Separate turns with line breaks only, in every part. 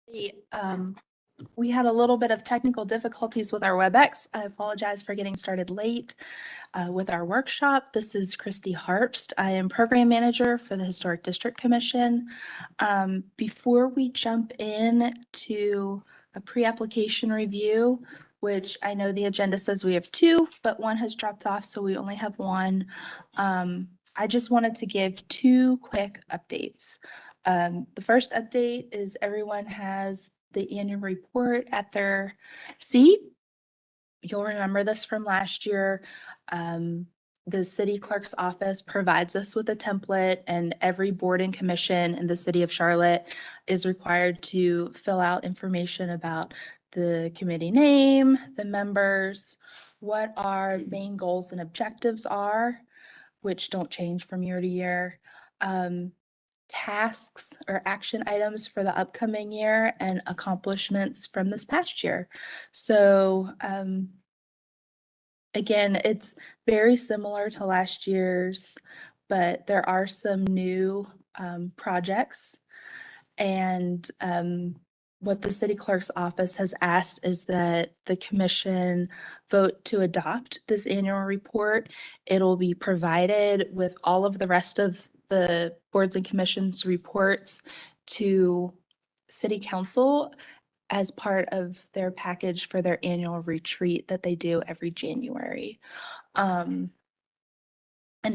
We had a little bit of technical difficulties with our WebEx. I apologize for getting started late with our workshop. This is Christy Harpst. I am Program Manager for the Historic District Commission. Before we jump in to a pre-application review, which I know the agenda says we have two, but one has dropped off, so we only have one. I just wanted to give two quick updates. The first update is everyone has the annual report at their seat. You'll remember this from last year. The city clerk's office provides us with a template, and every board and commission in the city of Charlotte is required to fill out information about the committee name, the members, what our main goals and objectives are, which don't change from year to year. Tasks or action items for the upcoming year and accomplishments from this past year. So again, it's very similar to last year's, but there are some new projects. And what the city clerk's office has asked is that the commission vote to adopt this annual report. It'll be provided with all of the rest of the boards and commissions reports to city council as part of their package for their annual retreat that they do every January. And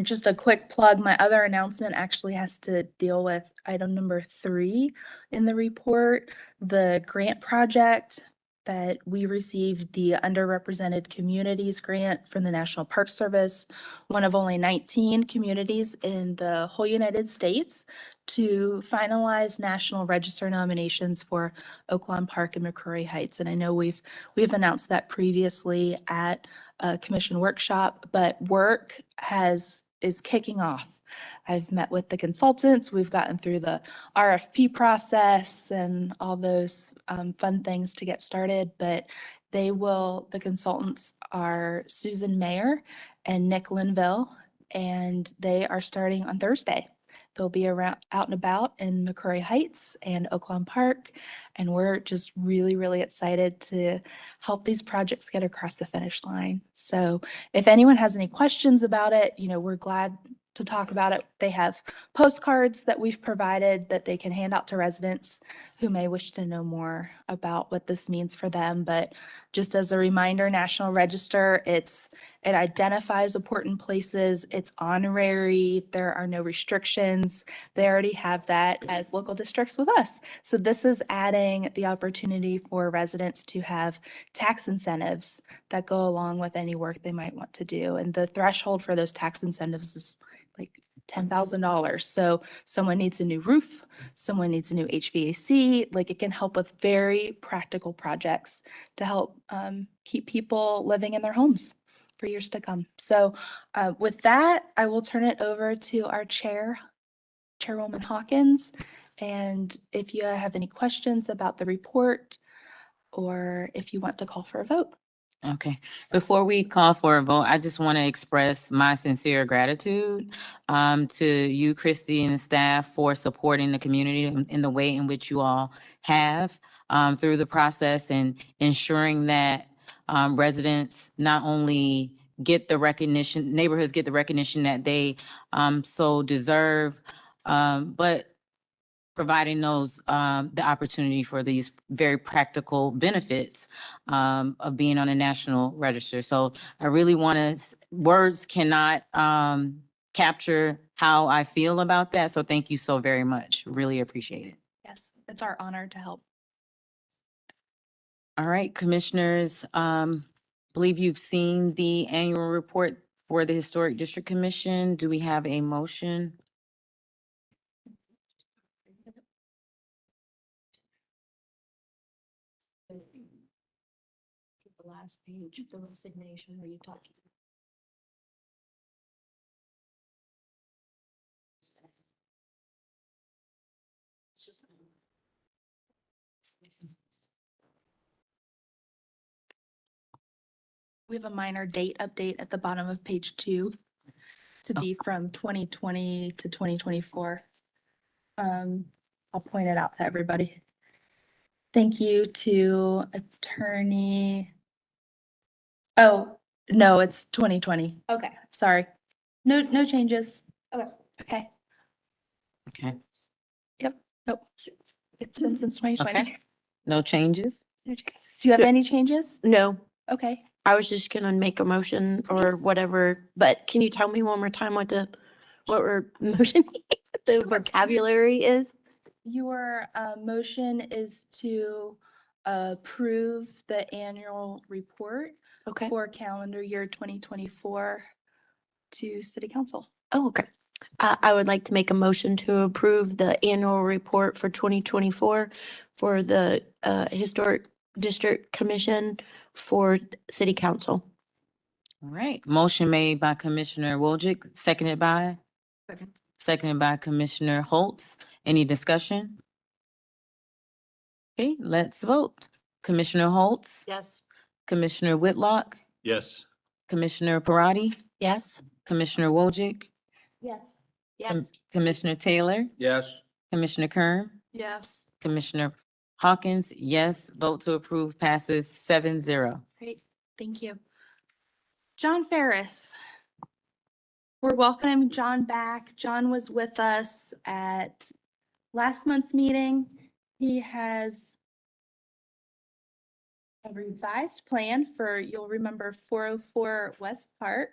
just a quick plug, my other announcement actually has to deal with item number 3 in the report, the grant project that we received, the Underrepresented Communities Grant from the National Park Service, one of only 19 communities in the whole United States to finalize National Register nominations for Oaklawn Park and McCrory Heights. And I know we've announced that previously at a commission workshop, but work is kicking off. I've met with the consultants. We've gotten through the RFP process and all those fun things to get started, but the consultants are Susan Mayer and Nick Linville, and they are starting on Thursday. They'll be around out and about in McCrory Heights and Oaklawn Park, and we're just really, really excited to help these projects get across the finish line. So if anyone has any questions about it, we're glad to talk about it. They have postcards that we've provided that they can hand out to residents who may wish to know more about what this means for them. But just as a reminder, National Register, it identifies important places, it's honorary, there are no restrictions. They already have that as local districts with us. So this is adding the opportunity for residents to have tax incentives that go along with any work they might want to do. And the threshold for those tax incentives is like $10,000. So someone needs a new roof, someone needs a new HVAC, like it can help with very practical projects to help keep people living in their homes for years to come. So with that, I will turn it over to our Chairwoman Hawkins. And if you have any questions about the report or if you want to call for a vote.
Okay, before we call for a vote, I just want to express my sincere gratitude to you, Christy, and the staff for supporting the community in the way in which you all have through the process and ensuring that residents not only get the recognition, neighborhoods get the recognition that they so deserve, but providing those the opportunity for these very practical benefits of being on a national register. So I really want to, words cannot capture how I feel about that. So thank you so very much. Really appreciate it.
Yes, it's our honor to help.
All right, commissioners, believe you've seen the annual report for the Historic District Commission. Do we have a motion?
The last page, the resignation where you talked.
We have a minor date update at the bottom of page 2 to be from 2020 to 2024. I'll point it out to everybody. Thank you to attorney. Oh, no, it's 2020.
Okay,
Sorry. No changes.
okay.
Okay.
Okay,
Nope. It's been since 2020.
Okay. no changes?
No changes. Do you have
Yeah.
any changes?
No,
Okay.
I was just gonna make a motion or
Please.
whatever, but can you tell me one more time what we're motion, the vocabulary is?
Your motion is to approve the annual report
Okay.
for calendar year 2024 to city council.
Oh, okay. I would like to make a motion to approve the annual report for 2024 for the Historic District Commission for City Council.
All right, motion made by Commissioner Wojcik, seconded by?
Second.
Seconded by Commissioner Holtz. Any discussion? Okay, let's vote. Commissioner Holtz?
Yes.
Commissioner Whitlock?
Yes.
Commissioner Parati?
Yes.
Commissioner Wojcik?
Yes.
Commissioner Taylor?
Yes.
Commissioner Kern?
Yes.
Commissioner Hawkins, yes. Vote to approve passes 7-0.
Great, thank you. John Ferris. We're welcoming John back. John was with us at last month's meeting. He has a revised plan for, you'll remember, 404 West Park.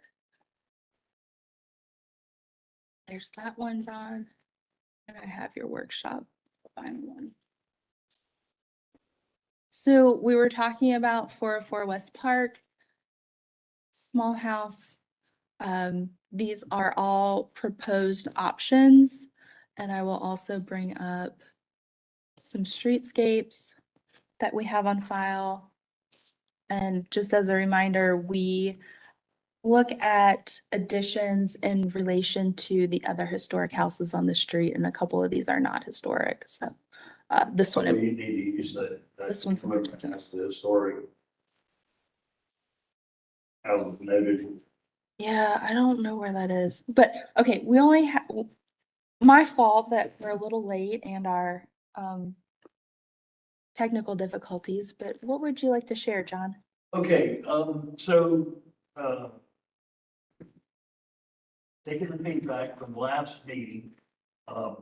There's that one, John. And I have your workshop, final one. So we were talking about 404 West Park, small house. These are all proposed options, and I will also bring up some streetscapes that we have on file. And just as a reminder, we look at additions in relation to the other historic houses on the street, and a couple of these are not historic, so this one.
You need to use that.
This one's in particular.
That's the historic. Houses noted.
Yeah, I don't know where that is, but okay, we only have, my fault that we're a little late and our technical difficulties, but what would you like to share, John?
Okay, taking the feedback from last meeting, I'm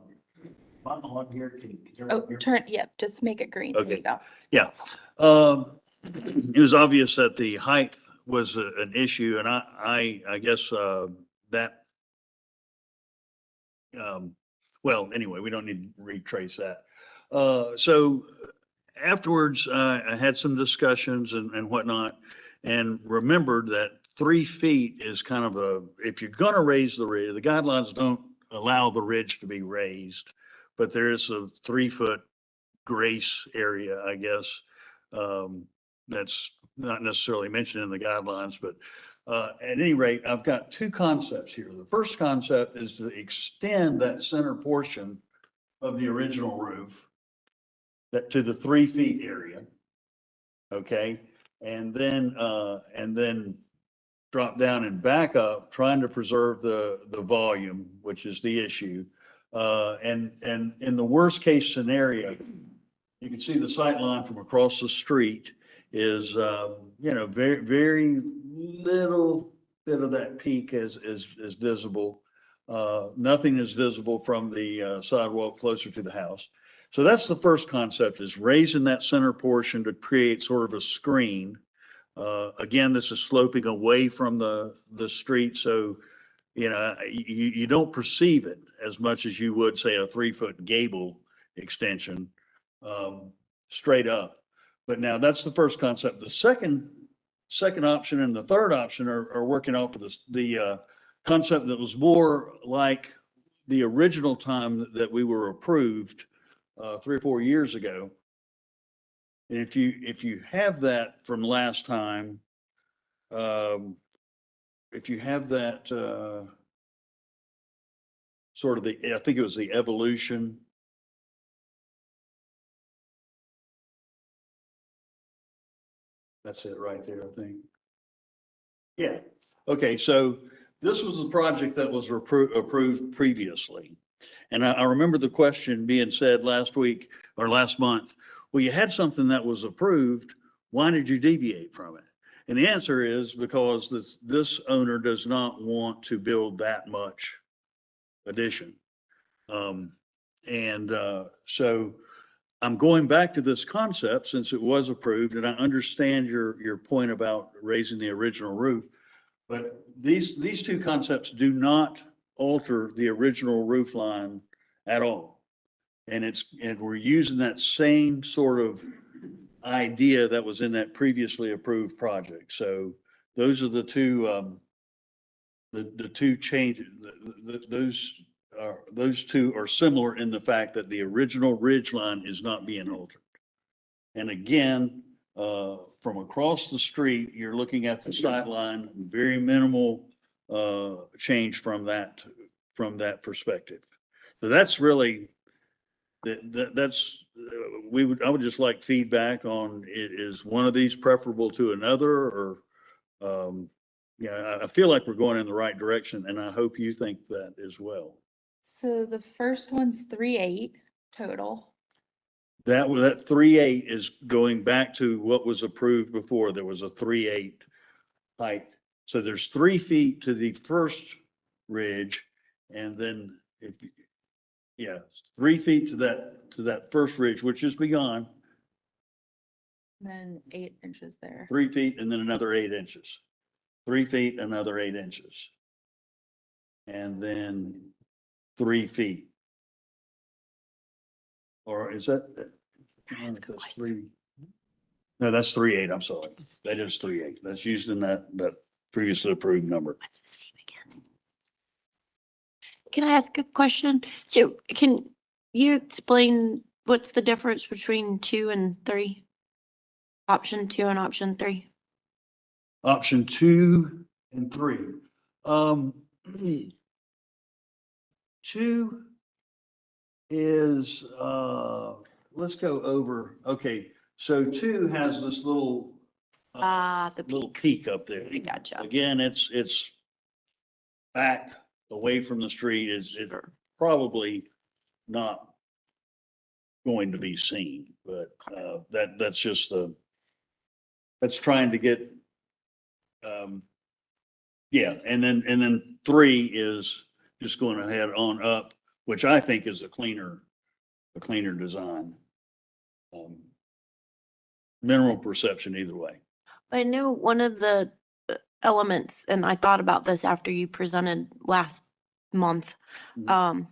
on here, can you
Oh, turn, yep, just make it green. There you
Okay.
go.
Yeah. It was obvious that the height was an issue and I guess, that, well, anyway, we don't need to retrace that. So afterwards, I had some discussions and whatnot and remembered that 3 feet is kind of if you're gonna raise the ridge, the guidelines don't allow the ridge to be raised, but there is a 3-foot grace area, I guess. That's not necessarily mentioned in the guidelines, but at any rate, I've got 2 concepts here. The first concept is to extend that center portion of the original roof that to the 3 feet area. Okay, and then drop down and back up, trying to preserve the volume, which is the issue. And in the worst case scenario, you can see the sight line from across the street is, very, very little bit of that peak is visible. Nothing is visible from the sidewalk closer to the house. So that's the first concept, is raising that center portion to create sort of a screen. Again, this is sloping away from the street, so, you don't perceive it as much as you would, say, a 3-foot gable extension, straight up. But now that's the first concept. The second option and the third option are working off of the concept that was more like the original time that we were approved 3 or 4 years ago. And if you have that from last time, if you have that sort of I think it was the evolution. That's it right there, I think. Yeah, okay, so this was a project that was approved previously. And I remember the question being said last week or last month, well, you had something that was approved. Why did you deviate from it? And the answer is because this owner does not want to build that much addition. So I'm going back to this concept since it was approved, and I understand your point about raising the original roof. But these two concepts do not alter the original roof line at all. And we're using that same sort of idea that was in that previously approved project. So those are the two changes. Those two are similar in the fact that the original ridge line is not being altered. And again, from across the street, you're looking at the sight line, very minimal change from that perspective. So that's really I would just like feedback on, is one of these preferable to another, or I feel like we're going in the right direction, and I hope you think that as well.
So the first one's 3.8 total.
That 3.8 is going back to what was approved before. There was a 3.8 height. So there's 3 feet to the first ridge, and then 3 feet to that first ridge, which is beyond
And then 8 inches there.
3 feet, and then another 8 inches. 3 feet, another 8 inches. And then 3 feet. Or is that?
That's a good
That's 3. No, that's 3.8. I'm sorry. That is 3.8. That's used in that previously approved number.
What's his name again? Can I ask a question? So can you explain what's the difference between 2 and 3? Option 2 and option 3?
Option 2 and 3. 2 is, let's go over. Okay, so 2 has this little
The
little
peak.
peak up there.
I gotcha.
Again, it's back away from the street. It's
Sure.
probably not going to be seen, but that's just that's trying to get, and then 3 is just going to head on up, which I think is a cleaner design. Mineral perception either way.
I know one of the elements, and I thought about this after you presented last month.
Mhm.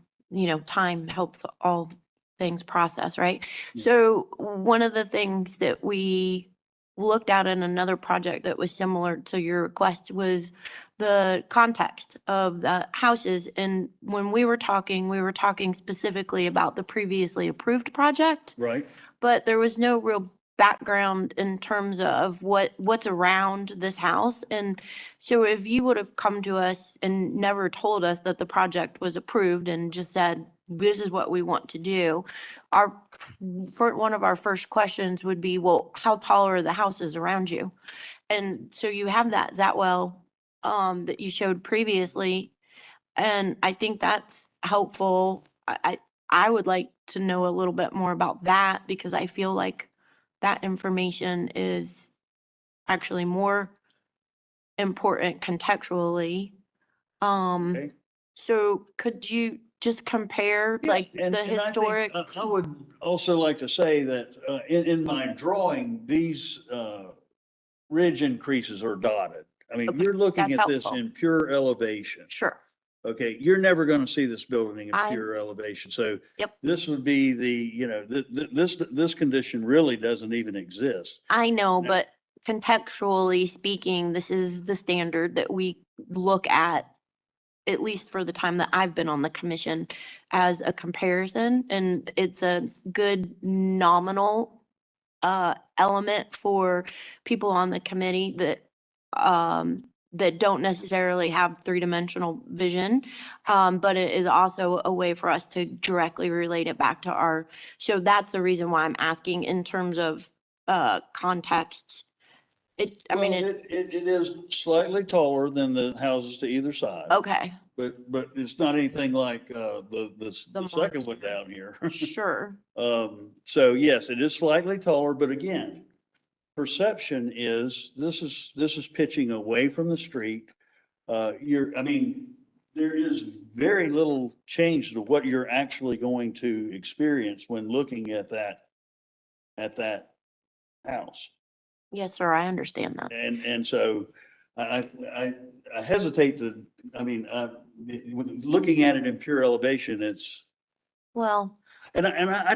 Time helps all things process, right?
Yeah.
So one of the things that we looked at in another project that was similar to your request was the context of the houses. And when we were talking specifically about the previously approved project,
Right?
but there was no real background in terms of what's around this house. And so if you would have come to us and never told us that the project was approved and just said, this is what we want to do, one of our first questions would be, well, how tall are the houses around you? And so you have that Zatwell that you showed previously. And I think that's helpful. I would like to know a little bit more about that, because I feel like that information is actually more important contextually.
Okay.
So could you just compare
Yeah,
like
and
the
I think,
historic?
I would also like to say that in my drawing, these ridge increases are dotted. I mean,
Okay,
you're looking
that's
at this
helpful.
in pure elevation.
Sure.
Okay, you're never going to see this building in
I-
pure elevation. So
Yep.
this would be this condition really doesn't even exist.
I know,
No.
but contextually speaking, this is the standard that we look at least for the time that I've been on the commission, as a comparison. And it's a good nominal element for people on the committee that don't necessarily have 3-dimensional vision. But it is also a way for us to directly relate it back to so that's the reason why I'm asking in terms of context. I mean,
Well, it is slightly taller than the houses to either side.
okay,
But it's not anything like, the
The
second one
monster.
down here.
sure.
So yes, it is slightly taller, but again, perception is, this is pitching away from the street. I mean, there is very little change to what you're actually going to experience when looking at that house.
Yes, sir, I understand that.
And so I hesitate to, I mean, when looking at it in pure elevation, it's,
Well,
I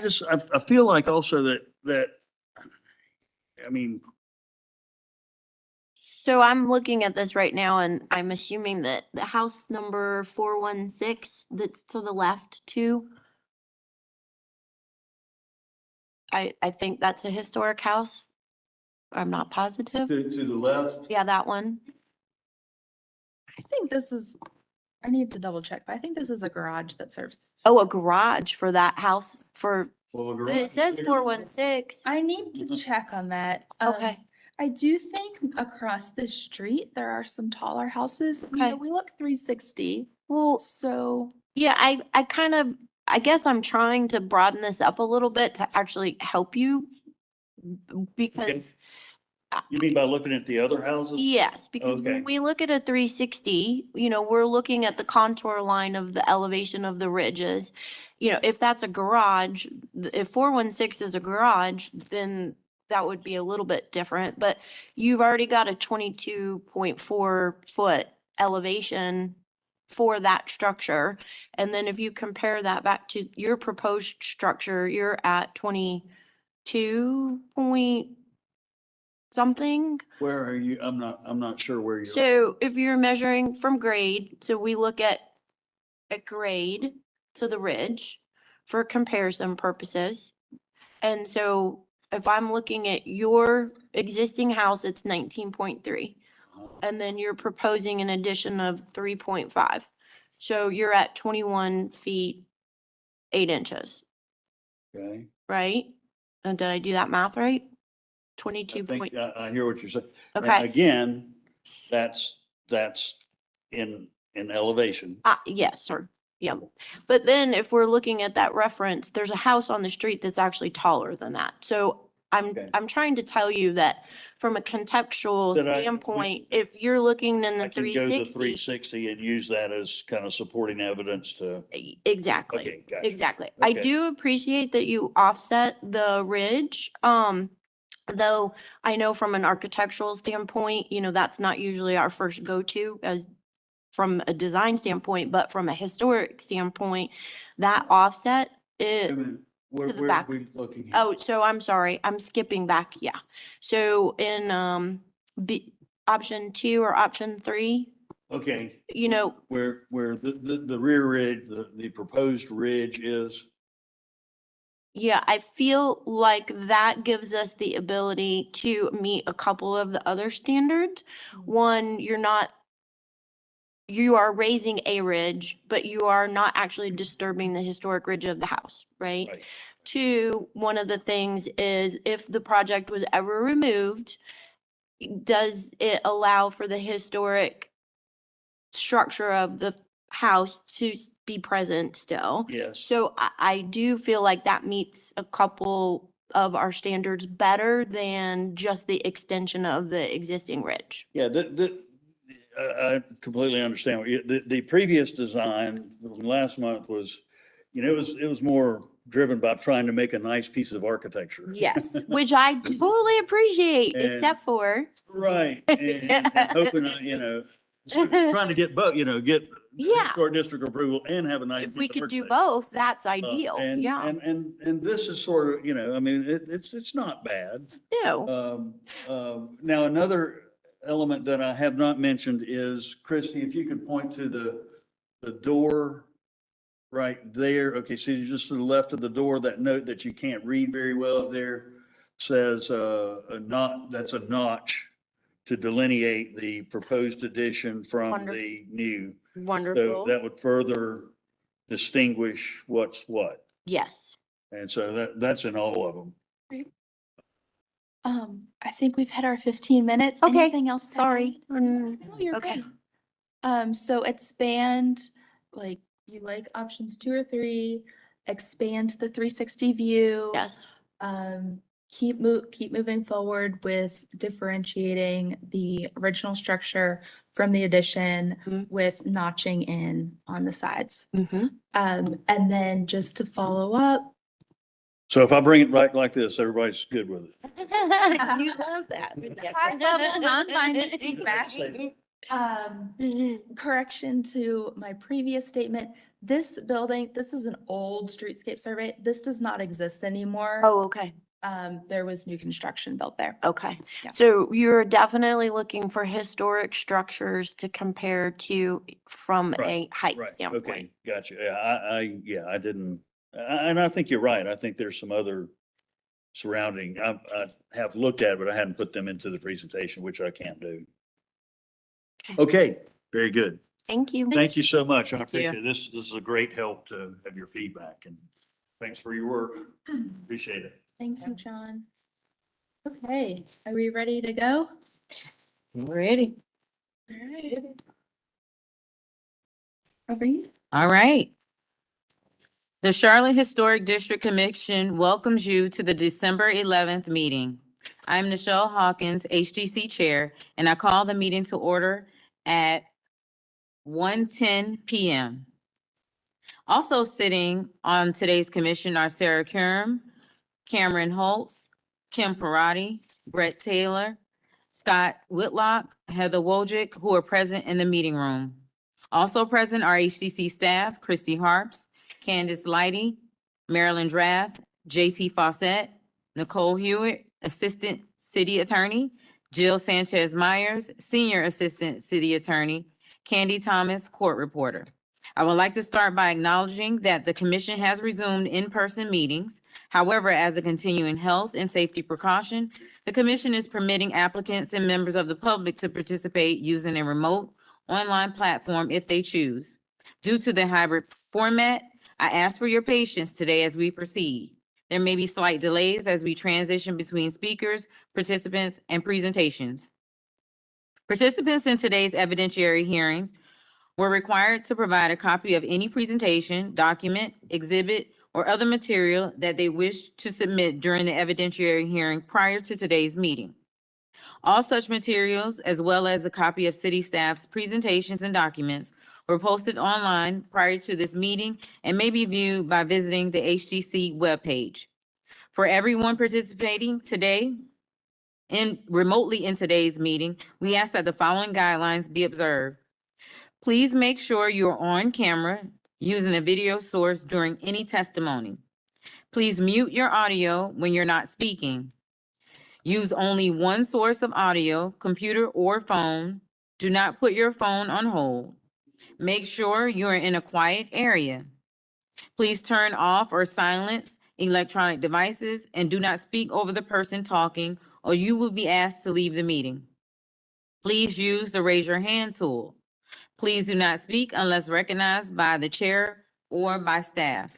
feel like also that, I mean,
so I'm looking at this right now and I'm assuming that the house number 416 that's to the left too. I think that's a historic house. I'm not positive.
to the left,
Yeah, that one.
I think this is, I need to double check, but I think this is a garage that serves.
Oh, a garage for that house for,
well, the
but it says 416.
I need to check on that.
Okay.
I do think across the street, there are some taller houses. You
Okay.
know, we look 360,
Well,
so
yeah, I kind of, I guess I'm trying to broaden this up a little bit to actually help you because
you mean by looking at the other houses?
yes, because
Okay.
when we look at a 360, we're looking at the contour line of the elevation of the ridges. If that's a garage, if 416 is a garage, then that would be a little bit different, but you've already got a 22.4 foot elevation for that structure. And then if you compare that back to your proposed structure, you're at 22 point something.
Where are you? I'm not sure where you're.
So if you're measuring from grade, so we look at grade to the ridge for comparison purposes. And so if I'm looking at your existing house, it's 19.3. And then you're proposing an addition of 3.5. So you're at 21 feet, 8 inches,
Okay.
right? And did I do that math right?
I
22
think,
point,
I hear what you're saying. And
okay.
again, that's in elevation.
Yes, sir. Yeah. But then if we're looking at that reference, there's a house on the street that's actually taller than that. So
Okay.
I'm trying to tell you that from a contextual
That I-
standpoint, if you're looking in
I
the
can go to
360.
360 and use that as kind of supporting evidence to,
Exactly.
okay, gotcha.
Exactly. I
Okay.
do appreciate that you offset the ridge. Though I know from an architectural standpoint, that's not usually our first go-to as from a design standpoint, but from a historic standpoint, that offset
Wait a
it.
minute, where
to the
are
back.
we looking?
Oh, so I'm sorry, I'm skipping back. Yeah. So in option 2 or option 3,
Okay, where the rear ridge, the proposed ridge is,
yeah, I feel like that gives us the ability to meet a couple of the other standards. One, you are raising a ridge, but you are not actually disturbing the historic ridge of the house, right?
right,
2, one of the things is if the project was ever removed, does it allow for the historic structure of the house to be present still?
yes.
So I do feel like that meets a couple of our standards better than just the extension of the existing ridge.
Yeah, I completely understand what the previous design from last month was, it was more driven by trying to make a nice piece of architecture.
Yes, which I totally appreciate,
And-
except for.
Right, and hoping, trying to get both, get
Yeah.
historic district approval and have a nice.
If we
piece of
could do
architecture.
both, that's ideal.
And,
Yeah.
and this is sort of, I mean, it's not bad.
No.
Now, another element that I have not mentioned is, Christie, if you could point to the door right there. Okay, so you're just to the left of the door, that note that you can't read very well there says, that's a notch to delineate the proposed addition from
Wonderful.
the new. So
Wonderful.
that would further distinguish what's what.
Yes.
And so that's in all of them.
I think we've hit our 15 minutes.
Okay,
Anything else? to
Sorry.
add? No, you're
Okay.
good. So expand, like, you like options 2 or 3, expand the 360 view.
Yes.
Keep moving forward with differentiating the original structure from the addition
Mhm.
with notching in on the sides.
Mm-hmm.
And then just to follow up,
So if I bring it right like this, everybody's good with it.
You love that.
High level, non-binding feedback.
Mhm.
Correction to my previous statement, this building, this is an old streetscape survey. This does not exist anymore.
Oh, okay.
There was new construction built there.
Okay.
Yeah.
So you're definitely looking for historic structures to compare to from a
Right,
height
Right,
standpoint.
okay, gotcha. Yeah, I didn't, and I think you're right. I think there's some other surrounding, I have looked at, it, but I hadn't put them into the presentation, which I can't do.
Okay.
Okay, very good.
Thank you.
Thank you so much. I
Thank you.
appreciate it. This is a great help to have your feedback, and thanks for your work. Appreciate it.
Thank you, John. Okay, are we ready to go?
Ready?
All right. Over you.
All right. The Charlotte Historic District Commission welcomes you to the December 11th meeting. I'm Nichelle Hawkins, HDC Chair, and I call the meeting to order at 1:10 p.m. Also sitting on today's commission are Sarah Kurum, Cameron Holtz, Kim Parati, Brett Taylor, Scott Whitlock, Heather Wojcik, who are present in the meeting room. Also present are HDC staff, Christy Harps, Candace Lighty, Marilyn Drath, JT Fawcett, Nicole Hewitt, Assistant City Attorney, Jill Sanchez Myers, Senior Assistant City Attorney, Candy Thomas, Court Reporter. I would like to start by acknowledging that the commission has resumed in-person meetings. However, as a continuing health and safety precaution, the commission is permitting applicants and members of the public to participate using a remote online platform if they choose. Due to the hybrid format, I ask for your patience today as we proceed. There may be slight delays as we transition between speakers, participants, and presentations. Participants in today's evidentiary hearings were required to provide a copy of any presentation, document, exhibit, or other material that they wish to submit during the evidentiary hearing prior to today's meeting. All such materials, as well as a copy of city staff's presentations and documents, were posted online prior to this meeting and may be viewed by visiting the HGC webpage. For everyone participating today remotely in today's meeting, we ask that the following guidelines be observed. Please make sure you're on camera using a video source during any testimony. Please mute your audio when you're not speaking. Use only one source of audio, computer or phone. Do not put your phone on hold. Make sure you're in a quiet area. Please turn off or silence electronic devices and do not speak over the person talking, or you will be asked to leave the meeting. Please use the raise your hand tool. Please do not speak unless recognized by the chair or by staff.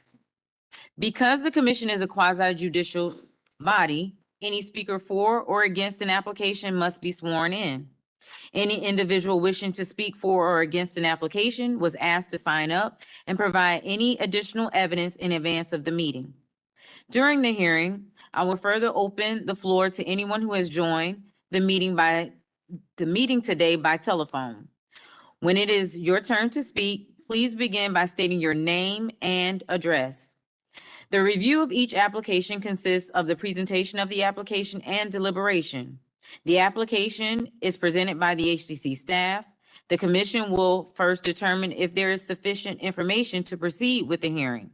Because the commission is a quasi-judicial body, any speaker for or against an application must be sworn in. Any individual wishing to speak for or against an application was asked to sign up and provide any additional evidence in advance of the meeting. During the hearing, I will further open the floor to anyone who has joined the meeting today by telephone. When it is your turn to speak, please begin by stating your name and address. The review of each application consists of the presentation of the application and deliberation. The application is presented by the HDC staff. The commission will first determine if there is sufficient information to proceed with the hearing.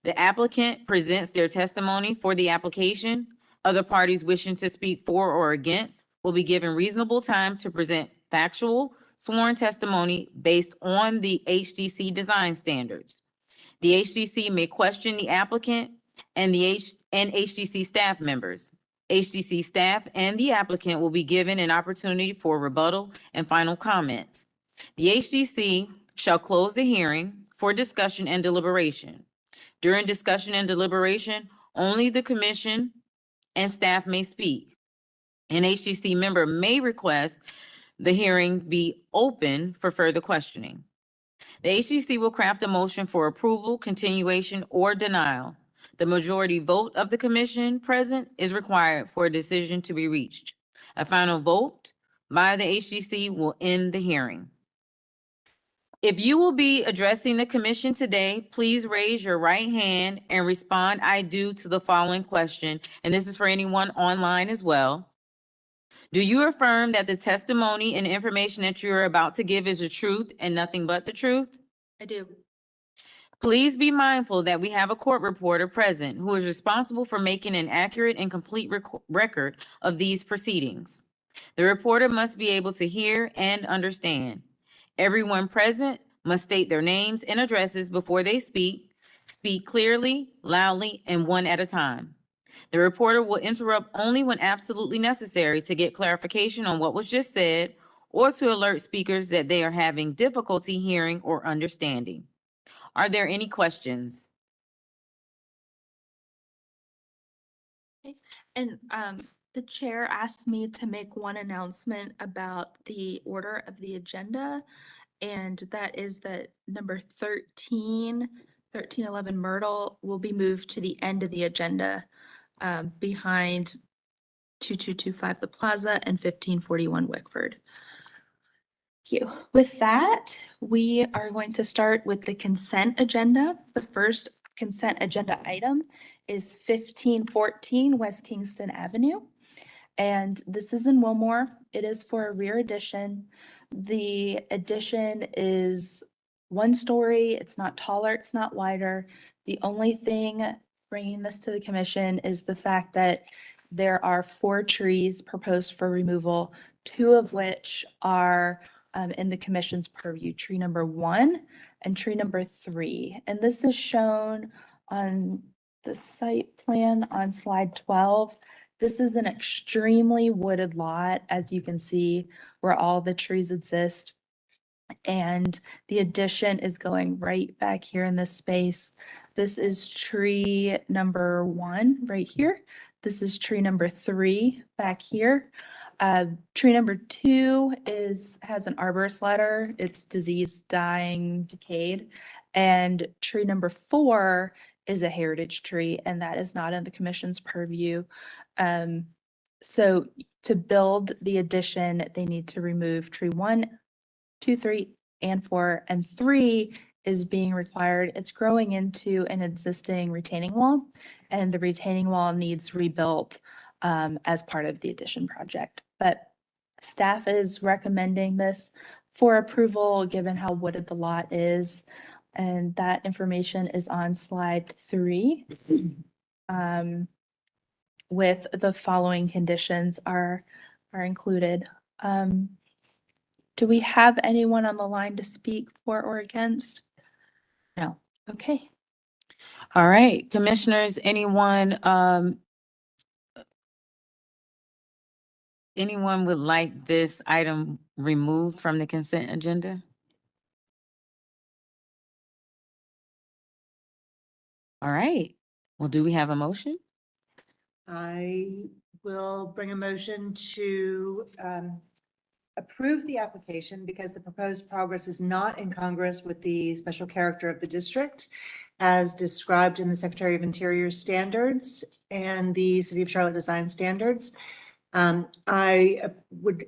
The applicant presents their testimony for the application. Other parties wishing to speak for or against will be given reasonable time to present factual, sworn testimony based on the HDC design standards. The HDC may question the applicant and HDC staff members. HDC staff and the applicant will be given an opportunity for rebuttal and final comments. The HDC shall close the hearing for discussion and deliberation. During discussion and deliberation, only the commission and staff may speak. An HGC member may request the hearing be open for further questioning. The HGC will craft a motion for approval, continuation, or denial. The majority vote of the commission present is required for a decision to be reached. A final vote by the HGC will end the hearing. If you will be addressing the commission today, please raise your right hand and respond "I do" to the following question, and this is for anyone online as well. Do you affirm that the testimony and information that you are about to give is the truth and nothing but the truth?
I do.
Please be mindful that we have a court reporter present who is responsible for making an accurate and complete record of these proceedings. The reporter must be able to hear and understand. Everyone present must state their names and addresses before they speak. Speak clearly, loudly, and one at a time. The reporter will interrupt only when absolutely necessary to get clarification on what was just said or to alert speakers that they are having difficulty hearing or understanding. Are there any questions?
And the chair asked me to make one announcement about the order of the agenda. And that is that number 1311 Myrtle will be moved to the end of the agenda behind 2225 The Plaza and 1541 Wickford. Thank you. With that, we are going to start with the consent agenda. The first consent agenda item is 1514 West Kingston Avenue. And this is in Wilmore. It is for a rear addition. The addition is one story. It's not taller, it's not wider. The only thing bringing this to the commission is the fact that there are 4 trees proposed for removal, 2 of which are in the commission's purview, tree number 1 and tree number 3. And this is shown on the site plan on slide 12. This is an extremely wooded lot, as you can see, where all the trees exist. And the addition is going right back here in this space. This is tree number 1 right here. This is tree number 3 back here. Tree number 2 has an arborist letter. It's diseased, dying, decayed. And tree number 4 is a heritage tree, and that is not in the commission's purview. So to build the addition, they need to remove tree 1, 2, 3, and 4, and 3 is being required. It's growing into an existing retaining wall, and the retaining wall needs rebuilt as part of the addition project. But staff is recommending this for approval, given how wooded the lot is. And that information is on slide 3. With the following conditions are included. Do we have anyone on the line to speak for or against? No. Okay.
All right, commissioners, anyone would like this item removed from the consent agenda? All right, well, do we have a motion?
I will bring a motion to approve the application because the proposed progress is not incongruous with the special character of the district as described in the Secretary of Interior standards and the City of Charlotte design standards. I would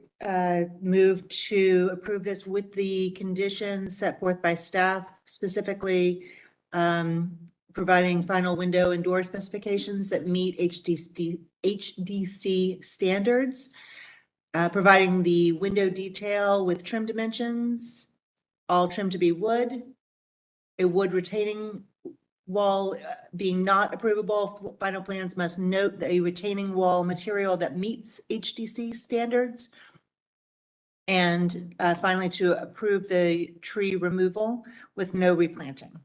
move to approve this with the conditions set forth by staff, specifically providing final window and door specifications that meet HDC standards, providing the window detail with trim dimensions, all trim to be wood, a wood retaining wall being not approvable. Final plans must note a retaining wall material that meets HDC standards. And finally, to approve the tree removal with no replanting.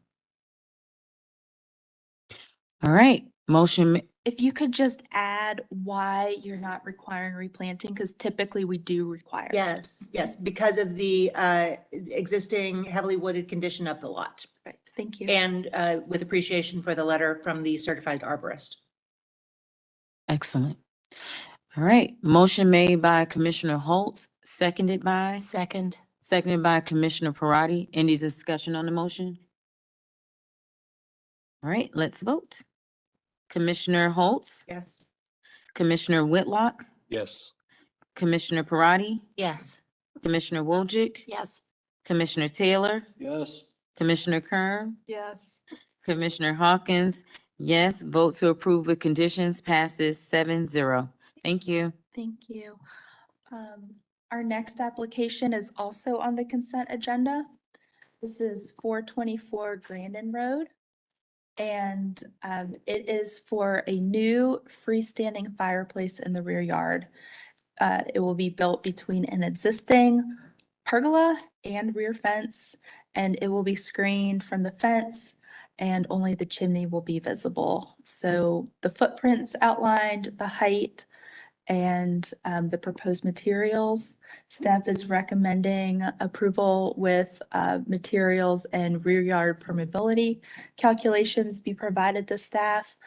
All right, motion,
If you could just add why you're not requiring replanting, because typically we do require.
Yes, because of the existing heavily wooded condition of the lot.
Right, thank you.
And with appreciation for the letter from the certified arborist.
excellent. All right, motion made by Commissioner Holtz, seconded by
Second.
Commissioner Parati. Any discussion on the motion? All right, let's vote. Commissioner Holtz,
Yes.
Commissioner Whitlock,
Yes.
Commissioner Parati,
Yes.
Commissioner Wojcik,
Yes.
Commissioner Taylor,
Yes.
Commissioner Kern,
Yes.
Commissioner Hawkins. Yes, vote to approve with conditions passes 7-0. Thank you.
Thank you. Our next application is also on the consent agenda. This is 424 Grandin Road. And it is for a new freestanding fireplace in the rear yard. It will be built between an existing pergola and rear fence, and it will be screened from the fence, and only the chimney will be visible. So the footprints outlined, the height, and the proposed materials. Staff is recommending approval with materials and rear yard permeability calculations be provided to staff.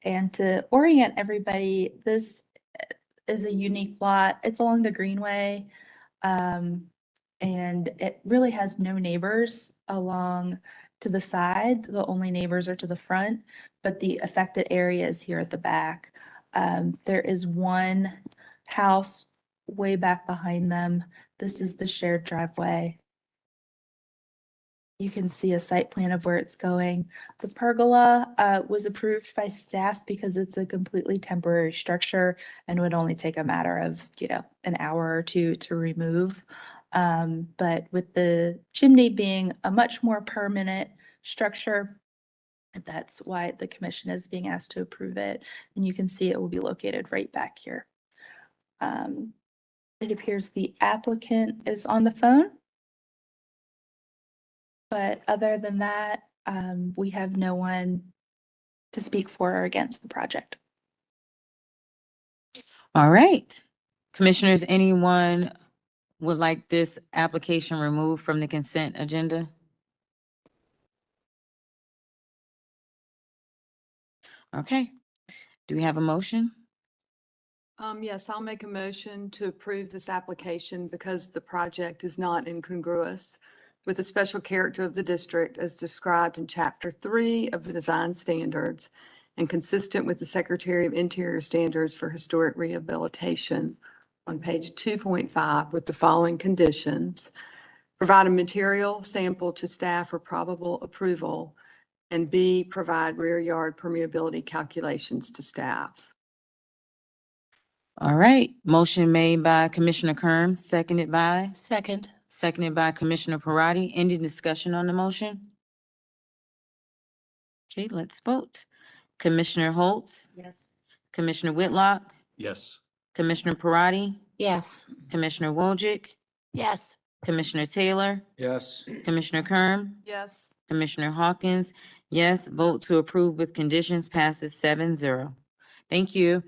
And to orient everybody, this is a unique lot. It's along the Greenway. And it really has no neighbors along to the side. The only neighbors are to the front, but the affected area is here at the back. There is one house way back behind them. This is the shared driveway. You can see a site plan of where it's going. The pergola was approved by staff because it's a completely temporary structure and would only take a matter of, an hour or two to remove. But with the chimney being a much more permanent structure, that's why the commission is being asked to approve it. And you can see it will be located right back here. It appears the applicant is on the phone. But other than that, we have no one to speak for or against the project.
All right. Commissioners, anyone would like this application removed from the consent agenda? Okay. Do we have a motion?
Yes, I'll make a motion to approve this application because the project is not incongruous with the special character of the district as described in Chapter 3 of the Design Standards and consistent with the Secretary of Interior Standards for Historic Rehabilitation on page 2.5 with the following conditions. Provide a material sample to staff for probable approval, and B, provide rear yard permeability calculations to staff.
All right. Motion made by Commissioner Kern, seconded by
Second.
Commissioner Parati. Any discussion on the motion? Okay, let's vote. Commissioner Holtz,
Yes.
Commissioner Whitlock,
Yes.
Commissioner Parati,
Yes.
Commissioner Wojcik,
Yes.
Commissioner Taylor,
Yes.
Commissioner Kern,
Yes.
Commissioner Hawkins. Yes, vote to approve with conditions passes 7-0. Thank you.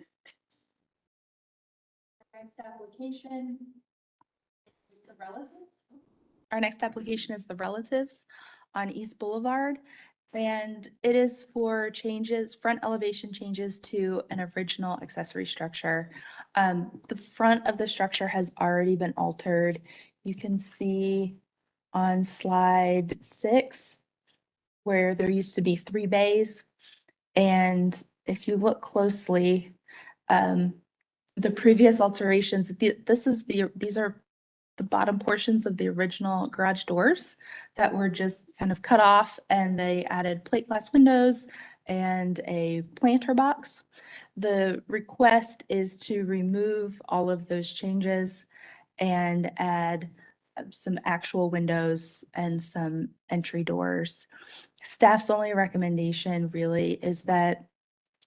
Next application is the relatives. Our next application is the relatives on East Boulevard. And it is for changes, front elevation changes to an original accessory structure. The front of the structure has already been altered. You can see on slide 6 where there used to be 3 bays. And if you look closely, the previous alterations, these are the bottom portions of the original garage doors that were just kind of cut off, and they added plate glass windows and a planter box. The request is to remove all of those changes and add some actual windows and some entry doors. Staff's only recommendation really is that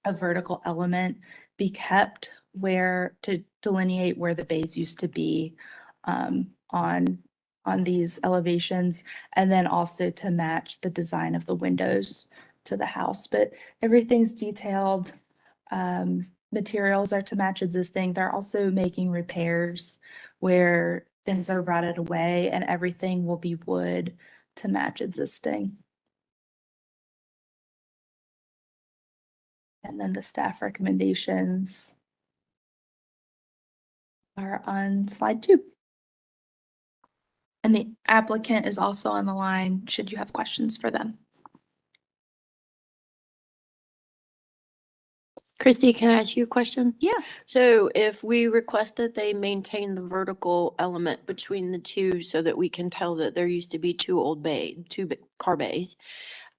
a vertical element be kept where to delineate where the bays used to be on these elevations, and then also to match the design of the windows to the house. But everything's detailed. Materials are to match existing. They're also making repairs where things are rotted away, and everything will be wood to match existing. And then the staff recommendations are on slide 2. And the applicant is also on the line, should you have questions for them.
Christy, can I ask you a question?
Yeah.
So if we request that they maintain the vertical element between the two so that we can tell that there used to be two car bays,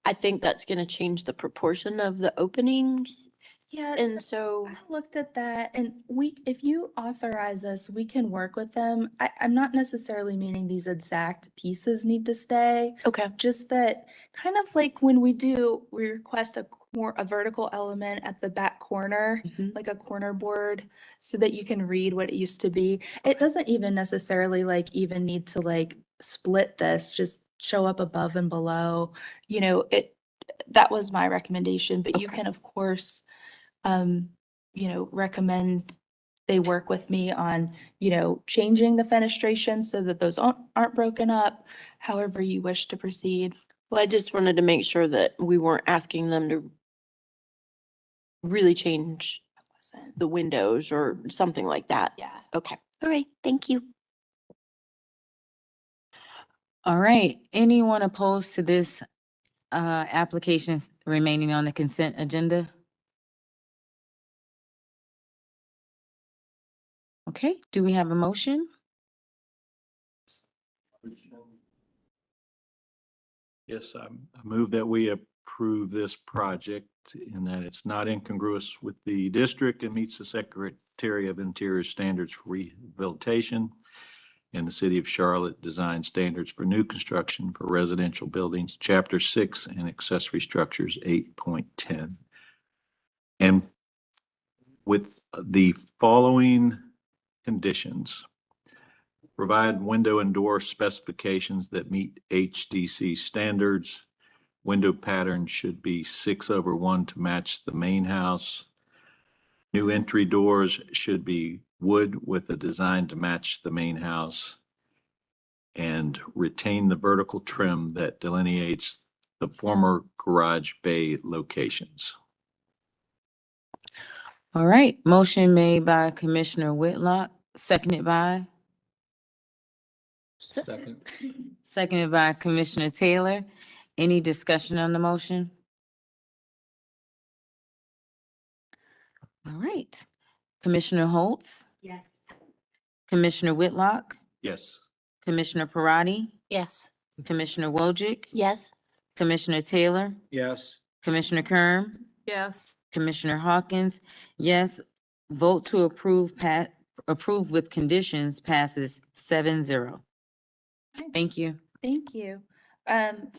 I think that's gonna change the proportion of the openings.
Yeah,
And so,
I looked at that and if you authorize us, we can work with them. I'm not necessarily meaning these exact pieces need to stay.
okay,
Just that kind of like when we request a vertical element at the back corner,
Mhm.
like a corner board, so that you can read what it used to be. It doesn't even necessarily even need to split this, just show up above and below. That was my recommendation, but you
Okay.
can of course recommend they work with me on, changing the fenestration so that those aren't broken up, however you wish to proceed.
Well, I just wanted to make sure that we weren't asking them to really change
Wasn't-
the windows or something like that.
Yeah.
Okay, all right, thank you.
All right, anyone opposed to this applications remaining on the consent agenda? Okay, do we have a motion?
Yes, I move that we approve this project in that it's not incongruous with the district and meets the Secretary of Interior standards for rehabilitation and the City of Charlotte design standards for new construction for residential buildings, Chapter 6 and accessory structures 8.10. And with the following conditions. Provide window and door specifications that meet HDC standards. Window pattern should be 6/1 to match the main house. New entry doors should be wood with a design to match the main house. And retain the vertical trim that delineates the former garage bay locations.
All right, motion made by Commissioner Whitlock, seconded by?
Second.
Seconded by Commissioner Taylor. Any discussion on the motion? All right, Commissioner Holtz,
Yes.
Commissioner Whitlock,
Yes.
Commissioner Parati,
Yes.
Commissioner Wojcik,
Yes.
Commissioner Taylor,
Yes.
Commissioner Kerm,
Yes.
Commissioner Hawkins, yes. Vote to approve with conditions passes 7-0. Thank you.
Thank you.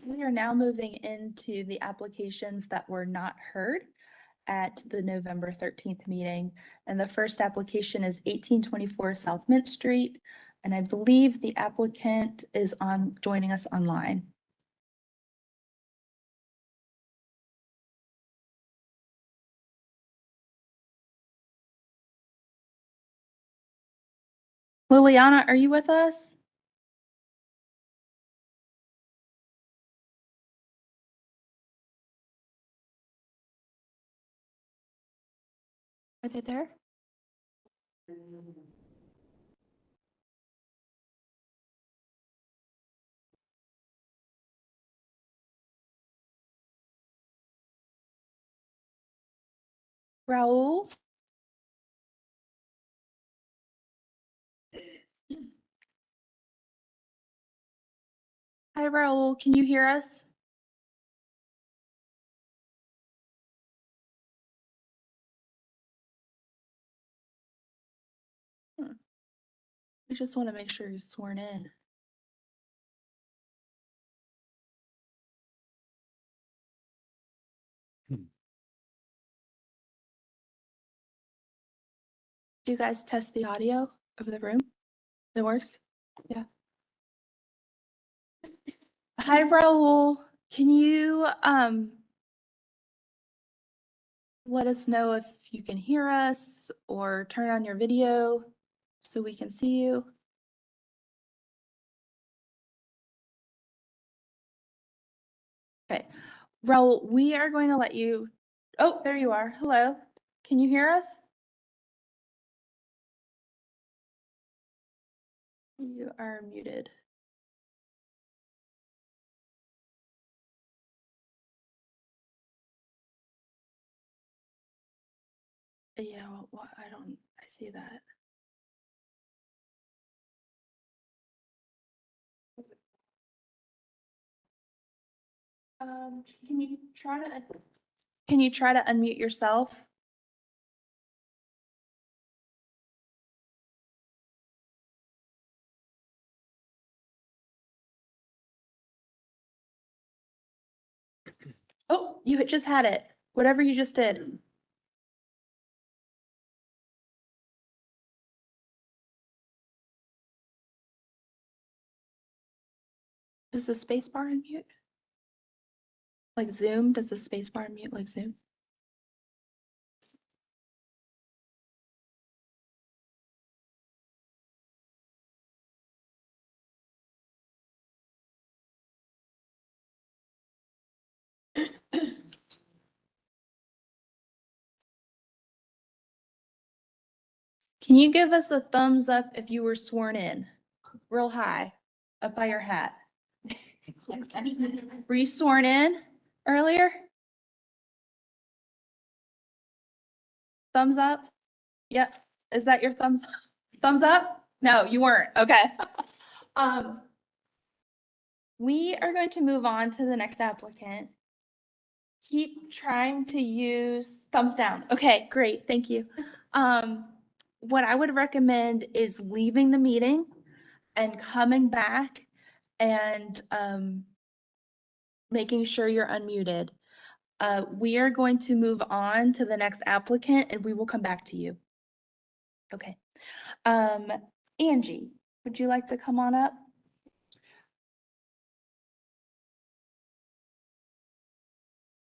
We are now moving into the applications that were not heard at the November 13th meeting. And the first application is 1824 South Mint Street. And I believe the applicant is joining us online. Liliana, are you with us? Are they there? Raul? Hi, Raul. Can you hear us? We just want to make sure he's sworn in. Do you guys test the audio of the room? It works? Yeah. Hi, Raul. Can you let us know if you can hear us or turn on your video so we can see you? Okay. Raul, we are going to let you. Oh, there you are. Hello. Can you hear us? You are muted. Yeah, I see that. Can you try to unmute yourself? Oh, you had just had it. Whatever you just did. Does the space bar unmute? Like Zoom? Does the space bar unmute like Zoom? Can you give us a thumbs up if you were sworn in? Real high, up by your hat. Were you sworn in earlier? Thumbs up? Yep. Is that your thumbs up? No, you weren't. Okay. We are going to move on to the next applicant. Keep trying to use thumbs down. Okay, great. Thank you. What I would recommend is leaving the meeting and coming back and making sure you're unmuted. We are going to move on to the next applicant and we will come back to you. Okay. Angie, would you like to come on up?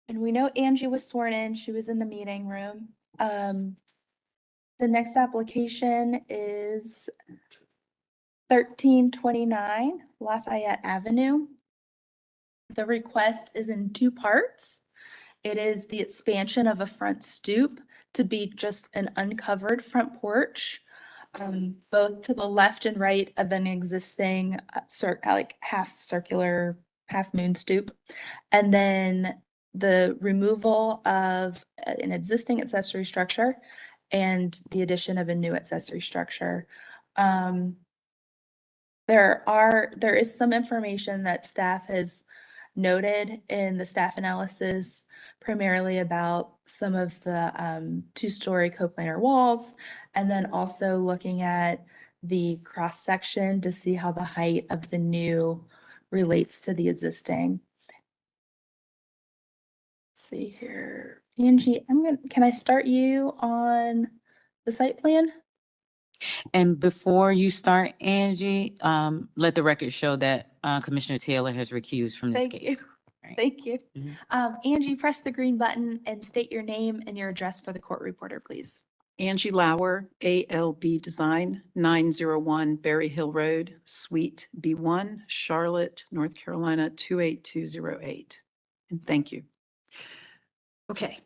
And we know Angie was sworn in. She was in the meeting room. The next application is 1329 Lafayette Avenue. The request is in two parts. It is the expansion of a front stoop to be just an uncovered front porch, both to the left and right of an existing like half circular, half moon stoop. And then the removal of an existing accessory structure and the addition of a new accessory structure. There is some information that staff has noted in the staff analysis, primarily about some of the two-story coplanar walls, and then also looking at the cross-section to see how the height of the new relates to the existing. Let's see here. Angie, can I start you on the site plan?
And before you start, Angie, let the record show that Commissioner Taylor has recused from this
Thank
case.
you.
Right.
Thank you.
Mhm.
Angie, press the green button and state your name and your address for the court reporter, please.
Angie Lauer, ALB Design, 901 Berry Hill Road, Suite B1, Charlotte, North Carolina, 28208. And thank you. Okay,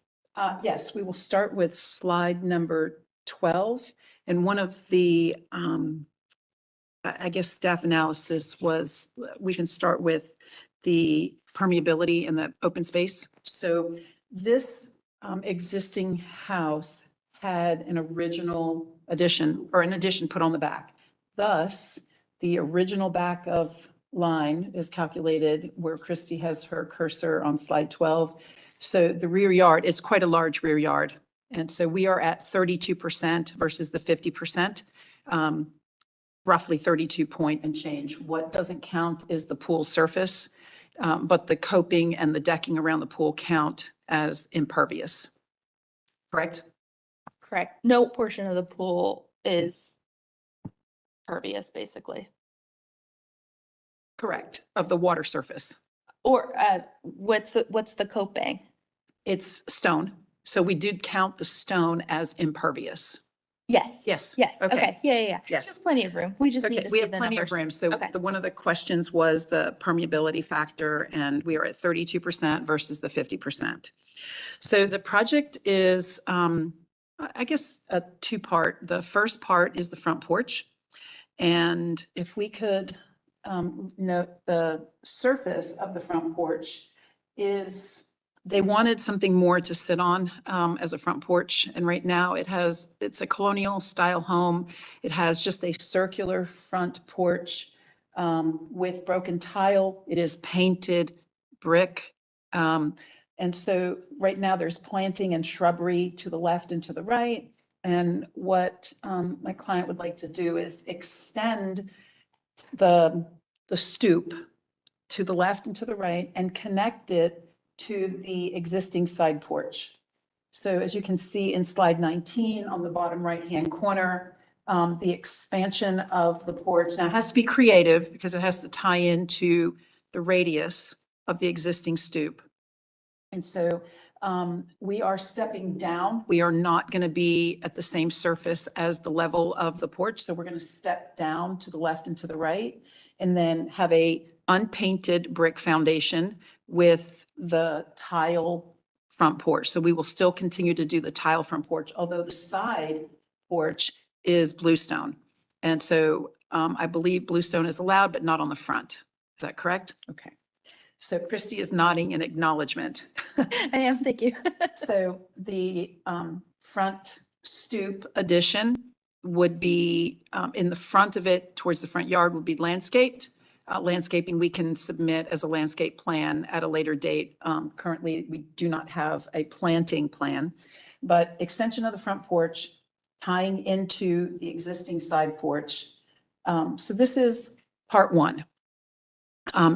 yes, we will start with slide number 12. And one of the, I guess, staff analysis was, we can start with the permeability and the open space. So this existing house had an original addition or an addition put on the back. Thus, the original back of line is calculated where Christy has her cursor on slide 12. So the rear yard is quite a large rear yard. And so we are at 32% versus the 50%, roughly 32 point and change. What doesn't count is the pool surface, but the coping and the decking around the pool count as impervious. Correct?
Correct. No portion of the pool is pervious, basically.
Correct, of the water surface.
Or what's the coping?
It's stone. So we did count the stone as impervious.
Yes.
Yes.
Yes. Okay. Yeah.
Yes.
There's plenty of room. We just need
Okay,
to
we
see
have
the
plenty of
numbers.
room. So
Okay.
one of the questions was the permeability factor, and we are at 32% versus the 50%. So the project is, I guess, a two-part. The first part is the front porch. And if we could note the surface of the front porch is, they wanted something more to sit on as a front porch. And right now it's a colonial style home. It has just a circular front porch with broken tile. It is painted brick. And so right now there's planting and shrubbery to the left and to the right. And what my client would like to do is extend the stoop to the left and to the right and connect it to the existing side porch. So as you can see in slide 19 on the bottom right-hand corner, the expansion of the porch. Now it has to be creative because it has to tie into the radius of the existing stoop. And so we are stepping down. We are not going to be at the same surface as the level of the porch. So we're going to step down to the left and to the right and then have a unpainted brick foundation with the tile front porch. So we will still continue to do the tile front porch, although the side porch is bluestone. And so I believe bluestone is allowed, but not on the front. Is that correct? Okay. So Christy is nodding in acknowledgement.
I am, thank you.
So the front stoop addition would be in the front of it, towards the front yard would be landscaped. Landscaping we can submit as a landscape plan at a later date. Currently, we do not have a planting plan, but extension of the front porch tying into the existing side porch. So this is part one.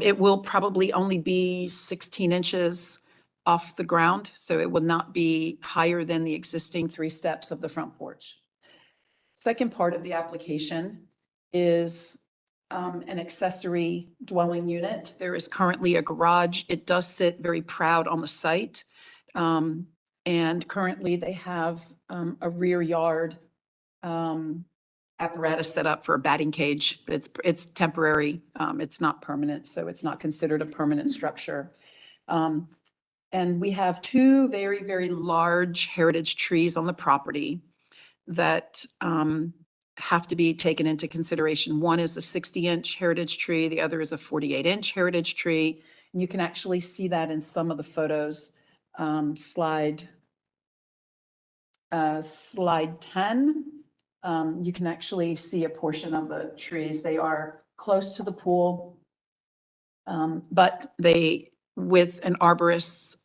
It will probably only be 16 inches off the ground, so it will not be higher than the existing 3 steps of the front porch. Second part of the application is an accessory dwelling unit. There is currently a garage. It does sit very proud on the site. And currently they have a rear yard apparatus set up for a batting cage. It's temporary. It's not permanent, so it's not considered a permanent structure. And we have 2 very, very large heritage trees on the property that have to be taken into consideration. One is a 60-inch heritage tree. The other is a 48-inch heritage tree. And you can actually see that in some of the photos. Slide 10. You can actually see a portion of the trees. They are close to the pool, but they, with an arborist's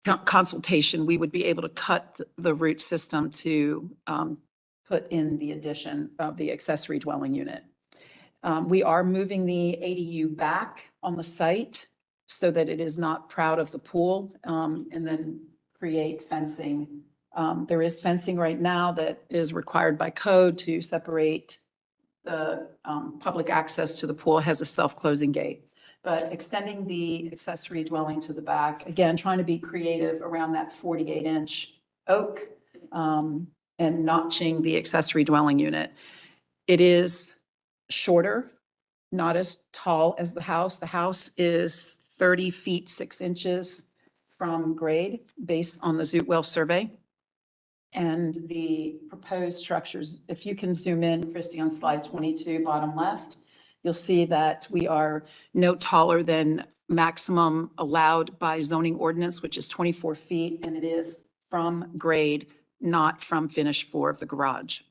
consultation, we would be able to cut the root system to put in the addition of the accessory dwelling unit. We are moving the ADU back on the site so that it is not proud of the pool, and then create fencing. There is fencing right now that is required by code to separate the public access to the pool. It has a self-closing gate. But extending the accessory dwelling to the back, again, trying to be creative around that 48-inch oak, and notching the accessory dwelling unit. It is shorter, not as tall as the house. The house is 30 feet 6 inches from grade based on the Zoot survey. And the proposed structures, if you can zoom in, Christy, on slide 22, bottom left, you'll see that we are no taller than maximum allowed by zoning ordinance, which is 24 feet, and it is from grade, not from finished floor of the garage.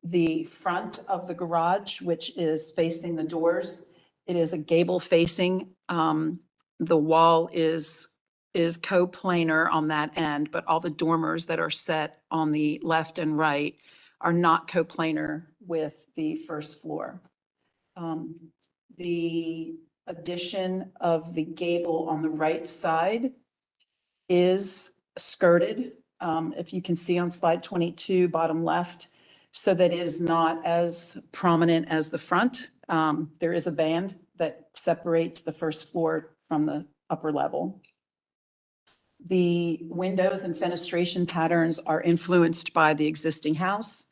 The front of the garage, which is facing the doors, it is a gable facing. The wall is coplanar on that end, but all the dormers that are set on the left and right are not coplanar with the first floor. The addition of the gable on the right side is skirted, if you can see on slide 22, bottom left, so that it is not as prominent as the front. There is a band that separates the first floor from the upper level. The windows and fenestration patterns are influenced by the existing house.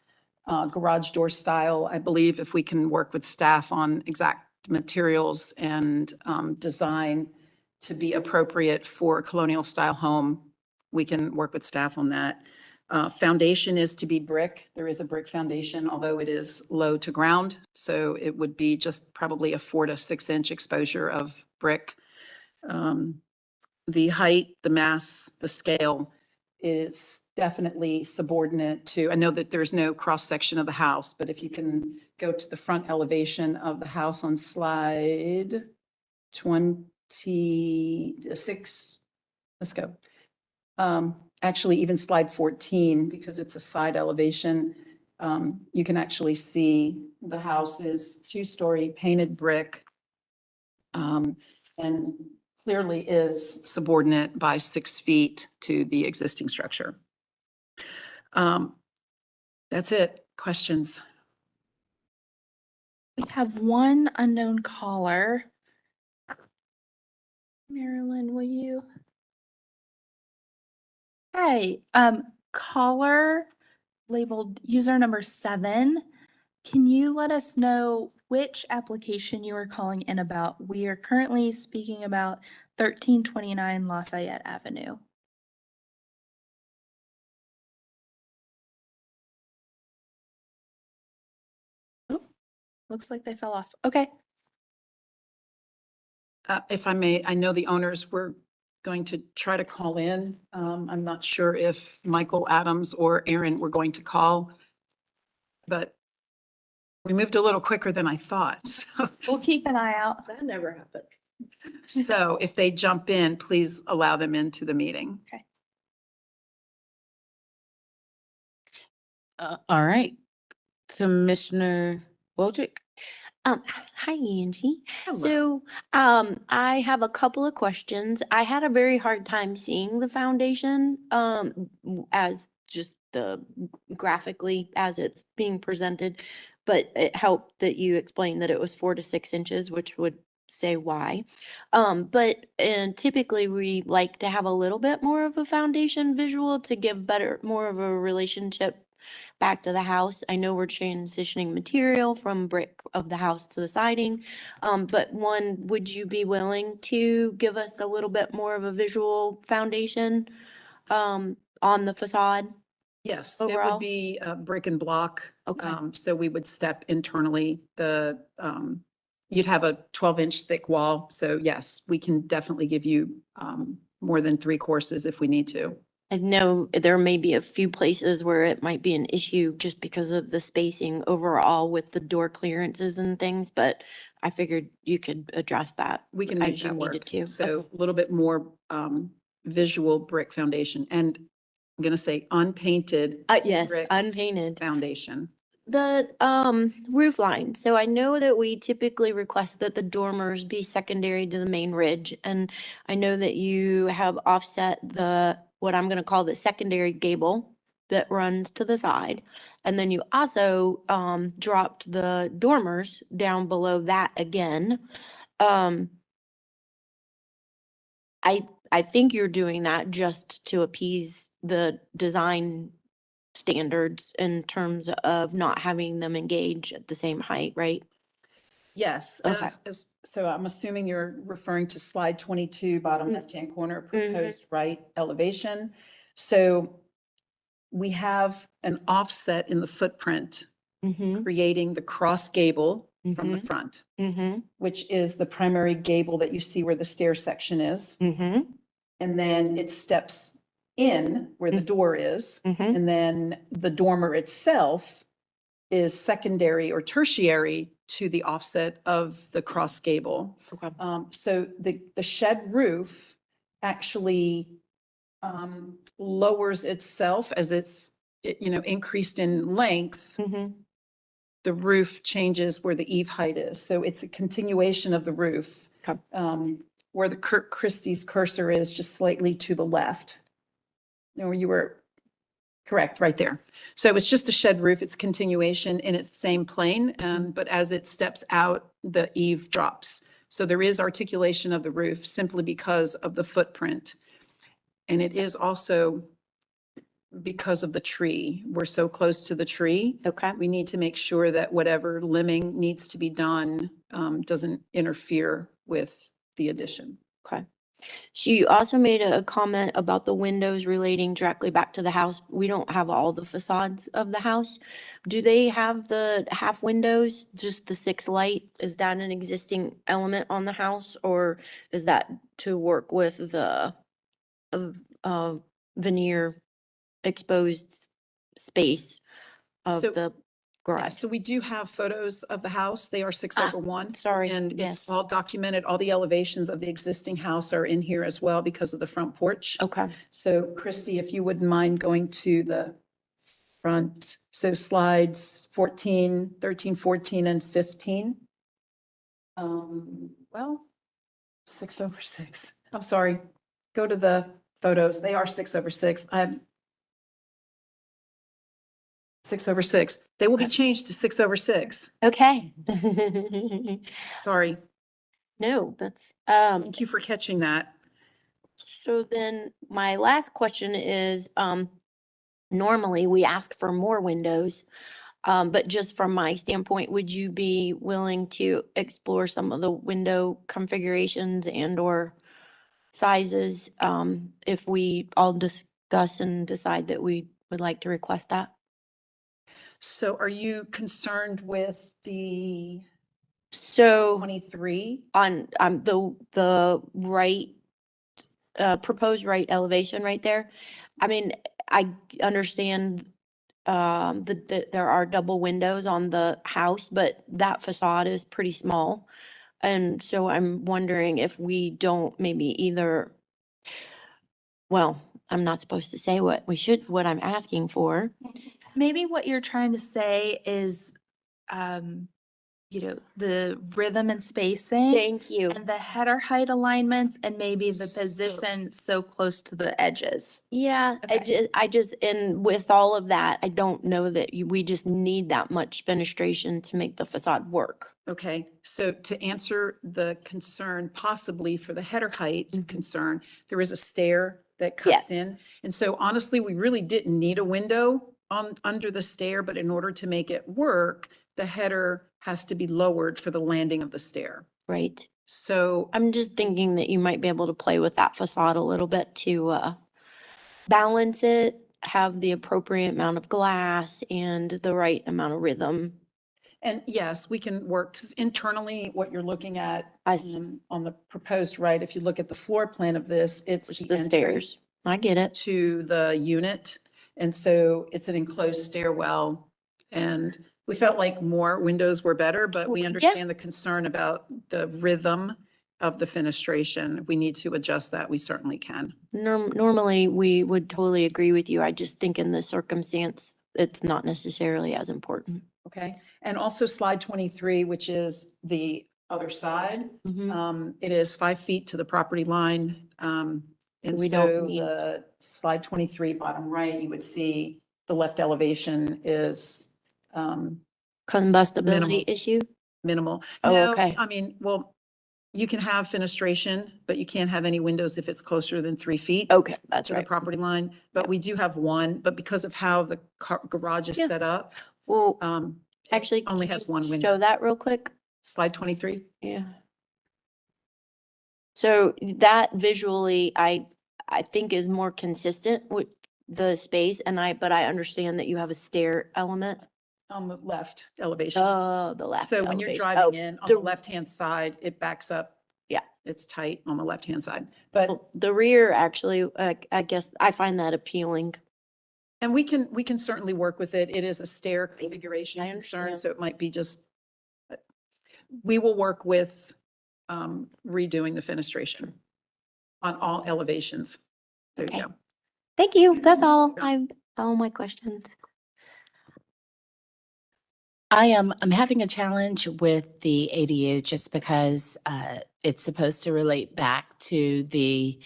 Garage door style, I believe if we can work with staff on exact materials and design to be appropriate for a colonial style home, we can work with staff on that. Foundation is to be brick. There is a brick foundation, although it is low to ground. So it would be just probably a 4 to 6 inch exposure of brick. The height, the mass, the scale is definitely subordinate to, I know that there's no cross section of the house, but if you can go to the front elevation of the house on slide 26, let's go. Actually, even slide 14, because it's a side elevation, you can actually see the house is 2-story painted brick, and clearly is subordinate by 6 feet to the existing structure. That's it. Questions?
We have one unknown caller. Marilyn, will you? Hi, caller labeled user number 7. Can you let us know which application you are calling in about? We are currently speaking about 1329 Lafayette Avenue. Oh, looks like they fell off. Okay.
If I may, I know the owners were going to try to call in. I'm not sure if Michael Adams or Aaron were going to call, but we moved a little quicker than I thought.
We'll keep an eye out.
That never happened.
So if they jump in, please allow them into the meeting.
Okay.
All right. Commissioner Wojcik?
Hi, Angie.
Hello.
So, I have a couple of questions. I had a very hard time seeing the foundation, as just the graphically as it's being presented. But it helped that you explained that it was 4 to 6 inches, which would say why. And typically we like to have a little bit more of a foundation visual to give more of a relationship back to the house. I know we're transitioning material from brick of the house to the siding. But would you be willing to give us a little bit more of a visual foundation, on the facade?
Yes, it
Overall?
would be brick and block.
Okay.
So we would step internally. You'd have a 12-inch thick wall. So yes, we can definitely give you more than 3 courses if we need to.
I know there may be a few places where it might be an issue just because of the spacing overall with the door clearances and things, but I figured you could address that.
We can make
as you
that
needed
work.
to.
So
Okay.
a little bit more visual brick foundation. And I'm going to say unpainted
Yes,
brick
unpainted.
foundation.
The roof line. So I know that we typically request that the dormers be secondary to the main ridge. And I know that you have offset what I'm gonna call the secondary gable that runs to the side. And then you also dropped the dormers down below that again. I think you're doing that just to appease the design standards in terms of not having them engage at the same height, right?
Yes,
Okay.
so I'm assuming you're referring to slide 22, bottom
Mm.
left-hand corner,
Mhm.
proposed right elevation. So we have an offset in the footprint,
Mm-hmm,
creating the cross gable from the
Mhm.
front,
mm-hmm,
which is the primary gable that you see where the stair section is.
mm-hmm,
And then it steps in where the door is.
mm-hmm.
And then the dormer itself is secondary or tertiary to the offset of the cross gable.
Okay.
So the shed roof actually lowers itself as it's, increased in length.
Mm-hmm.
The roof changes where the eave height is. So it's a continuation of the roof.
Okay.
Where the Christie's cursor is just slightly to the left. No, you were correct, right there. So it's just a shed roof. It's continuation in its same plane, but as it steps out, the eave drops. So there is articulation of the roof simply because of the footprint. And it is also because of the tree. We're so close to the tree.
Okay.
We need to make sure that whatever limbing needs to be done doesn't interfere with the addition.
Okay. So you also made a comment about the windows relating directly back to the house. We don't have all the facades of the house. Do they have the half windows, just the 6 light? Is that an existing element on the house, or is that to work with the veneer exposed space of
So-
the
Yeah,
garage?
so we do have photos of the house. They are 6/1.
sorry,
And
yes.
it's all documented. All the elevations of the existing house are in here as well because of the front porch.
Okay.
So Christy, if you wouldn't mind going to the front, so slides 14, 13, 14, and 15. Well, 6/6. I'm sorry. Go to the photos. They are 6/6. I'm 6/6. They will be changed to 6/6.
Okay.
Sorry.
No, that's,
Thank you for catching that.
so then my last question is, normally we ask for more windows. But just from my standpoint, would you be willing to explore some of the window configurations and or sizes, if we all discuss and decide that we would like to request that?
So are you concerned with the
So
23?
on, the right, proposed right elevation right there. I mean, I understand that there are double windows on the house, but that facade is pretty small. And so I'm wondering if we don't maybe either, well, I'm not supposed to say what I'm asking for.
Maybe what you're trying to say is, the rhythm and spacing.
Thank you.
And the header height alignments and maybe the
So-
position so close to the edges.
Yeah,
Okay.
I just, and with all of that, I don't know that we just need that much fenestration to make the facade work.
Okay, so to answer the concern possibly for the header height
Mhm.
concern, there is a stair that cuts
Yes.
in. And so honestly, we really didn't need a window under the stair, but in order to make it work, the header has to be lowered for the landing of the stair.
Right.
So
I'm just thinking that you might be able to play with that facade a little bit to balance it, have the appropriate amount of glass and the right amount of rhythm.
And yes, we can work, 'cause internally, what you're looking at
I
on the proposed right, if you look at the floor plan of this, it's
Just
the
the
entry
stairs. I get it.
to the unit. And so it's an enclosed stairwell. And we felt like more windows were better, but we
Yeah.
understand the concern about the rhythm of the fenestration. If we need to adjust that, we certainly can.
Normally, we would totally agree with you. I just think in this circumstance, it's not necessarily as important.
Okay, and also slide 23, which is the other side.
Mhm.
It is 5 feet to the property line. And
We don't
so
need-
the slide 23, bottom right, you would see the left elevation is
Combustibility
Minimal.
issue?
minimal.
Oh,
No,
okay.
I mean, well, you can have fenestration, but you can't have any windows if it's closer than 3 feet.
Okay, that's
To the
right.
property line, but we do have one, but because of how the garage is
Yeah.
set up,
Well,
it
actually.
only
can
has
you
one window.
Show that real quick.
Slide 23.
Yeah. So that visually, I think is more consistent with the space but I understand that you have a stair element.
On the left elevation.
The left.
So when you're
elevation.
driving
Oh,
in on
the-
the left-hand side, it backs up.
Yeah.
It's tight on the left-hand side, but,
well, the rear actually, I guess I find that appealing.
and we can certainly work with it. It is a stair configuration
I
concern,
understand.
so it might be just, we will work with redoing the fenestration on all elevations. There you
Okay.
go.
Thank you. That's all.
Yeah.
All my questions.
I'm having a challenge with the ADU just because it's supposed to relate back to the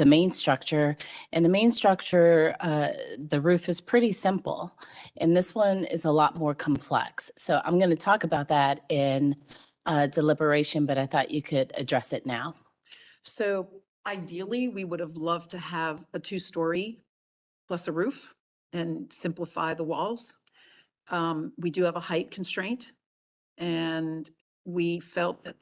main structure. And the main structure, the roof is pretty simple. And this one is a lot more complex. So I'm going to talk about that in deliberation, but I thought you could address it now.
So ideally, we would have loved to have a 2-story plus a roof and simplify the walls. We do have a height constraint, and we felt that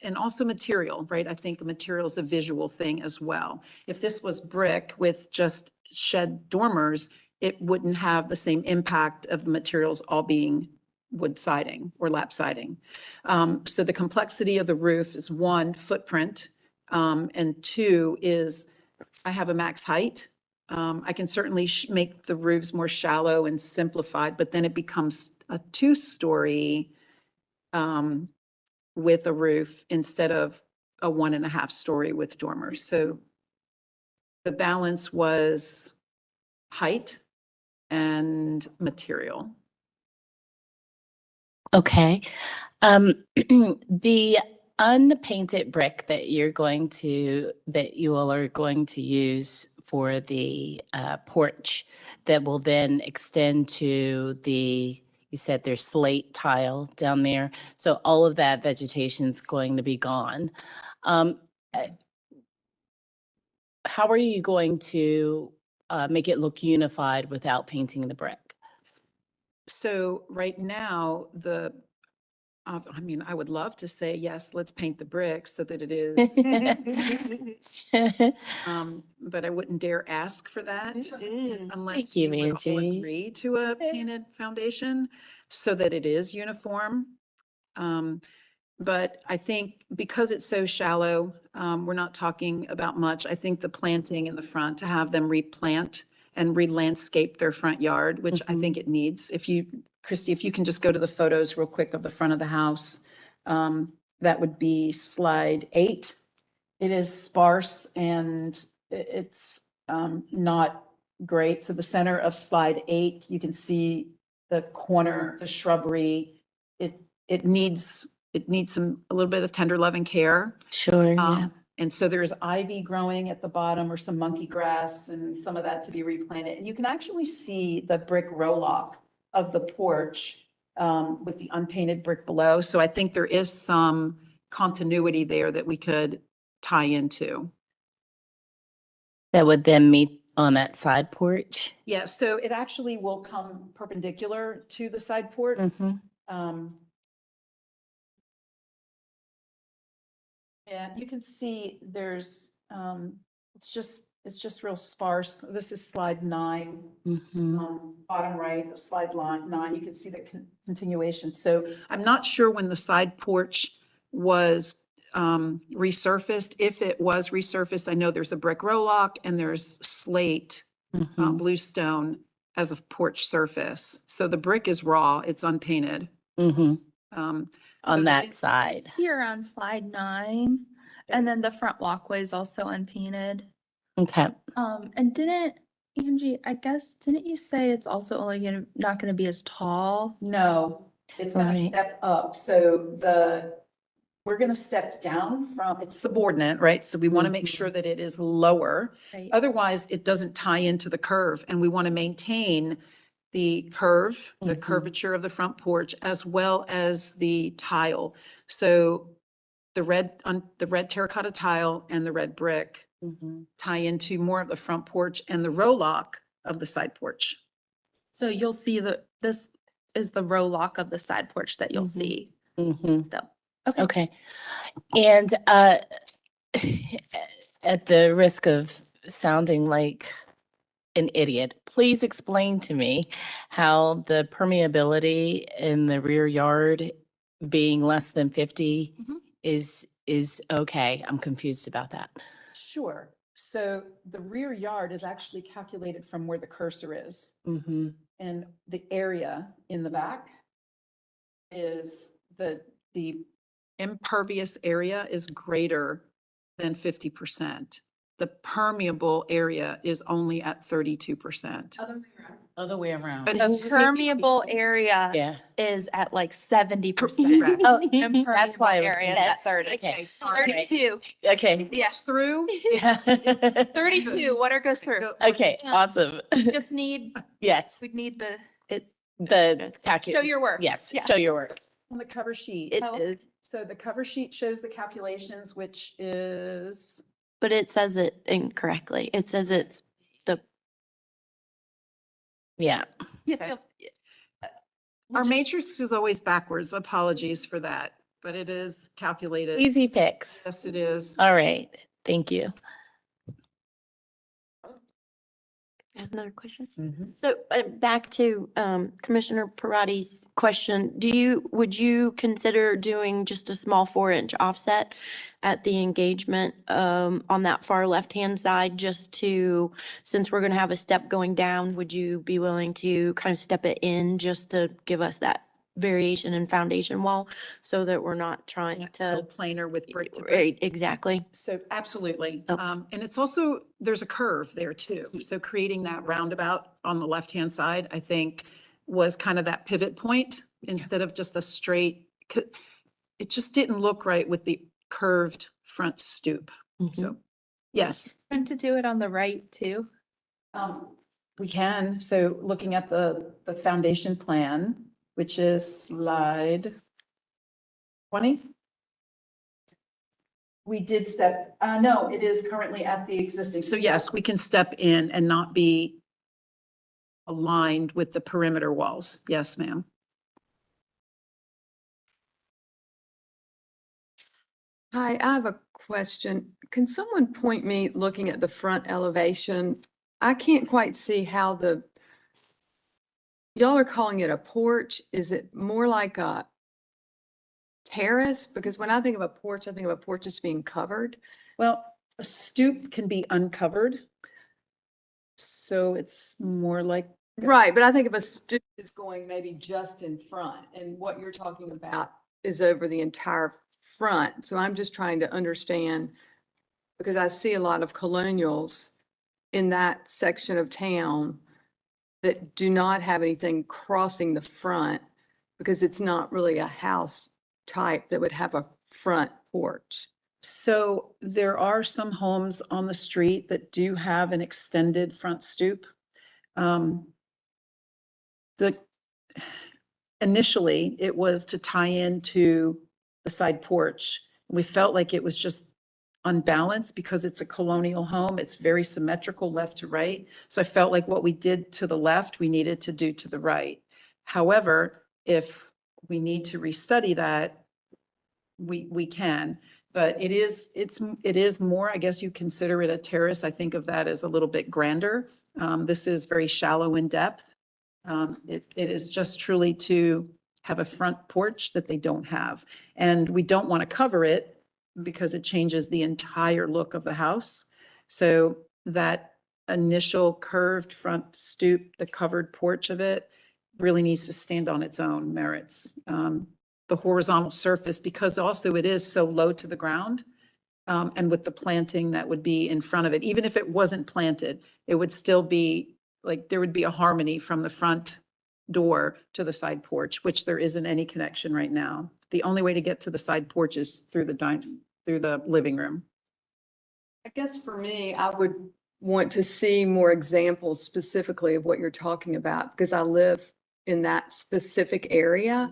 and also material, right? I think material is a visual thing as well. If this was brick with just shed dormers, it wouldn't have the same impact of the materials all being wood siding or lap siding. So the complexity of the roof is one, footprint, and two is I have a max height. I can certainly make the roofs more shallow and simplified, but then it becomes a 2-story with a roof instead of a 1.5-story with dormers. So the balance was height and material.
Okay. The unpainted brick that you all are going to use for the porch that will then extend to you said there's slate tile down there. So all of that vegetation is going to be gone. How are you going to make it look unified without painting the brick?
So right now, I mean, I would love to say, yes, let's paint the brick so that it is, but I wouldn't dare ask for that unless
Thank you,
we would all
Angie.
agree to a painted foundation so that it is uniform. But I think because it's so shallow, we're not talking about much. I think the planting in the front, to have them replant and re-landscape their front yard, which I think it needs. Christy, if you can just go to the photos real quick of the front of the house, that would be slide 8. It is sparse and it's not great. So the center of slide 8, you can see the corner, the shrubbery. It needs a little bit of tender love and care.
Sure, yeah.
And so there's ivy growing at the bottom or some monkey grass and some of that to be replanted. And you can actually see the brick roll-off of the porch with the unpainted brick below. So I think there is some continuity there that we could tie into.
That would then meet on that side porch?
Yeah, so it actually will come perpendicular to the side porch. Yeah, you can see there's, it's just real sparse. This is slide 9, bottom right of slide 9. You can see the continuation. So I'm not sure when the side porch was resurfaced. If it was resurfaced, I know there's a brick roll-off and there's slate, bluestone as a porch surface. So the brick is raw, it's unpainted.
On that side.
It's here on slide 9, and then the front walkway is also unpainted.
Okay.
And Angie, I guess, didn't you say it's also only not gonna be as tall?
No, it's gonna
Right.
step up. So we're gonna step down from, it's subordinate, right? So we want to make sure that it is lower.
Right.
Otherwise, it doesn't tie into the curve, and we want to maintain the curve, the curvature of the front porch, as well as the tile. So the red terracotta tile and the red brick tie into more of the front porch and the roll-off of the side porch.
So you'll see this is the row lock of the side porch that you'll see still.
Okay. And at the risk of sounding like an idiot, please explain to me how the permeability in the rear yard being less than 50 is okay. I'm confused about that.
Sure. So the rear yard is actually calculated from where the cursor is. And the area in the back is the impervious area is greater than 50%. The permeable area is only at 32%.
Other way around.
The permeable area
Yeah.
is at like 70%.
Correct.
Oh,
That's why I was
area is
thinking
at
that's-
30.
Okay.
32.
Okay.
Yes,
Through?
Yeah.
32. Water goes through.
Okay,
Yeah.
awesome.
Just need,
Yes,
we need the,
the
show your work.
Yes,
Yeah.
show your work.
On the cover sheet.
It
Oh.
is,
So the cover sheet shows the calculations, which is,
but it says it incorrectly. It says it's the,
Yeah.
Yeah,
Okay.
feel-
our matrix is always backwards. Apologies for that. but it is calculated.
Easy fix.
Yes, it is.
All right, thank you.
Another question?
Mhm.
So back to Commissioner Parati's question, would you consider doing just a small 4-inch offset at the engagement on that far left-hand side, just to, since we're gonna have a step going down, would you be willing to kind of step it in just to give us that variation in foundation wall so that we're not trying
Go
to?
planar with brick to brick.
Right, exactly.
So absolutely.
Okay.
And it's also, there's a curve there too. So creating that roundabout on the left-hand side, I think was kind of that pivot point instead of just a straight, it just didn't look right with the curved front stoop.
Mhm.
So, yes.
And to do it on the right too.
We can. So looking at the foundation plan, which is slide 20. We did step, no, it is currently at the existing. So yes, we can step in and not be aligned with the perimeter walls. Yes, ma'am.
Hi, I have a question. Can someone point me, looking at the front elevation? I can't quite see how y'all are calling it a porch. Is it more like a terrace? Because when I think of a porch, I think of a porch as being covered.
Well, a stoop can be uncovered. So it's more like.
Right, but I think of a stoop is going maybe just in front, and what you're talking about is over the entire front. So I'm just trying to understand, because I see a lot of colonials in that section of town that do not have anything crossing the front because it's not really a house type that would have a front porch.
So there are some homes on the street that do have an extended front stoop. Initially, it was to tie into the side porch. We felt like it was just unbalanced because it's a colonial home. It's very symmetrical left to right. So I felt like what we did to the left, we needed to do to the right. However, if we need to restudy that, we can. But it is more, I guess you consider it a terrace. I think of that as a little bit grander. This is very shallow in depth. It is just truly to have a front porch that they don't have. And we don't want to cover it because it changes the entire look of the house. So that initial curved front stoop, the covered porch of it, really needs to stand on its own merits. The horizontal surface, because also it is so low to the ground, and with the planting that would be in front of it, even if it wasn't planted, it would still be like, there would be a harmony from the front door to the side porch, which there isn't any connection right now. The only way to get to the side porch is through the living room.
I guess for me, I would want to see more examples specifically of what you're talking about, because I live in that specific area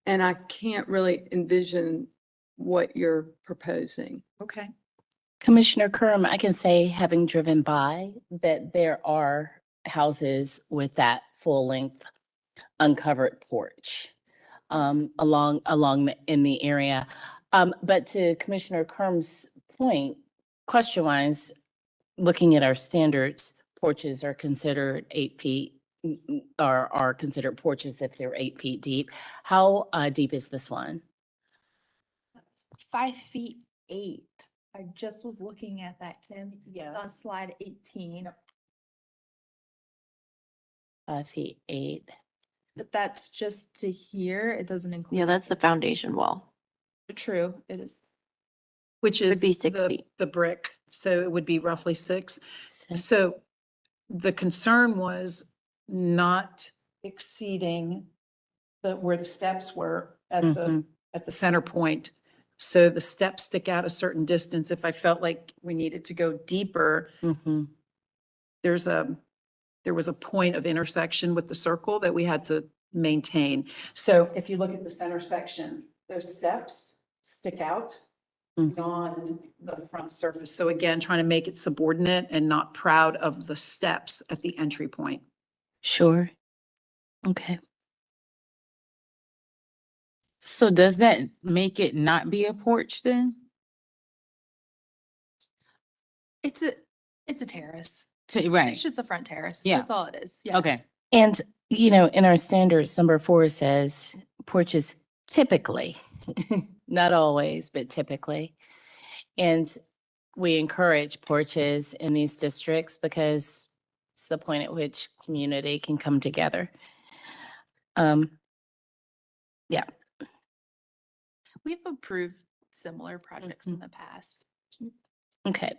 and I can't really envision what you're proposing.
Okay.
Commissioner Kerm, I can say, having driven by, that there are houses with that full-length uncovered porch along in the area. But to Commissioner Kerm's point, question-wise, looking at our standards, porches are considered 8 feet, are considered porches if they're 8 feet deep. How deep is this one?
5'8". I just was looking at that, Kim. It's on slide 18.
5'8".
But that's just to here. It doesn't include.
Yeah, that's the foundation wall.
True. It is.
Which
Would
is
be 6
the,
feet.
the brick. So it would be roughly 6.
Six.
So the concern was not exceeding where the steps were at the center point. So the steps stick out a certain distance. If I felt like we needed to go deeper,
Mhm.
there was a point of intersection with the circle that we had to maintain. So if you look at the center section, those steps stick out beyond the front surface. So again, trying to make it subordinate and not proud of the steps at the entry point.
Sure. Okay.
So does that make it not be a porch then?
It's a terrace.
Right,
It's just a front terrace.
Yeah.
That's all it is. Yeah.
okay.
And, you know, in our standards, number 4 says porches typically, not always, but typically. And we encourage porches in these districts because it's the point at which community can come together. Yeah,
We've approved similar projects in the past.
okay.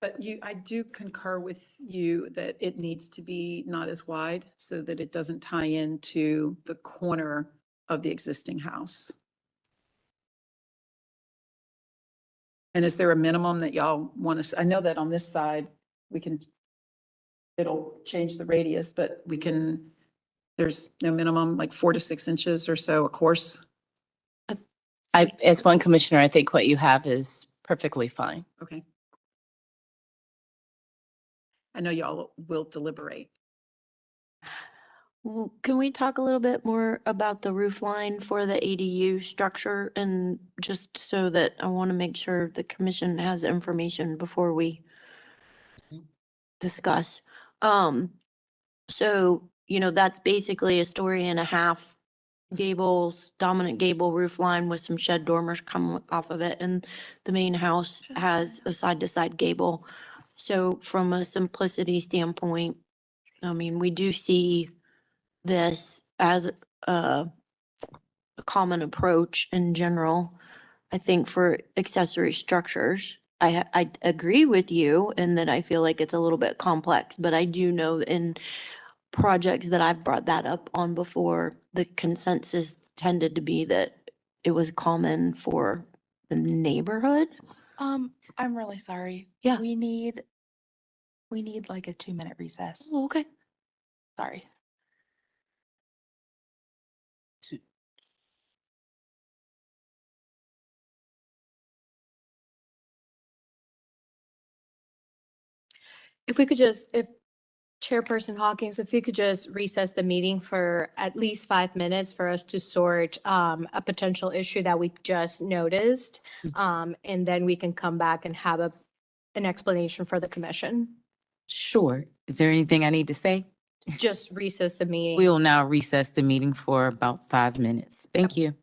But I do concur with you that it needs to be not as wide so that it doesn't tie into the corner of the existing house. And is there a minimum that y'all want to, I know that on this side, it'll change the radius, but there's no minimum, like 4 to 6 inches or so, of course.
As one commissioner, I think what you have is perfectly fine.
Okay. I know y'all will deliberate.
Well, can we talk a little bit more about the roof line for the ADU structure? And just so that I want to make sure the commission has information before we discuss. So, you know, that's basically a story and a half gables, dominant gable roof line with some shed dormers coming off of it. And the main house has a side-to-side gable. So from a simplicity standpoint, I mean, we do see this as a common approach in general. I think for accessory structures, I agree with you in that I feel like it's a little bit complex, but I do know in projects that I've brought that up on before, the consensus tended to be that it was common for the neighborhood.
I'm really sorry.
Yeah.
We need like a 2-minute recess.
Oh, okay.
Sorry.
If we could just, if Chairperson Hawkins, if you could just recess the meeting for at least 5 minutes for us to sort a potential issue that we just noticed. And then we can come back and have an explanation for the commission.
Sure. Is there anything I need to say?
Just recess the meeting.
We will now recess the meeting for about 5 minutes. Thank you.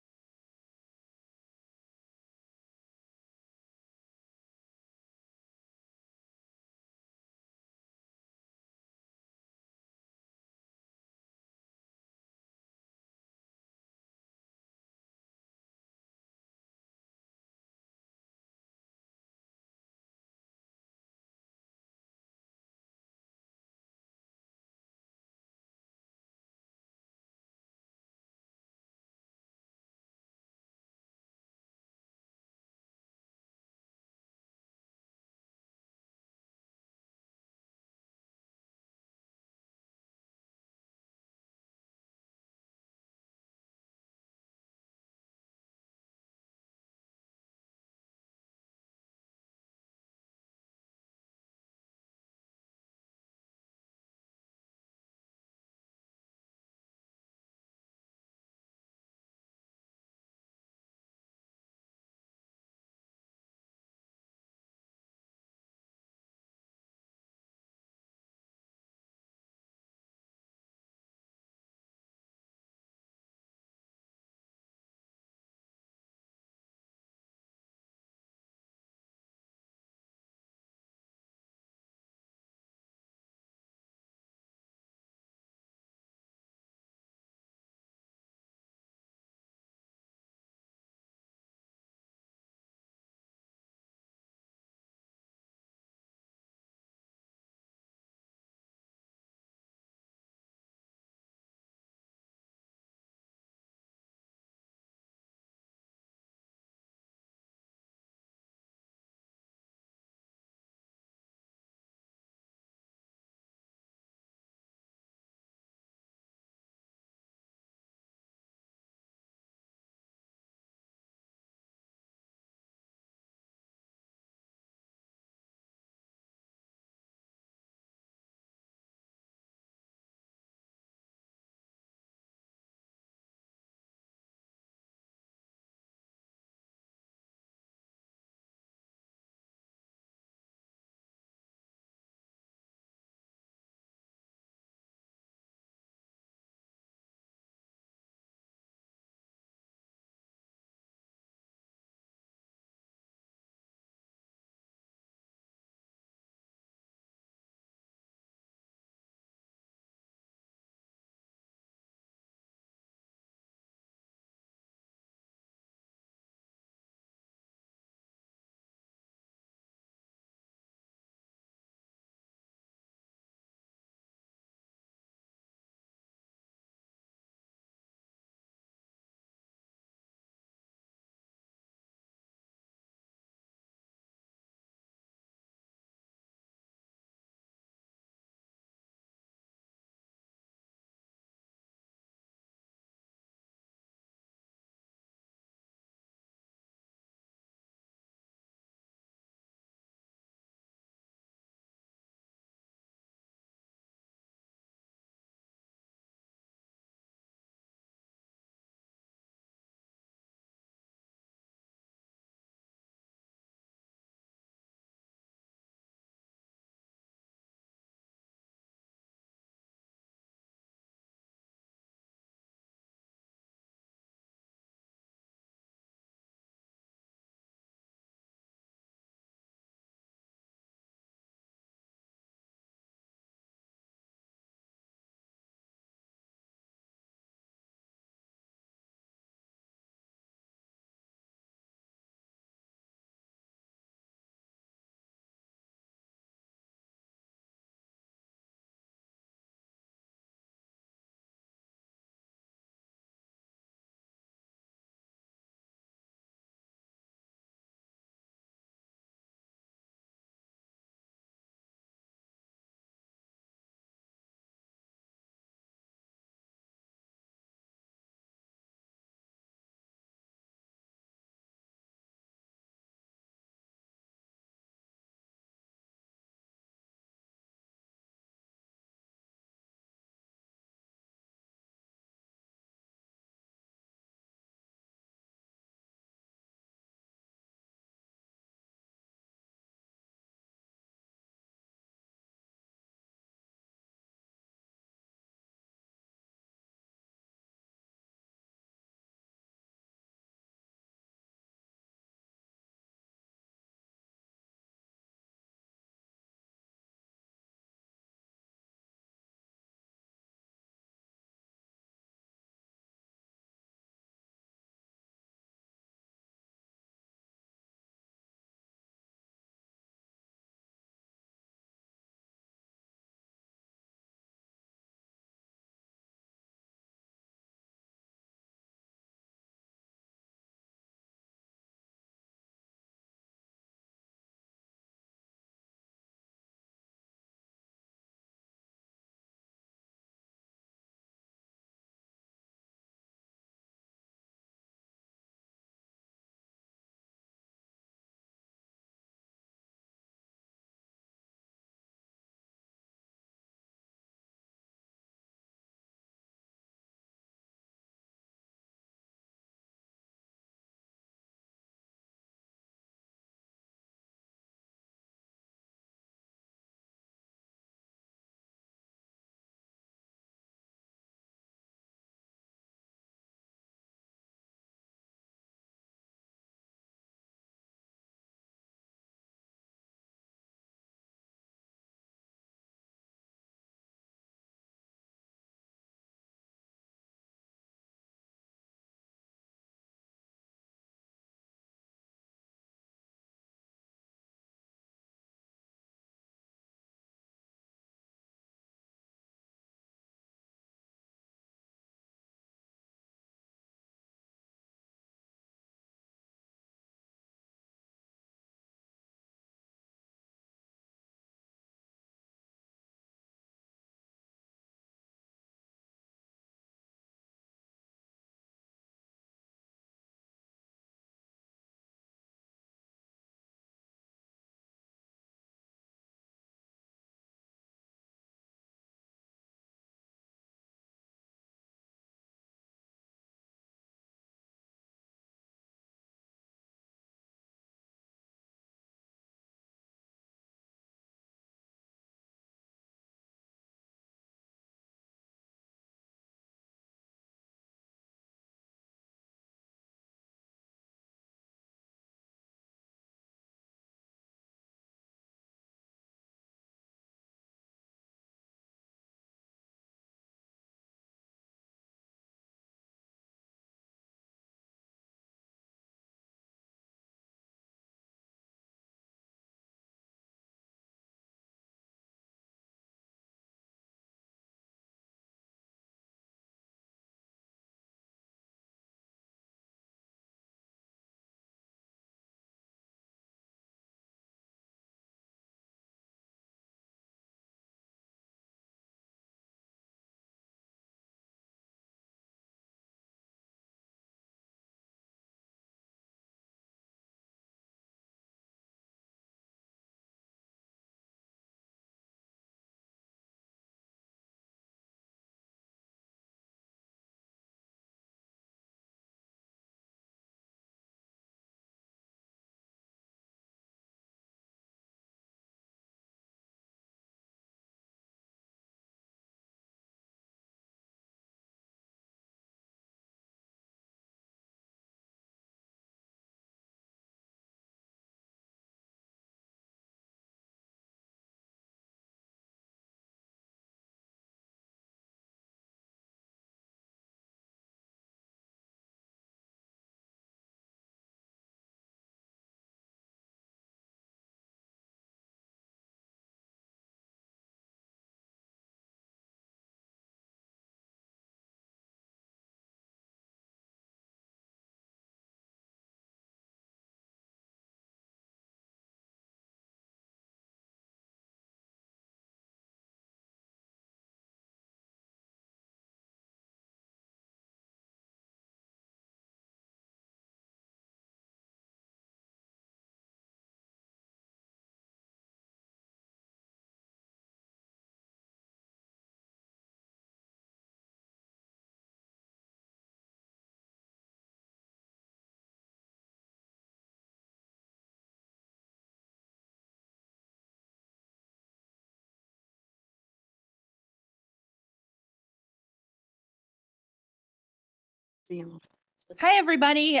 Hi, everybody.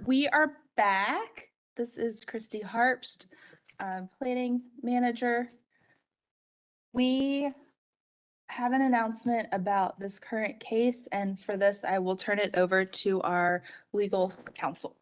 We are back. This is Christy Harpst, Planning Manager. We have an announcement about this current case, and for this, I will turn it over to our legal counsel.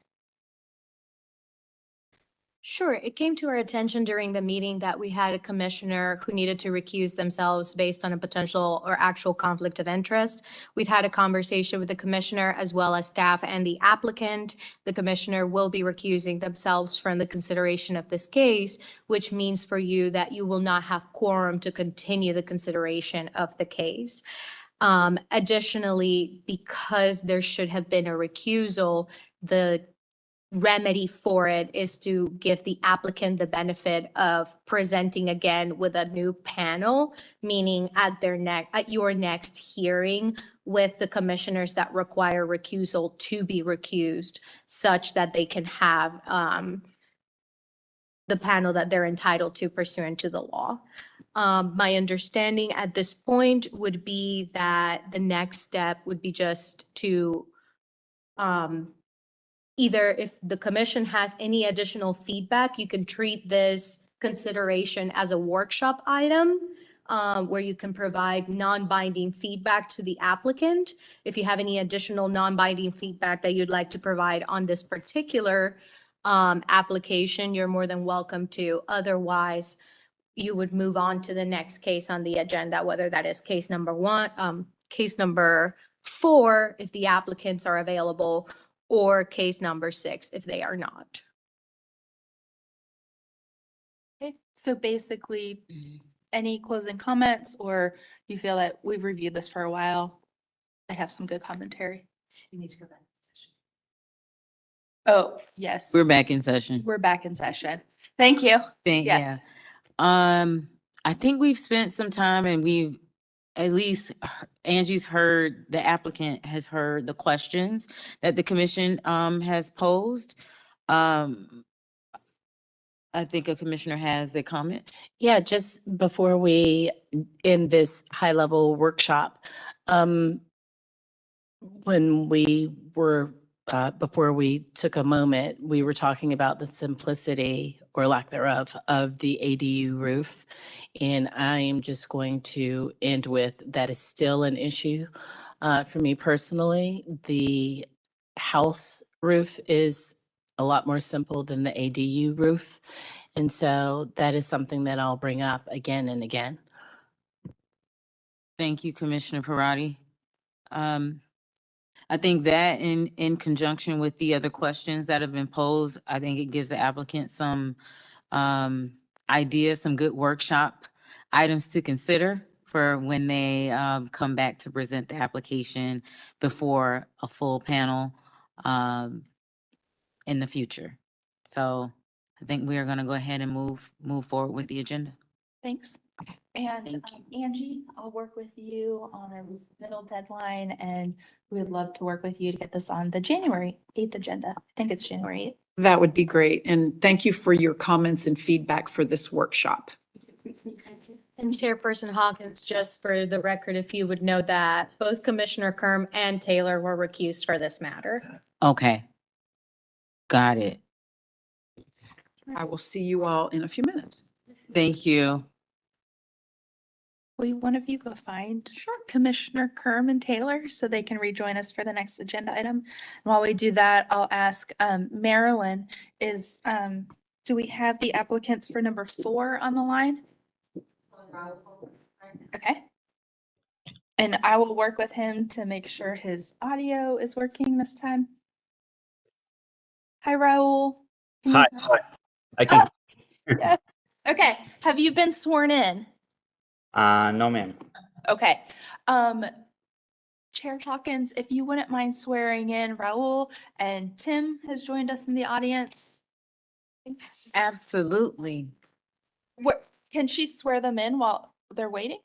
Sure. It came to our attention during the meeting that we had a commissioner who needed to recuse themselves based on a potential or actual conflict of interest. We've had a conversation with the commissioner as well as staff and the applicant. The commissioner will be recusing themselves from the consideration of this case, which means for you that you will not have quorum to continue the consideration of the case. Additionally, because there should have been a recusal, the remedy for it is to give the applicant the benefit of presenting again with a new panel, meaning at your next hearing with the commissioners that require recusal to be recused, such that they can have the panel that they're entitled to pursuant to the law. My understanding at this point would be that the next step would be just to either if the commission has any additional feedback, you can treat this consideration as a workshop item where you can provide non-binding feedback to the applicant. If you have any additional non-binding feedback that you'd like to provide on this particular application, you're more than welcome to. Otherwise, you would move on to the next case on the agenda, whether that is case number 4, if the applicants are available, or case number 6 if they are not.
Okay, so basically, any closing comments, or you feel that we've reviewed this for a while? I have some good commentary.
You need to go back to session.
Oh, yes.
We're back in session.
We're back in session. Thank you. Yes.
I think we've spent some time and we've at least Angie's heard, the applicant has heard the questions that the commission has posed. I think a commissioner has a comment.
Yeah, just before we end this high-level workshop, when we were, before we took a moment, we were talking about the simplicity or lack thereof of the ADU roof. And I am just going to end with, that is still an issue. For me personally, the house roof is a lot more simple than the ADU roof. And so that is something that I'll bring up again and again.
Thank you, Commissioner Parati. I think that in conjunction with the other questions that have been posed, I think it gives the applicant some ideas, some good workshop items to consider for when they come back to present the application before a full panel in the future. So I think we are going to go ahead and move forward with the agenda.
Thanks. And
Thank
Angie, I'll work with you on a middle deadline, and we would love to work with you to get this on the January 8th agenda. I think it's January 8th.
That would be great. And thank you for your comments and feedback for this workshop.
And Chairperson Hawkins, just for the record, if you would know that both Commissioner Kerm and Taylor were recused for this matter.
Okay. Got it.
I will see you all in a few minutes.
Thank you.
Will one of you go find Commissioner Kerm and Taylor so they can rejoin us for the next agenda item? And while we do that, I'll ask Marilyn, do we have the applicants for number 4 on the line? Okay. And I will work with him to make sure his audio is working this time. Hi, Raul. Can you
Hi,
hear
hi.
us?
I can.
Yes. Okay. Have you been sworn in?
No, ma'am.
Okay. Chair Hawkins, if you wouldn't mind swearing in Raul, and Tim has joined us in the audience.
Absolutely.
What, can she swear them in while they're waiting?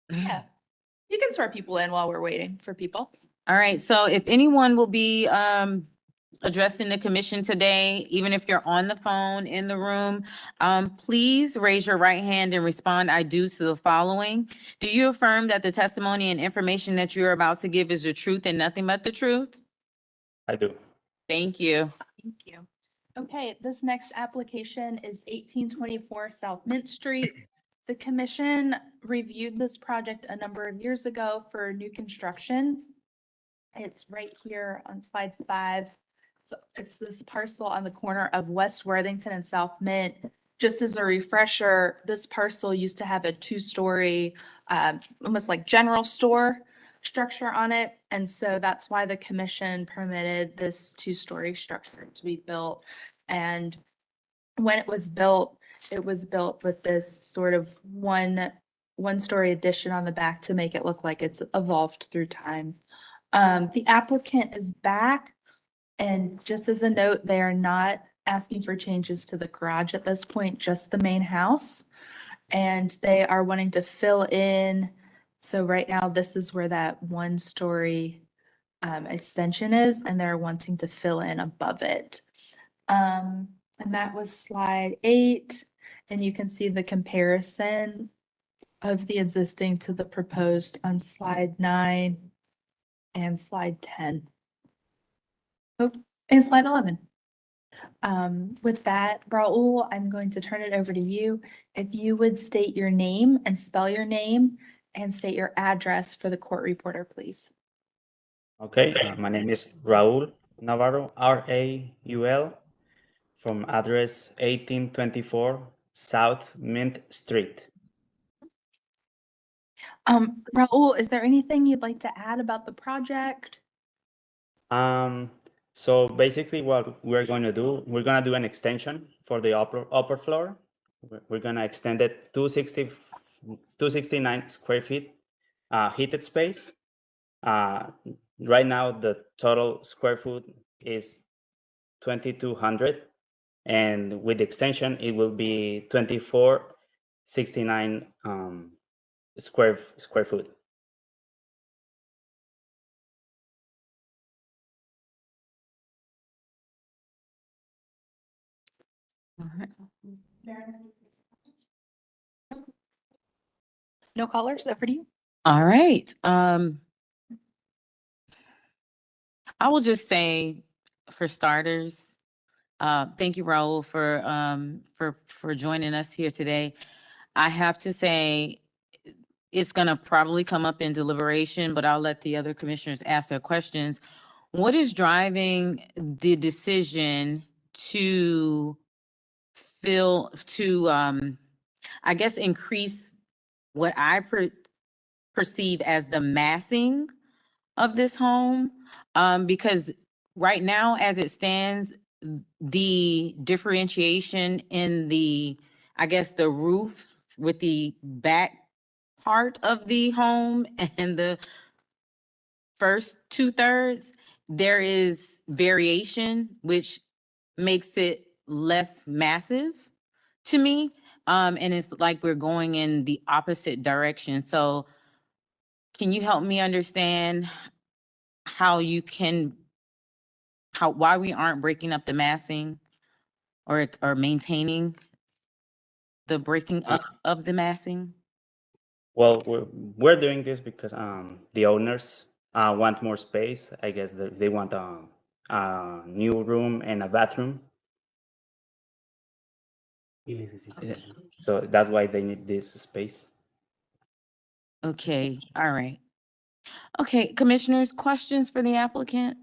Yeah. You can swear people in while we're waiting for people.
All right, so if anyone will be addressing the commission today, even if you're on the phone in the room, please raise your right hand and respond, "I do" to the following. Do you affirm that the testimony and information that you're about to give is the truth and nothing but the truth?
I do.
Thank you.
Thank you. Okay, this next application is 1824 South Mint Street. The commission reviewed this project a number of years ago for new construction. It's right here on slide 5. So it's this parcel on the corner of West Worthington and South Mint. Just as a refresher, this parcel used to have a 2-story, almost like general store structure on it. And so that's why the commission permitted this 2-story structure to be built. And when it was built with this sort of one-story addition on the back to make it look like it's evolved through time. The applicant is back, and just as a note, they are not asking for changes to the garage at this point, just the main house. And they are wanting to fill in. So right now, this is where that 1-story extension is, and they're wanting to fill in above it. And that was slide 8, and you can see the comparison of the existing to the proposed on slide 9 and slide 10. Oh, and slide 11. With that, Raul, I'm going to turn it over to you. If you would state your name and spell your name and state your address for the court reporter, please.
Okay, my name is Raul Navarro, R-A-U-L, from address 1824 South Mint Street.
Raul, is there anything you'd like to add about the project?
So basically what we're going to do, we're going to do an extension for the upper floor. We're going to extend it 269 square feet heated space. Right now, the total square foot is 2,200. And with the extension, it will be 2,469 square foot.
No callers, over to you.
All right. I will just say, for starters, thank you, Raul, for joining us here today. I have to say, it's gonna probably come up in deliberation, but I'll let the other commissioners ask their questions. What is driving the decision to I guess, increase what I perceive as the massing of this home? Because right now, as it stands, the differentiation in the, I guess, the roof with the back part of the home and the first 2/3, there is variation, which makes it less massive to me. And it's like we're going in the opposite direction. So can you help me understand why we aren't breaking up the massing or maintaining the breaking up of the massing?
Well, we're doing this because the owners want more space. I guess they want a new room and a bathroom. So that's why they need this space.
Okay, all right. Okay, commissioners, questions for the applicant?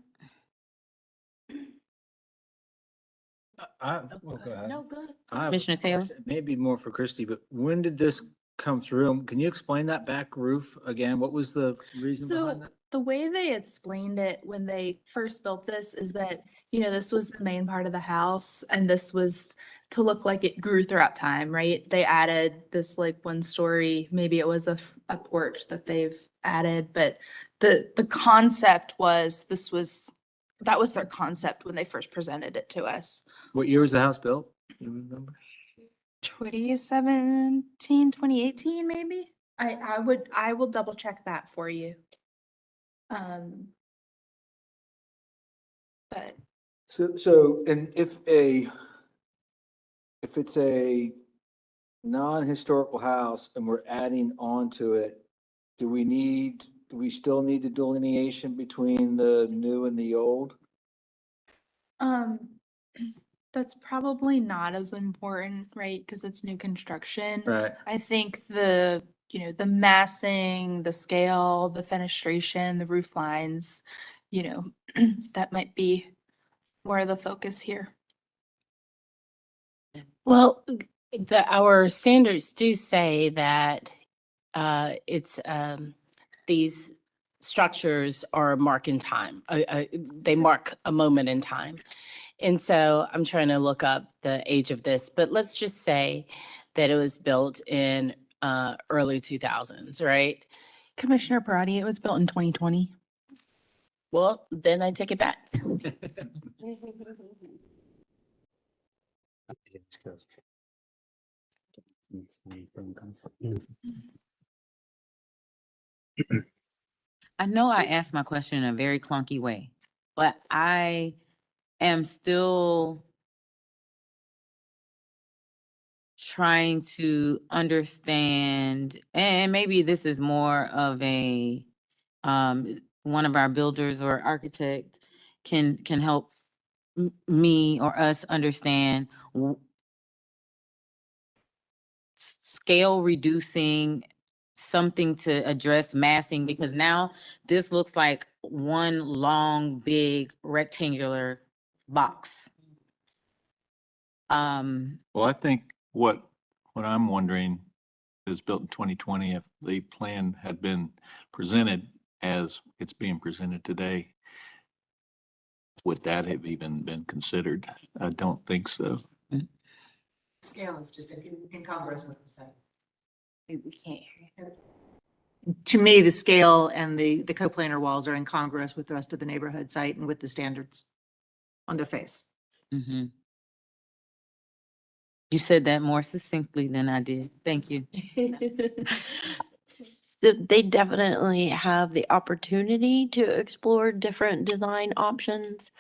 Well, go ahead.
No, good.
I have a
Commissioner Taylor?
question, maybe more for Christie, but when did this come through? Can you explain that back roof again? What was the reason behind
So
that?
the way they explained it when they first built this is that, you know, this was the main part of the house and this was to look like it grew throughout time, right? They added this like 1-story, maybe it was a porch that they've added, but the concept was that was their concept when they first presented it to us.
What year was the house built? You remember?
2017, 2018, maybe? I will double check that for you. But
And if it's a non-historical house and we're adding on to it, do we still need the delineation between the new and the old?
That's probably not as important, right? Because it's new construction.
Right.
I think the massing, the scale, the fenestration, the roof lines, that might be more of the focus here.
Well, our standards do say that it's these structures are a mark in time. They mark a moment in time. And so I'm trying to look up the age of this, but let's just say that it was built in early 2000s, right?
Commissioner Parati, it was built in 2020.
Well, then I take it back.
I know I asked my question in a very clunky way, but I am still trying to understand, and maybe this is more of a, one of our builders or architect can help me or us understand scale reducing, something to address massing, because now this looks like one long, big rectangular box.
Well, I think what I'm wondering is built in 2020, if the plan had been presented as it's being presented today, would that have even been considered? I don't think so.
Scale is just incongruous with the site.
We can't hear you.
To me, the scale and the coplanar walls are incongruous with the rest of the neighborhood site and with the standards on their face.
Mhm. You said that more succinctly than I did. Thank you.
So they definitely have the opportunity to explore different design options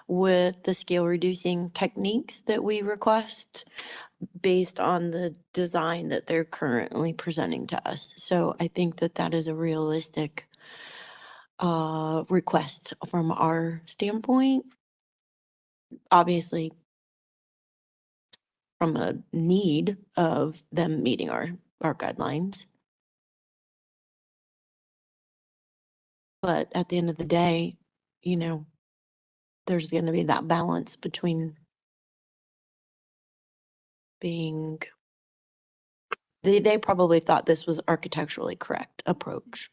with the scale reducing techniques that we request based on the design that they're currently presenting to us. So I think that that is a realistic request from our standpoint. Obviously, from a need of them meeting our guidelines. But at the end of the day, there's going to be that balance between being, they probably thought this was architecturally correct approach.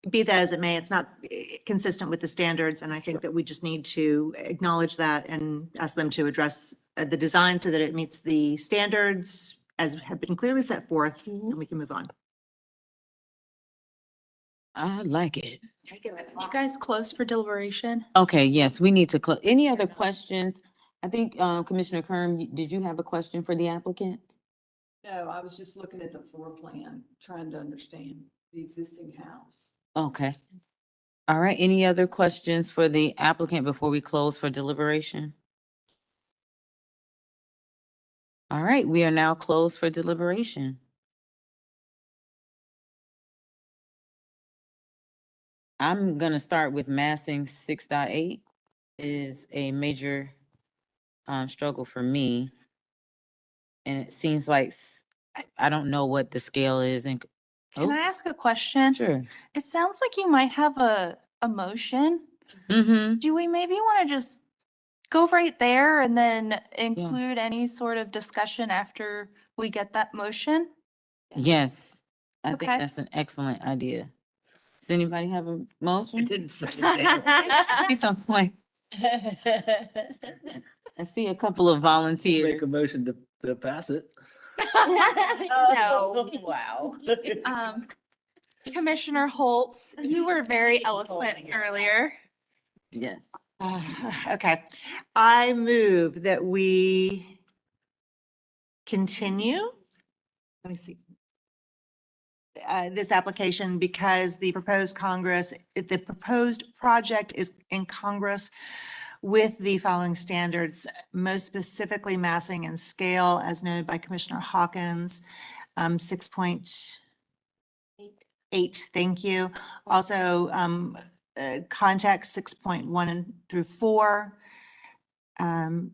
Be that as it may, it's not consistent with the standards, and I think that we just need to acknowledge that and ask them to address the design so that it meets the standards as have been clearly set forth, and we can move on.
I like it.
You guys close for deliberation?
Okay, yes, we need to close. Any other questions? I think Commissioner Kern, did you have a question for the applicant?
No, I was just looking at the floor plan, trying to understand the existing house.
Okay. All right, any other questions for the applicant before we close for deliberation? All right, we are now closed for deliberation. I'm gonna start with massing 6.8 is a major struggle for me. And it seems like I don't know what the scale is and.
Can I ask a question?
Sure.
It sounds like you might have a motion.
Mm-hmm.
Do we maybe want to just go right there and then include any sort of discussion after we get that motion?
Yes, I think
Okay.
that's an excellent idea. Does anybody have a motion?
Didn't say
See something like, I see a couple of volunteers.
Make a motion to pass it.
No.
Wow.
Commissioner Holtz, you were very eloquent earlier.
Yes.
Okay, I move that we continue. Let me see. this application because the proposed project is in Congress with the following standards, most specifically massing and scale as noted by Commissioner Hawkins, 6.8, thank you. Also, context 6.1 through 4. The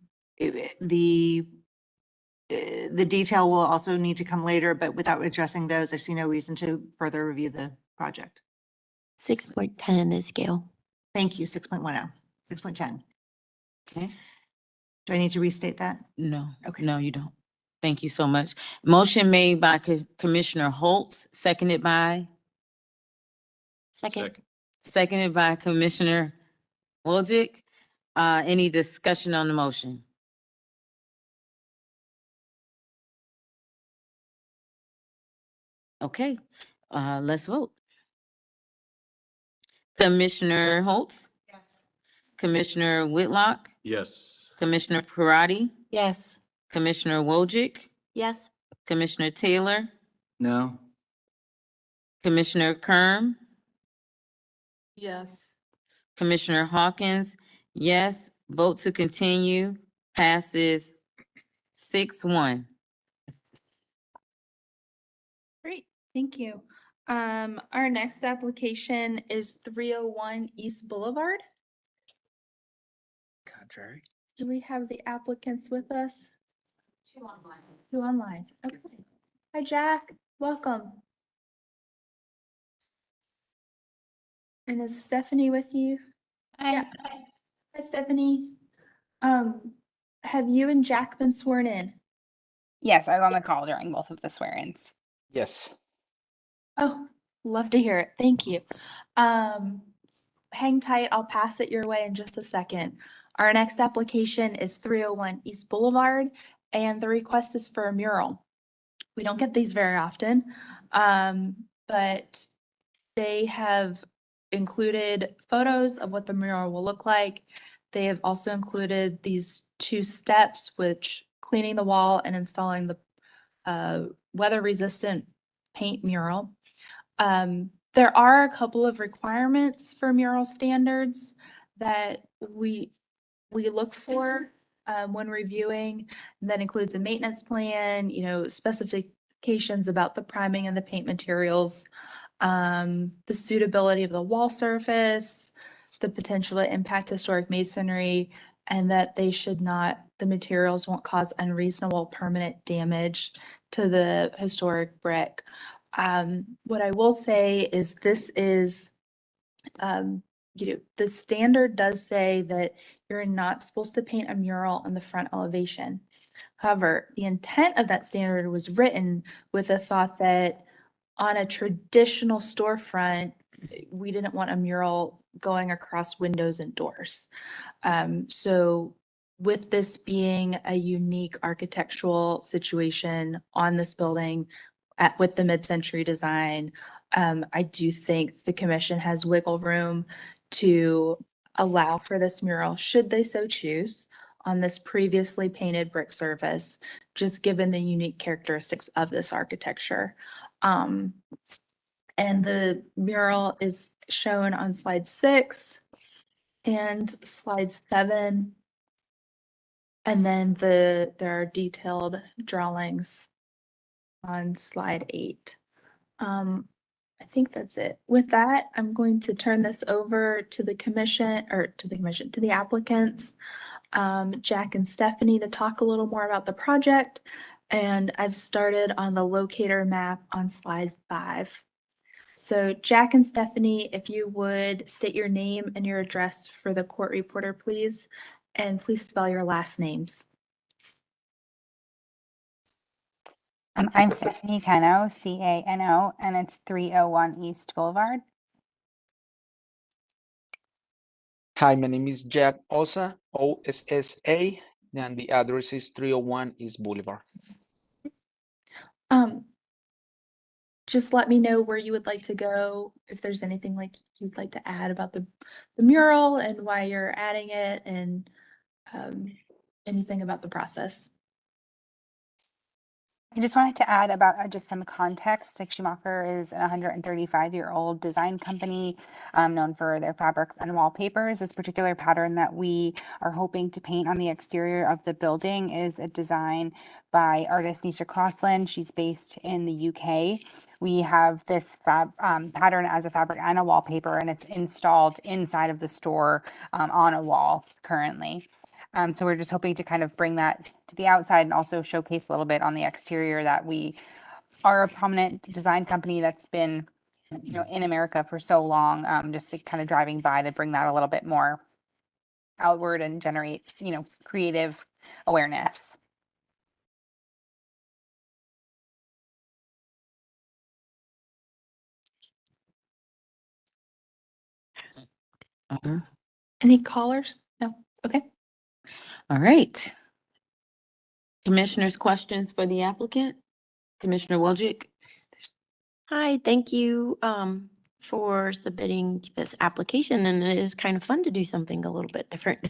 detail will also need to come later, but without addressing those, I see no reason to further review the project.
6.10 is scale.
Thank you, 6.10, 6.10.
Okay.
Do I need to restate that?
No,
Okay.
no, you don't. Thank you so much. Motion made by Commissioner Holtz, seconded by
Second.
Commissioner Wojcik. Any discussion on the motion? Okay, let's vote. Commissioner Holtz,
Yes.
Commissioner Whitlock,
Yes.
Commissioner Parati,
Yes.
Commissioner Wojcik,
Yes.
Commissioner Taylor,
No?
Commissioner Kerm,
Yes.
Commissioner Hawkins, yes. Vote to continue passes 6-1.
Great, thank you. Our next application is 301 East Boulevard.
Contrary.
Do we have the applicants with us? Two online. Okay. Hi, Jack. Welcome. And is Stephanie with you? Yeah. Hi, Stephanie. Have you and Jack been sworn in?
Yes, I was on the call during both of the swear-ins.
Yes.
Oh, love to hear it. Thank you. Hang tight. I'll pass it your way in just a second. Our next application is 301 East Boulevard, and the request is for a mural. We don't get these very often, but they have included photos of what the mural will look like. They have also included these 2 steps, which cleaning the wall and installing the weather-resistant paint mural. There are a couple of requirements for mural standards that we look for when reviewing. That includes a maintenance plan, specifications about the priming and the paint materials, the suitability of the wall surface, the potential to impact historic masonry, and that the materials won't cause unreasonable permanent damage to the historic brick. What I will say is this is, the standard does say that you're not supposed to paint a mural on the front elevation. However, the intent of that standard was written with the thought that on a traditional storefront, we didn't want a mural going across windows and doors. So with this being a unique architectural situation on this building with the mid-century design, I do think the commission has wiggle room to allow for this mural, should they so choose, on this previously painted brick surface, just given the unique characteristics of this architecture. And the mural is shown on slide 6 and slide 7. And then there are detailed drawings on slide 8. I think that's it. With that, I'm going to turn this over to the to the applicants, Jack and Stephanie, to talk a little more about the project. And I've started on the locator map on slide 5. So Jack and Stephanie, if you would state your name and your address for the court reporter, please, and please spell your last names.
I'm Stephanie Cano, C-A-N-O, and it's 301 East Boulevard.
Hi, my name is Jack Ossa, O-S-S-A, and the address is 301 East Boulevard.
Just let me know where you would like to go, if there's anything like you'd like to add about the mural and why you're adding it, and anything about the process.
I just wanted to add about just some context. Like Schumacher is a 135-year-old design company known for their fabrics and wallpapers. This particular pattern that we are hoping to paint on the exterior of the building is a design by artist Nisha Crossland. She's based in the UK. We have this pattern as a fabric and a wallpaper, and it's installed inside of the store on a wall currently. So we're just hoping to kind of bring that to the outside and also showcase a little bit on the exterior that we are a prominent design company that's been, in America for so long, just to kind of driving by to bring that a little bit more outward and generate, creative awareness.
Any callers? No. Okay.
All right. Commissioners, questions for the applicant? Commissioner Wojcik?
Hi, thank you for submitting this application, and it is kind of fun to do something a little bit different.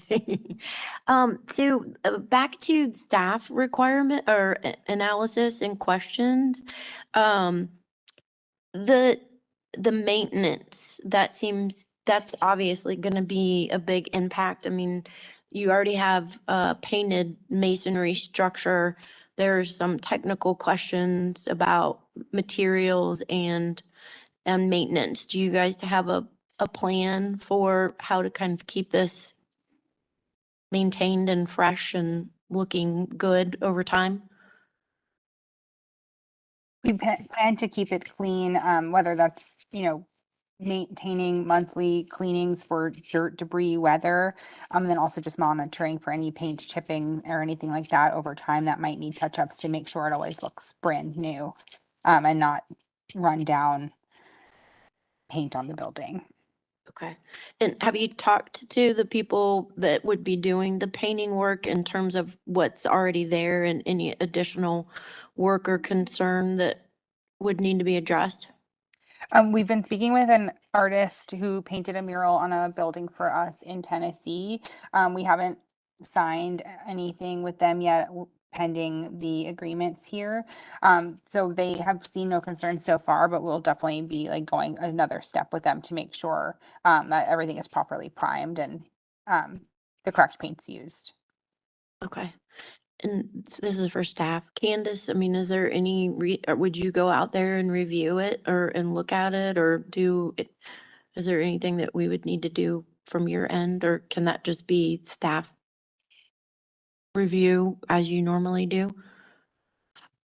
Back to staff requirement or analysis and questions. The maintenance, that's obviously going to be a big impact. I mean, you already have a painted masonry structure. There's some technical questions about materials and maintenance. Do you guys have a plan for how to kind of keep this maintained and fresh and looking good over time?
We plan to keep it clean, whether that's, maintaining monthly cleanings for dirt, debris, weather, and then also just monitoring for any paint chipping or anything like that over time that might need touch-ups to make sure it always looks brand new, and not run down paint on the building.
Okay. And have you talked to the people that would be doing the painting work in terms of what's already there and any additional work or concern that would need to be addressed?
We've been speaking with an artist who painted a mural on a building for us in Tennessee. We haven't signed anything with them yet, pending the agreements here. So they have seen no concerns so far, but we'll definitely be going another step with them to make sure that everything is properly primed and the correct paint's used.
Okay. And so this is for staff. Candace, I mean, is there any, or would you go out there and review it and look at it is there anything that we would need to do from your end, or can that just be staff review as you normally do?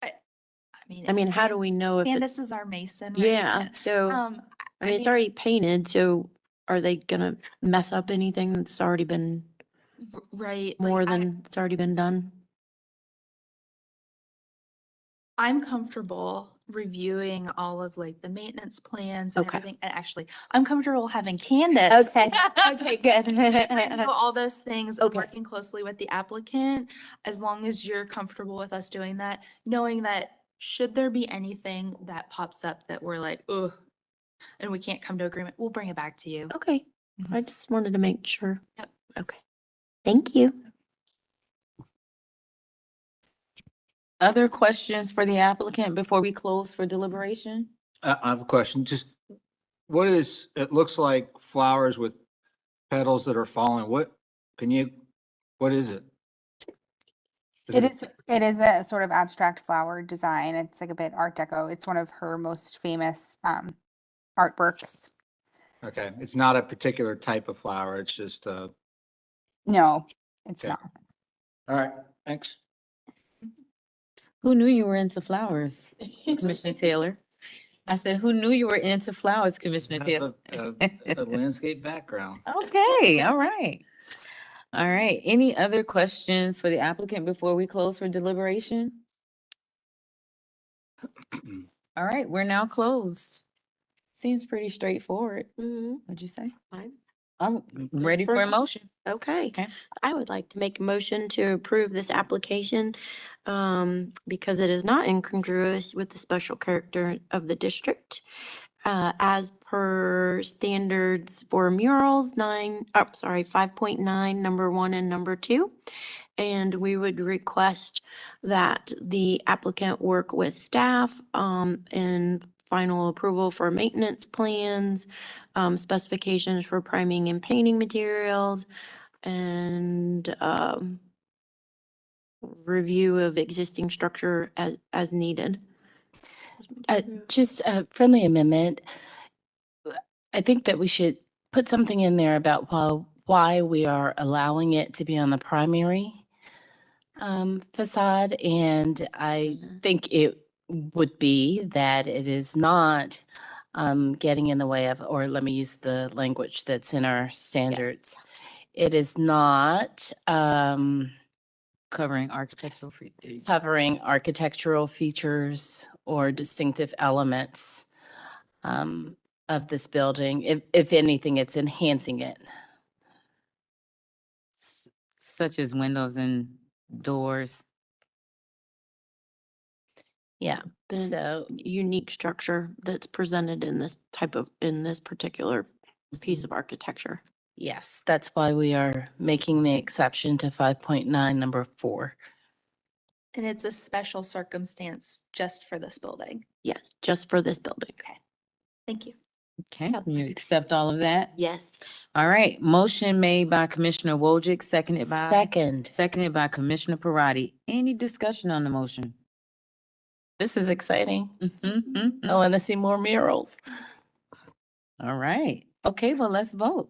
I mean, how do we know if
Candace is our mason, right?
yeah, so, I mean, it's already painted, so are they gonna mess up anything that's already been
right.
more than it's already been done?
I'm comfortable reviewing all of the maintenance plans and
Okay.
everything. And actually, I'm comfortable having Candace.
Okay, good.
review all those things, and
Okay.
working closely with the applicant, as long as you're comfortable with us doing that, knowing that should there be anything that pops up that we're like, ugh, and we can't come to agreement, we'll bring it back to you.
Okay,
Mhm.
I just wanted to make sure.
Yep.
Okay, thank you.
Other questions for the applicant before we close for deliberation?
I have a question. Just it looks like flowers with petals that are falling. What is it?
It is a sort of abstract flower design. It's a bit Art Deco. It's one of her most famous artworks.
Okay, it's not a particular type of flower. It's just,
No, it's
Okay.
not.
all right, thanks.
Who knew you were into flowers, Commissioner Taylor? I said, who knew you were into flowers, Commissioner
I
Taylor?
have a landscape background.
Okay, all right. All right, any other questions for the applicant before we close for deliberation? All right, we're now closed. Seems pretty straightforward. What'd you say?
Fine.
I'm ready for a motion.
Okay.
Okay.
I would like to make a motion to approve this application because it is not incongruous with the special character of the district. As per standards for murals 5.9, number 1 and number 2. and we would request that the applicant work with staff in final approval for maintenance plans, specifications for priming and painting materials, and review of existing structure as needed.
Just a friendly amendment. I think that we should put something in there about why we are allowing it to be on the primary facade. And I think it would be that it is not getting in the way of, or let me use the language that's in our standards. It is not
Covering architectural
covering architectural features or distinctive elements of this building. If anything, it's enhancing it.
such as windows and doors.
Yeah,
The
so
unique structure that's presented in this in this particular piece of architecture.
yes, that's why we are making the exception to 5.9, number 4.
And it's a special circumstance just for this building.
Yes, just for this building.
Okay. Thank you.
Okay, you accept all of that?
Yes.
All right, motion made by Commissioner Wojcik, seconded by? Seconded by Commissioner Parati. Any discussion on the motion?
This is exciting.
Mhm.
I want to see more murals.
All right, okay, well, let's vote.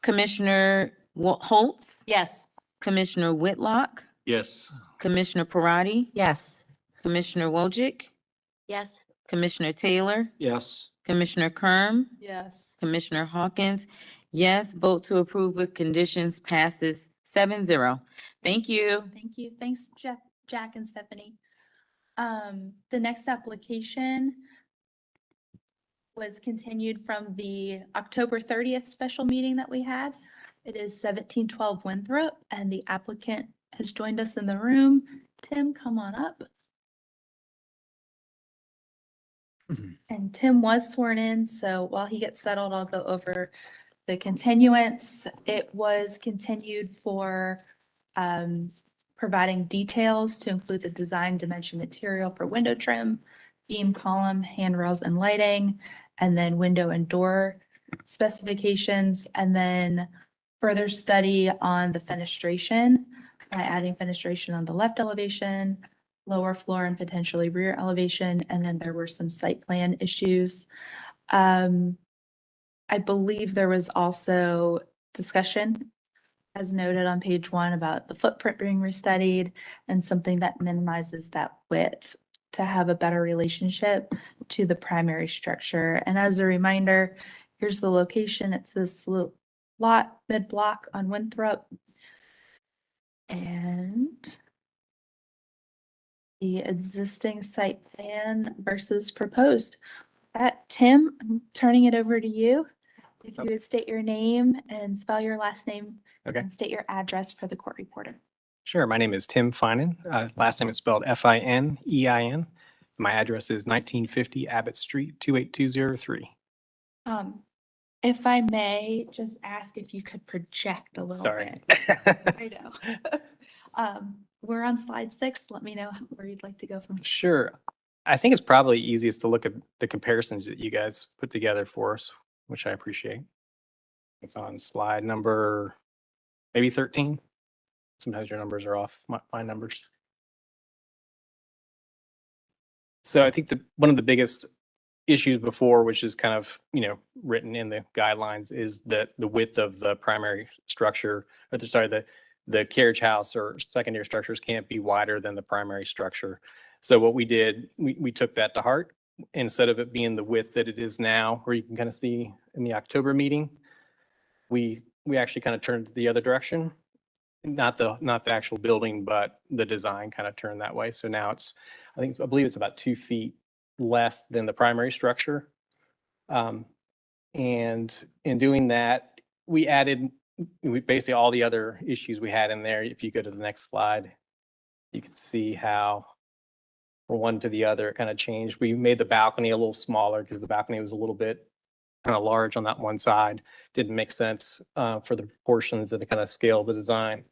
Commissioner Holtz,
Yes.
Commissioner Whitlock,
Yes.
Commissioner Parati,
Yes.
Commissioner Wojcik,
Yes.
Commissioner Taylor,
Yes.
Commissioner Kerm,
Yes.
Commissioner Hawkins. Yes, vote to approve with conditions passes 7-0. Thank you.
Thank you. Thanks, Jack and Stephanie. The next application was continued from the October 30th special meeting that we had. It is 1712 Winthrop, and the applicant has joined us in the room. Tim, come on up. And Tim was sworn in, so while he gets settled, I'll go over the continuance. It was continued for providing details to include the design, dimension, material for window trim, beam, column, handrails, and lighting, and then window and door specifications, and then further study on the fenestration by adding fenestration on the left elevation, lower floor and potentially rear elevation, and then there were some site plan issues. I believe there was also discussion, as noted on page 1, about the footprint being restudied and something that minimizes that width to have a better relationship to the primary structure. And as a reminder, here's the location. It's this lot mid-block on Winthrop. And the existing site plan versus proposed. Tim, I'm turning it over to you. If you would state your name and spell your last name.
Okay.
And state your address for the court reporter.
Sure. My name is Tim Finan. Last name is spelled Finein. My address is 1950 Abbott Street, 28203.
If I may just ask if you could project a little
Sorry.
bit. I know. We're on slide 6. Let me know where you'd like to go from here.
Sure. I think it's probably easiest to look at the comparisons that you guys put together for us, which I appreciate. It's on slide number maybe 13. Sometimes your numbers are off my numbers. So I think one of the biggest issues before, which is kind of, written in the guidelines, is that the width of the primary structure, the carriage house or secondary structures can't be wider than the primary structure. So what we did, we took that to heart. Instead of it being the width that it is now, where you can kind of see in the October meeting, we actually kind of turned the other direction. Not the actual building, but the design kind of turned that way. So now I believe it's about 2 feet less than the primary structure. And in doing that, we added basically all the other issues we had in there. If you go to the next slide, you can see how from one to the other it kind of changed. We made the balcony a little smaller because the balcony was a little bit kind of large on that one side. Didn't make sense for the proportions of the kind of scale of the design.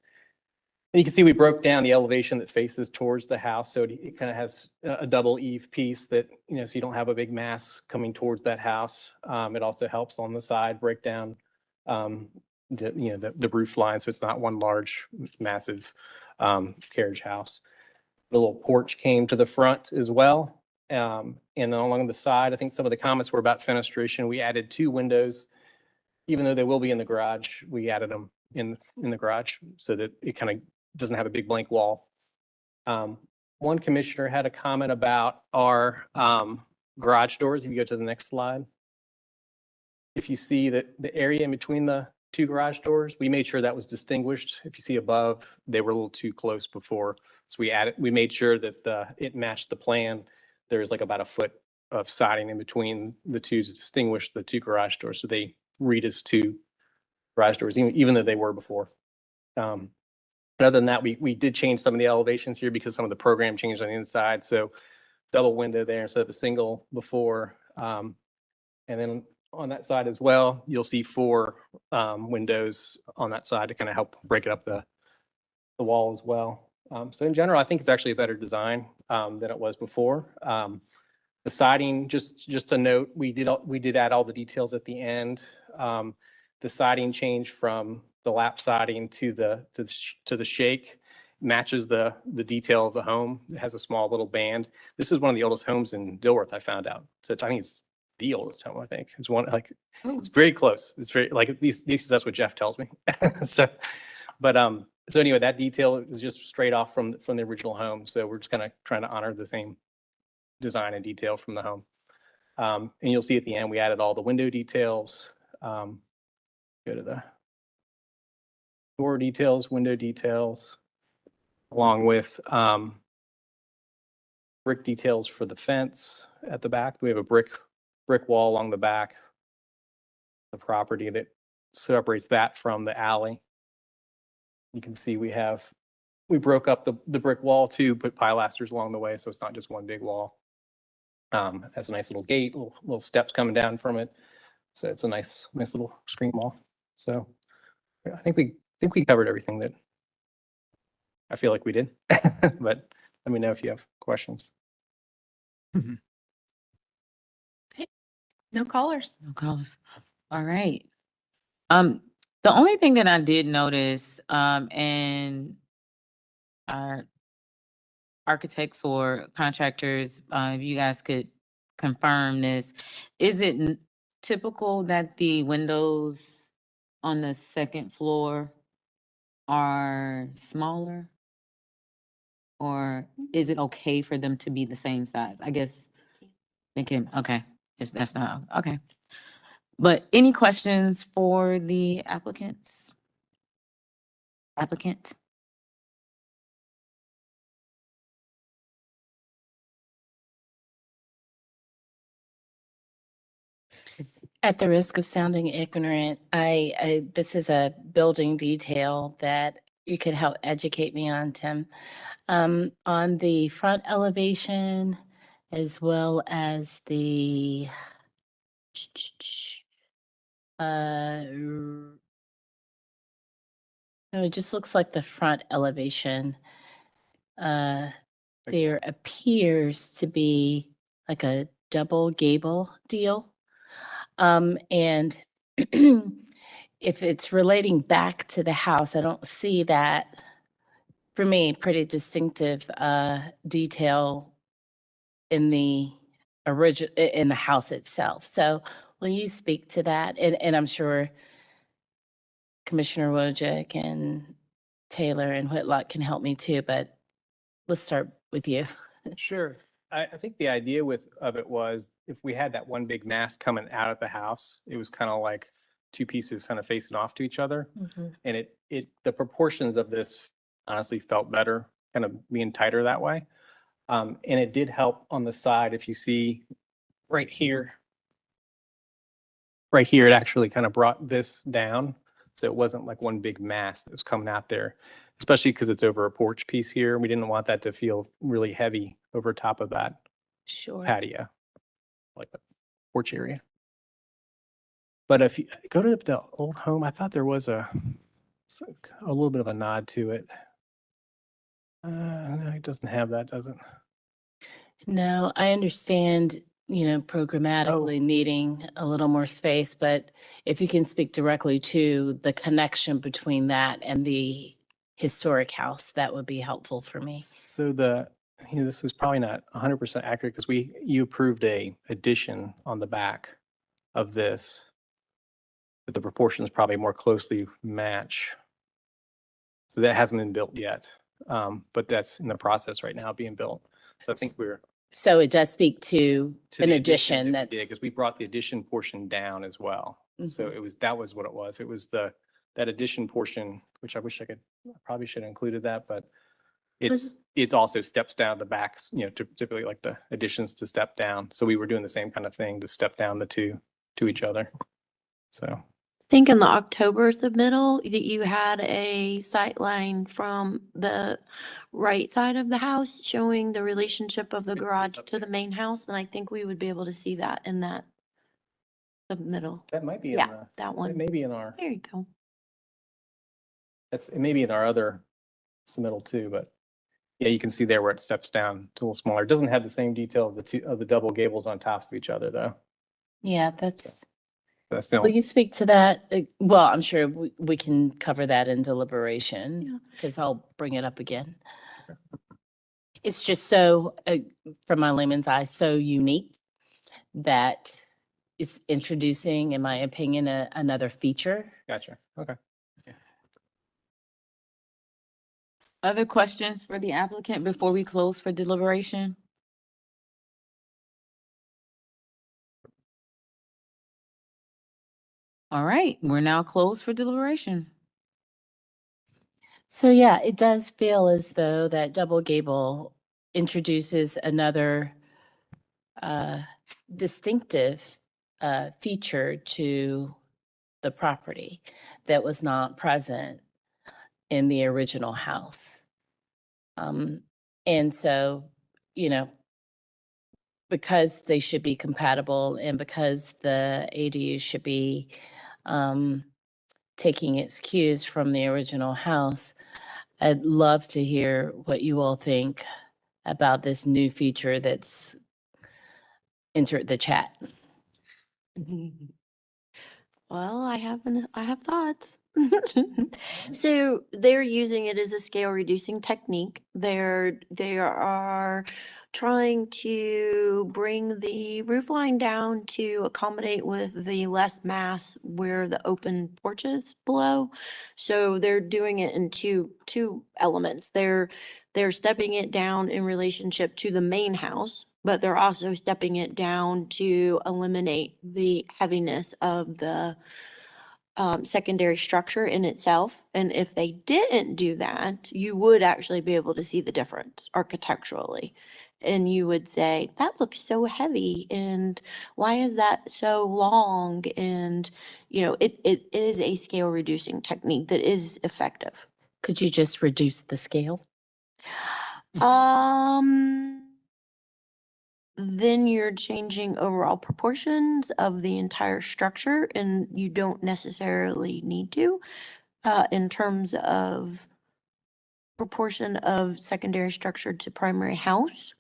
And you can see we broke down the elevation that faces towards the house. So it kind of has a double eave piece that, you know, so you don't have a big mass coming towards that house. It also helps on the side break down the roof line. So it's not one large, massive carriage house. The little porch came to the front as well. And then along the side, I think some of the comments were about fenestration. We added 2 windows, even though they will be in the garage. We added them in the garage so that it kind of doesn't have a big blank wall. One commissioner had a comment about our garage doors. If you go to the next slide, if you see that the area in between the 2 garage doors, we made sure that was distinguished. If you see above, they were a little too close before. So we made sure that it matched the plan. There's like about a foot of siding in between the 2 to distinguish the 2 garage doors. So they read as 2 garage doors, even though they were before. But other than that, we did change some of the elevations here because some of the program changed on the inside. So double window there instead of a single before. And then on that side as well, you'll see 4 windows on that side to kind of help break it up the wall as well. So in general, I think it's actually a better design than it was before. The siding, just a note, we did add all the details at the end. The siding changed from the lap siding to the shake, matches the detail of the home. It has a small little band. This is one of the oldest homes in Dilworth, I found out. So I think it's the oldest home, I think. It's one, like, it's very close. It's very, like, at least that's what Jeff tells me. So anyway, that detail is just straight off from the original home. So we're just kind of trying to honor the same design and detail from the home. And you'll see at the end, we added all the window details. Go to the door details, window details, along with brick details for the fence at the back. We have a brick wall along the back of the property that separates that from the alley. You can see we broke up the brick wall too, put pilasters along the way, so it's not just one big wall. It has a nice little gate, little steps coming down from it. So it's a nice little screen wall. So I think we covered everything that I feel like we did, but let me know if you have questions.
Okay. No callers.
No callers. All right. The only thing that I did notice, and our architects or contractors, if you guys could confirm this, is it typical that the windows on the second floor are smaller? Or is it okay for them to be the same size? I guess thinking, okay, that's not, okay. But any questions for the applicant?
At the risk of sounding ignorant, this is a building detail that you could help educate me on, Tim. On the front elevation, as well as the no, it just looks like the front elevation. There appears to be like a double gable deal. And if it's relating back to the house, I don't see that, for me, pretty distinctive detail in the in the house itself. So will you speak to that? And I'm sure Commissioner Wojcik and Taylor and Whitlock can help me too, but let's start with you.
Sure. I think the idea of it was if we had that one big mass coming out of the house, it was kind of like 2 pieces kind of facing off to each other. And the proportions of this honestly felt better, kind of being tighter that way. And it did help on the side. If you see right here, it actually kind of brought this down. So it wasn't like one big mass that was coming out there, especially because it's over a porch piece here. We didn't want that to feel really heavy over top of that patio, like the porch area. But if you go to the old home, I thought there was a little bit of a nod to it. No, it doesn't have that, does it?
No, I understand, programmatically needing a little more space, but if you can speak directly to the connection between that and the historic house, that would be helpful for me.
So this is probably not 100% accurate because you approved a addition on the back of this, but the proportions probably more closely match. So that hasn't been built yet, but that's in the process right now being built. So I think we're
So it does speak to
to
an
the
addition
that we did,
that's,
because we brought the addition portion down as well. So that was what it was. It was that addition portion, which I wish I probably should have included that, but it's also steps down the backs, typically like the additions to step down. So we were doing the same kind of thing to step down the two to each other. So
I think in the October submittal that you had a sight line from the right side of the house showing the relationship of the garage to the main house, and I think we would be able to see that in that submittal.
that might be
Yeah,
in
that
it
one.
may be in our
There you go.
it may be in our other submittal too, but yeah, you can see there where it steps down. It's a little smaller. It doesn't have the same detail of the double gables on top of each other though.
yeah, that's,
That's the
will
only,
you speak to that? Well, I'm sure we can cover that in deliberation because I'll bring it up again. It's just so, from my layman's eye, so unique that it's introducing, in my opinion, another feature.
gotcha. Okay.
Other questions for the applicant before we close for deliberation? All right, we're now closed for deliberation.
So yeah, it does feel as though that double gable introduces another distinctive feature to the property that was not present in the original house. And so, because they should be compatible and because the ADU should be taking its cues from the original house, I'd love to hear what you all think about this new feature that's entered the chat.
Well, I have thoughts. So they're using it as a scale reducing technique. They are trying to bring the roof line down to accommodate with the less mass where the open porches below. So they're doing it in two elements. They're stepping it down in relationship to the main house, but they're also stepping it down to eliminate the heaviness of the secondary structure in itself. And if they didn't do that, you would actually be able to see the difference architecturally. And you would say, that looks so heavy, and why is that so long? And, it is a scale reducing technique that is effective.
Could you just reduce the scale?
Then you're changing overall proportions of the entire structure, and you don't necessarily need to, in terms of proportion of secondary structure to primary house.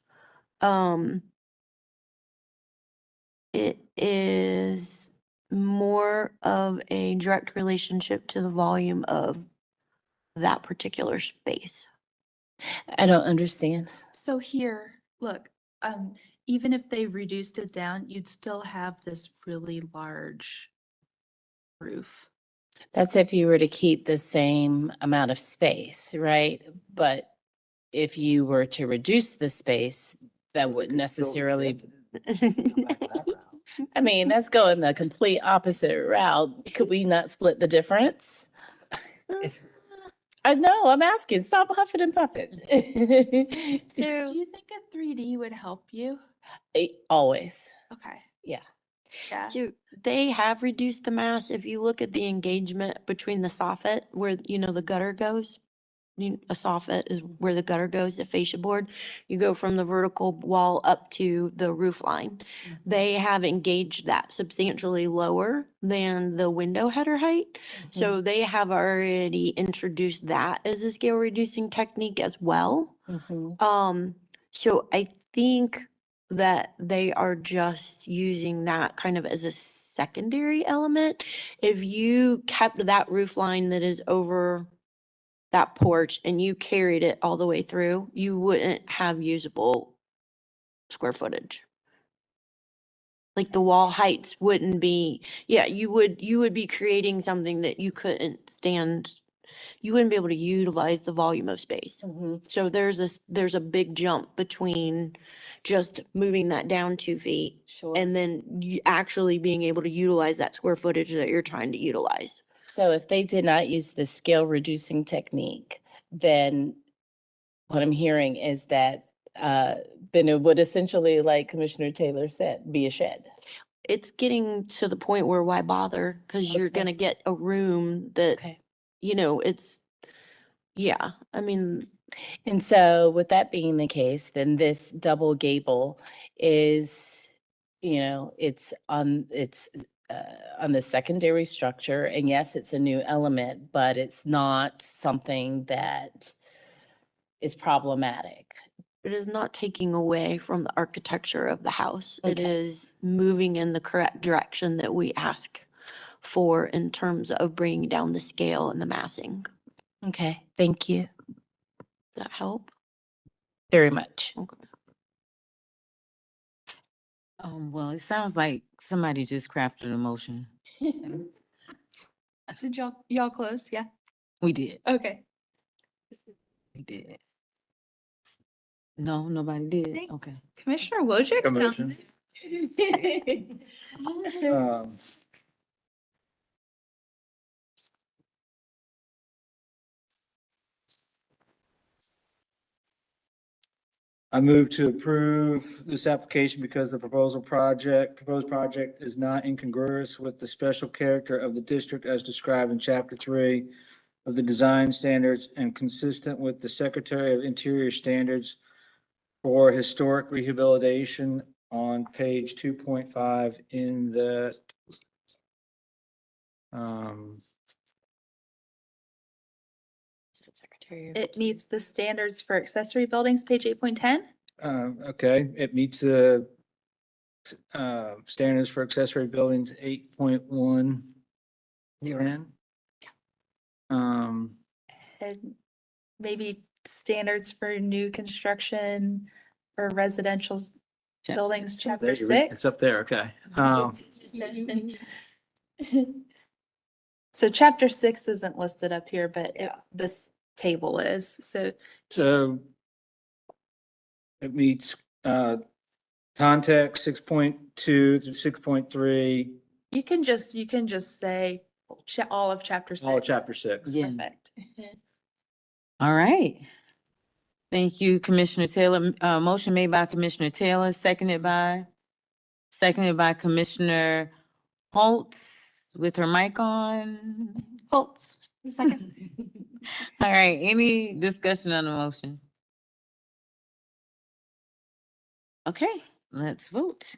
It is more of a direct relationship to the volume of that particular space.
I don't understand.
So here, look, even if they reduced it down, you'd still have this really large roof.
That's if you were to keep the same amount of space, right? But if you were to reduce the space, that wouldn't necessarily, I mean, that's going the complete opposite route. Could we not split the difference? I know, I'm asking, stop huffing and puffing.
So do you think a 3D would help you?
Always,
Okay.
yeah.
Yeah.
So they have reduced the mass. If you look at the engagement between the soffit where, the gutter goes, a soffit is where the gutter goes, the fascia board. You go from the vertical wall up to the roof line. They have engaged that substantially lower than the window header height. So they have already introduced that as a scale reducing technique as well. So I think that they are just using that kind of as a secondary element. If you kept that roof line that is over that porch and you carried it all the way through, you wouldn't have usable square footage. Like the wall heights wouldn't be, yeah, you would be creating something that you couldn't stand, you wouldn't be able to utilize the volume of space. So there's a big jump between just moving that down 2 feet
Sure.
and then you actually being able to utilize that square footage that you're trying to utilize.
So if they did not use the scale reducing technique, then what I'm hearing is that then it would essentially, like Commissioner Taylor said, be a shed.
It's getting to the point where why bother? Cause you're
Okay.
gonna get a room that,
Okay.
you know, it's, yeah, I mean,
And so with that being the case, then this double gable is, it's on the secondary structure. And yes, it's a new element, but it's not something that is problematic.
it is not taking away from the architecture of the house. It
Okay.
is moving in the correct direction that we ask for in terms of bringing down the scale and the massing.
Okay, thank you
Does that help?
very much.
Okay.
Well, it sounds like somebody just crafted a motion.
Did y'all close? Yeah.
We did,
Okay.
we did. No, nobody did,
Thank-
okay.
Commissioner Wojcik
Commission. I move to approve this application because the proposed project is not incongruous with the special character of the district as described in chapter 3 of the design standards and consistent with the Secretary of Interior standards for historic rehabilitation on page 2.5 in the
Secretary of
It meets the standards for accessory buildings, page 8.10.
okay, it meets the standards for accessory buildings 8.1.
And maybe standards for new construction for residential buildings, chapter
There you read-
6.
It's up there, okay.
So chapter 6 isn't listed up here, but this table is.
So it meets context 6.2 through 6.3,
You can just say all of chapter 6.
all of chapter 6.
Yeah.
Perfect.
All right. Thank you, Commissioner Taylor. Motion made by Commissioner Taylor, seconded by Commissioner Holtz with her mic on.
Holtz, second.
All right, any discussion on the motion? Okay, let's vote.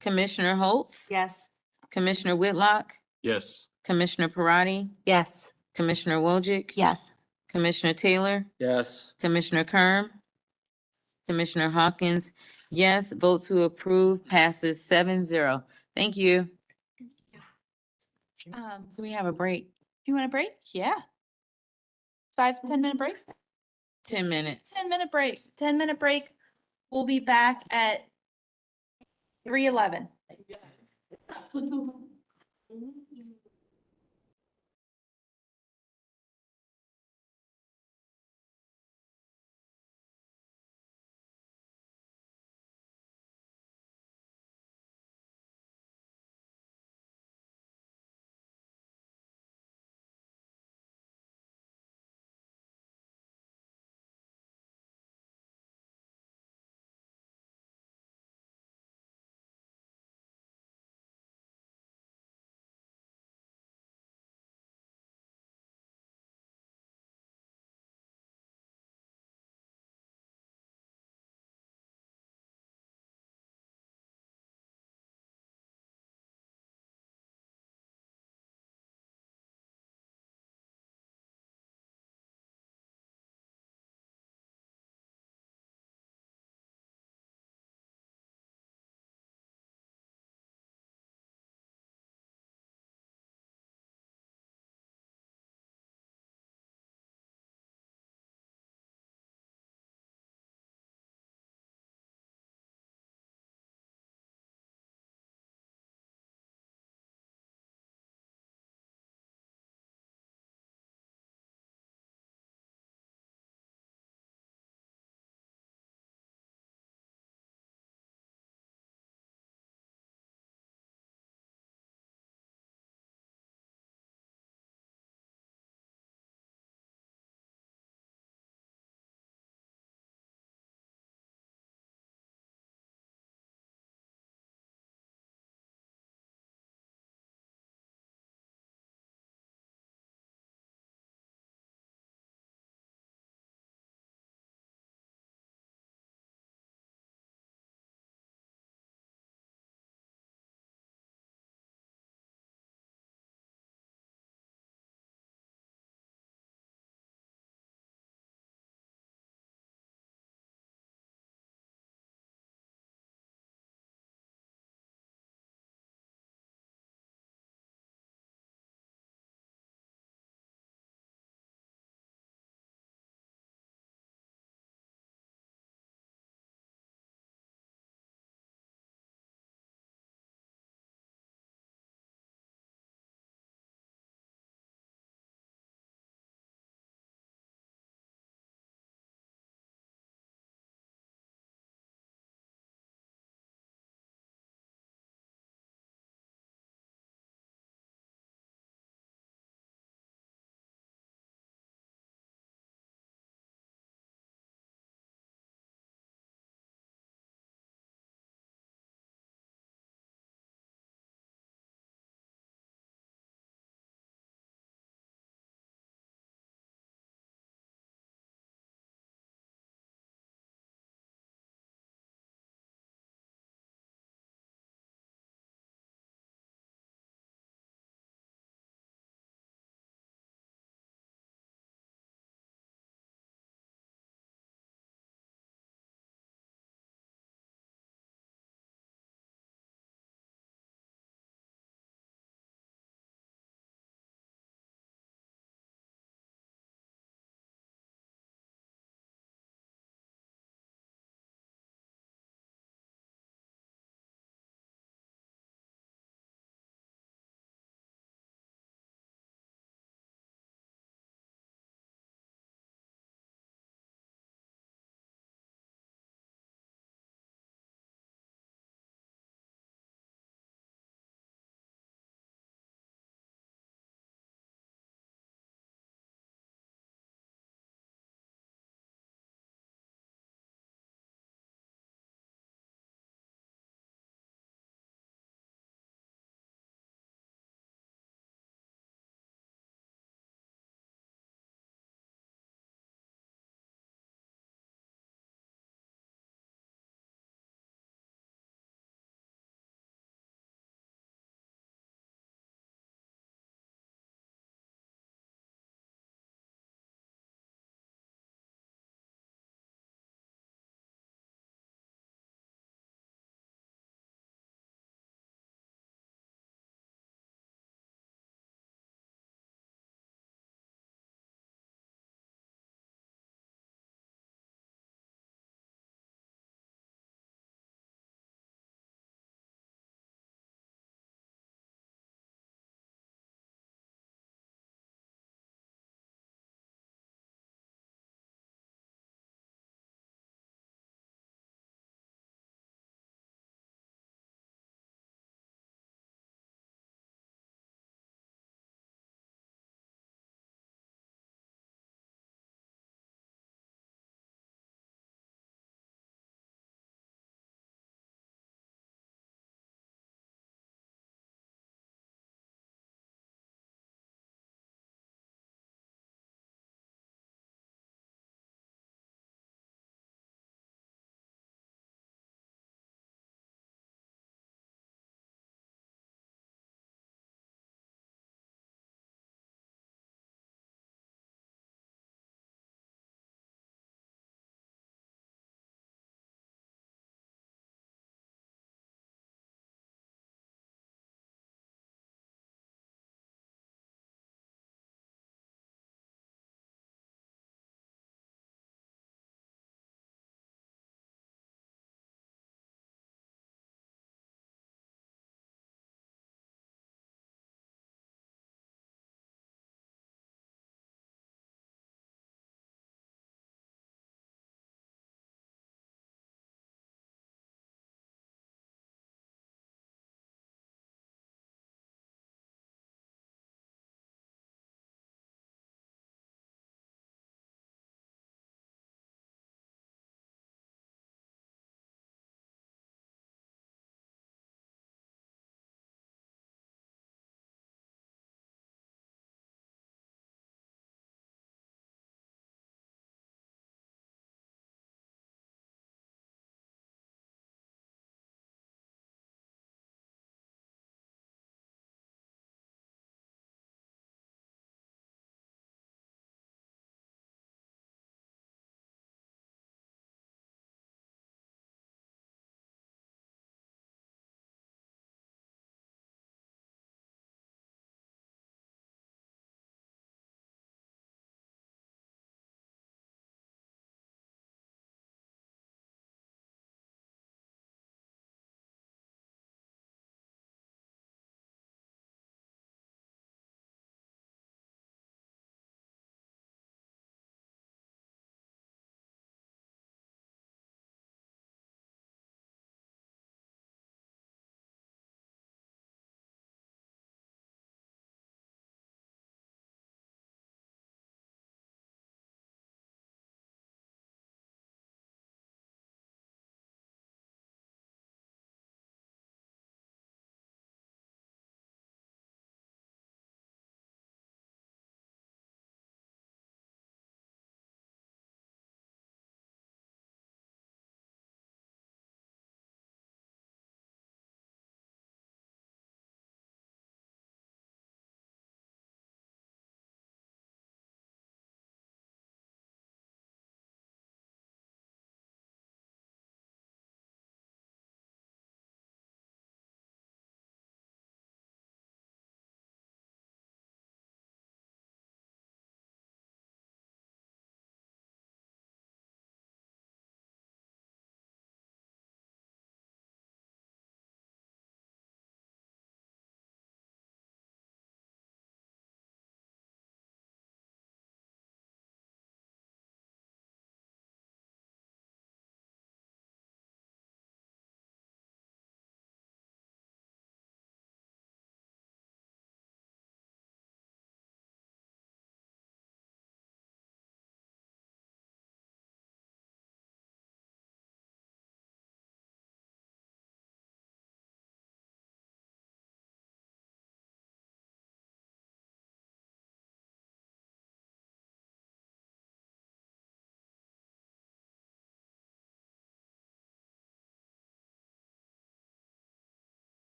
Commissioner Holtz?
Yes.
Commissioner Whitlock?
Yes.
Commissioner Parati?
Yes.
Commissioner Wojcik?
Yes.
Commissioner Taylor?
Yes.
Commissioner Kerm? Commissioner Hawkins? Yes, vote to approve passes 7-0. Thank you. Can we have a break?
You want a break? Yeah. 10-minute break?
10 minutes.
10-minute break. 10-minute break. We'll be back at 3:11.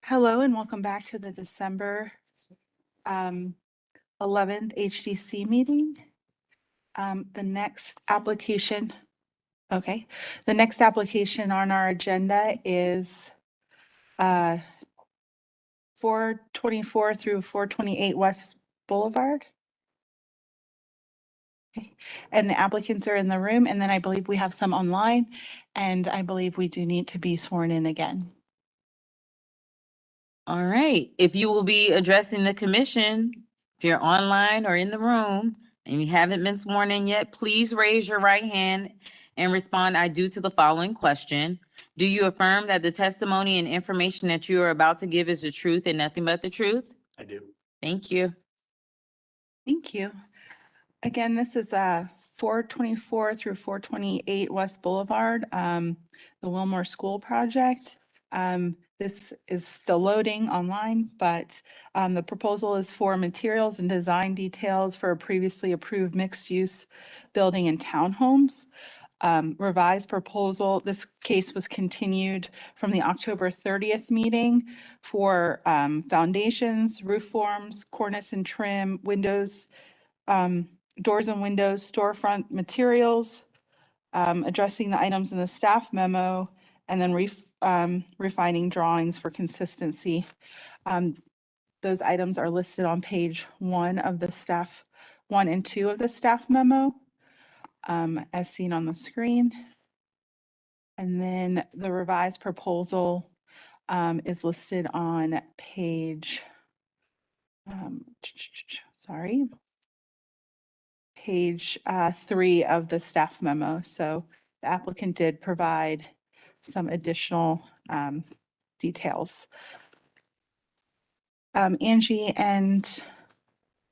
Hello and welcome back to the December 11th HDC meeting. The next application on our agenda is 424 through 428 West Boulevard. Okay. And the applicants are in the room, and then I believe we have some online, and I believe we do need to be sworn in again.
All right, if you will be addressing the commission, if you're online or in the room and you haven't been sworn in yet, please raise your right hand and respond, "I do" to the following question. Do you affirm that the testimony and information that you are about to give is the truth and nothing but the truth?
I do.
Thank you.
Thank you. Again, this is 424 through 428 West Boulevard, the Wilmore School project. This is still loading online, but the proposal is for materials and design details for a previously approved mixed-use building and townhomes. Revised proposal, this case was continued from the October 30th meeting for foundations, roof forms, cornice and trim, windows, doors and windows, storefront materials, addressing the items in the staff memo, and then refining drawings for consistency. Those items are listed on page 1 of the staff, 1 and 2 of the staff memo, as seen on the screen. And then the revised proposal is listed on page, page 3 of the staff memo. So the applicant did provide some additional details. Angie and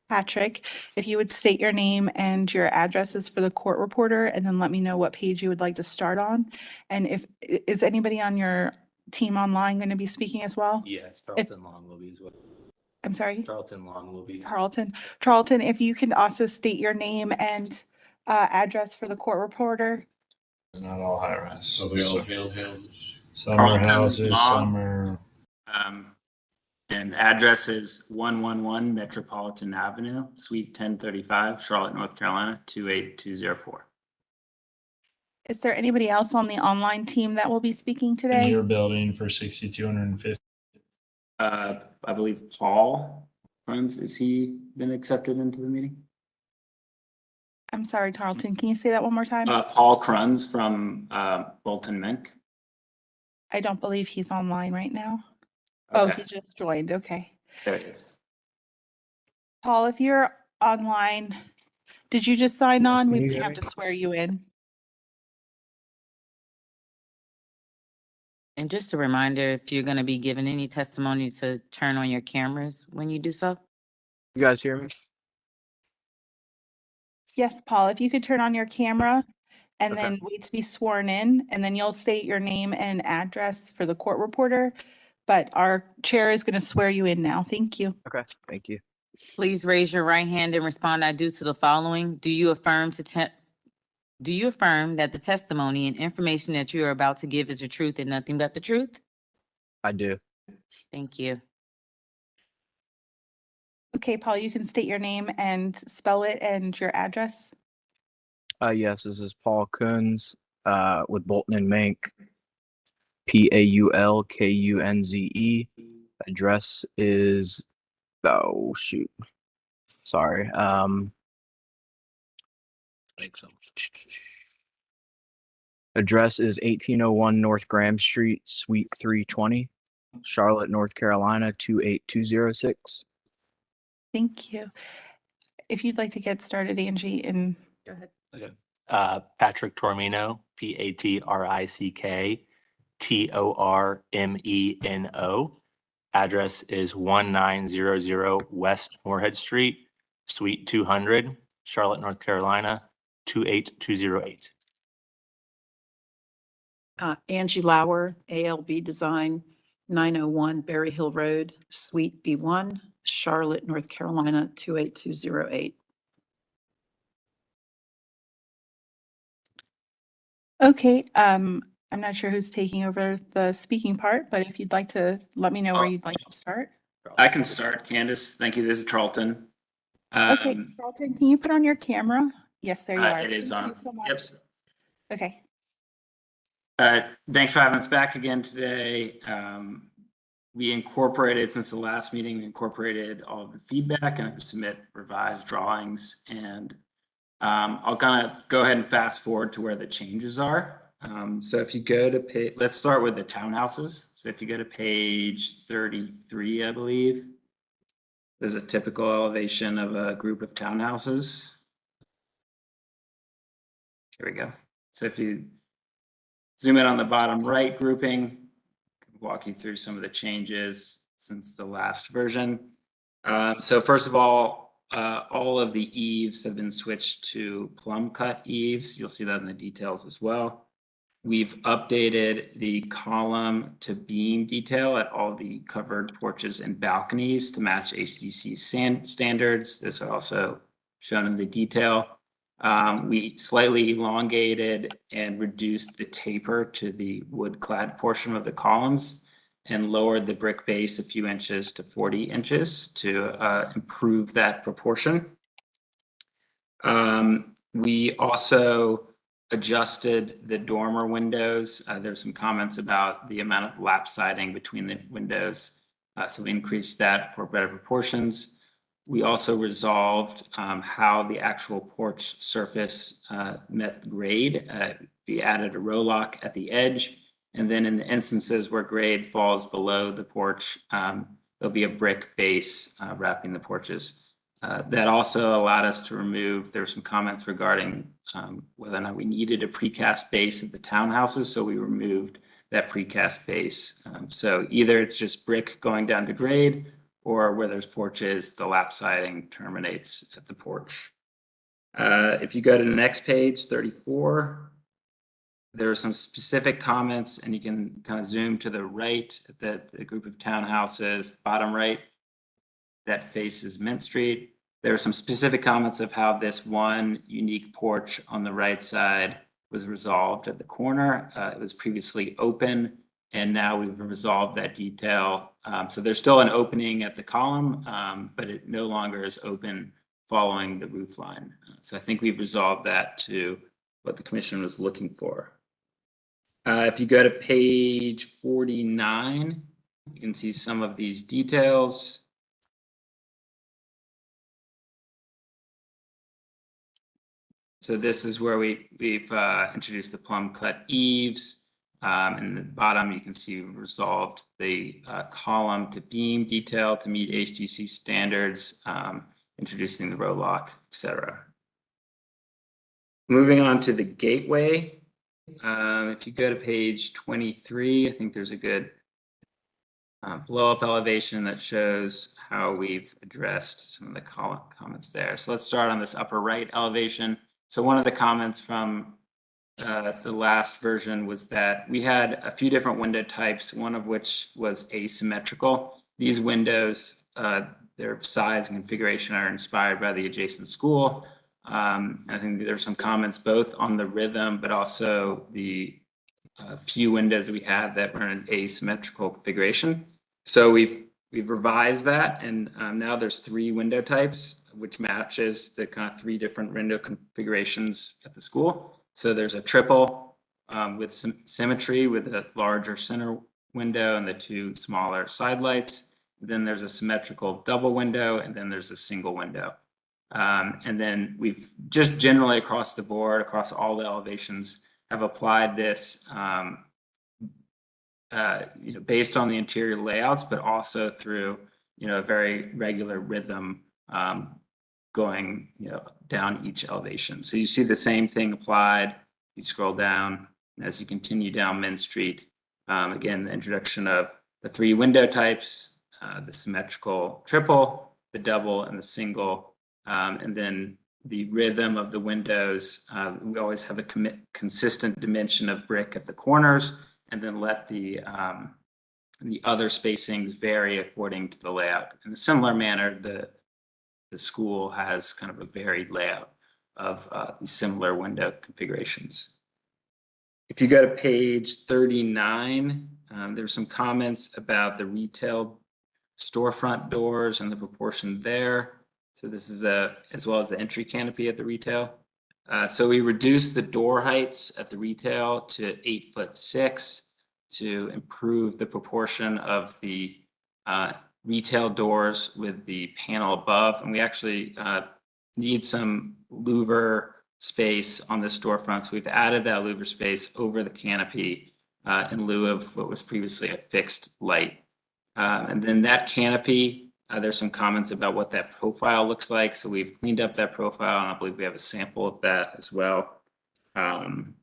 Patrick, if you would state your name and your addresses for the court reporter, and then let me know what page you would like to start on. And is anybody on your team online going to be speaking as well?
Yes, Charlton Long will be as well.
I'm sorry?
Charlton Long will be.
Charlton, if you can also state your name and address for the court reporter.
Not all high rise.
So we all hail.
Some are houses, some are.
And address is 111 Metropolitan Avenue, Suite 1035, Charlotte, North Carolina, 28204.
Is there anybody else on the online team that will be speaking today?
Your building for 6,250.
I believe Paul Kruns, has he been accepted into the meeting?
I'm sorry, Tarleton, can you say that one more time?
Paul Kruns from Bolton Mink.
I don't believe he's online right now. Oh,
Okay.
he just joined. Okay.
There it is.
Paul, if you're online, did you just sign on?
can
We
you
may
hear
have
me?
to swear you in.
And just a reminder, if you're going to be giving any testimony, to turn on your cameras when you do so.
You guys hear me?
Yes, Paul, if you could turn on your camera and
Okay.
then wait to be sworn in, and then you'll state your name and address for the court reporter. But our chair is going to swear you in now. Thank you.
Okay, thank you.
Please raise your right hand and respond, "I do" to the following. Do you affirm that the testimony and information that you are about to give is the truth and nothing but the truth?
I do.
Thank you.
Okay, Paul, you can state your name and spell it and your address.
Yes, this is Paul Kunz, with Bolton and Mink. PAULKUNZE. Address is, oh shoot. Sorry. Address is 1801 North Graham Street, Suite 320, Charlotte, North Carolina, 28206.
Thank you. If you'd like to get started, Angie, and go ahead.
Okay. Patrick Tormino, PATRICK TORMENO. Address is 1900 West Moorhead Street, Suite 200, Charlotte, North Carolina, 28208.
Angie Lauer, ALB Design, 901 Berry Hill Road, Suite B1, Charlotte, North Carolina, 28208.
Okay, I'm not sure who's taking over the speaking part, but if you'd like to let me know where
Oh.
you'd like to start.
I can start, Candace. Thank you. This is Charlton.
Okay, Carlton, can you put on your camera? Yes, there you are.
It is
Thank
on.
you so
Yep.
much. Okay.
Thanks for having us back again today. We incorporated, since the last meeting, we incorporated all of the feedback and I can submit revised drawings. And I'll kind of go ahead and fast forward to where the changes are. So if you go to page, let's start with the townhouses. So if you go to page 33, I believe, there's a typical elevation of a group of townhouses. Here we go. So if you zoom in on the bottom right grouping, walk you through some of the changes since the last version. So first of all of the eaves have been switched to plumb cut eaves. You'll see that in the details as well. We've updated the column to beam detail at all the covered porches and balconies to match HDC standards. Those are also shown in the detail. We slightly elongated and reduced the taper to the wood-clad portion of the columns and lowered the brick base a few inches to 40 inches to improve that proportion. We also adjusted the dormer windows. There's some comments about the amount of lap siding between the windows. So we increased that for better proportions. We also resolved how the actual porch surface met grade. We added a row lock at the edge. And then in the instances where grade falls below the porch, there'll be a brick base wrapping the porches. That also allowed us to remove, there were some comments regarding whether or not we needed a precast base at the townhouses. So we removed that precast base. So either it's just brick going down to grade, or where there's porches, the lap siding terminates at the porch. If you go to the next page, 34, there are some specific comments, and you can kind of zoom to the right at the group of townhouses, bottom right, that faces Mint Street. There are some specific comments of how this one unique porch on the right side was resolved at the corner. It was previously open, and now we've resolved that detail. So there's still an opening at the column, but it no longer is open following the roof line. So I think we've resolved that to what the commission was looking for. If you go to page 49, you can see some of these details. So this is where we've introduced the plumb cut eaves. In the bottom, you can see we've resolved the column to beam detail to meet HDC standards, introducing the row lock, etc. Moving on to the gateway. If you go to page 23, I think there's a good blow-up elevation that shows how we've addressed some of the comments there. So let's start on this upper right elevation. So one of the comments from the last version was that we had a few different window types, one of which was asymmetrical. These windows, their size and configuration are inspired by the adjacent school. I think there's some comments both on the rhythm, but also the few windows we had that were in an asymmetrical configuration. So we've revised that, and now there's 3 window types, which matches the kind of 3 different window configurations at the school. So there's a triple with some symmetry with a larger center window and the 2 smaller side lights. Then there's a symmetrical double window, and then there's a single window. And then we've just generally across the board, across all the elevations, have applied this based on the interior layouts, but also through a very regular rhythm going down each elevation. So you see the same thing applied. You scroll down as you continue down Mint Street. Again, the introduction of the 3 window types, the symmetrical triple, the double, and the single. And then the rhythm of the windows, we always have a consistent dimension of brick at the corners, and then let the other spacings vary according to the layout. In a similar manner, the school has kind of a varied layout of similar window configurations. If you go to page 39, there's some comments about the retail storefront doors and the proportion there. So this is as well as the entry canopy at the retail. So we reduced the door heights at the retail to 8'6" to improve the proportion of the retail doors with the panel above. And we actually need some louver space on the storefront. So we've added that louver space over the canopy in lieu of what was previously a fixed light. And then that canopy, there's some comments about what that profile looks like. So we've cleaned up that profile, and I believe we have a sample of that as well. And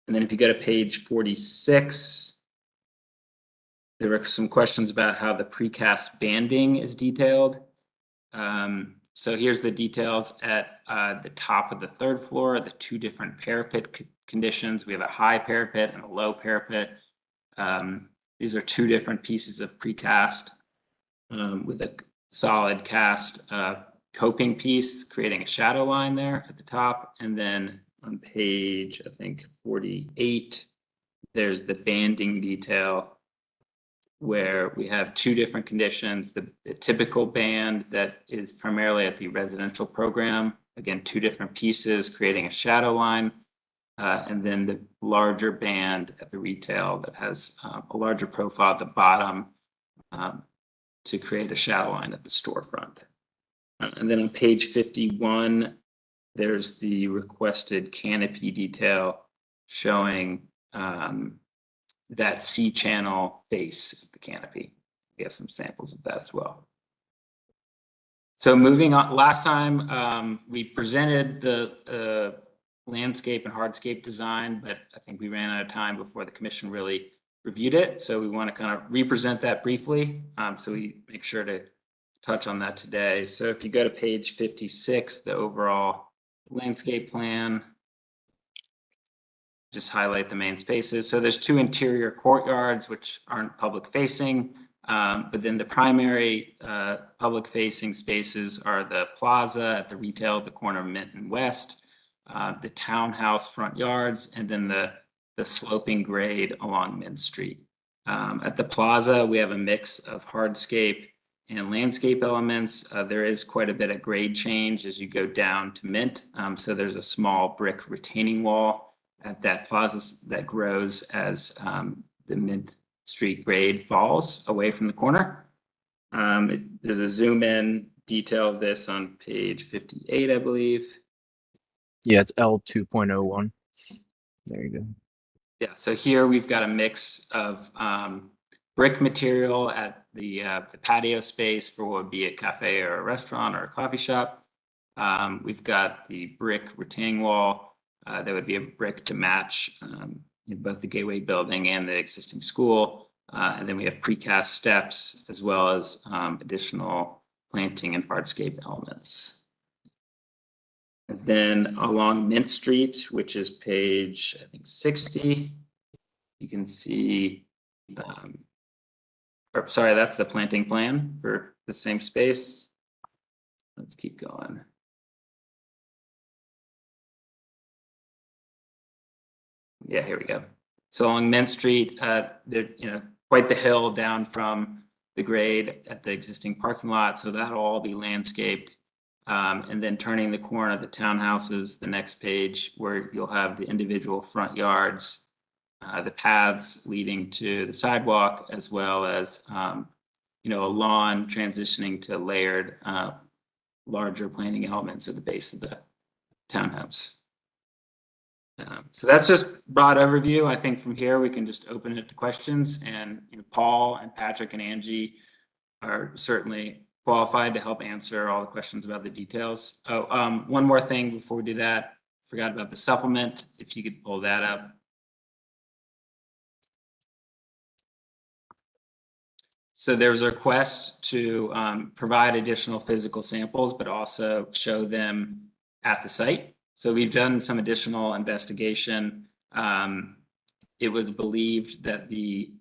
then if you go to page 46, there were some questions about how the precast banding is detailed. So here's the details at the top of the third floor, the two different parapet conditions. We have a high parapet and a low parapet. These are two different pieces of precast with a solid cast coping piece, creating a shadow line there at the top. And then on page, I think 48, there's the banding detail where we have two different conditions. The typical band that is primarily at the residential program, again, two different pieces creating a shadow line. And then the larger band at the retail that has a larger profile at the bottom to create a shadow line at the storefront. And then on page 51, there's the requested canopy detail showing that C-channel base of the canopy. We have some samples of that as well. So moving on, last time we presented the landscape and hardscape design, but I think we ran out of time before the commission really reviewed it. So we want to kind of represent that briefly. So we make sure to touch on that today. So if you go to page 56, the overall landscape plan, just highlight the main spaces. So there's two interior courtyards, which aren't public facing, but then the primary public facing spaces are the plaza at the retail at the corner of Mint and West, the townhouse front yards, and then the sloping grade along Mint Street. At the plaza, we have a mix of hardscape and landscape elements. There is quite a bit of grade change as you go down to Mint. So there's a small brick retaining wall at that plaza that grows as the Mint Street grade falls away from the corner. There's a zoom in detail of this on page 58, I believe.
Yeah, it's L 2.01. There you go.
Yeah, so here we've got a mix of brick material at the patio space for what would be a cafe or a restaurant or a coffee shop. We've got the brick retaining wall. That would be a brick to match in both the Gateway building and the existing school. And then we have precast steps as well as additional planting and hardscape elements. And then along Mint Street, which is page, I think, 60, you can see, or sorry, that's the planting plan for the same space. Let's keep going. Yeah, here we go. So along Mint Street, there, quite the hill down from the grade at the existing parking lot. So that'll all be landscaped. And then turning the corner of the townhouses, the next page where you'll have the individual front yards, the paths leading to the sidewalk, as well as, a lawn transitioning to layered, larger planting elements at the base of the townhouse. So that's just broad overview. I think from here we can just open it to questions, and Paul and Patrick and Angie are certainly qualified to help answer all the questions about the details. Oh, one more thing before we do that, forgot about the supplement. If you could pull that up. So there's a request to provide additional physical samples, but also show them at the site. So we've done some additional investigation. It was believed that the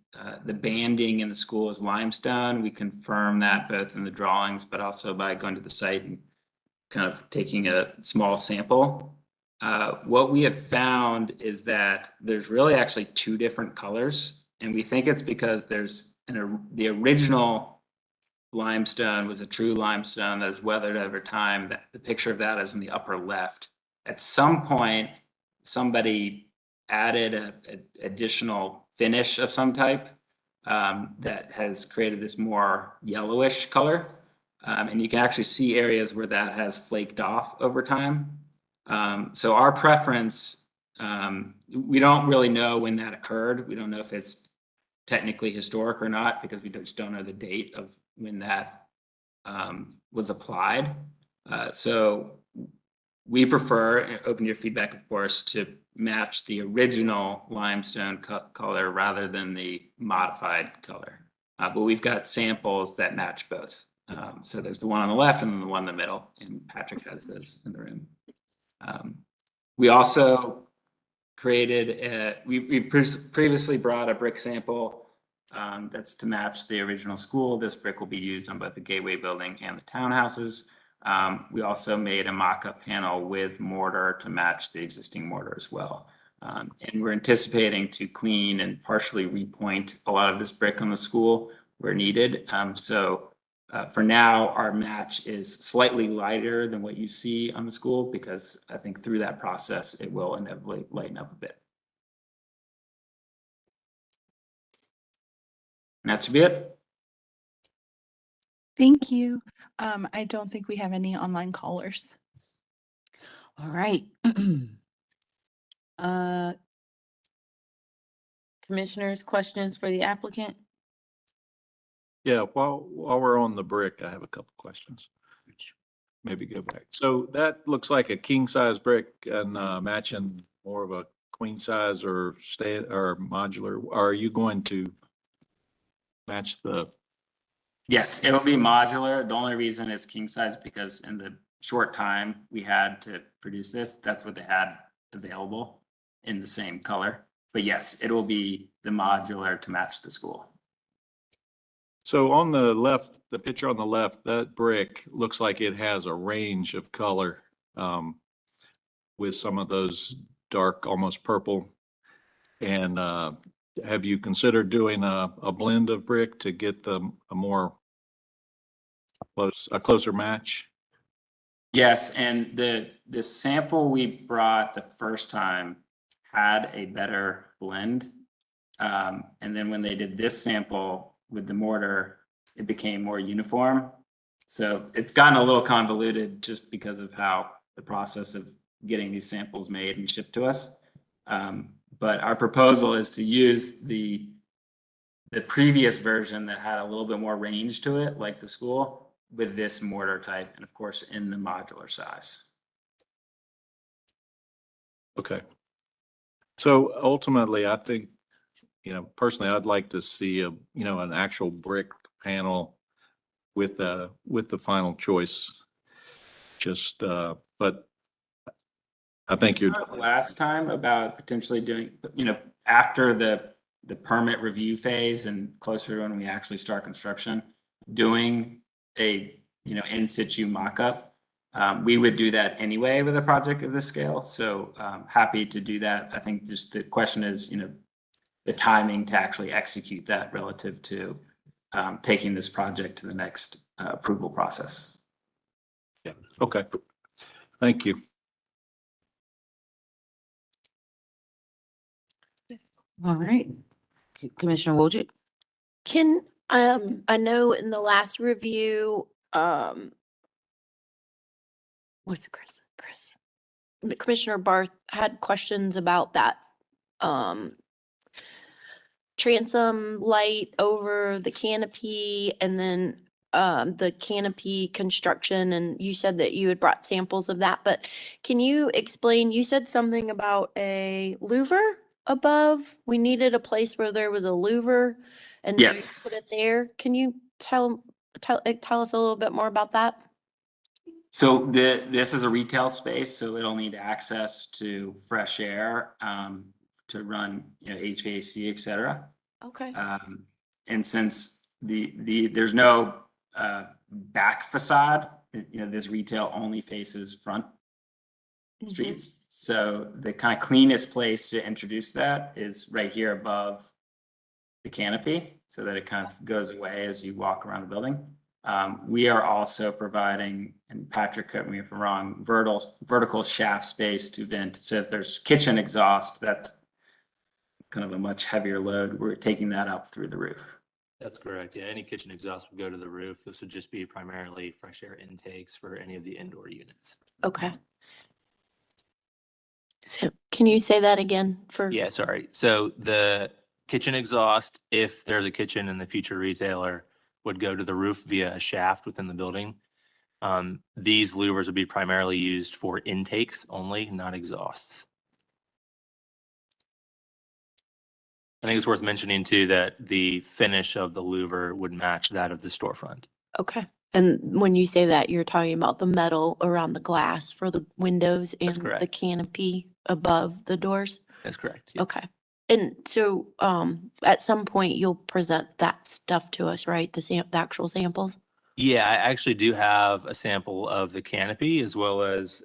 banding in the school is limestone. We confirm that both in the drawings, but also by going to the site and kind of taking a small sample. What we have found is that there's really actually two different colors, and we think it's because there's the original limestone was a true limestone that is weathered over time. The picture of that is in the upper left. At some point, somebody added a additional finish of some type that has created this more yellowish color. And you can actually see areas where that has flaked off over time. So our preference, we don't really know when that occurred. We don't know if it's technically historic or not, because we just don't know the date of when that was applied. So we prefer, open your feedback, of course, to match the original limestone color rather than the modified color. But we've got samples that match both. So there's the one on the left and then the one in the middle, and Patrick has those in the room. We also created, we've previously brought a brick sample that's to match the original school. This brick will be used on both the Gateway building and the townhouses. We also made a mock-up panel with mortar to match the existing mortar as well. And we're anticipating to clean and partially repoint a lot of this brick on the school where needed. For now, our match is slightly lighter than what you see on the school, because I think through that process, it will inevitably lighten up a bit. And that should be it.
Thank you. I don't think we have any online callers.
All right. Commissioners, questions for the applicant?
Yeah, while we're on the brick, I have a couple questions. Maybe go back. So that looks like a king size brick and matching more of a queen size or modular. Are you going to match the?
Yes, it'll be modular. The only reason it's king size because in the short time we had to produce this, that's what they had available in the same color. But yes, it will be the modular to match the school.
So on the left, the picture on the left, that brick looks like it has a range of color with some of those dark, almost purple. And have you considered doing a blend of brick to get a closer match?
Yes, and the sample we brought the first time had a better blend. And then when they did this sample with the mortar, it became more uniform. So it's gotten a little convoluted just because of how the process of getting these samples made and shipped to us. But our proposal is to use the previous version that had a little bit more range to it, like the school, with this mortar type, and of course in the modular size.
Okay. So ultimately, I think, personally, I'd like to see an actual brick panel with the final choice. Just, but I think you're
last time about potentially doing, after the permit review phase and closer to when we actually start construction, doing a, in situ mock-up. We would do that anyway with a project of this scale. So happy to do that. I think just the question is, the timing to actually execute that relative to taking this project to the next approval process.
Yeah. Okay. Thank you.
All right. Commissioner Wojcik?
Can, I know in the last review, what's it, Chris? Commissioner Barth had questions about that, transom light over the canopy and then, the canopy construction, and you said that you had brought samples of that, but can you explain, you said something about a louver above? We needed a place where there was a louver, and so you
Yes.
put it there. Can you tell us a little bit more about that?
So this is a retail space, so it'll need access to fresh air to run, HVAC, et cetera.
Okay.
And since there's no back facade, this retail only faces front. streets. So the kind of cleanest place to introduce that is right here above the canopy, so that it kind of goes away as you walk around the building. We are also providing, and Patrick, correct me if I'm wrong, vertical shaft space to vent. So if there's kitchen exhaust, that's kind of a much heavier load. We're taking that up through the roof.
That's correct. Yeah, any kitchen exhaust would go to the roof. This would just be primarily fresh air intakes for any of the indoor units.
Okay. So can you say that again for?
Yeah, sorry. So the kitchen exhaust, if there's a kitchen in the future retailer, would go to the roof via a shaft within the building. These louvers would be primarily used for intakes only, not exhausts. I think it's worth mentioning too that the finish of the louver would match that of the storefront.
Okay. And when you say that, you're talking about the metal around the glass for the windows and the
correct.
canopy above the doors?
That's correct. Yeah.
Okay. And so, at some point you'll present that stuff to us, right? The actual samples?
Yeah, I actually do have a sample of the canopy as well as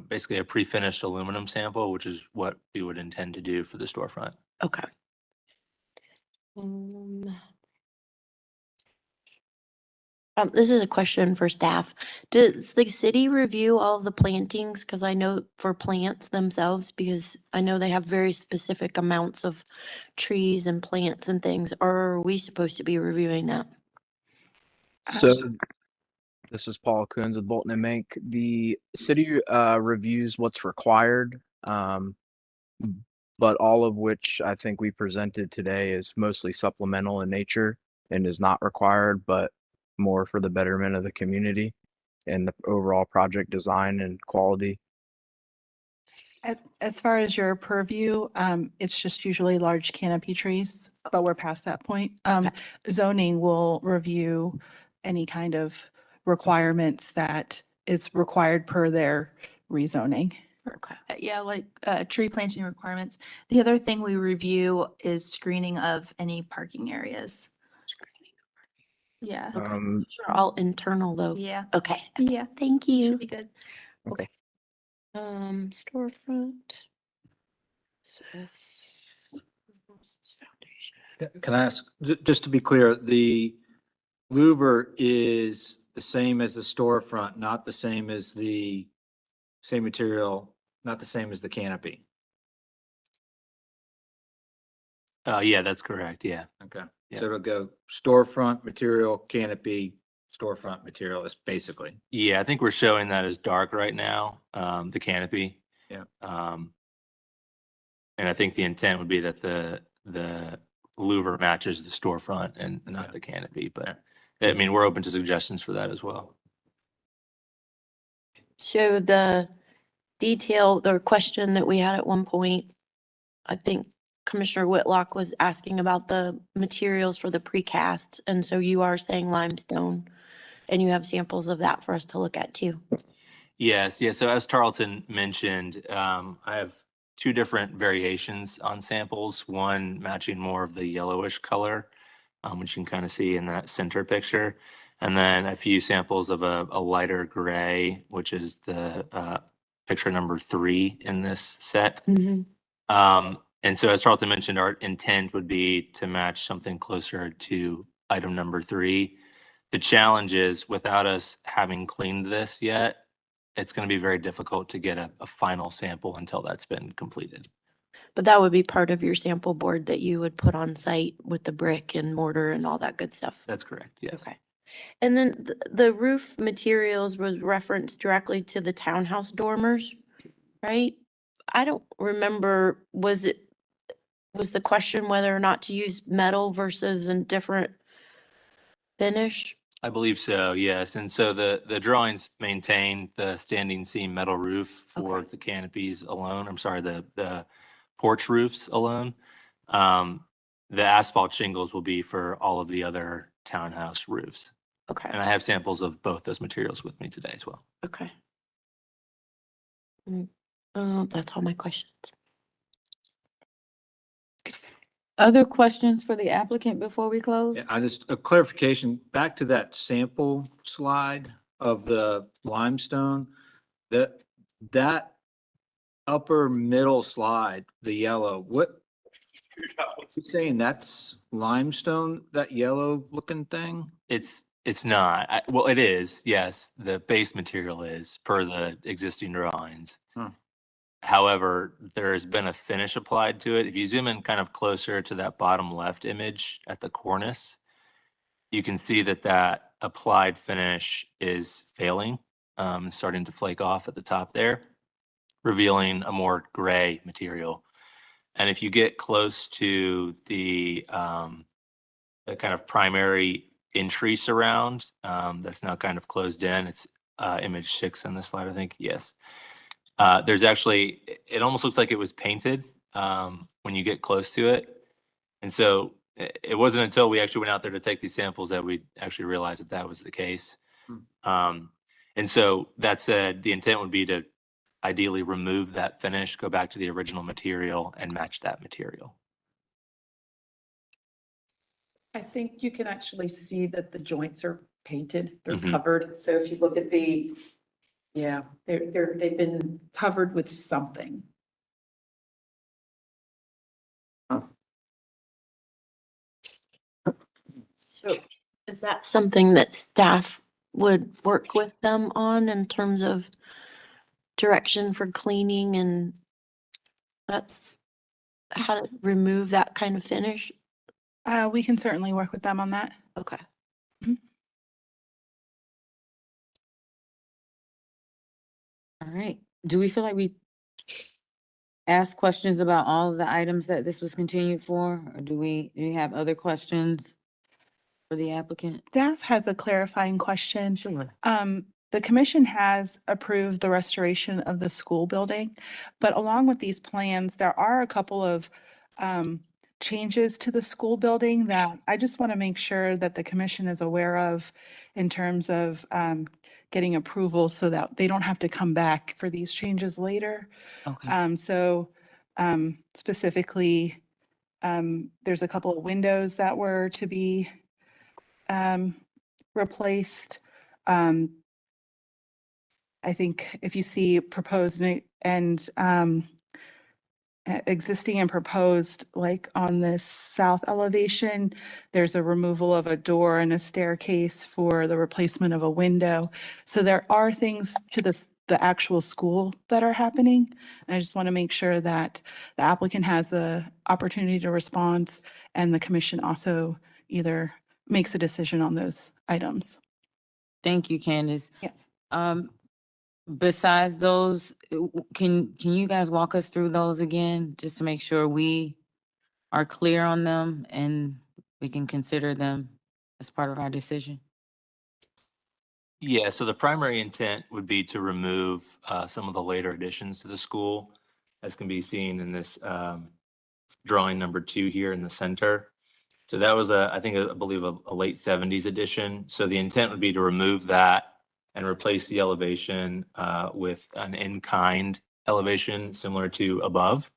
basically a pre-finished aluminum sample, which is what we would intend to do for the storefront.
Okay. This is a question for staff. Does the city review all of the plantings? Because I know for plants themselves, because I know they have very specific amounts of trees and plants and things. Or are we supposed to be reviewing that?
So this is Paul Coons with Bolton and Mink. The city reviews what's required, but all of which I think we presented today is mostly supplemental in nature and is not required, but more for the betterment of the community and the overall project design and quality.
As far as your purview, it's just usually large canopy trees, but we're past that point. Zoning will review any kind of requirements that is required per their rezoning.
Okay.
Yeah, like tree planting requirements. The other thing we review is screening of any parking areas. Yeah.
Okay. Those are all internal though.
Yeah.
Okay.
Yeah.
Thank you.
Should be good.
Okay.
Storefront. Says.
Can I ask, just to be clear, the louver is the same as the storefront, not the same as the same material, not the same as the canopy?
Yeah, that's correct. Yeah.
Okay.
Yeah.
So it'll go storefront material, canopy, storefront material, is basically.
Yeah, I think we're showing that as dark right now, the canopy.
Yeah.
And I think the intent would be that the louver matches the storefront and not the canopy, but I mean, we're open to suggestions for that as well.
So the detail, the question that we had at one point, I think Commissioner Whitlock was asking about the materials for the precast. And so you are saying limestone and you have samples of that for us to look at too.
Yes, yeah. So as Tarleton mentioned, I have two different variations on samples, one matching more of the yellowish color, which you can kind of see in that center picture. And then a few samples of a lighter gray, which is the picture number 3 in this set. And so as Tarleton mentioned, our intent would be to match something closer to item number 3. The challenge is without us having cleaned this yet, it's going to be very difficult to get a final sample until that's been completed.
But that would be part of your sample board that you would put on site with the brick and mortar and all that good stuff.
That's correct. Yes.
Okay. And then the roof materials was referenced directly to the townhouse dormers, right? I don't remember, was the question whether or not to use metal versus a different finish?
I believe so, yes. And so the drawings maintain the standing seam metal roof for the canopies alone. I'm sorry, the porch roofs alone. The asphalt shingles will be for all of the other townhouse roofs.
Okay.
And I have samples of both those materials with me today as well.
Okay. That's all my questions.
Other questions for the applicant before we close?
Yeah, I just, a clarification, back to that sample slide of the limestone, that upper middle slide, the yellow, what? You saying that's limestone, that yellow looking thing?
It's not. Well, it is. Yes, the base material is per the existing drawings.
Huh.
However, there has been a finish applied to it. If you zoom in kind of closer to that bottom left image at the cornice, you can see that that applied finish is failing, starting to flake off at the top there, revealing a more gray material. And if you get close to the kind of primary entry surround, that's now kind of closed in. It's image 6 on this slide, I think. Yes. There's actually, it almost looks like it was painted when you get close to it. And so it wasn't until we actually went out there to take these samples that we actually realized that that was the case. And so that said, the intent would be to ideally remove that finish, go back to the original material and match that material.
I think you can actually see that the joints are painted, they're
Mhm.
covered. So if you look at they've been covered with something.
So is that something that staff would work with them on in terms of direction for cleaning and that's how to remove that kind of finish?
We can certainly work with them on that.
Okay.
All right. Do we feel like we asked questions about all of the items that this was continued for? Or do you have other questions for the applicant?
Staff has a clarifying question.
Sure.
The commission has approved the restoration of the school building, but along with these plans, there are a couple of changes to the school building that I just want to make sure that the commission is aware of in terms of getting approval so that they don't have to come back for these changes later.
Okay.
Specifically, there's a couple of windows that were to be replaced. I think if you see proposed and existing and proposed, like on this south elevation, there's a removal of a door and a staircase for the replacement of a window. So there are things to the actual school that are happening. And I just want to make sure that the applicant has the opportunity to respond and the commission also either makes a decision on those items.
Thank you, Candace.
Yes.
Besides those, can you guys walk us through those again, just to make sure we are clear on them and we can consider them as part of our decision?
Yeah, so the primary intent would be to remove some of the later additions to the school, as can be seen in this drawing number 2 here in the center. So that was I believe a late 70s addition. So the intent would be to remove that and replace the elevation with an in-kind elevation similar to above.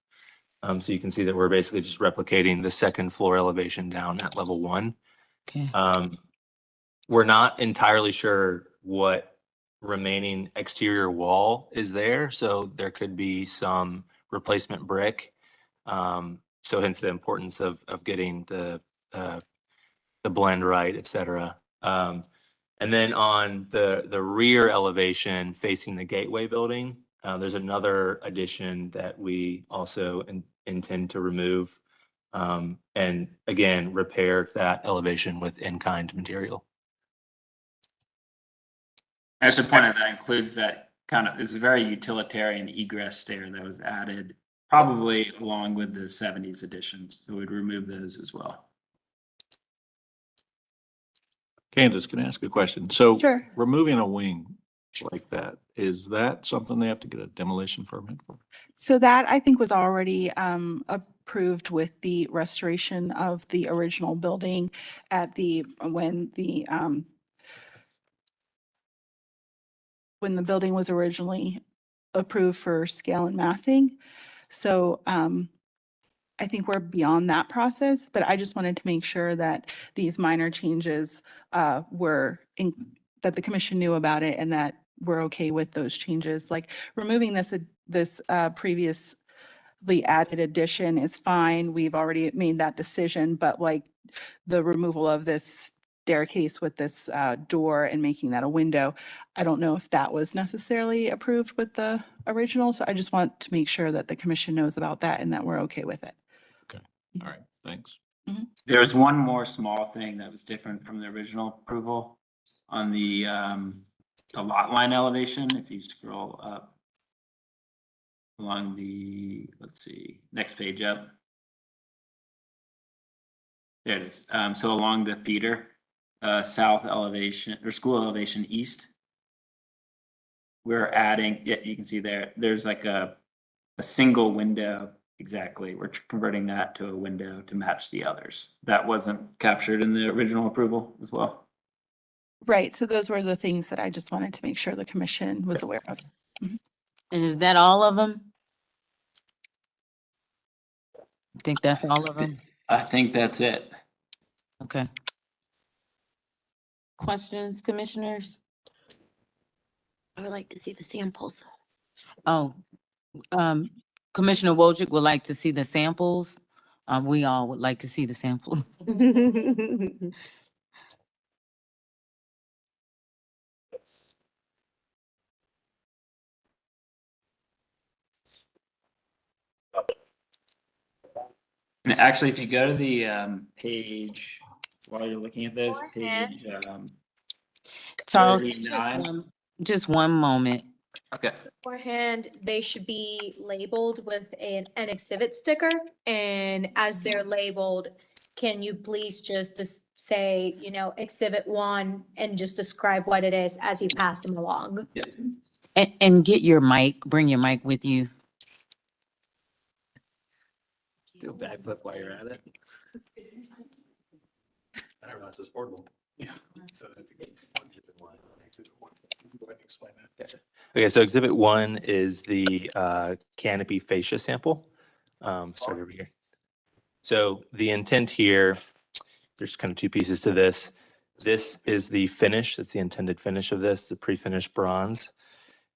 So you can see that we're basically just replicating the second floor elevation down at level 1.
Okay.
We're not entirely sure what remaining exterior wall is there. So there could be some replacement brick. So hence the importance of getting the blend right, et cetera. And then on the rear elevation facing the gateway building, there's another addition that we also intend to remove. And again, repair that elevation with in-kind material.
I should point out that includes that it's a very utilitarian egress stair that was added, probably along with the 70s additions. So we'd remove those as well.
Candace, can I ask a question? So
Sure.
removing a wing like that, is that something they have to get a demolition permit for?
So that I think was already approved with the restoration of the original building at when the building was originally approved for scale and massing. So I think we're beyond that process, but I just wanted to make sure that these minor changes that the commission knew about it and that we're okay with those changes. Like removing this previously added addition is fine. We've already made that decision, but like the removal of this staircase with this door and making that a window, I don't know if that was necessarily approved with the original. So I just want to make sure that the commission knows about that and that we're okay with it.
Okay, all right, thanks.
There's one more small thing that was different from the original approval on the lot line elevation. If you scroll up along the, let's see, next page up. There it is. So along the theater, south elevation or school elevation east, we're adding, yeah, you can see there's like a single window. Exactly. We're converting that to a window to match the others. That wasn't captured in the original approval as well.
Right. So those were the things that I just wanted to make sure the commission was aware of.
And is that all of them? I think that's all of them.
I think that's it.
Okay. Questions, commissioners?
I would like to see the samples.
Oh, Commissioner Wojcik would like to see the samples. We all would like to see the samples.
And actually, if you go to the page, while you're looking at this page,
Charles,
39.
just one moment.
Okay.
Beforehand, they should be labeled with an exhibit sticker. And as they're labeled, can you please just say, you know, exhibit 1 and just describe what it is as you pass them along?
Yeah.
And get your mic, bring your mic with you.
Do a backflip while you're at it.
I don't know, it's portable.
Yeah.
So that's exhibit one. Go ahead and explain that.
Gotcha. Okay, so exhibit 1 is the canopy fascia sample. Start over here. So the intent here, there's kind of 2 pieces to this. This is the finish, that's the intended finish of this, the pre-finished bronze.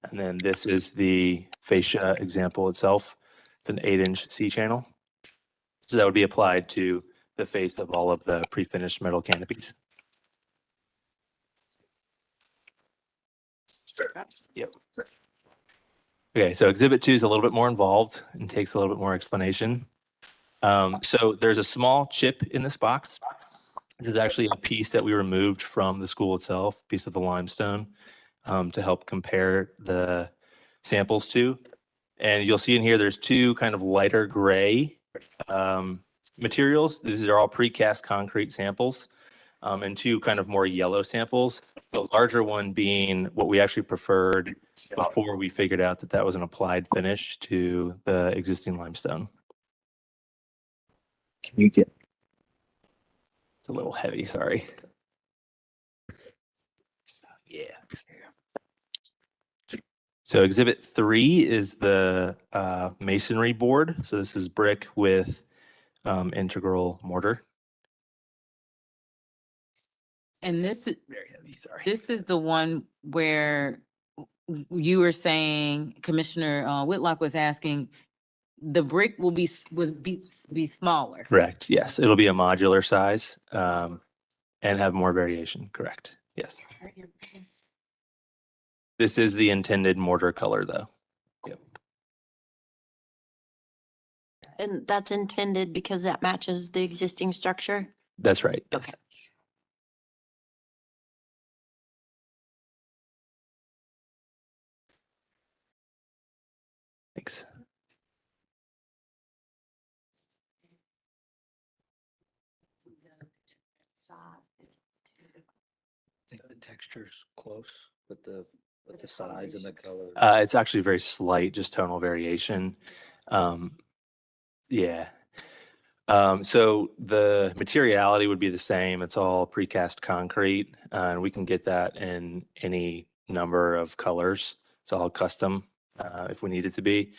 And then this is the fascia example itself. It's an 8-inch C-channel. So that would be applied to the face of all of the pre-finished metal canopies. Yep. Okay, so exhibit 2 is a little bit more involved and takes a little bit more explanation. So there's a small chip in this box. This is actually a piece that we removed from the school itself, piece of the limestone, to help compare the samples to. And you'll see in here, there's 2 kind of lighter gray materials. These are all precast concrete samples, and 2 kind of more yellow samples. The larger one being what we actually preferred before we figured out that that was an applied finish to the existing limestone.
Can you get?
It's a little heavy, sorry. Yeah. So exhibit 3 is the masonry board. So this is brick with integral mortar.
And this is
Very heavy, sorry.
this is the one where you were saying, Commissioner Whitlock was asking, the brick will be smaller.
Correct, yes. It'll be a modular size and have more variation, correct, yes. This is the intended mortar color though. Yep.
And that's intended because that matches the existing structure?
That's right, yes.
Okay.
Thanks.
I think the texture's close with the size and the color.
It's actually very slight, just tonal variation. Yeah. So the materiality would be the same. It's all precast concrete, and we can get that in any number of colors. It's all custom if we need it to be.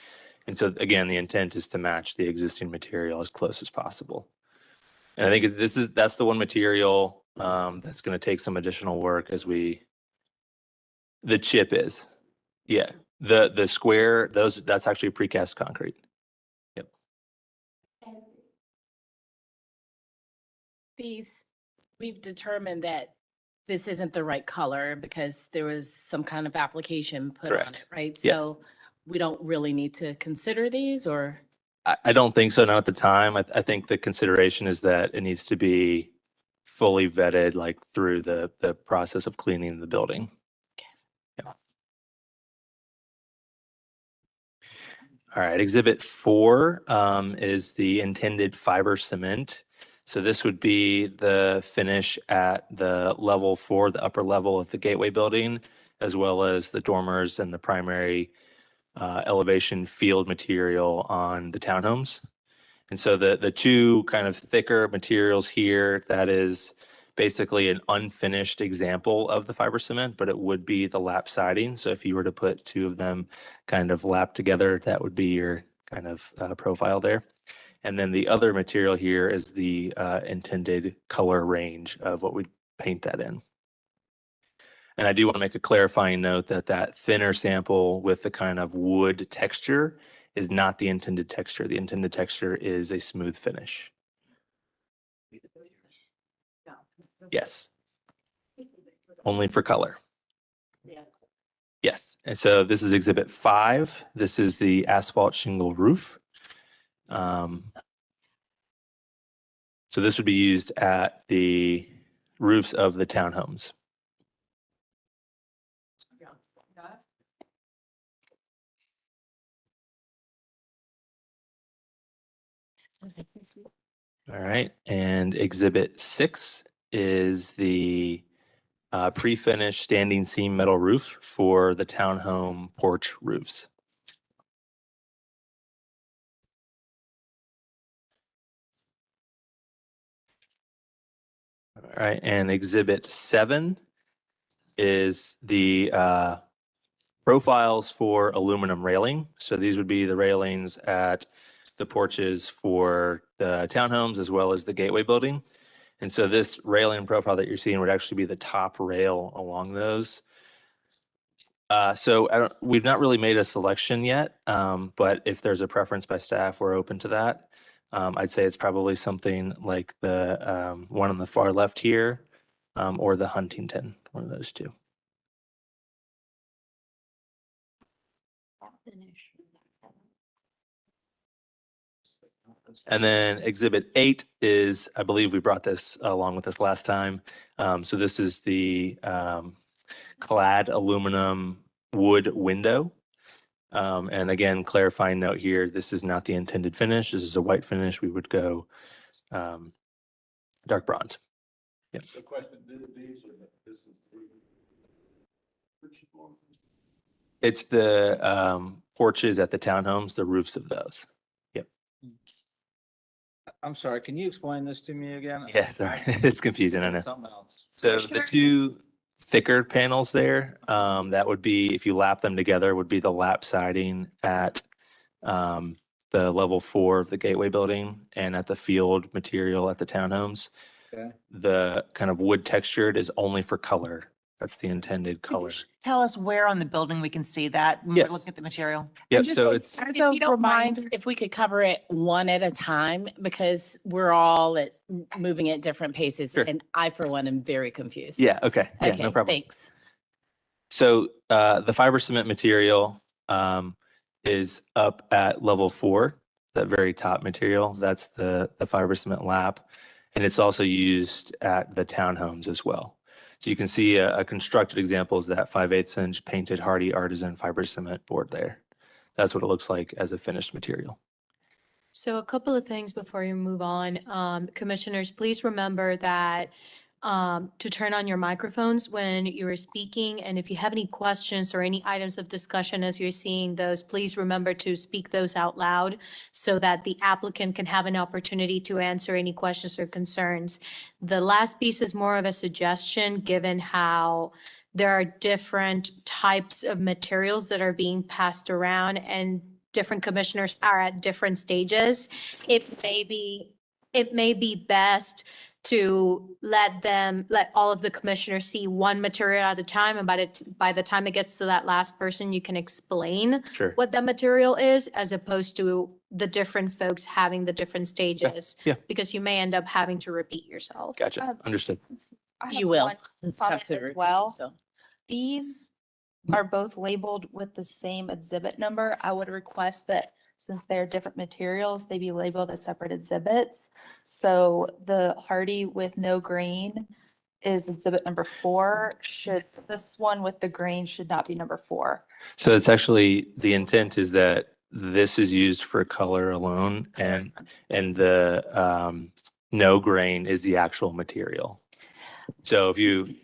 And so again, the intent is to match the existing material as close as possible. And I think that's the one material that's going to take some additional work as we The chip is, yeah. The square, that's actually precast concrete. Yep.
These, we've determined that this isn't the right color because there was some kind of application put on it,
Correct.
right?
Yes.
So we don't really need to consider these, or?
I don't think so, not at the time. I think the consideration is that it needs to be fully vetted, like through the process of cleaning the building. Yeah. All right, Exhibit 4 is the intended fiber cement. So this would be the finish at the level 4, the upper level of the Gateway building, as well as the dormers and the primary elevation field material on the townhomes. And so the two kind of thicker materials here, that is basically an unfinished example of the fiber cement, but it would be the lap siding. So if you were to put two of them kind of lap together, that would be your kind of profile there. And then the other material here is the intended color range of what we paint that in. And I do want to make a clarifying note that that thinner sample with the kind of wood texture is not the intended texture. The intended texture is a smooth finish. Yes. Only for color. Yes. And so this is Exhibit 5. This is the asphalt shingle roof. So this would be used at the roofs of the townhomes. All right, and Exhibit 6 is the pre-finished standing seam metal roof for the townhome porch roofs. All right, and Exhibit 7 is the profiles for aluminum railing. So these would be the railings at the porches for the townhomes as well as the Gateway building. And so this railing profile that you're seeing would actually be the top rail along those. We've not really made a selection yet, but if there's a preference by staff, we're open to that. I'd say it's probably something like the one on the far left here, or the Huntington, one of those two. And then Exhibit 8 is, I believe we brought this along with us last time. So this is the clad aluminum wood window. And again, clarifying note here, this is not the intended finish. This is a white finish. We would go dark bronze. Yeah.
The question, this is
It's the porches at the townhomes, the roofs of those. Yep.
I'm sorry, can you explain this to me again?
Yeah, sorry. It's confusing, I know.
Something else.
So the two thicker panels there, that would be, if you lap them together, would be the lap siding at the level 4 of the Gateway building and at the field material at the townhomes.
Okay.
The kind of wood textured is only for color. That's the intended color.
Tell us where on the building we can see that when
Yes.
we're looking at the material.
Yep,
Just
so
like,
it's,
if you don't mind, if we could cover it one at a time, because we're all moving at different paces.
Sure.
And I, for one, am very confused.
yeah, okay. Yeah,
Okay,
no problem.
thanks.
So the fiber cement material is up at level 4, that very top material. That's the fiber cement lap. And it's also used at the townhomes as well. So you can see a constructed example is that 5/8 inch painted Hardy Artisan fiber cement board there. That's what it looks like as a finished material.
So a couple of things before you move on. Commissioners, please remember that to turn on your microphones when you are speaking. And if you have any questions or any items of discussion as you're seeing those, please remember to speak those out loud so that the applicant can have an opportunity to answer any questions or concerns. The last piece is more of a suggestion, given how there are different types of materials that are being passed around and different commissioners are at different stages. It may be best to let all of the commissioners see one material at a time. And by the time it gets to that last person, you can explain
Sure.
what that material is, as opposed to the different folks having the different stages.
Yeah.
Because you may end up having to repeat yourself.
Gotcha. Understood.
I
You
have
will
one
have
comment
to
as
repeat
well.
yourself.
These are both labeled with the same exhibit number. I would request that since they're different materials, they be labeled as separate exhibits. So the Hardy with no green is exhibit number 4. This one with the green should not be number 4.
So it's actually, the intent is that this is used for color alone, and the no grain is the actual material. So if you,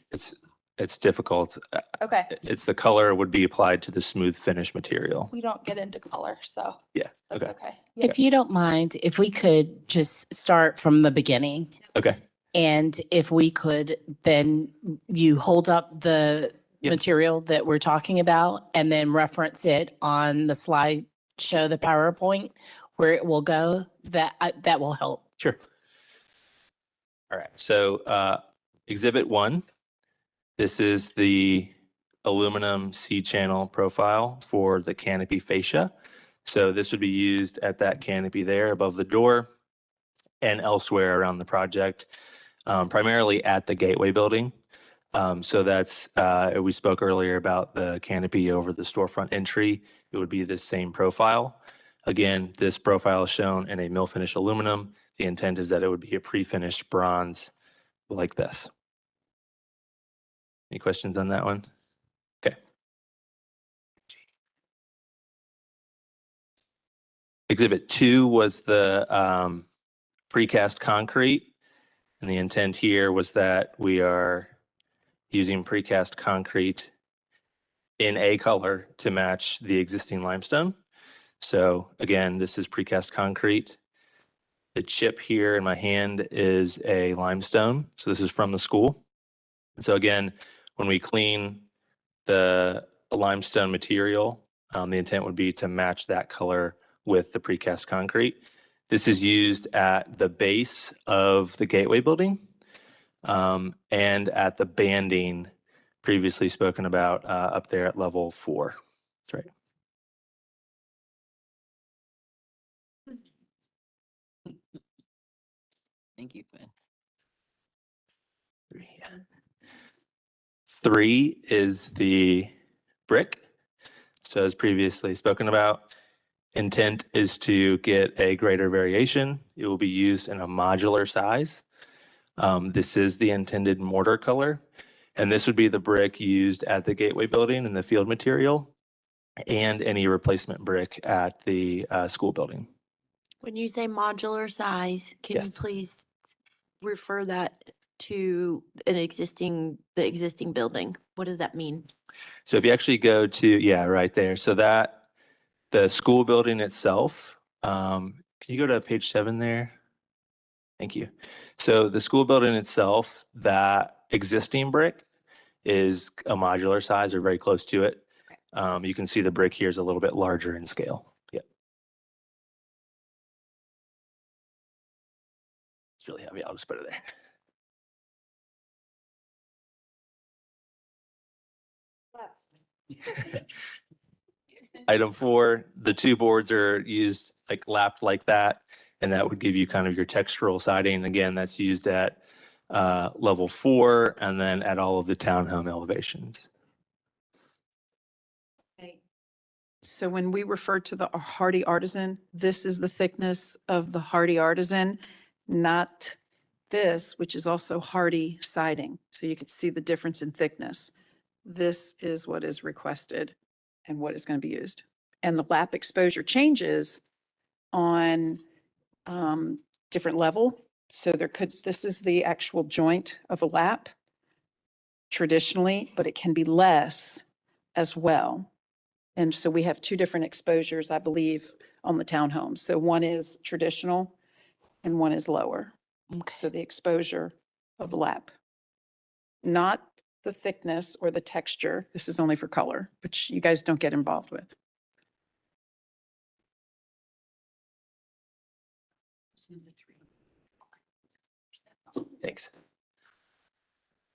it's difficult.
Okay.
It's the color would be applied to the smooth finish material.
We don't get into color, so
Yeah.
that's
Okay.
okay.
If you don't mind, if we could just start from the beginning.
Okay.
And if we could, then you hold up the
Yep.
material that we're talking about and then reference it on the slide, show the PowerPoint where it will go, that will help.
Sure. All right. So exhibit 1, this is the aluminum C-channel profile for the canopy fascia. So this would be used at that canopy there above the door and elsewhere around the project, primarily at the Gateway building. So that's, we spoke earlier about the canopy over the storefront entry. It would be this same profile. Again, this profile is shown in a mill finish aluminum. The intent is that it would be a pre-finished bronze like this. Any questions on that one? Okay. Exhibit 2 was the precast concrete. And the intent here was that we are using precast concrete in a color to match the existing limestone. So again, this is precast concrete. The chip here in my hand is a limestone. So this is from the school. And so again, when we clean the limestone material, the intent would be to match that color with the precast concrete. This is used at the base of the Gateway building and at the banding previously spoken about up there at level 4. That's right.
Thank you, Quinn.
3 is the brick. So as previously spoken about, intent is to get a greater variation. It will be used in a modular size. This is the intended mortar color, and this would be the brick used at the Gateway building and the field material, and any replacement brick at the school building.
When you say modular size, can you
Yes.
please refer that to the existing building? What does that mean?
So if you actually go to, yeah, right there. So that the school building itself, can you go to page 7 there? Thank you. So the school building itself, that existing brick is a modular size or very close to it. You can see the brick here is a little bit larger in scale. Yep. It's really heavy. I'll just put it there. Item 4, the 2 boards are used like lapped like that, and that would give you kind of your textural siding. Again, that's used at level 4 and then at all of the townhome elevations.
So when we refer to the Hardy Artisan, this is the thickness of the Hardy Artisan, not this, which is also Hardy siding. So you could see the difference in thickness. This is what is requested and what is going to be used. And the lap exposure changes on different level. So this is the actual joint of a lap traditionally, but it can be less as well. And so we have 2 different exposures, I believe, on the townhomes. So one is traditional and one is lower.
Okay.
So the exposure of the lap, not the thickness or the texture. This is only for color, which you guys don't get involved with.
Thanks.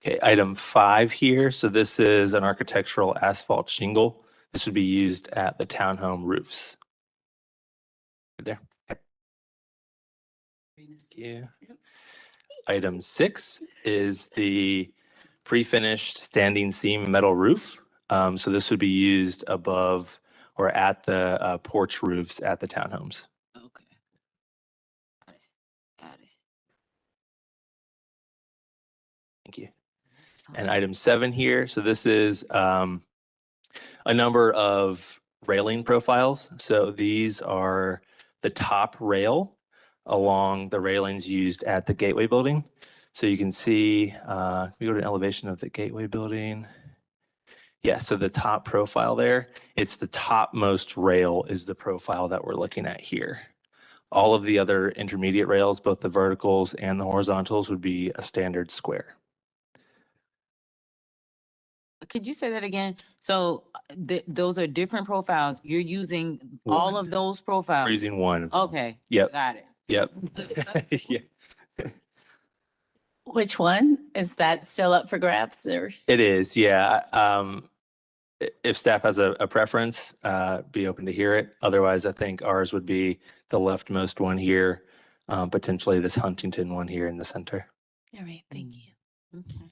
Okay, item 5 here. So this is an architectural asphalt shingle. This would be used at the townhome roofs. Right there. Okay. Thank you. Item 6 is the pre-finished standing seam metal roof. So this would be used above or at the porch roofs at the townhomes.
Okay. Got it.
Thank you. And item 7 here, so this is a number of railing profiles. So these are the top rail along the railings used at the Gateway building. So you can see, we go to an elevation of the Gateway building. Yeah, so the top profile there, it's the topmost rail is the profile that we're looking at here. All of the other intermediate rails, both the verticals and the horizontals, would be a standard square.
Could you say that again? So those are different profiles. You're using all of those profiles?
We're using one.
Okay.
Yep.
Got it.
Yep. Yeah.
Which one? Is that still up for grabs or?
It is, yeah. If staff has a preference, be open to hear it. Otherwise, I think ours would be the leftmost one here, potentially this Huntington one here in the center.
All right, thank you.
Okay.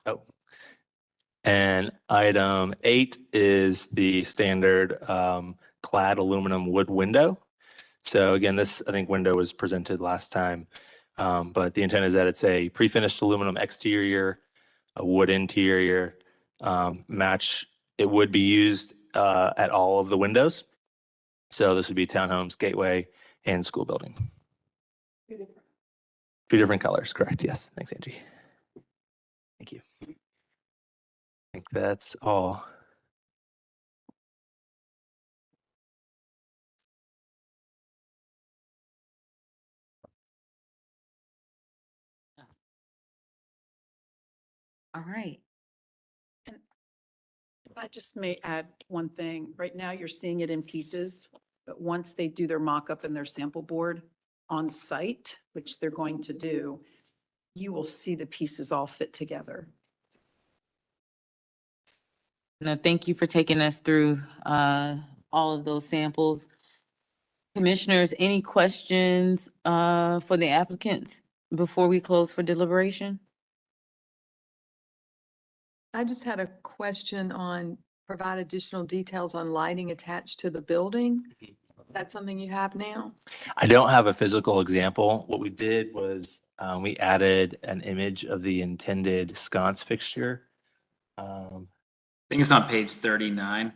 Oh. And item 8 is the standard clad aluminum wood window. So again, this, I think, window was presented last time, but the intent is that it's a pre-finished aluminum exterior, a wood interior, match. It would be used at all of the windows. So this would be townhomes, Gateway, and school building. 2 different colors, correct? Yes. Thanks, Angie. Thank you. I think that's all.
All right.
If I just may add one thing, right now you're seeing it in pieces, but once they do their mock-up and their sample board on site, which they're going to do, you will see the pieces all fit together.
No, thank you for taking us through all of those samples. Commissioners, any questions for the applicants before we close for deliberation?
I just had a question on provide additional details on lighting attached to the building. Is that something you have now?
I don't have a physical example. What we did was we added an image of the intended sconce fixture.
I think it's on page 39.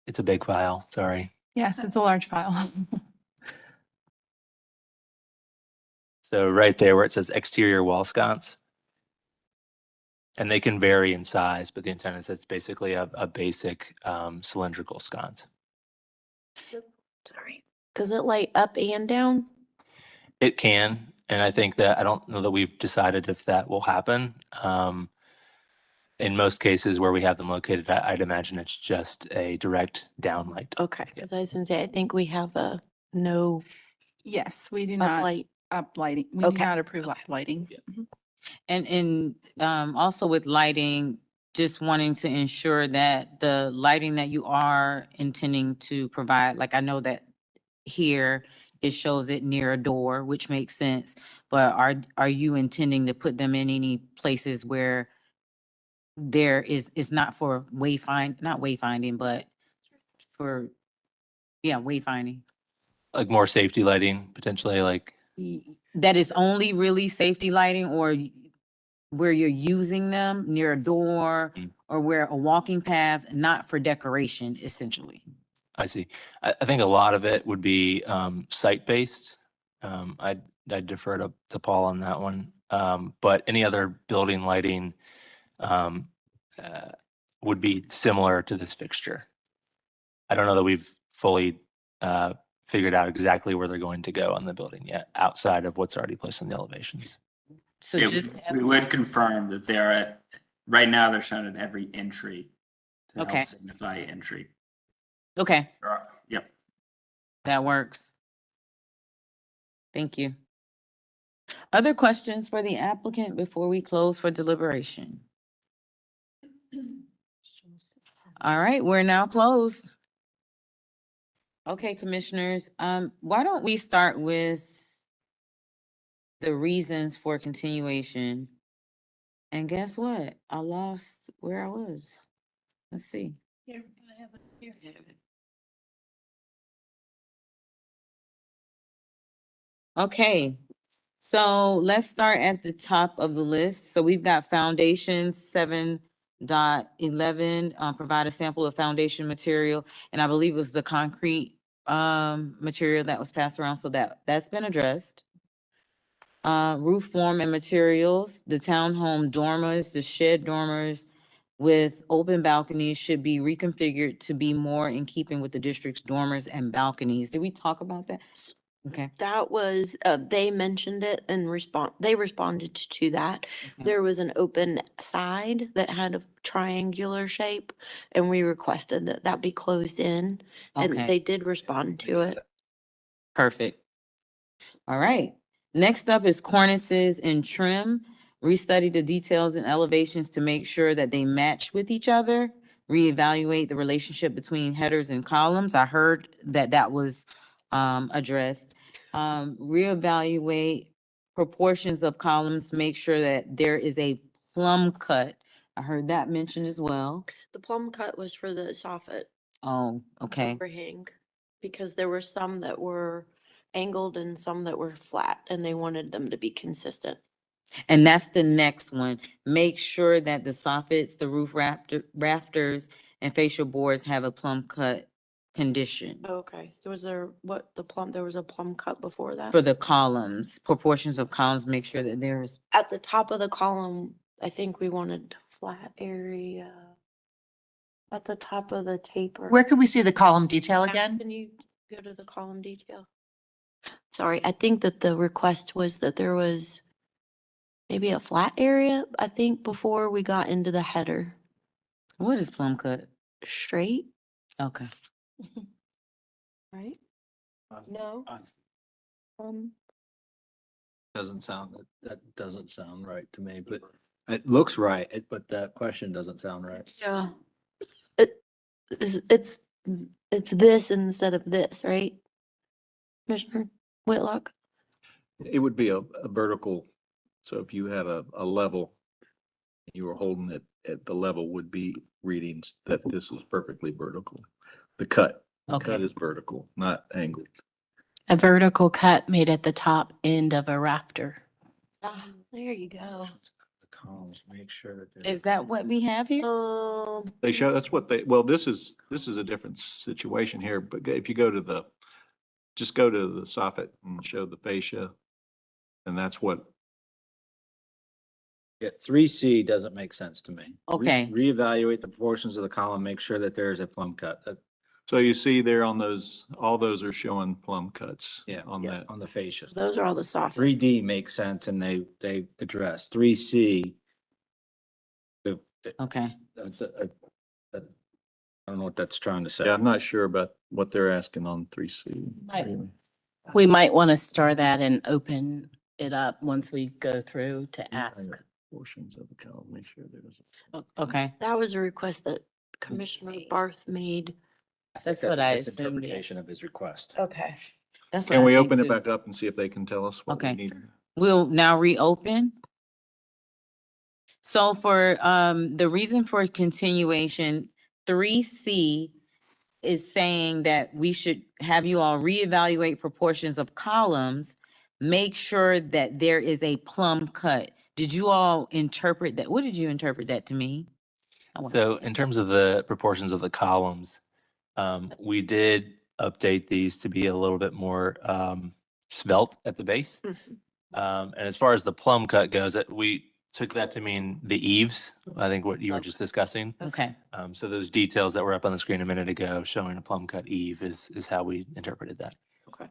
It's a big file, sorry.
Yes, it's a large file.
So right there where it says exterior wall sconce. And they can vary in size, but the intent is it's basically a basic cylindrical sconce.
Sorry. Does it light up and down?
It can, and I think that I don't know that we've decided if that will happen. In most cases where we have them located, I'd imagine it's just a direct downlight.
Okay, because I was gonna say, I think we have a no
Yes, we do not
uplight.
uplighting. We do
Okay.
not approve uplighting. Mhm.
And also with lighting, just wanting to ensure that the lighting that you are intending to provide, like I know that here it shows it near a door, which makes sense, but are you intending to put them in any places where there is not for not wayfinding, but for, yeah, wayfinding?
Like more safety lighting, potentially, like,
That is only really safety lighting, or where you're using them near a door or where a walking path, not for decoration, essentially?
I see. I think a lot of it would be site-based. I'd defer to Paul on that one. But any other building lighting would be similar to this fixture. I don't know that we've fully figured out exactly where they're going to go on the building yet, outside of what's already placed in the elevations.
So
Yeah,
just,
we would confirm that they're at, right now they're shown at every entry to
Okay.
help signify entry.
okay,
Yep.
that works. Thank you. Other questions for the applicant before we close for deliberation? All right, we're now closed. Okay, commissioners, why don't we start with the reasons for continuation? And guess what? I lost where I was. Let's see. Here, I have it. Here, I have it. Okay, so let's start at the top of the list. So we've got foundations 7.11, provide a sample of foundation material, and I believe it was the concrete material that was passed around, so that's been addressed. Roof form and materials, the townhome dormers, the shed dormers with open balconies should be reconfigured to be more in keeping with the district's dormers and balconies. Did we talk about that? Okay.
That was, they mentioned it and they responded to that.
Okay.
There was an open side that had a triangular shape and we requested that that be closed in. And
Okay.
they did respond to it.
Perfect. All right. Next up is cornices and trim. Restudy the details and elevations to make sure that they match with each other. Reevaluate the relationship between headers and columns. I heard that that was addressed. Reevaluate proportions of columns, make sure that there is a plumb cut. I heard that mentioned as well.
The plumb cut was for the soffit
Oh, okay.
overhang because there were some that were angled and some that were flat and they wanted them to be consistent.
And that's the next one. Make sure that the soffits, the roof rafters, and facial boards have a plumb cut condition.
Okay, so was there, there was a plumb cut before that?
For the columns, proportions of columns, make sure that there is,
At the top of the column, I think we wanted flat area. At the top of the taper.
Where could we see the column detail again?
Can you go to the column detail? Sorry, I think that the request was that there was maybe a flat area, I think, before we got into the header.
what is plumb cut?
Straight,
Okay.
right? No?
Doesn't sound, that doesn't sound right to me, but it looks right, but that question doesn't sound right.
Yeah. It's this instead of this, right? Commissioner Whitlock?
It would be a vertical, so if you had a level, you were holding it at the level would be readings that this is perfectly vertical. The cut
Okay.
is vertical, not angled.
A vertical cut made at the top end of a rafter.
Ah, there you go.
The columns, make sure that.
Is that what we have here?
They show, that's what they, well, this is a different situation here, but if you go to just go to the soffit and show the fascia, and that's what. Yeah, 3C doesn't make sense to me.
Okay.
Reevaluate the proportions of the column, make sure that there is a plumb cut. So you see there on those, all those are showing plumb cuts. Yeah, on that. On the fascia.
Those are all the soft.
3D makes sense and they address 3C.
Okay.
I don't know what that's trying to say. Yeah, I'm not sure about what they're asking on 3C.
We might want to star that and open it up once we go through to ask.
Portions of the column, make sure there's.
Okay.
That was a request that Commissioner Barth made.
That's what I
That's
assumed.
interpretation of his request.
Okay.
That's what
Can
I
we
think
open it
too.
back up and see if they can tell us what we
Okay.
need?
We'll now reopen. So for the reason for continuation, 3C is saying that we should have you all reevaluate proportions of columns, make sure that there is a plumb cut. Did you all interpret that? What did you interpret that to me?
So in terms of the proportions of the columns, we did update these to be a little bit more svelte at the base. And as far as the plumb cut goes, we took that to mean the eaves, I think what you were just discussing.
Okay.
So those details that were up on the screen a minute ago showing a plumb cut eave is how we interpreted that.
Okay.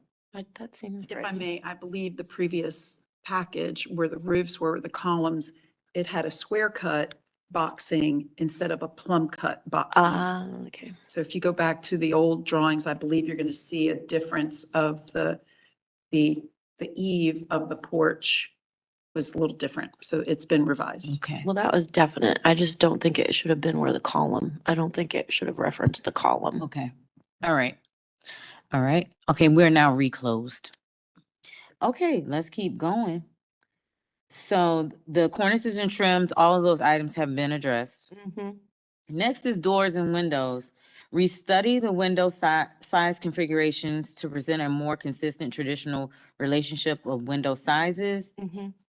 That seems
If
right.
I may, I believe the previous package where the roofs were, the columns, it had a square cut boxing instead of a plumb cut boxing.
Okay.
So if you go back to the old drawings, I believe you're going to see a difference of the eave of the porch was a little different. So it's been revised.
Okay.
Well, that was definite. I just don't think it should have been where the column. I don't think it should have referenced the column.
Okay. All right. All right. Okay, we're now reclosed. Okay, let's keep going. So the cornices and trims, all of those items have been addressed. Next is doors and windows. Restudy the window size configurations to present a more consistent traditional relationship of window sizes.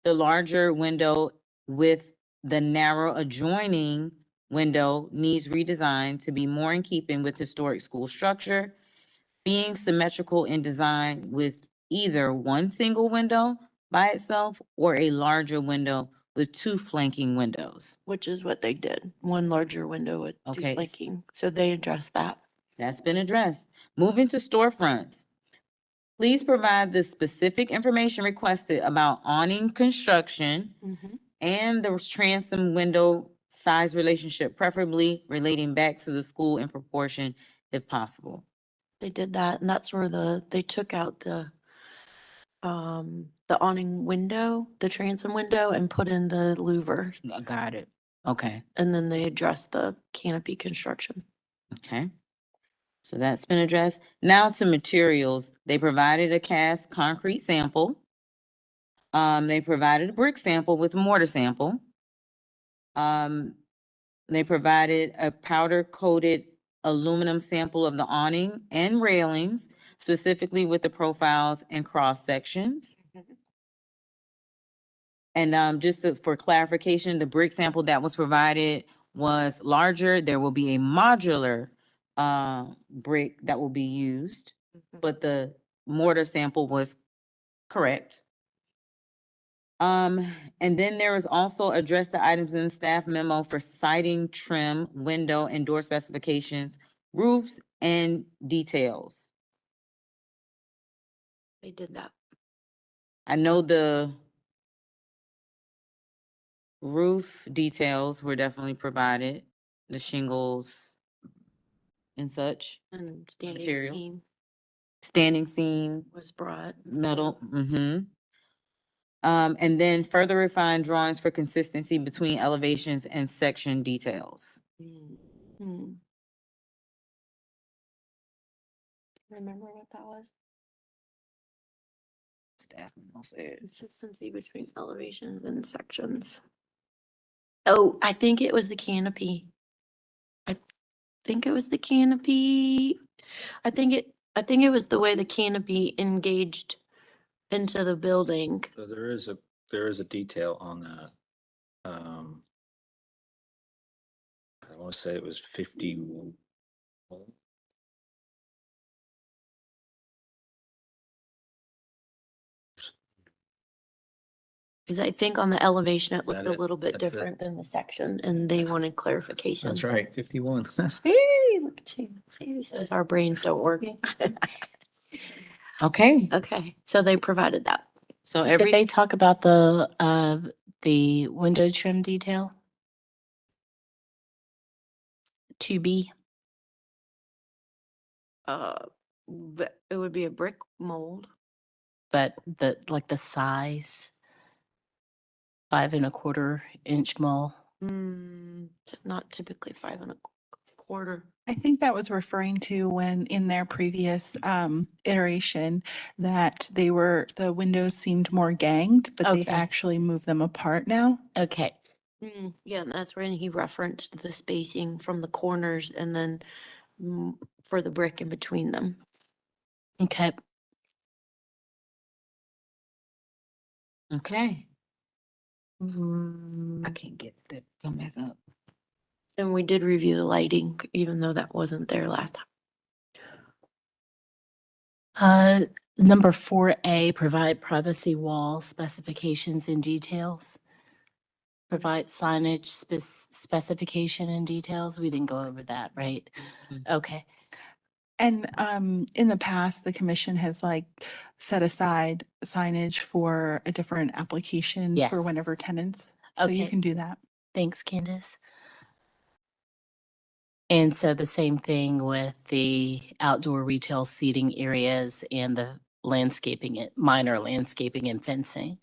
The larger window with the narrow adjoining window needs redesign to be more in keeping with historic school structure, being symmetrical in design with either one single window by itself or a larger window with two flanking windows.
Which is what they did. One larger window with two
Okay.
flanking. So they addressed that.
That's been addressed. Moving to storefronts. Please provide the specific information requested about awning construction and the transom window size relationship, preferably relating back to the school in proportion if possible.
They did that, and that's where they took out the awning window, the transom window, and put in the louver.
Got it. Okay.
And then they addressed the canopy construction.
Okay. So that's been addressed. Now to materials. They provided a cast concrete sample. They provided a brick sample with a mortar sample. They provided a powder coated aluminum sample of the awning and railings, specifically with the profiles and cross sections. And for clarification, the brick sample that was provided was larger. There will be a modular brick that will be used, but the mortar sample was correct. And then there was also address the items in the staff memo for siding, trim, window, and door specifications, roofs, and details.
They did that.
I know the roof details were definitely provided, the shingles and such.
And standing
Material.
seam
Standing seam,
was brought.
metal, and then further refined drawings for consistency between elevations and section details.
Remember what that was?
Staff memo said.
Consistency between elevations and sections. Oh, I think it was the canopy. I think it was the canopy. I think it was the way the canopy engaged into the building.
So there is a detail on that. I want to say it was 51.
Because I think on the elevation, it looked
That
a
it?
little bit
That's it.
different than the section, and they wanted clarification.
That's right, 51.
Hey, look at you. See, who says our brains don't work?
Okay.
Okay, so they provided that.
So
Did they talk about the window trim detail? 2B?
It would be a brick mold.
But the size, 5 1/4 inch mole.
Not typically 5 1/4.
I think that was referring to when in their previous iteration that the windows seemed more ganged, but they've
Okay.
actually moved them apart now.
Okay.
Yeah, and that's when he referenced the spacing from the corners and then for the brick in between them.
Okay.
Okay. I can't get that. Come back up.
And we did review the lighting, even though that wasn't there last time.
Number 4A, provide privacy wall specifications and details. Provide signage specification and details. We didn't go over that, right? Okay.
And in the past, the commission has like set aside signage for a different application for
Yes.
whenever tenants. So you
Okay.
can do that.
Thanks, Candace. And so the same thing with the outdoor retail seating areas and the landscaping, minor landscaping and fencing.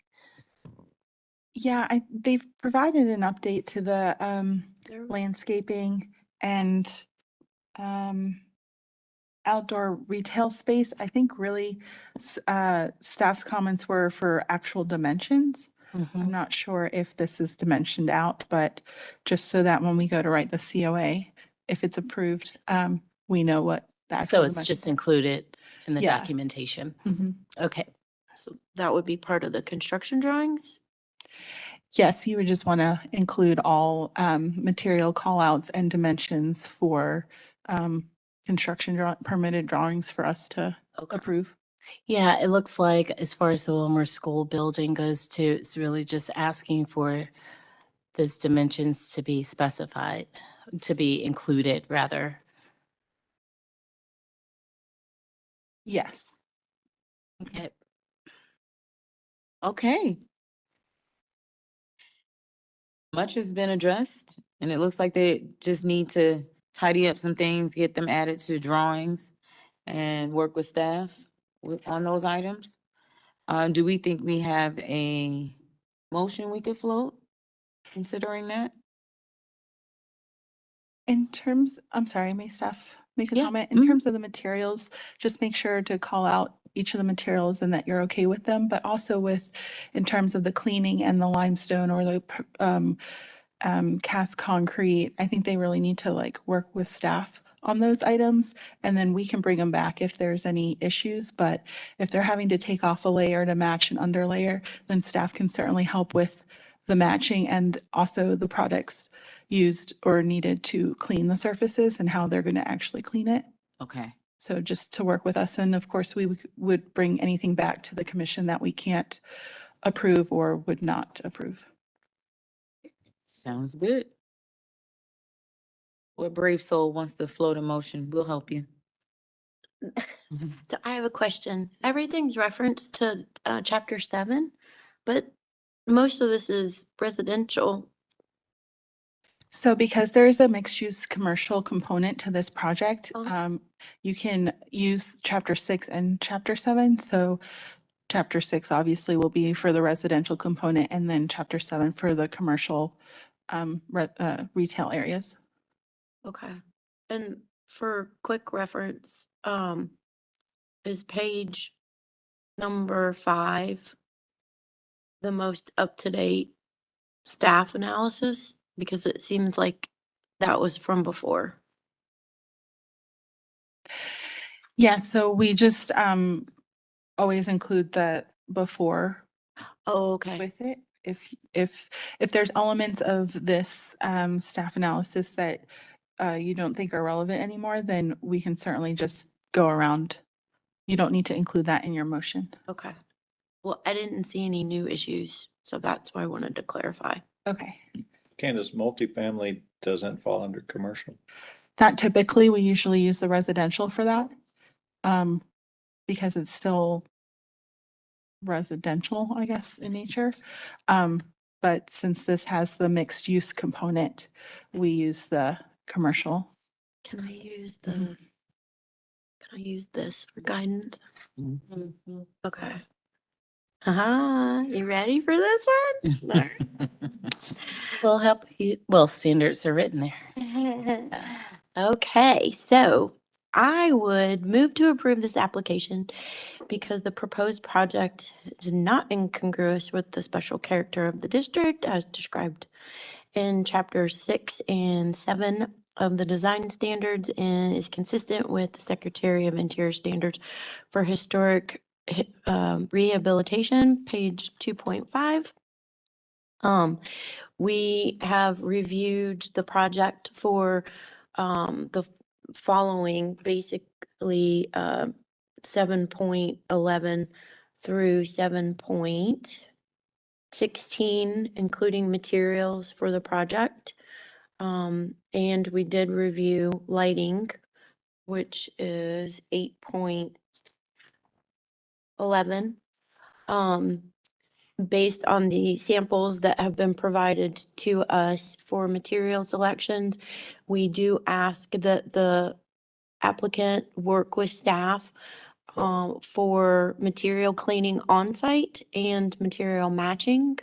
Yeah, they've provided an update to the
There was-
landscaping and outdoor retail space. I think really staff's comments were for actual dimensions.
Mhm.
I'm not sure if this is dimensioned out, but just so that when we go to write the COA, if it's approved, we know what the actual
So it's
dimensions
just
are.
included in the
Yeah.
documentation.
Mhm.
Okay.
So that would be part of the construction drawings?
Yes, you would just want to include all material callouts and dimensions for permitted drawings for us to approve.
Yeah, it looks like as far as the Wilmer School building goes too, it's really just asking for those dimensions to be specified, to be included rather.
Yes.
Okay.
Okay. Much has been addressed, and it looks like they just need to tidy up some things, get them added to drawings, and work with staff on those items. Do we think we have a motion we could float, considering that?
In terms, I'm sorry, may staff make a
Yeah.
comment? In terms of the materials, just make sure to call out each of the materials and that you're okay with them, but also with, in terms of the cleaning and the limestone or the cast concrete, I think they really need to like work with staff on those items, and then we can bring them back if there's any issues. But if they're having to take off a layer to match an underlayer, then staff can certainly help with the matching and also the products used or needed to clean the surfaces and how they're going to actually clean it.
Okay.
So just to work with us, and of course, we would bring anything back to the commission that we can't approve or would not approve.
Sounds good. What brave soul wants to float a motion? We'll help you.
So I have a question. Everything's referenced to chapter 7, but most of this is residential.
So because there is a mixed-use commercial component to this project, you can use chapter 6 and chapter 7. So chapter 6 obviously will be for the residential component, and then chapter 7 for the commercial retail areas.
Okay. And for quick reference, is page number 5 the most up-to-date staff analysis? Because it seems like that was from before.
Yeah, so we just always include the before.
Oh, okay.
With it. If there's elements of this staff analysis that you don't think are relevant anymore, then we can certainly just go around. You don't need to include that in your motion.
Okay. Well, I didn't see any new issues, so that's why I wanted to clarify.
Okay.
Candace, multifamily doesn't fall under commercial.
Not typically, we usually use the residential for that. Because it's still residential, I guess, in nature. But since this has the mixed use component, we use the commercial.
Can I use the, can I use this for guidance? Okay. You ready for this one? All right.
We'll help you. Well, standards are written there.
Okay, so I would move to approve this application because the proposed project is not incongruous with the special character of the district as described in chapters 6 and 7 of the design standards and is consistent with the Secretary of Interior standards for historic rehabilitation, page 2.5. We have reviewed the project for the following, basically 7.11 through 7.16, including materials for the project. And we did review lighting which is 8.11. Based on the samples that have been provided to us for material selections, we do ask that the applicant work with staff for material cleaning on-site and material matching.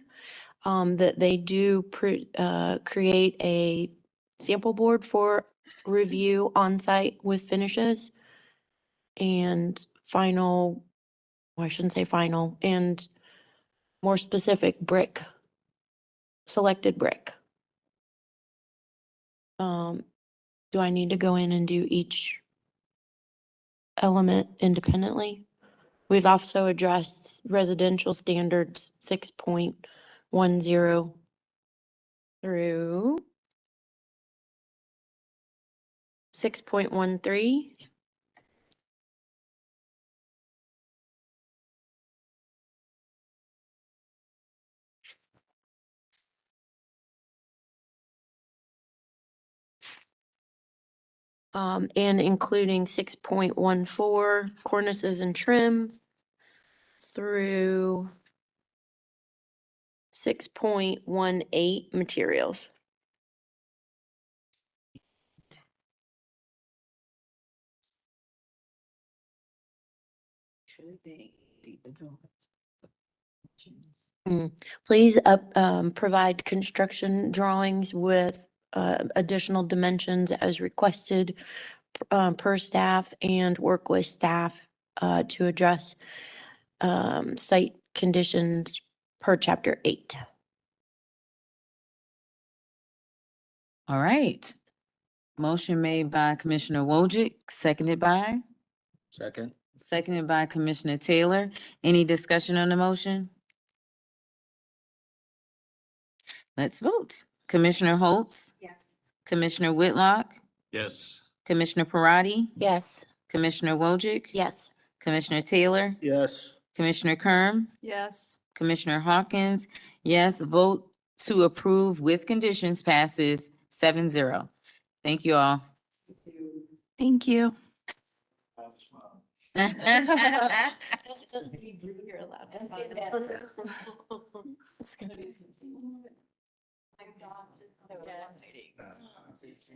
That they do create a sample board for review on-site with finishes and final, well, I shouldn't say final, and more specific brick, selected brick. Do I need to go in and do each element independently? We've also addressed residential standards 6.10 through 6.13. And including 6.14 cornices and trim through 6.18 materials. Please provide construction drawings with additional dimensions as requested per staff, and work with staff to address site conditions per chapter 8.
All right. Motion made by Commissioner Wojcik, seconded by Commissioner Taylor. Any discussion on the motion? Let's vote. Commissioner Holtz?
Yes.
Commissioner Whitlock?
Yes.
Commissioner Parati?
Yes.
Commissioner Wojcik?
Yes.
Commissioner Taylor?
Yes.
Commissioner Kerm?
Yes.
Commissioner Hawkins? Yes. Vote to approve with conditions passes 7-0. Thank you all.
Thank you.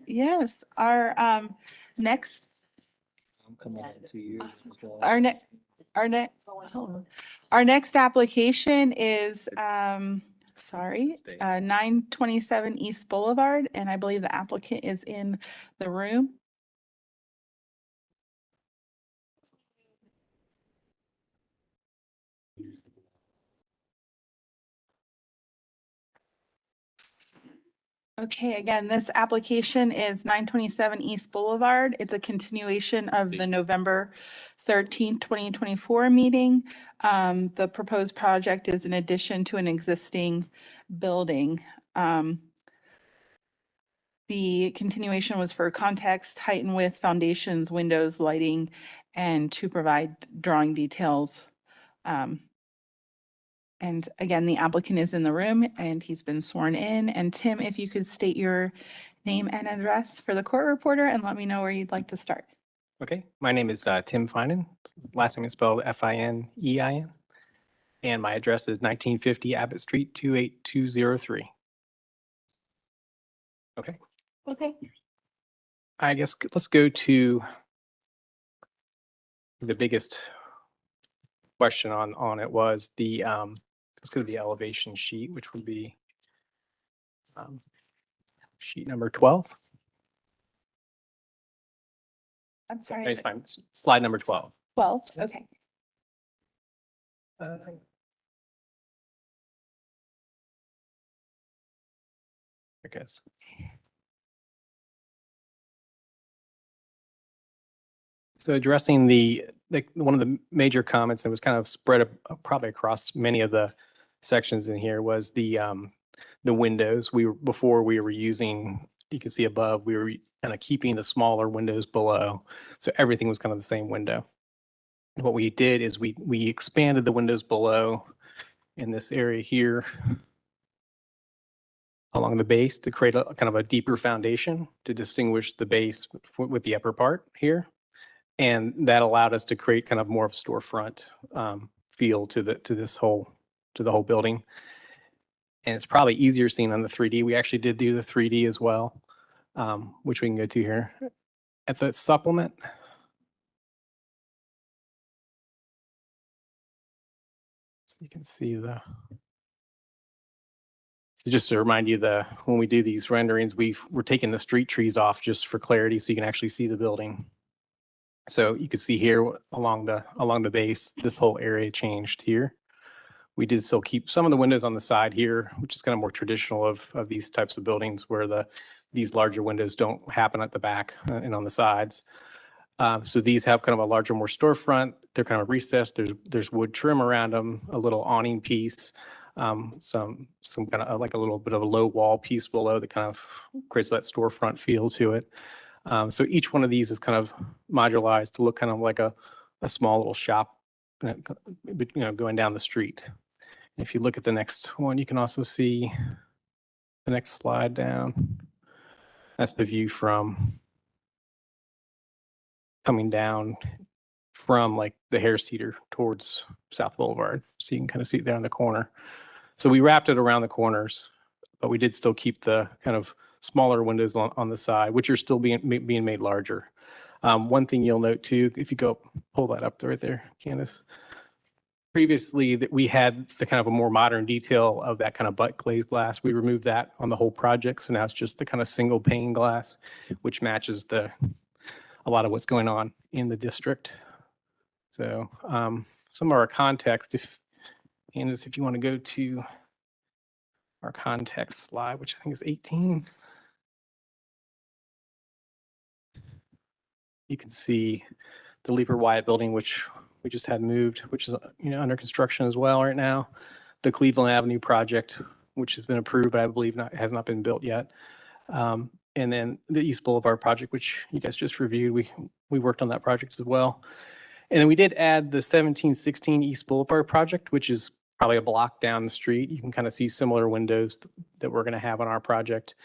Yes, our next,
I'm coming up to you.
our next application is 927 East Boulevard, and I believe the applicant is in the room. Okay, again, this application is 927 East Boulevard. It's a continuation of the November 13th, 2024 meeting. The proposed project is in addition to an existing building. The continuation was for context, height and width, foundations, windows, lighting, and to provide drawing details. And again, the applicant is in the room and he's been sworn in. And Tim, if you could state your name and address for the court reporter and let me know where you'd like to start.
Okay, my name is Tim Finan. Last name is spelled Finein. And my address is 1950 Abbott Street, 28203. Okay.
Okay.
I guess let's go to the biggest question on it was the, let's go to the elevation sheet, which would be sheet number 12.
I'm sorry.
It's fine. Slide number 12.
12, okay.
I guess. So addressing one of the major comments that was kind of spread probably across many of the sections in here was the windows. Before we were using, you can see above, we were kind of keeping the smaller windows below. So everything was kind of the same window. And what we did is we expanded the windows below in this area here along the base to create a kind of a deeper foundation to distinguish the base with the upper part here. And that allowed us to create kind of more of a storefront feel to the whole building. And it's probably easier seen on the 3D. We actually did do the 3D as well, which we can go to here at the supplement. So you can see the. So just to remind you, when we do these renderings, we're taking the street trees off just for clarity, so you can actually see the building. So you can see here along the base, this whole area changed here. We did still keep some of the windows on the side here, which is kind of more traditional of these types of buildings where these larger windows don't happen at the back and on the sides. So these have kind of a larger, more storefront. They're kind of recessed. There's wood trim around them, a little awning piece, some kind of like a little bit of a low wall piece below that kind of creates that storefront feel to it. So each one of these is kind of modularized to look kind of like a small little shop, going down the street. If you look at the next one, you can also see the next slide down. That's the view from coming down from like the Harris Teeter towards South Boulevard. So you can kind of see it there in the corner. So we wrapped it around the corners, but we did still keep the kind of smaller windows on the side, which are still being made larger. One thing you'll note too, if you go pull that up right there, Candace. Previously, that we had the kind of a more modern detail of that kind of butt glazed glass. We removed that on the whole project, so now it's just the kind of single pane glass, which matches a lot of what's going on in the district. So some of our context, Candace, if you want to go to our context slide, which I think is 18. You can see the Leeper Wyatt building, which we just had moved, which is under construction as well right now. The Cleveland Avenue project, which has been approved, but I believe has not been built yet. And then the East Boulevard project, which you guys just reviewed. We worked on that project as well. And then we did add the 1716 East Boulevard project, which is probably a block down the street. You can kind of see similar windows that we're going to have on our project.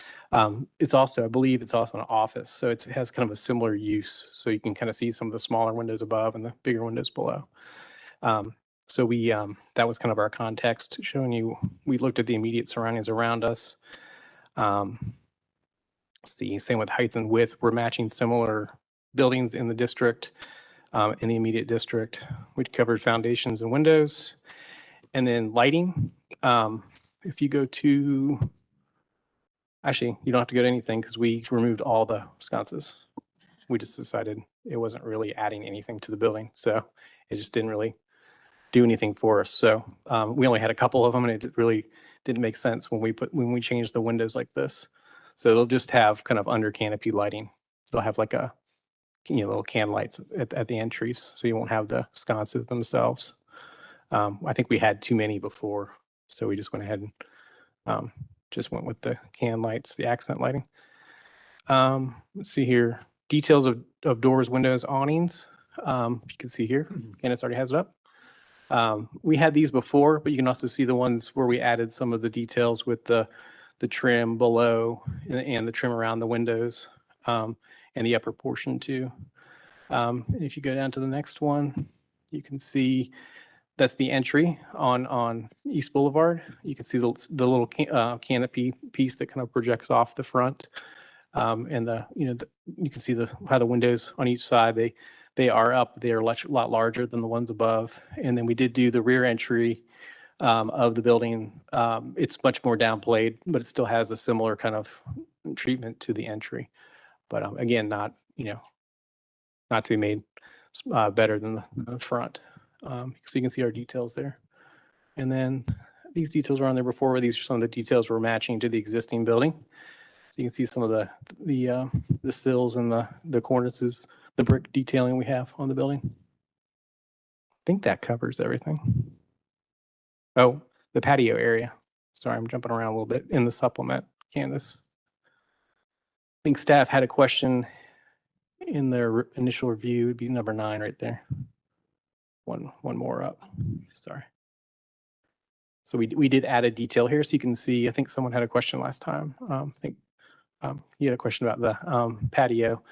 It's also, I believe it's also an office. So it has kind of a similar use. So you can kind of see some of the smaller windows above and the bigger windows below. So that was kind of our context, showing you, we looked at the immediate surroundings around us. Let's see, same with height and width. We're matching similar buildings in the district, in the immediate district. We covered foundations and windows. And then lighting, if you go to, actually, you don't have to go to anything because we removed all the sconces. We just decided it wasn't really adding anything to the building. So it just didn't really do anything for us. So we only had a couple of them, and it really didn't make sense when we changed the windows like this. So it'll just have kind of under canopy lighting. They'll have like a little can lights at the entries, so you won't have the sconces themselves. I think we had too many before, so we just went ahead and just went with the can lights, the accent lighting. Let's see here, details of doors, windows, awnings. You can see here, Candace already has it up. We had these before, but you can also see the ones where we added some of the details with the trim below and the trim around the windows, and the upper portion too. And if you go down to the next one, you can see that's the entry on East Boulevard. You can see the little canopy piece that kind of projects off the front, and you can see how the windows on each side they are up. They are a lot larger than the ones above. And then we did do the rear entry of the building. It's much more downplayed, but it still has a similar kind of treatment to the entry. But again, not to be made better than the front. So you can see our details there. And then these details were on there before, where these are some of the details we're matching to the existing building. So you can see some of the sills and the cornices, the brick detailing we have on the building. I think that covers everything. Oh, the patio area. Sorry, I'm jumping around a little bit in the supplement, Candace. I think staff had a question in their initial review. It'd be number 9 right there. One more up. Sorry. So we did add a detail here, so you can see. I think someone had a question last time. I think you had a question about the patio.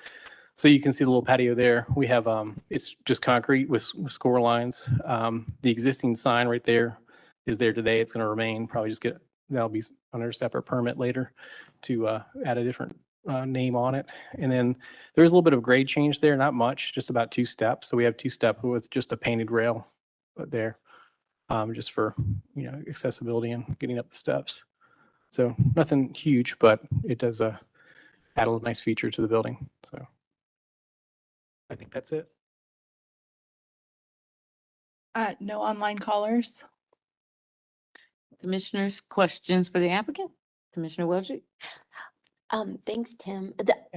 So you can see the little patio there. We have, it's just concrete with score lines. The existing sign right there is there today. It's going to remain, probably just that'll be under a separate permit later to add a different name on it. And then there's a little bit of grade change there, not much, just about 2 steps. So we have 2 step with just a painted rail there, just for, accessibility and getting up the steps. So nothing huge, but it does add a little nice feature to the building. So I think that's it.
No online callers.
Commissioners, questions for the applicant? Commissioner Wojcik?
Thanks, Tim.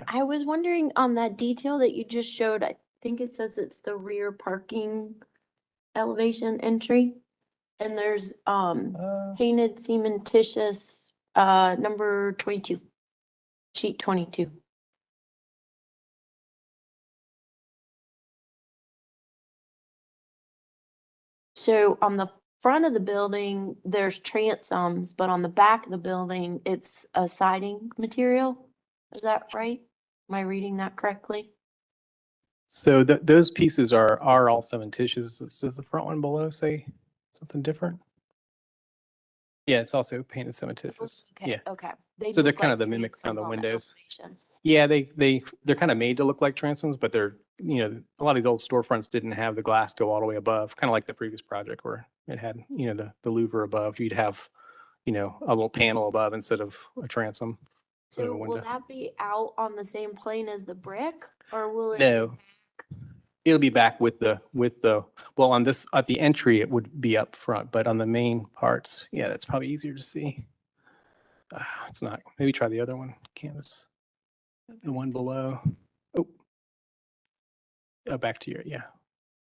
I was wondering on that detail that you just showed, I think it says it's the rear parking elevation entry. And there's painted cementitious number 22, sheet 22. So on the front of the building, there's transoms, but on the back of the building, it's a siding material. Is that right? Am I reading that correctly?
So those pieces are all cementitious. Does the front one below say something different? Yeah, it's also painted cementitious.
Okay,
Yeah.
okay.
So they're
look
kind
like
of the mimic on
transoms
the
on
windows.
elevation.
Yeah, they're kind of made to look like transoms, but they're, a lot of the old storefronts didn't have the glass go all the way above, kind of like the previous project where it had, the louver above. You'd have, a little panel above instead of a transom. instead of
So
a
will
window.
that be out on the same plane as the brick or will it?
No. It'll be back with the, well, on this, at the entry, it would be up front, but on the main parts, yeah, that's probably easier to see. It's not, maybe try the other one, canvas. The one below. Oh, back to yeah.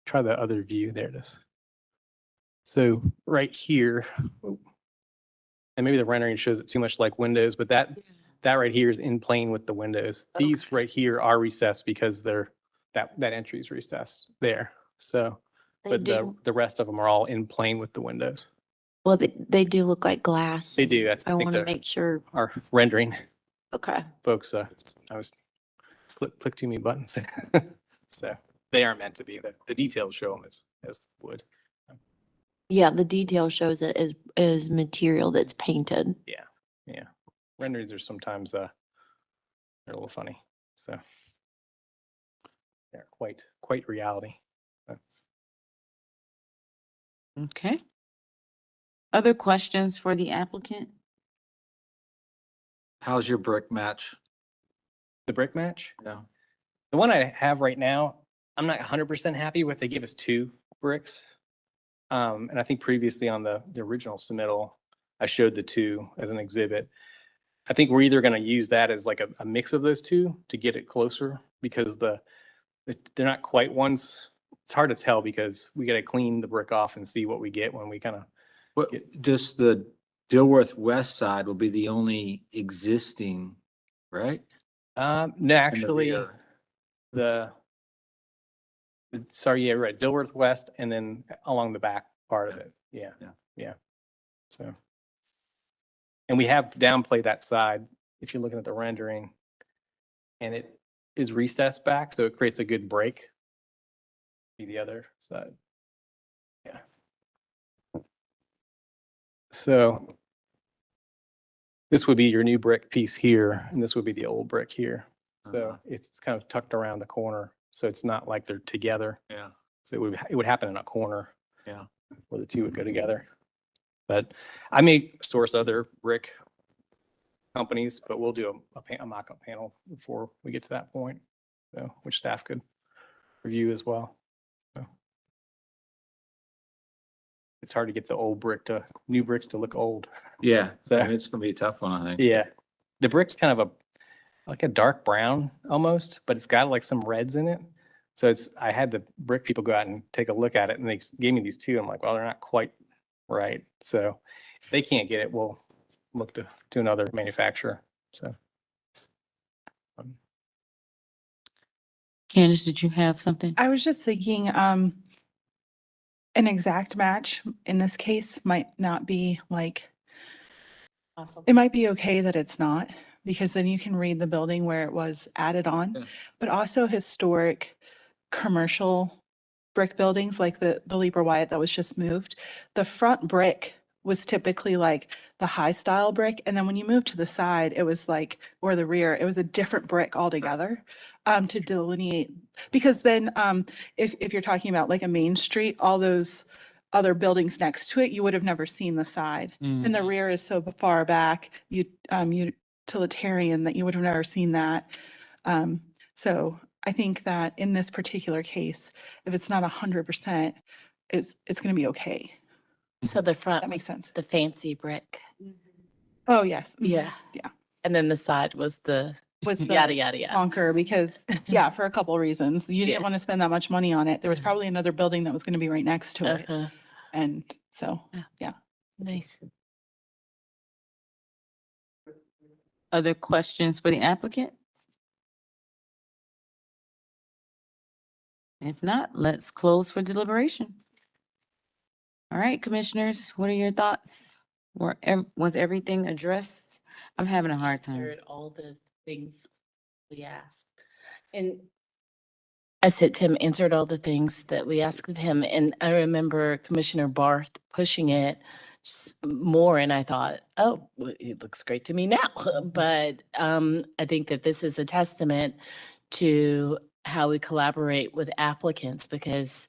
Try the other view, there it is. So right here, and maybe the rendering shows it too much like windows, but that right here is in plane with the windows. These right here are recessed because that entry is recessed there. So, but the rest of them are all in plane with the windows.
Well, they do look like glass.
They do.
I
think
want to
the-
make sure.
Our rendering
Okay.
folks, I was click too many buttons. So they are meant to be, the details show them as wood.
Yeah, the detail shows it is material that's painted.
Yeah. Renderings are sometimes, they're a little funny. So they're quite reality.
Okay. Other questions for the applicant?
How's your brick match?
The brick match?
Yeah.
The one I have right now, I'm not 100% happy with. They gave us 2 bricks. And I think previously on the original submittal, I showed the 2 as an exhibit. I think we're either going to use that as like a mix of those 2 to get it closer because they're not quite ones. It's hard to tell because we got to clean the brick off and see what we get when we kind of.
Just the Dilworth West side will be the only existing, right?
No, actually, sorry, yeah, right. Dilworth West and then along the back part of it. Yeah. So, and we have downplayed that side if you're looking at the rendering, and it is recessed back, so it creates a good break. The other side. Yeah. So this would be your new brick piece here, and this would be the old brick here. So it's kind of tucked around the corner, so it's not like they're together.
Yeah.
So it would happen in a corner.
Yeah.
Where the 2 would go together. But I may source other brick companies, but we'll do a mock-up panel before we get to that point, so which staff could review as well. So it's hard to get the new bricks to look old.
Yeah.
So
It's gonna be a tough one, I think.
yeah, the brick's kind of like a dark brown almost, but it's got like some reds in it. So I had the brick people go out and take a look at it, and they gave me these 2. I'm like, well, they're not quite right. So if they can't get it, we'll look to another manufacturer. So.
Candace, did you have something?
I was just thinking, an exact match in this case might not be like,
Awesome.
it might be okay that it's not, because then you can read the building where it was added on,
Yeah.
but also historic commercial brick buildings like the Leaper Wyatt that was just moved. The front brick was typically like the high style brick. And then when you move to the side, it was like, or the rear, it was a different brick altogether to delineate. Because then if you're talking about like a main street, all those other buildings next to it, you would have never seen the side. And the rear is so far back, utilitarian that you would have never seen that. So I think that in this particular case, if it's not 100%, it's going to be okay.
So the front
That makes
was
sense.
the fancy brick.
Oh, yes.
Yeah.
Yeah.
And then the side was the
Was the
yada, yada, yada.
Conquer because, yeah, for a couple of reasons. You didn't
Yeah.
want to spend that much money on it. There was probably another building that was going to be right next to it.
Uh-huh.
And so, yeah.
Nice.
Other questions for the applicant? If not, let's close for deliberation. All right, commissioners, what are your thoughts? Was everything addressed? I'm having a hard time.
Answered all the things we asked. And I said Tim answered all the things that we asked of him. And I remember Commissioner Barth pushing it more, and I thought, oh, well, it looks great to me now. But I think that this is a testament to how we collaborate with applicants, because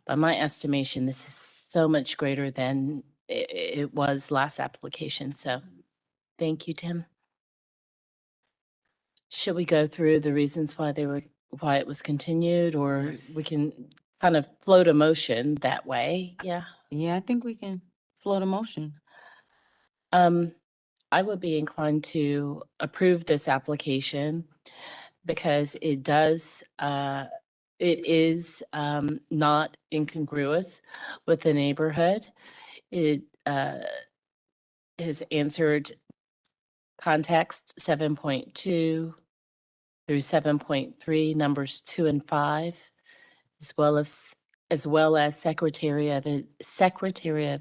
by my estimation, this is so much greater than it was last application. So thank you, Tim. Should we go through the reasons why it was continued, or we can kind of float a motion that way? Yeah.
Yeah, I think we can float a motion.
I would be inclined to approve this application because it is not incongruous with the neighborhood. It has answered context 7.2 through 7.3, numbers 2 and 5, as well as Secretary of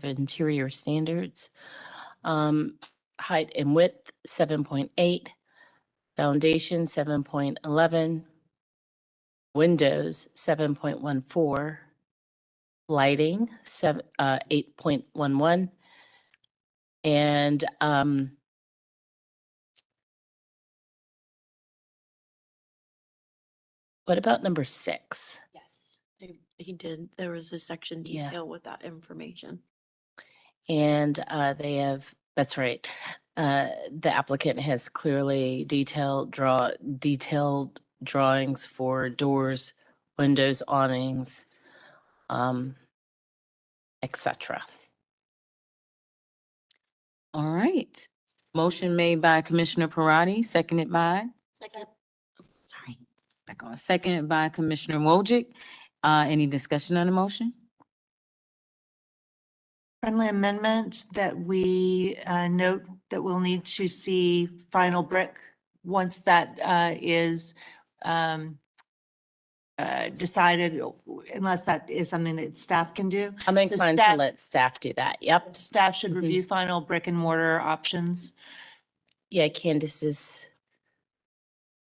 Interior Standards. Height and width 7.8, foundation 7.11, windows 7.14, lighting 8.11, and what about number 6?
Yes, he did. There was a section
Yeah.
detail with that information.
And that's right. The applicant has clearly detailed drawings for doors, windows, awnings, etc.
All right. Motion made by Commissioner Parati, seconded by?
Second. Sorry.
Back on, seconded by Commissioner Wojcik. Any discussion on the motion?
Friendly amendment that we note that we'll need to see final brick once that is decided, unless that is something that staff can do.
I'm
So
inclined to
staff-
let staff do that. Yep.
Staff should
Mhm.
review final brick and mortar options.
Yeah, Candace is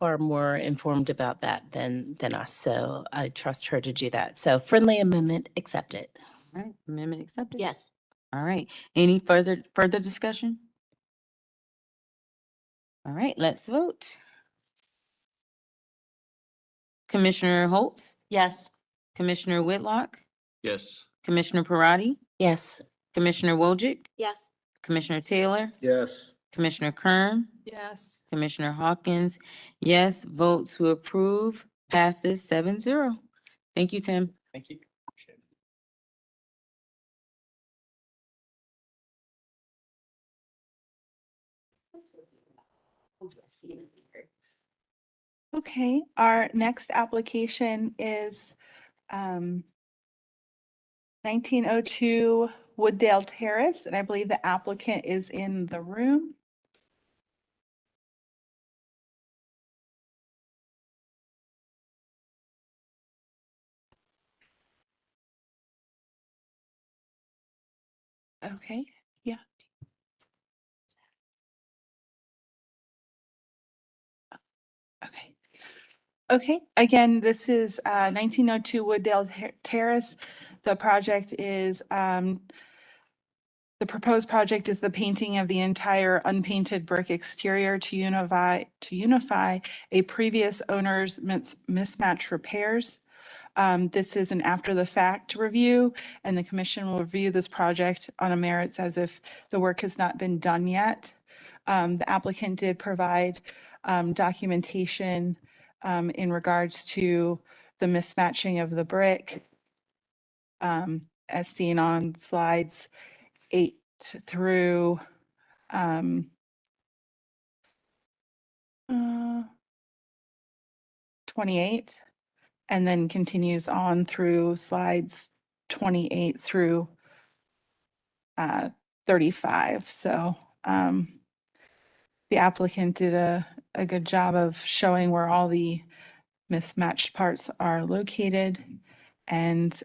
far more informed about that than us, so I trust her to do that. So friendly amendment accepted.
All right, amendment accepted?
Yes.
All right, any further discussion? All right, let's vote. Commissioner Holtz,
Yes.
Commissioner Whitlock,
Yes.
Commissioner Parati,
Yes.
Commissioner Wojcik,
Yes.
Commissioner Taylor,
Yes.
Commissioner Kern,
Yes.
Commissioner Hawkins. Yes, vote to approve passes 7-0. Thank you, Tim.
Thank you. Appreciate it.
Okay, our next application is 1902 Wooddale Terrace, and I believe the applicant is in the room. Okay, yeah. Okay, again, this is 1902 Wooddale Terrace. The project is, the proposed project is the painting of the entire unpainted brick exterior to unify a previous owner's mismatch repairs. This is an after-the-fact review, and the commission will review this project on a merits as if the work has not been done yet. The applicant did provide documentation in regards to the mismatching of the brick, as seen on slides 8 through 28, and then continues on through slides 28 through 35. So the applicant did a good job of showing where all the mismatched parts are located. And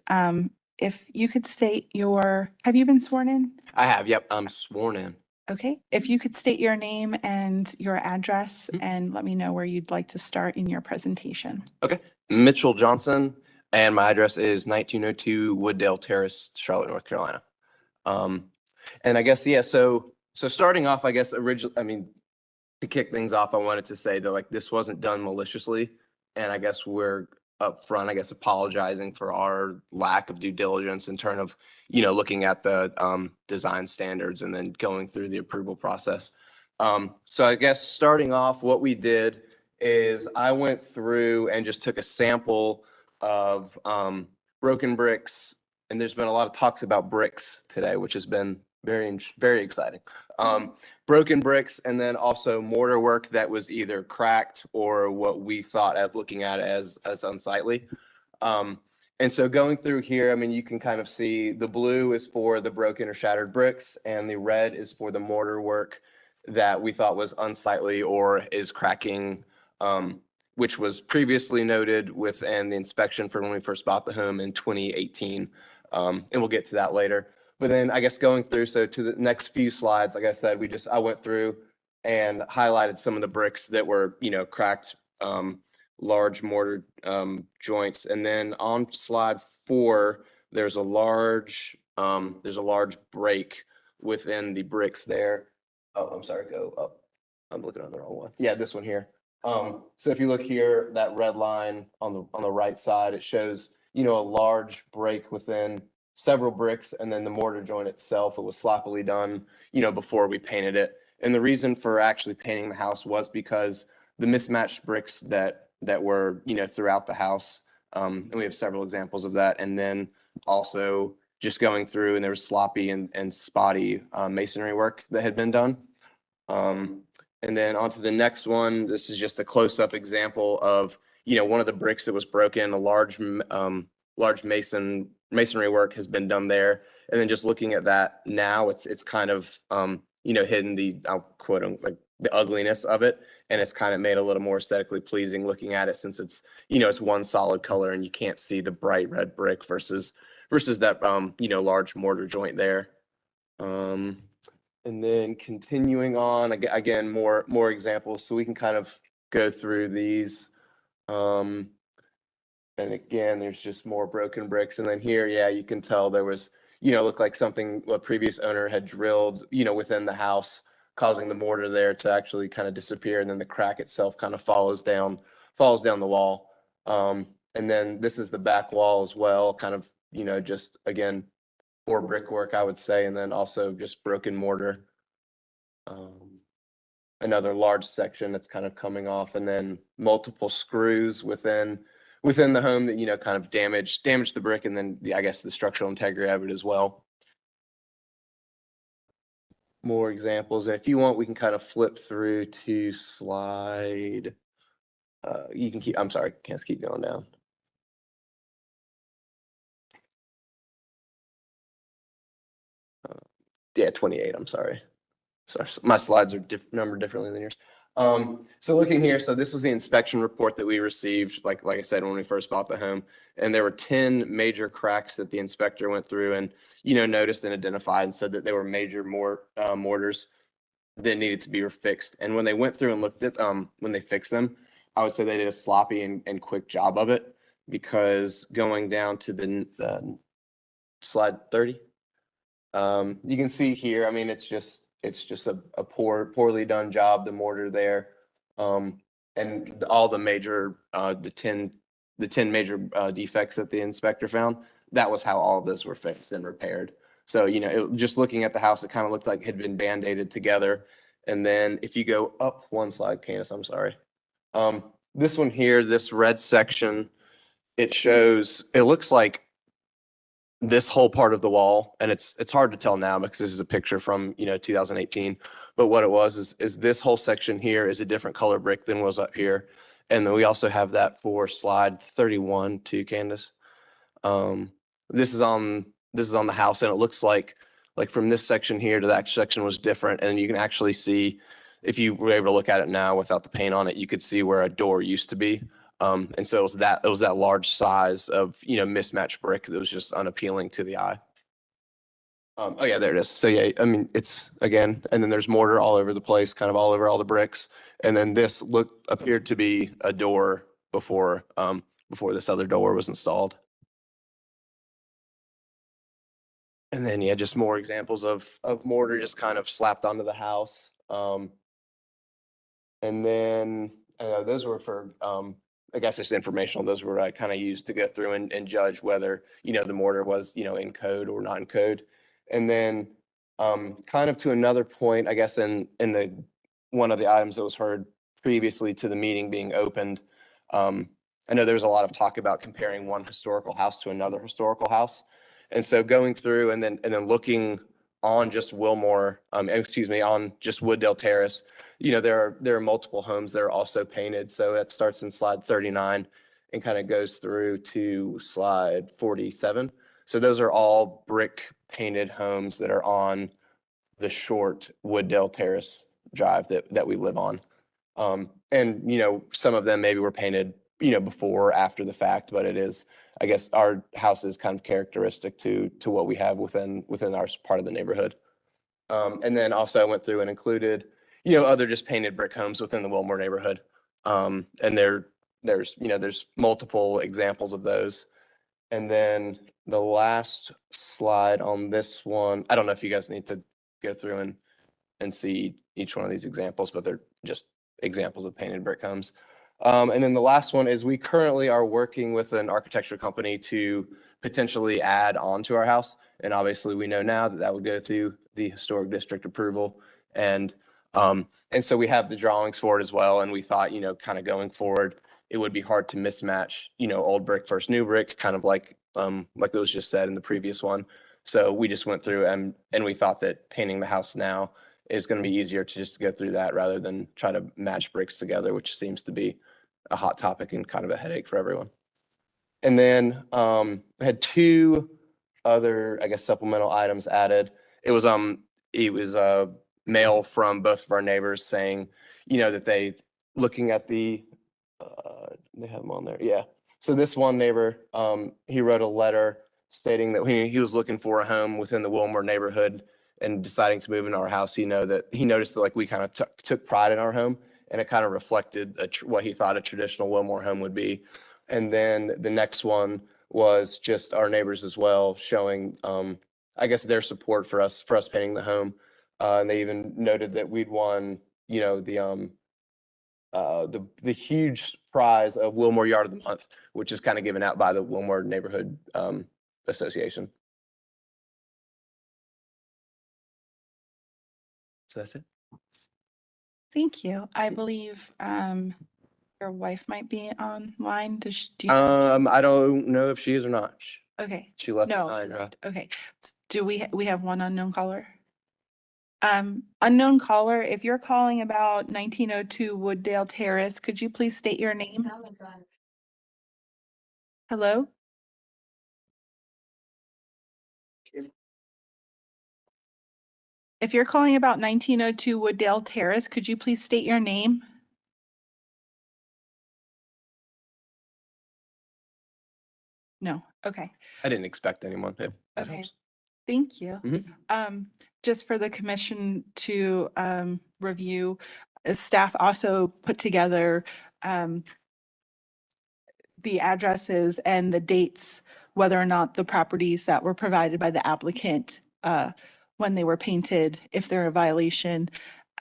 if you could state have you been sworn in?
I have, yep, I'm sworn in.
Okay, if you could state your name and your address and let me know where you'd like to start in your presentation.
Okay, Mitchell Johnson, and my address is 1902 Wooddale Terrace, Charlotte, North Carolina. And I guess, yeah, so starting off, I guess, to kick things off, I wanted to say that this wasn't done maliciously. And I guess we're up front, apologizing for our lack of due diligence in terms of, looking at the design standards and then going through the approval process. So I guess starting off, what we did is I went through and just took a sample of broken bricks. And there's been a lot of talks about bricks today, which has been very, very exciting. Broken bricks, and then also mortar work that was either cracked or what we thought of looking at as unsightly. And so going through here, you can kind of see the blue is for the broken or shattered bricks, and the red is for the mortar work that we thought was unsightly or is cracking, which was previously noted within the inspection for when we first bought the home in 2018. And we'll get to that later. But then I guess going through, so to the next few slides, like I said, I went through and highlighted some of the bricks that were, cracked, large mortar joints. And then on slide 4, there's a large break within the bricks there. Oh, I'm sorry, go up. I'm looking on the wrong one. Yeah, this one here. So if you look here, that red line on the right side, it shows, a large break within several bricks, and then the mortar joint itself, it was sloppily done, before we painted it. And the reason for actually painting the house was because the mismatched bricks that were, throughout the house, and we have several examples of that. And then also just going through, and there was sloppy and spotty masonry work that had been done. And then on to the next one. This is just a close-up example of, one of the bricks that was broken, a large masonry work has been done there. And then just looking at that now, it's kind of, hidden the, I'll quote them, the ugliness of it. And it's kind of made a little more aesthetically pleasing looking at it, since it's, it's one solid color and you can't see the bright red brick versus that, large mortar joint there. And then continuing on, again, more examples. So we can kind of go through these. And again, there's just more broken bricks. And then here, yeah, you can tell there was, looked like something a previous owner had drilled, within the house, causing the mortar there to actually kind of disappear. And then the crack itself kind of falls down the wall. And then this is the back wall as well, kind of, just again, poor brickwork, I would say. And then also just broken mortar. Another large section that's kind of coming off, and then multiple screws within the home that, kind of damaged the brick, and then I guess the structural integrity of it as well. More examples. And if you want, we can kind of flip through to slide. You can keep, I'm sorry, can't keep going down. Yeah, 28, I'm sorry. Sorry, my slides are numbered differently than yours. So looking here, so this was the inspection report that we received, like I said, when we first bought the home, and there were 10 major cracks that the inspector went through and, noticed and identified and said that they were major mortars that needed to be fixed. And when they went through and looked at, when they fixed them, I would say they did a sloppy and quick job of it, because going down to the slide 30, you can see here, I mean, it's just a poorly done job, the mortar there. And all the major, the 10 major defects that the inspector found, that was how all of this were fixed and repaired. So, just looking at the house, it kind of looked like it had been band-aided together. And then if you go up one slide, Candace, I'm sorry. This one here, this red section, it looks like this whole part of the wall, and it's hard to tell now because this is a picture from 2018. But what it was is this whole section here is a different color brick than was up here, and then we also have that for slide 31 too, Candace. This is on the house, and it looks like from this section here to that section was different, and you can actually see, if you were able to look at it now without the paint on it, you could see where a door used to be. And so it was that large size of, mismatched brick that was just unappealing to the eye. Oh yeah, there it is. So yeah, I mean, it's again, and then there's mortar all over the place, kind of all over all the bricks. And then this appeared to be a door before this other door was installed. And then, yeah, just more examples of mortar just kind of slapped onto the house. And then those were for, I guess it's informational. Those were I kind of used to go through and judge whether, the mortar was, in code or not in code. And then kind of to another point, I guess in the one of the items that was heard previously to the meeting being opened, I know there was a lot of talk about comparing one historical house to another historical house. And so going through and then looking on just Wilmore, on just Wooddale Terrace, there are multiple homes that are also painted. So it starts in slide 39 and kind of goes through to slide 47. So those are all brick painted homes that are on the short Wooddale Terrace drive that we live on. And some of them maybe were painted before or after the fact, but it is, I guess, our house is kind of characteristic to what we have within our part of the neighborhood. And then also I went through and included, other just painted brick homes within the Wilmore neighborhood. And there's multiple examples of those. And then the last slide on this one, I don't know if you guys need to go through and see each one of these examples, but they're just examples of painted brick homes. And then the last one is we currently are working with an architecture company to potentially add on to our house. And obviously we know now that would go through the historic district approval. And so we have the drawings for it as well. And we thought, kind of going forward, it would be hard to mismatch, old brick versus new brick, kind of like it was just said in the previous one. So we just went through and we thought that painting the house now is going to be easier to just go through that rather than try to match bricks together, which seems to be a hot topic and kind of a headache for everyone. And then I had two other, I guess, supplemental items added. It was a mail from both of our neighbors saying, that they looking at the, they have them on there. Yeah. So this one neighbor, he wrote a letter stating that he was looking for a home within the Wilmore neighborhood and deciding to move into our house. He noticed that we kind of took pride in our home, and it kind of reflected what he thought a traditional Wilmore home would be. And then the next one was just our neighbors as well, showing, I guess, their support for us painting the home. And they even noted that we'd won, the huge prize of Wilmore Yard of the Month, which is kind of given out by the Wilmore Neighborhood Association. So that's it.
Thank you. I believe your wife might be online. Do you
I don't know if she is or not.
Okay.
She left
No.
behind.
Okay. Do we have one unknown caller? Unknown caller, if you're calling about 1902 Wooddale Terrace, could you please state your name? Hello? If you're calling about 1902 Wooddale Terrace, could you please state your name? No. Okay.
I didn't expect anyone. If that
Okay.
helps.
Thank you.
Mhm.
Just for the commission to review, staff also put together the addresses and the dates, whether or not the properties that were provided by the applicant when they were painted, if they're a violation.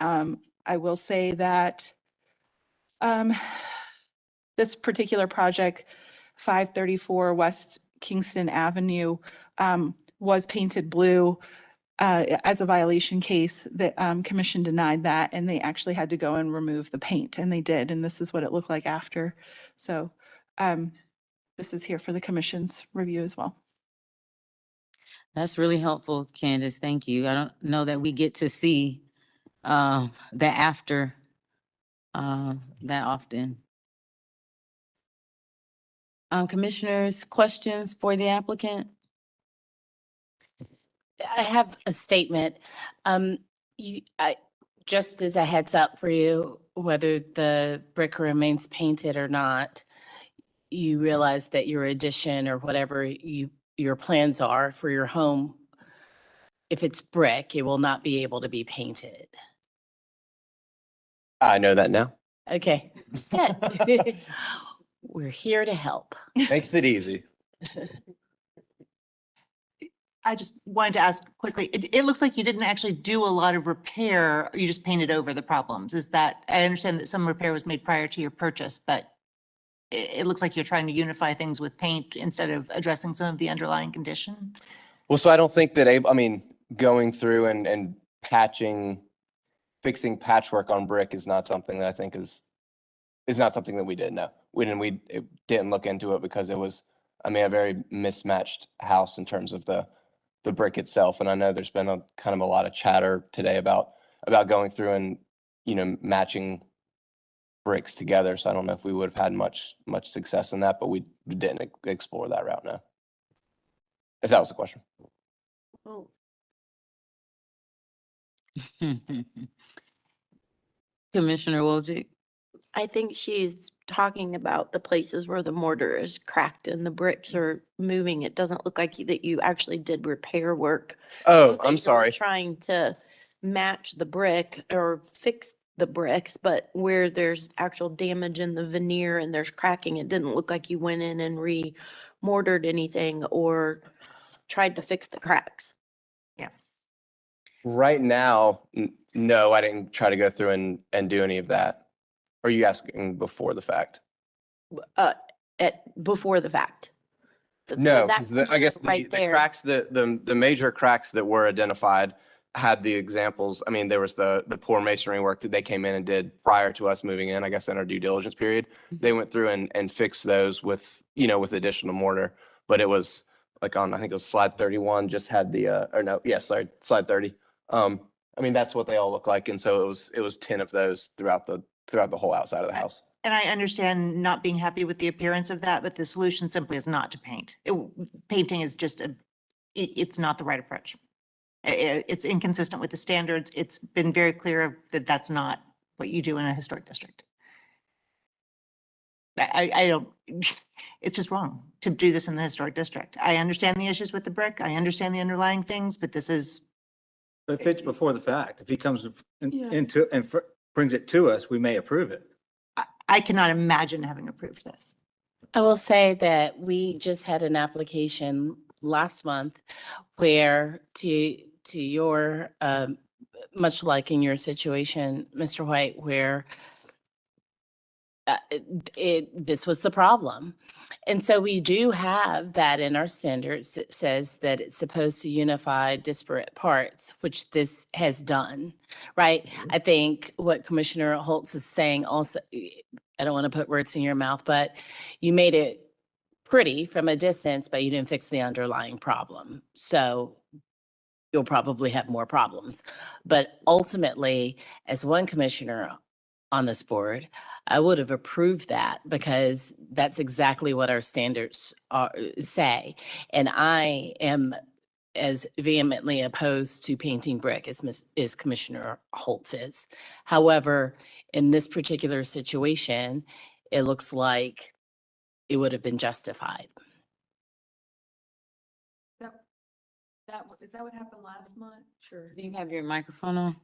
I will say that this particular project, 534 West Kingston Avenue, was painted blue as a violation case. The commission denied that, and they actually had to go and remove the paint, and they did. And this is what it looked like after. So this is here for the commission's review as well.
That's really helpful, Candace. Thank you. I don't know that we get to see the after that often. Commissioners, questions for the applicant?
I have a statement. Just as a heads up for you, whether the brick remains painted or not, you realize that your addition or whatever your plans are for your home, if it's brick, it will not be able to be painted.
I know that now.
Okay, good. We're here to help.
Makes it easy.
I just wanted to ask quickly, it looks like you didn't actually do a lot of repair. You just painted over the problems. Is that, I understand that some repair was made prior to your purchase, but it looks like you're trying to unify things with paint instead of addressing some of the underlying condition.
Well, so I don't think that, I mean, going through and fixing patchwork on brick is not something that I think is not something that we did. No, we didn't look into it because it was, I mean, a very mismatched house in terms of the brick itself. And I know there's been a kind of a lot of chatter today about going through and, you know, matching bricks together. So I don't know if we would have had much success in that, but we didn't explore that route now. If that was the question.
Oh,
Commissioner Wojcik?
I think she's talking about the places where the mortar is cracked and the bricks are moving. It doesn't look like that you actually did repair work.
Oh,
That
I'm
you're
sorry.
Trying to match the brick or fix the bricks, but where there's actual damage in the veneer and there's cracking, it didn't look like you went in and re-mortared anything or tried to fix the cracks.
Right now, no, I didn't try to go through and do any of that. Or are you asking before the fact?
Before the fact.
No,
that
because I guess
right
the
there.
cracks, the major cracks that were identified had the examples. I mean, there was the poor masonry work that they came in and did prior to us moving in, I guess in our due diligence period. They went through and fixed those with, you know, with additional mortar. But it was like on, I think it was slide 31, just had slide 30. I mean, that's what they all look like. And so it was 10 of those throughout the whole outside of the house.
And I understand not being happy with the appearance of that, but the solution simply is not to paint. Painting is just it's not the right approach. It's inconsistent with the standards. It's been very clear that that's not what you do in a historic district. I don't, it's just wrong to do this in the historic district. I understand the issues with the brick. I understand the underlying things, but this is.
If it's before the fact, if he comes
Yeah.
into and brings it to us, we may approve it.
I cannot imagine having approved this.
I will say that we just had an application last month where to your, much like in your situation, Mr. White, where this was the problem. And so we do have that in our standards. It says that it's supposed to unify disparate parts, which this has done, right? I think what Commissioner Holtz is saying also, I don't want to put words in your mouth, but you made it pretty from a distance, but you didn't fix the underlying problem. So you'll probably have more problems. But ultimately, as one commissioner on this board, I would have approved that because that's exactly what our standards say. And I am as vehemently opposed to painting brick as Commissioner Holtz is. However, in this particular situation, it looks like it would have been justified.
Is that what happened last month?
Sure. Do you have your microphone on?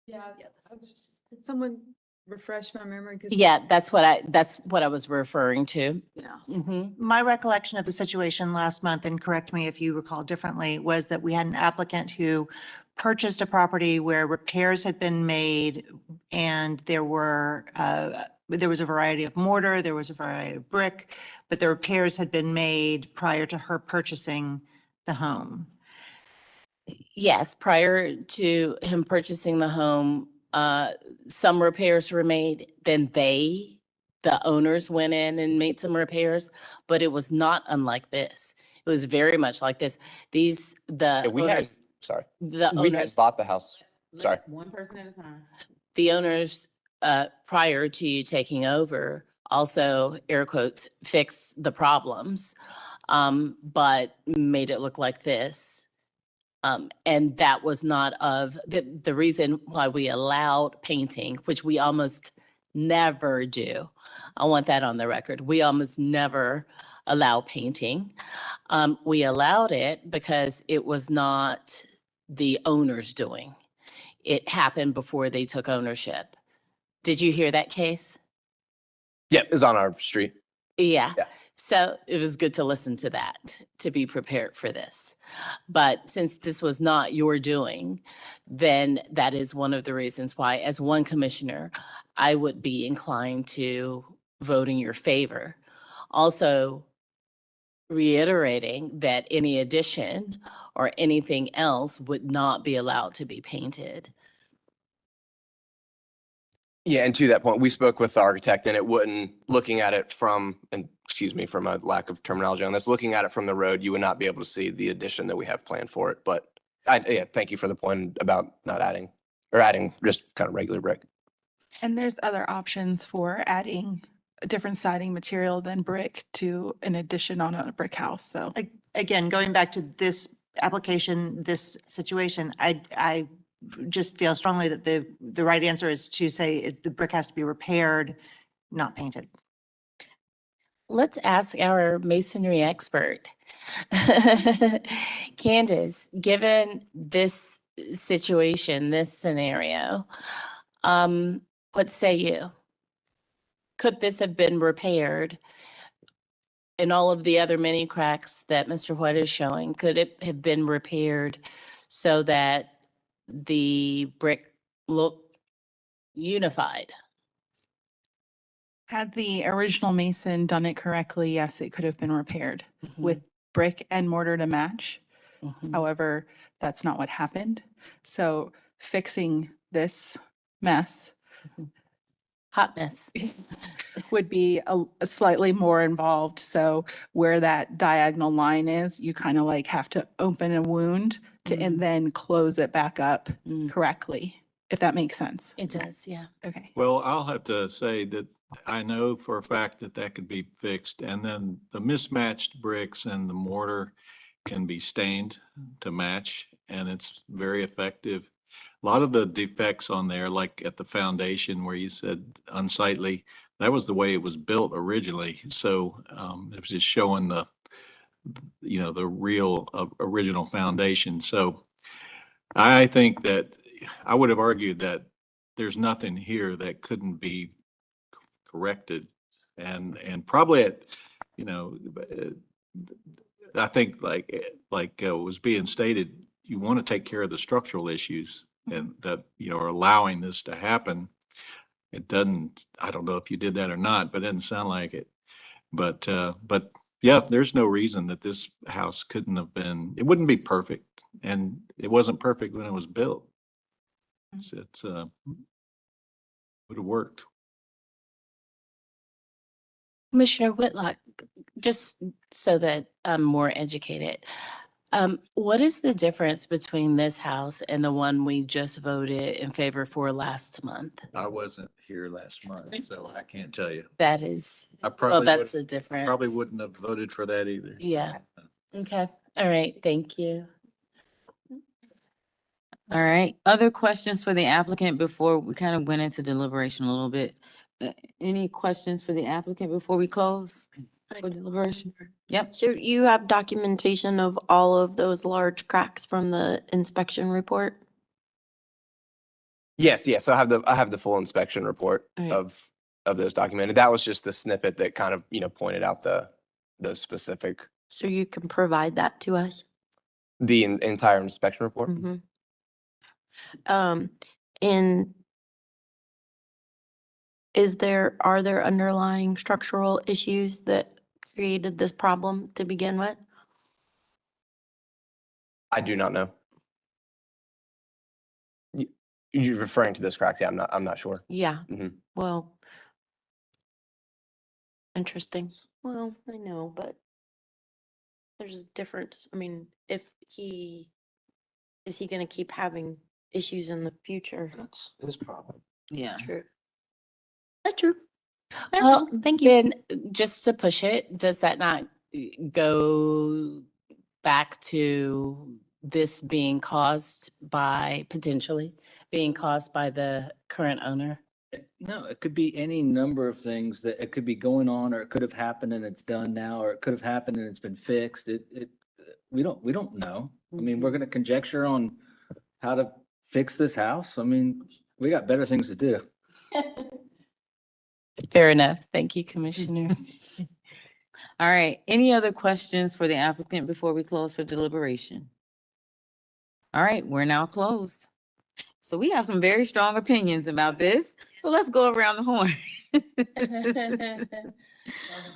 Yeah. Someone refresh my memory? 'Cause-
Yeah, that's what I was referring to.
Yeah.
My recollection of the situation last month, and correct me if you recall differently, was that we had an applicant who purchased a property where repairs had been made and there was a variety of mortar, there was a variety of brick, but the repairs had been made prior to her purchasing the home.
Yes, prior to him purchasing the home, some repairs were made, then the owners went in and made some repairs, but it was not unlike this. It was very much like this. The
We had,
owners,
sorry,
the
we had
owners,
bought the house. Sorry.
One person at a time.
the owners, prior to you taking over, also, air quotes, fix the problems, but made it look like this. And that was not the reason why we allowed painting, which we almost never do. I want that on the record. We almost never allow painting. We allowed it because it was not the owner's doing. It happened before they took ownership. Did you hear that case?
Yeah, it's on our street.
Yeah.
Yeah.
So it was good to listen to that, to be prepared for this. But since this was not your doing, then that is one of the reasons why, as one commissioner, I would be inclined to vote in your favor. Also, reiterating that any addition or anything else would not be allowed to be painted.
Yeah, and to that point, we spoke with the architect and it wouldn't, looking at it from, and excuse me for my lack of terminology on this, looking at it from the road, you would not be able to see the addition that we have planned for it. But yeah, thank you for the point about not adding, or adding just kind of regular brick.
And there's other options for adding a different siding material than brick to an addition on a brick house, so.
Again, going back to this application, this situation, I just feel strongly that the right answer is to say the brick has to be repaired, not painted.
Let's ask our masonry expert. Candace, given this situation, this scenario, what say you? Could this have been repaired? And all of the other mini cracks that Mr. White is showing, could it have been repaired so that the brick looked unified?
Had the original mason done it correctly, yes, it could have been repaired with brick and mortar to match. However, that's not what happened. So fixing this mess,
hot mess,
would be a slightly more involved. So where that diagonal line is, you kind of like have to open a wound to and then close it back up correctly, if that makes sense.
It does, yeah.
Okay.
Well, I'll have to say that I know for a fact that that could be fixed. And then the mismatched bricks and the mortar can be stained to match, and it's very effective. A lot of the defects on there, like at the foundation where you said unsightly, that was the way it was built originally. So it was just showing the real original foundation. So I think that I would have argued that there's nothing here that couldn't be corrected, and probably I think like was being stated, you want to take care of the structural issues and that are allowing this to happen. It doesn't, I don't know if you did that or not, but it doesn't sound like it. But yeah, there's no reason that this house couldn't have been, it wouldn't be perfect, and it wasn't perfect when it was built. It's would have worked.
Commissioner Whitlock, just so that I'm more educated, what is the difference between this house and the one we just voted in favor for last month?
I wasn't here last month, so I can't tell you.
That is,
I probably
that's
would-
a difference.
Probably wouldn't have voted for that either.
Yeah. Okay. All right. Thank you.
All right. Other questions for the applicant before we kind of went into deliberation a little bit? Any questions for the applicant before we close for deliberation? Yep.
So you have documentation of all of those large cracks from the inspection report?
Yes, yes, I have the full inspection report
Alright.
of those documented. That was just the snippet that kind of, pointed out the specific,
So you can provide that to us?
the entire inspection report.
Mm-hmm. And are there underlying structural issues that created this problem to begin with?
I do not know. You're referring to this cracks? Yeah, I'm not sure.
Yeah,
Mhm.
well, interesting. Well, I know, but there's a difference. I mean, is he gonna keep having issues in the future?
That's his problem.
Yeah.
True. That's true. I
Well,
don't know. Thank you.
then, just to push it, does that not go back to this being caused by, potentially, being caused by the current owner?
No, it could be any number of things that it could be going on, or it could have happened and it's done now, or it could have happened and it's been fixed. We don't know. I mean, we're gonna conjecture on how to fix this house. I mean, we got better things to do.
Fair enough. Thank you, Commissioner.
All right, any other questions for the applicant before we close for deliberation? All right, we're now closed. So we have some very strong opinions about this, so let's go around the horn.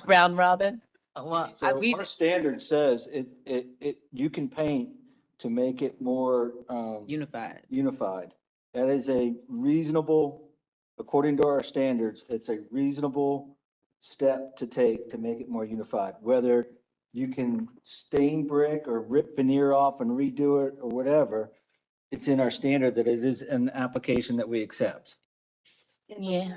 Round robin?
Well,
So our standard says you can paint to make it more,
unified.
unified. That is a reasonable, according to our standards, it's a reasonable step to take to make it more unified. Whether you can stain brick or rip veneer off and redo it or whatever, it's in our standard that it is an application that we accept.
Yeah.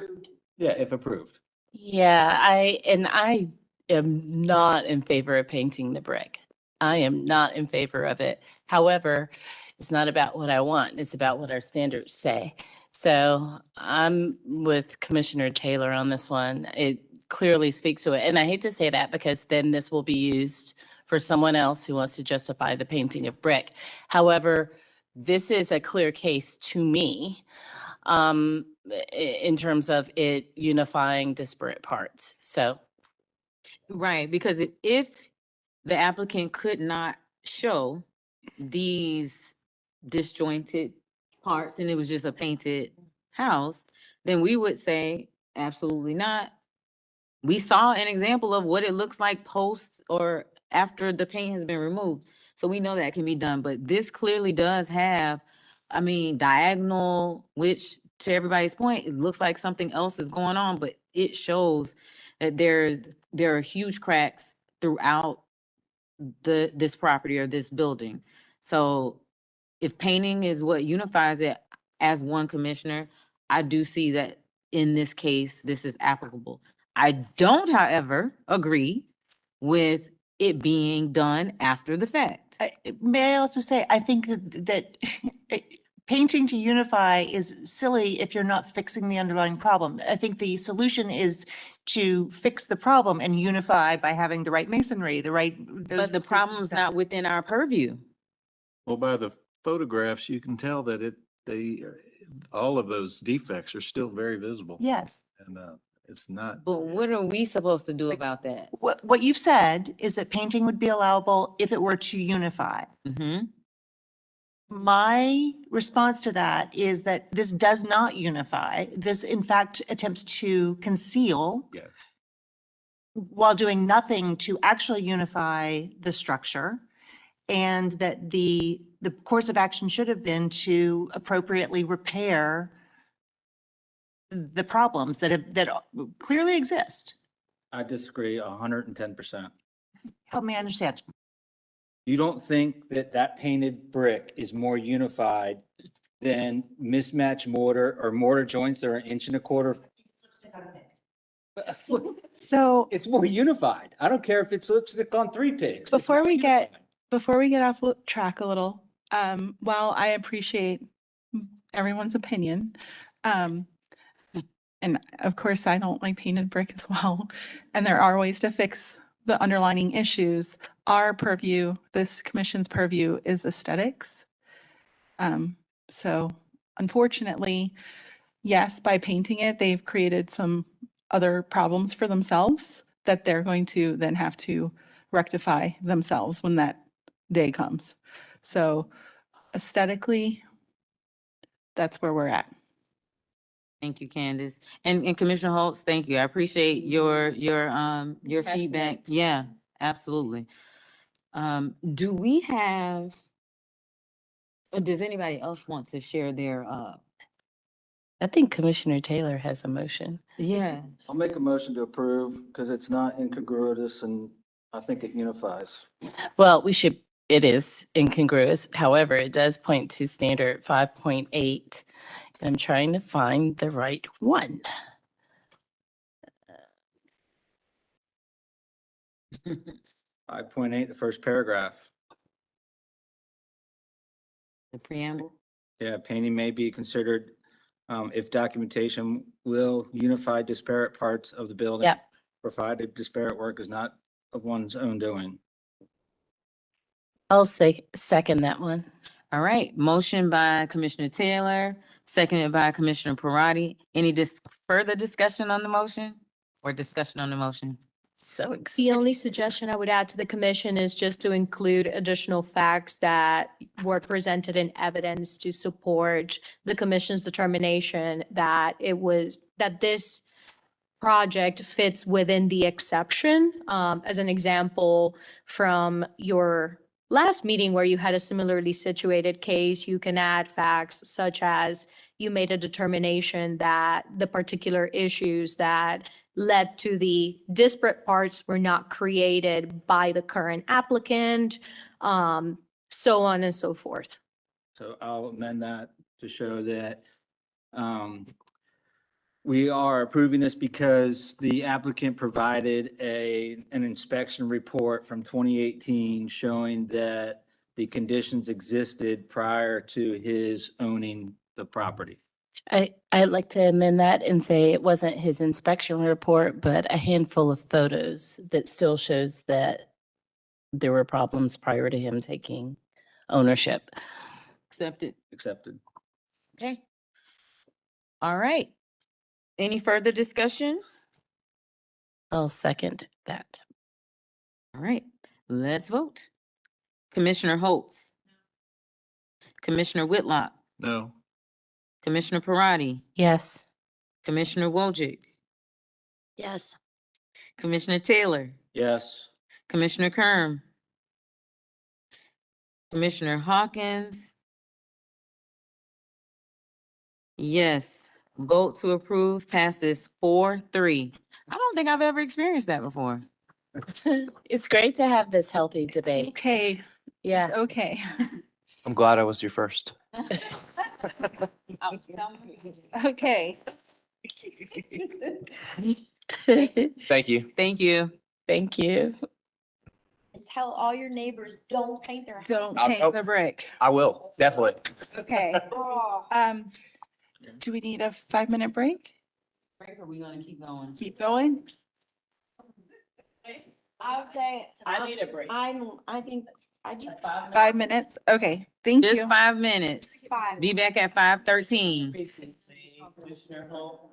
Yeah, if approved.
Yeah, I am not in favor of painting the brick. I am not in favor of it. However, it's not about what I want, it's about what our standards say. So I'm with Commissioner Taylor on this one. It clearly speaks to it. And I hate to say that because then this will be used for someone else who wants to justify the painting of brick. However, this is a clear case to me in terms of it unifying disparate parts. So.
Right, because if the applicant could not show these disjointed parts and it was just a painted house, then we would say absolutely not. We saw an example of what it looks like post or after the paint has been removed. So we know that can be done, but this clearly does have, I mean, diagonal, which to everybody's point, it looks like something else is going on, but it shows that there are huge cracks throughout this property or this building. So if painting is what unifies it, as one commissioner, I do see that in this case, this is applicable. I don't, however, agree with it being done after the fact.
May I also say, I think that painting to unify is silly if you're not fixing the underlying problem. I think the solution is to fix the problem and unify by having the right masonry,
But the problem's not within our purview.
Well, by the photographs, you can tell that all of those defects are still very visible.
Yes.
And it's not.
But what are we supposed to do about that?
What you've said is that painting would be allowable if it were to unify.
Mm-hmm.
My response to that is that this does not unify. This, in fact, attempts to conceal while doing nothing to actually unify the structure. And that the course of action should have been to appropriately repair the problems that clearly exist.
I disagree 110%.
Help me understand.
You don't think that painted brick is more unified than mismatched mortar or mortar joints that are 1.25 inches?
So
it's more unified. I don't care if it's lipstick on 3 pigs.
Before we get off track a little, while I appreciate everyone's opinion, and of course I don't like painted brick as well, and there are ways to fix the underlying issues. Our purview, this commission's purview, is aesthetics. So unfortunately, yes, by painting it, they've created some other problems for themselves that they're going to then have to rectify themselves when that day comes. So aesthetically, that's where we're at.
Thank you, Candace. And Commissioner Holtz, thank you. I appreciate your feedback. Yeah, absolutely. Do we have, does anybody else want to share their,
I think Commissioner Taylor has a motion.
yeah,
I'll make a motion to approve because it's not incongruous and I think it unifies.
Well, it is incongruous. However, it does point to standard 5.8. I'm trying to find the right one.
5.8, the first paragraph.
the preamble?
Yeah, painting may be considered if documentation will unify disparate parts of the building.
Yep.
Provided disparate work is not of one's own doing.
I'll say second that one.
All right, motion by Commissioner Taylor, seconded by Commissioner Parati. Any further discussion on the motion or discussion on the motion?
So
The
excited.
only suggestion I would add to the commission is just to include additional facts that were presented in evidence to support the commission's determination that this project fits within the exception. As an example, from your last meeting where you had a similarly situated case, you can add facts such as you made a determination that the particular issues that led to the disparate parts were not created by the current applicant, so on and so forth.
So I'll amend that to show that we are approving this because the applicant provided an inspection report from 2018 showing that the conditions existed prior to his owning the property.
I'd like to amend that and say it wasn't his inspection report, but a handful of photos that still shows that there were problems prior to him taking ownership.
Accepted.
Accepted.
Okay. All right. Any further discussion?
I'll second that.
All right, let's vote. Commissioner Holtz. Commissioner Whitlock.
No.
Commissioner Parati.
Yes.
Commissioner Wojcik.
Yes.
Commissioner Taylor.
Yes.
Commissioner Kerm. Commissioner Hawkins. Yes. Vote to approve passes 4-3. I don't think I've ever experienced that before.
It's great to have this healthy debate.
Okay,
Yeah.
okay.
I'm glad I was your first.
Okay.
Thank you.
Thank you.
Thank you.
And tell all your neighbors, don't paint their house.
Don't
I'll-
paint the brick.
I will, definitely.
Okay. Do we need a 5-minute break?
Break, or we gonna keep going?
Keep going?
Okay.
I need a break.
I think I just.
5 minutes? Okay, thank you.
Just 5 minutes. Be back at 5:13.
Commissioner Holt.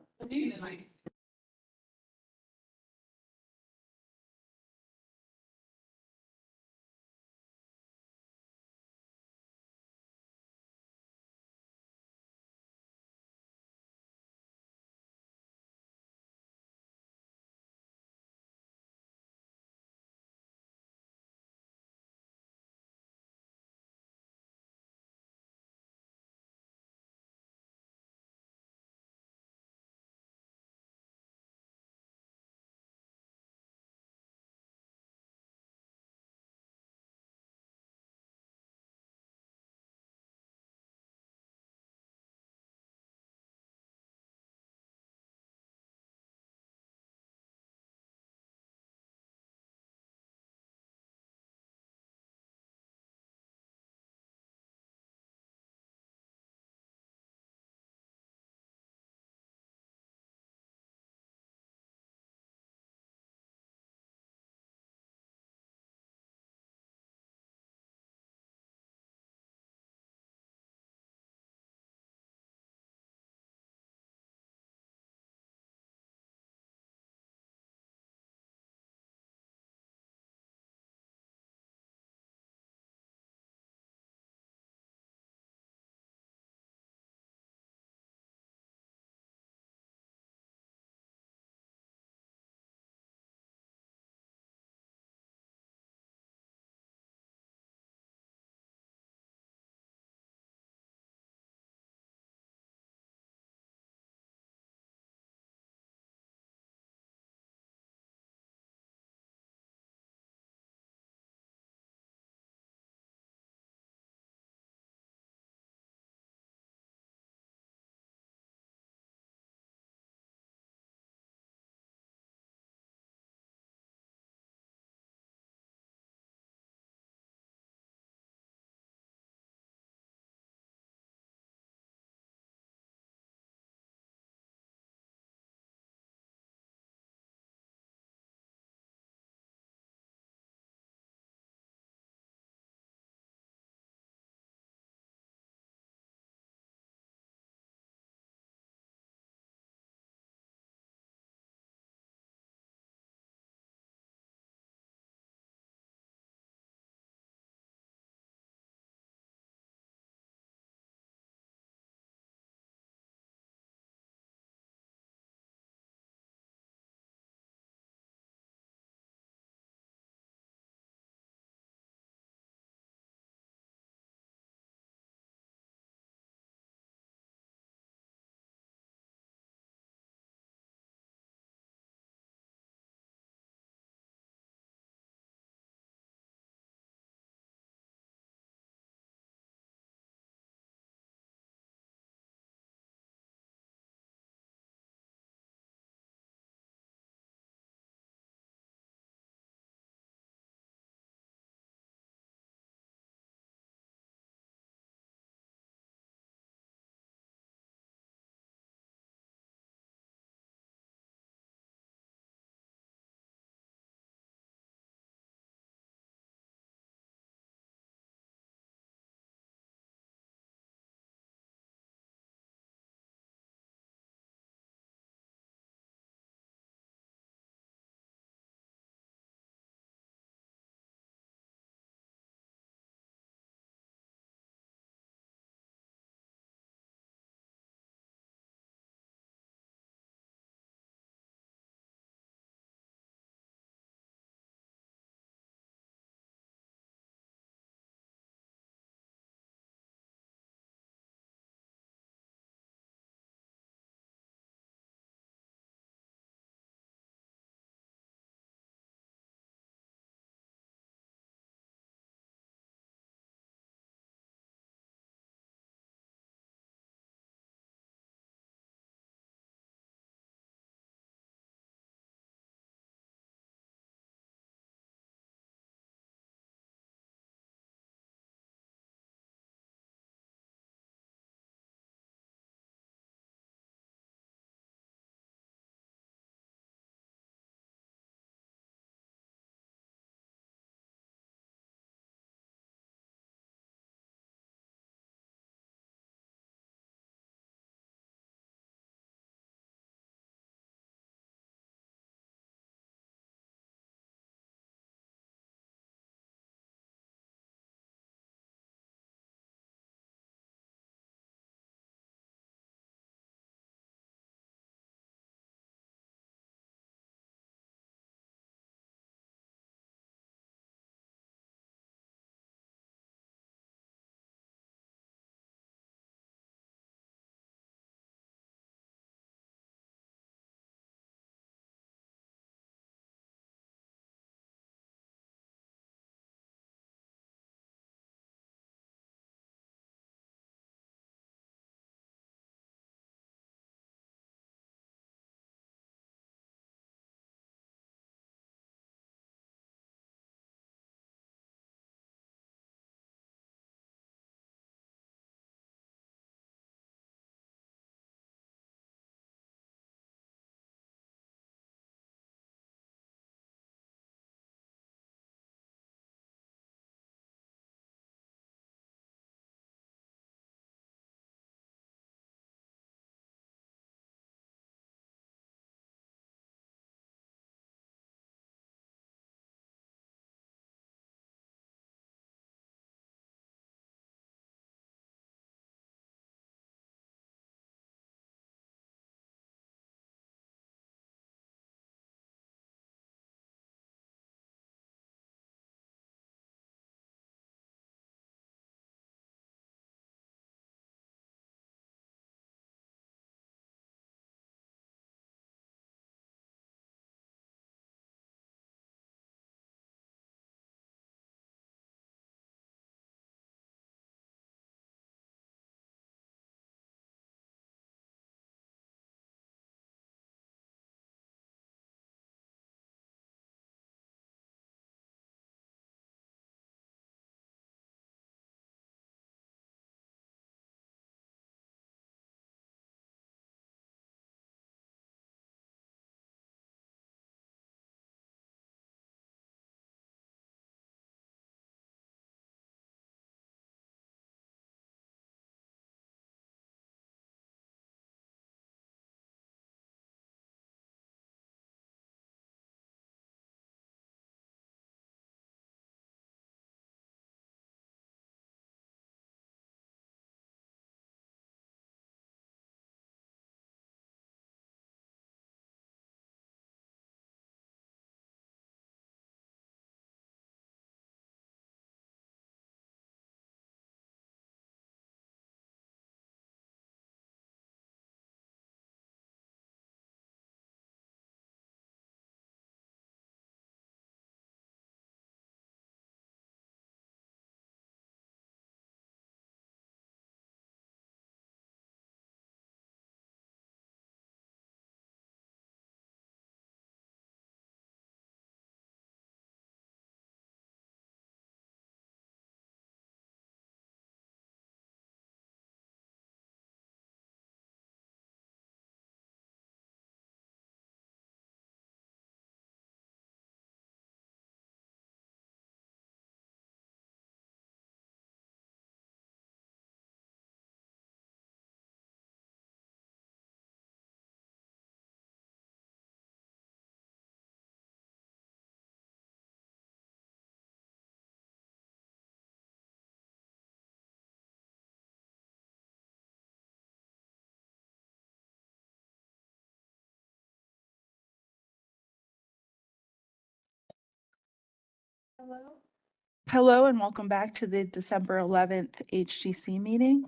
Hello and welcome back to the December 11th HGC meeting.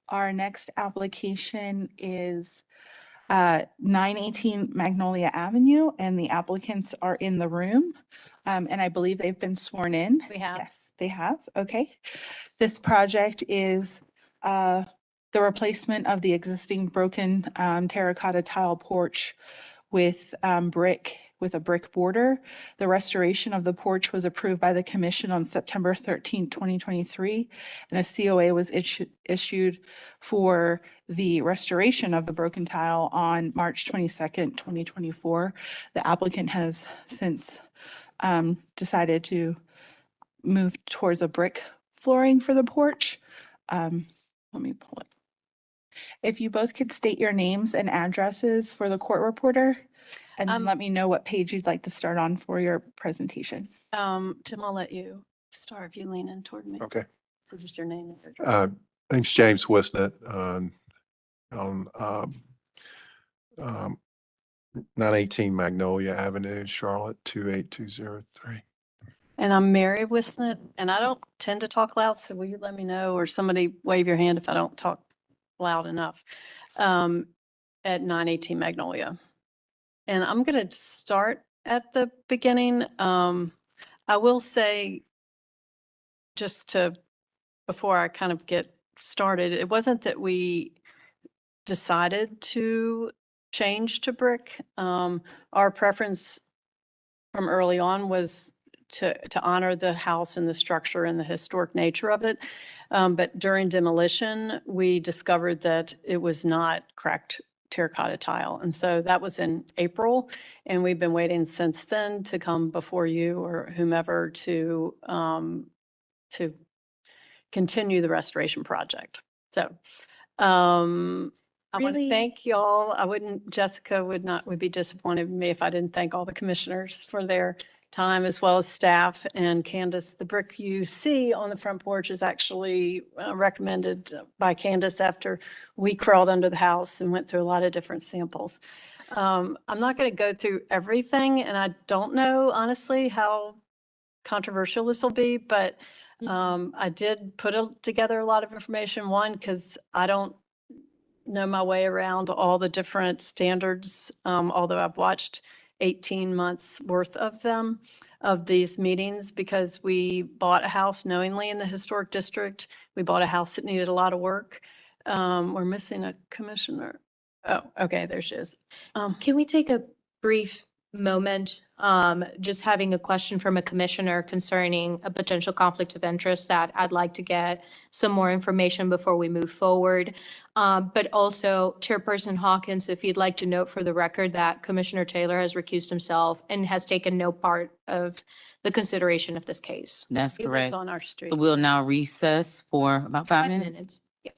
Our next application is 918 Magnolia Avenue, and the applicants are in the room. And I believe they've been sworn in.
We have.
Yes, they have. Okay. This project is the replacement of the existing broken terracotta tile porch with with a brick border. The restoration of the porch was approved by the commission on September 13, 2023, and a COA was issued for the restoration of the broken tile on March 22nd, 2024. The applicant has since decided to move towards a brick flooring for the porch. Let me pull it. If you both could state your names and addresses for the court reporter, and then let me know what page you'd like to start on for your presentation.
Tim, I'll let you start if you lean in toward me.
Okay.
So just your name and your address.
Name's James Wisnett on 918 Magnolia Avenue, Charlotte 28203.
And I'm Mary Wisnett, and I don't tend to talk loud, so will you let me know, or somebody wave your hand if I don't talk loud enough, at 918 Magnolia. And I'm going to start at the beginning. I will say, before I kind of get started, it wasn't that we decided to change to brick. Our preference from early on was to honor the house and the structure and the historic nature of it. But during demolition, we discovered that it was not cracked terracotta tile. And so that was in April, and we've been waiting since then to come before you or whomever to continue the restoration project. So I want to
Really-
thank y'all. Jessica would be disappointed in me if I didn't thank all the commissioners for their time, as well as staff. And Candace, the brick you see on the front porch is actually recommended by Candace after we crawled under the house and went through a lot of different samples. I'm not going to go through everything, and I don't know honestly how controversial this will be, but I did put together a lot of information. One, because I don't know my way around all the different standards, although I've watched 18 months worth of them, of these meetings, because we bought a house knowingly in the historic district. We bought a house that needed a lot of work. We're missing a commissioner. Oh, okay, there she is.
Can we take a brief moment, just having a question from a commissioner concerning a potential conflict of interest that I'd like to get some more information before we move forward. But also Chairperson Hawkins, if you'd like to note for the record that Commissioner Taylor has recused himself and has taken no part of the consideration of this case.
That's
He lives
correct.
on our street.
So we'll now recess for about 5 minutes.
Yeah.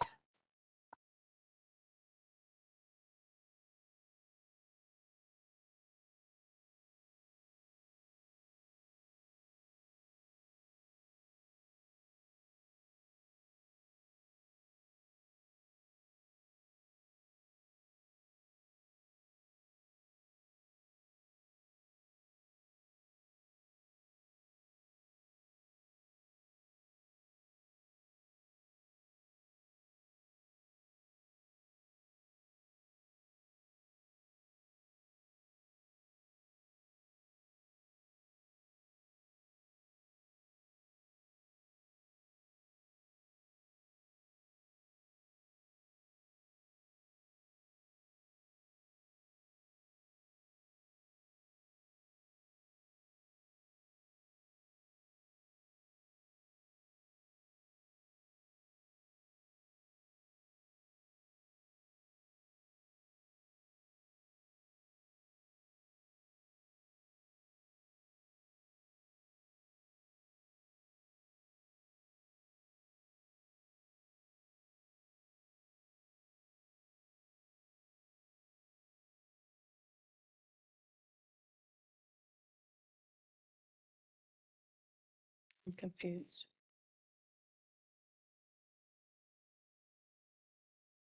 I'm confused.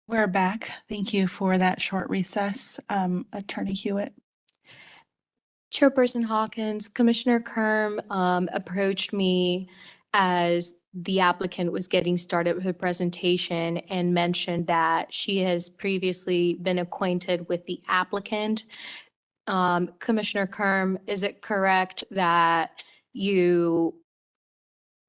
We're back. Thank you for that short recess, Attorney Hewitt.
Chairperson Hawkins, Commissioner Kerm approached me as the applicant was getting started with her presentation and mentioned that she has previously been acquainted with the applicant. Commissioner Kerm, is it correct that you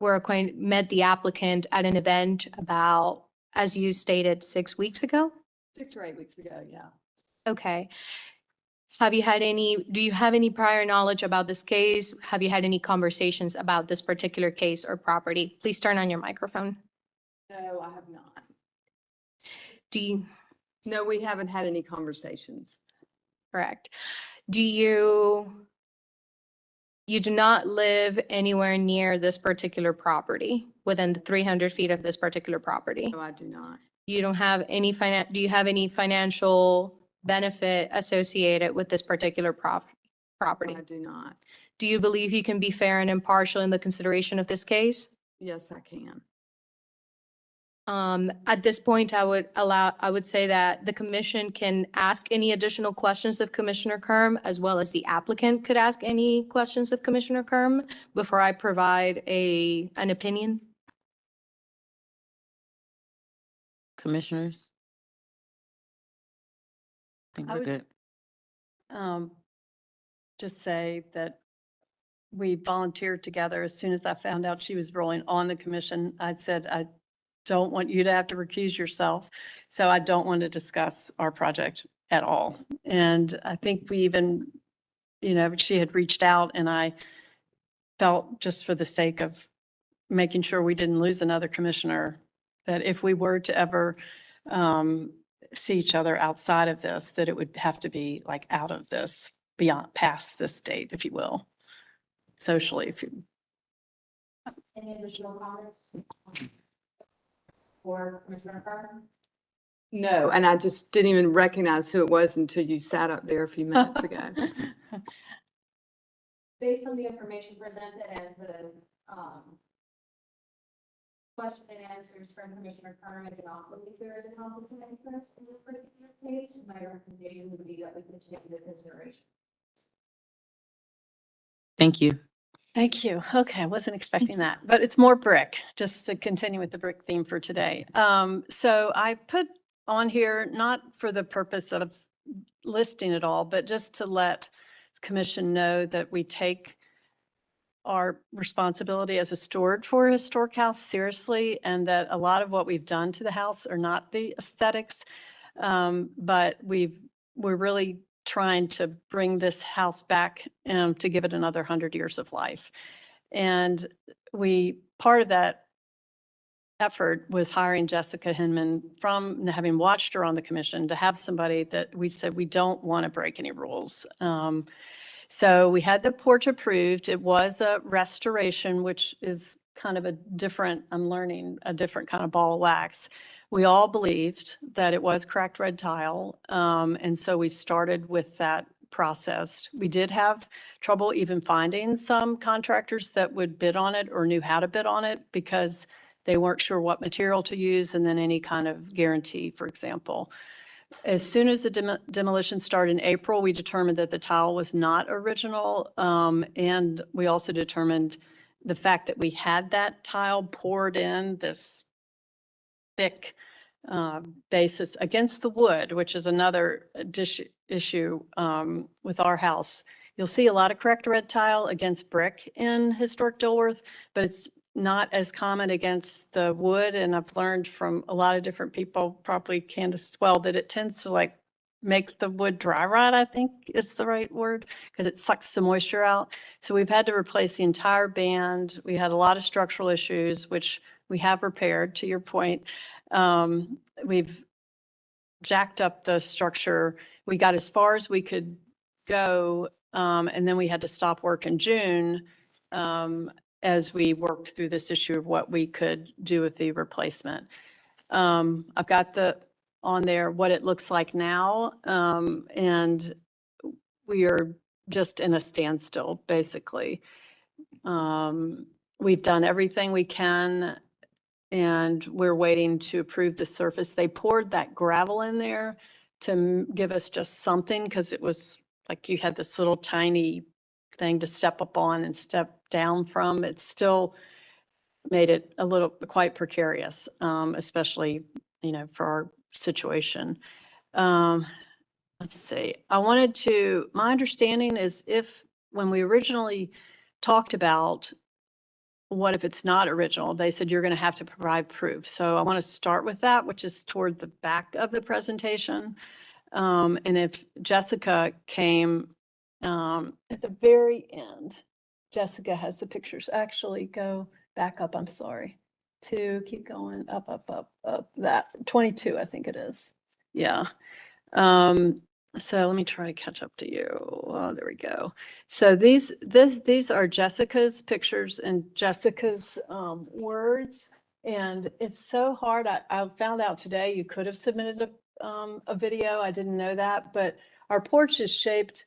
met the applicant at an event about, as you stated, 6 weeks ago?
6 or 8 weeks ago, yeah.
Okay. Do you have any prior knowledge about this case? Have you had any conversations about this particular case or property? Please turn on your microphone.
No, I have not.
No,
we haven't had any conversations.
Correct. You do not live anywhere near this particular property, within the 300 feet of this particular property?
No, I do not.
You don't have any do you have any financial benefit associated with this particular property?
I do not.
Do you believe you can be fair and impartial in the consideration of this case?
Yes, I can.
At this point, I would say that the commission can ask any additional questions of Commissioner Kerm, as well as the applicant could ask any questions of Commissioner Kerm before I provide an opinion.
Commissioners? I think
I
we're
would-
good.
Just say that we volunteered together. As soon as I found out she was rolling on the commission, I said, I don't want you to have to recuse yourself. So I don't want to discuss our project at all. And I think we even, she had reached out, and I felt, just for the sake of making sure we didn't lose another commissioner, that if we were to ever see each other outside of this, that it would have to be like out of this, past this date, if you will, socially.
Any additional comments? For Commissioner Kerm?
No, and I just didn't even recognize who it was until you sat up there a few minutes ago.
Based on the information presented and the question and answers from Commissioner Kerm, I do not believe there is a conflict of interest in this particular case. My recommendation would be that we continue the consideration.
Thank you.
Thank you. Okay, I wasn't expecting that, but it's more brick, just to continue with the brick theme for today. So I put on here, not for the purpose of listing it all, but just to let the commission know that we take our responsibility as a steward for a historic house seriously, and that a lot of what we've done to the house are not the aesthetics, but we're really trying to bring this house back to give it another 100 years of life. And part of that effort was hiring Jessica Hinman, from having watched her on the commission, to have somebody that we said we don't want to break any rules. So we had the porch approved. It was a restoration, which is kind of I'm learning a different kind of ball of wax. We all believed that it was cracked red tile. And so we started with that process. We did have trouble even finding some contractors that would bid on it or knew how to bid on it, because they weren't sure what material to use, and then any kind of guarantee, for example. As soon as the demolition started in April, we determined that the tile was not original. And we also determined the fact that we had that tile poured in this thick basis against the wood, which is another issue with our house. You'll see a lot of cracked red tile against brick in historic Dilworth, but it's not as common against the wood. And I've learned from a lot of different people, probably Candace as well, that it tends to make the wood dry rot, I think is the right word, because it sucks the moisture out. So we've had to replace the entire band. We had a lot of structural issues, which we have repaired, to your point. We've jacked up the structure. We got as far as we could go, and then we had to stop work in June as we worked through this issue of what we could do with the replacement. I've got on there what it looks like now, and we are just in a standstill, basically. We've done everything we can, and we're waiting to approve the surface. They poured that gravel in there to give us just something, because it was like you had this little tiny thing to step up on and step down from. It still made it a little quite precarious, especially, for our situation. Let's see, my understanding is when we originally talked about what if it's not original, they said you're going to have to provide proof. So I want to start with that, which is toward the back of the presentation. And if Jessica came at the very end, Jessica has the pictures. Actually, go back up, I'm sorry. Keep going, up, that 22, I think it is. Yeah. So let me try to catch up to you. Oh, there we go. So these are Jessica's pictures and Jessica's words. And it's so hard. I found out today you could have submitted a video. I didn't know that, but our porch is shaped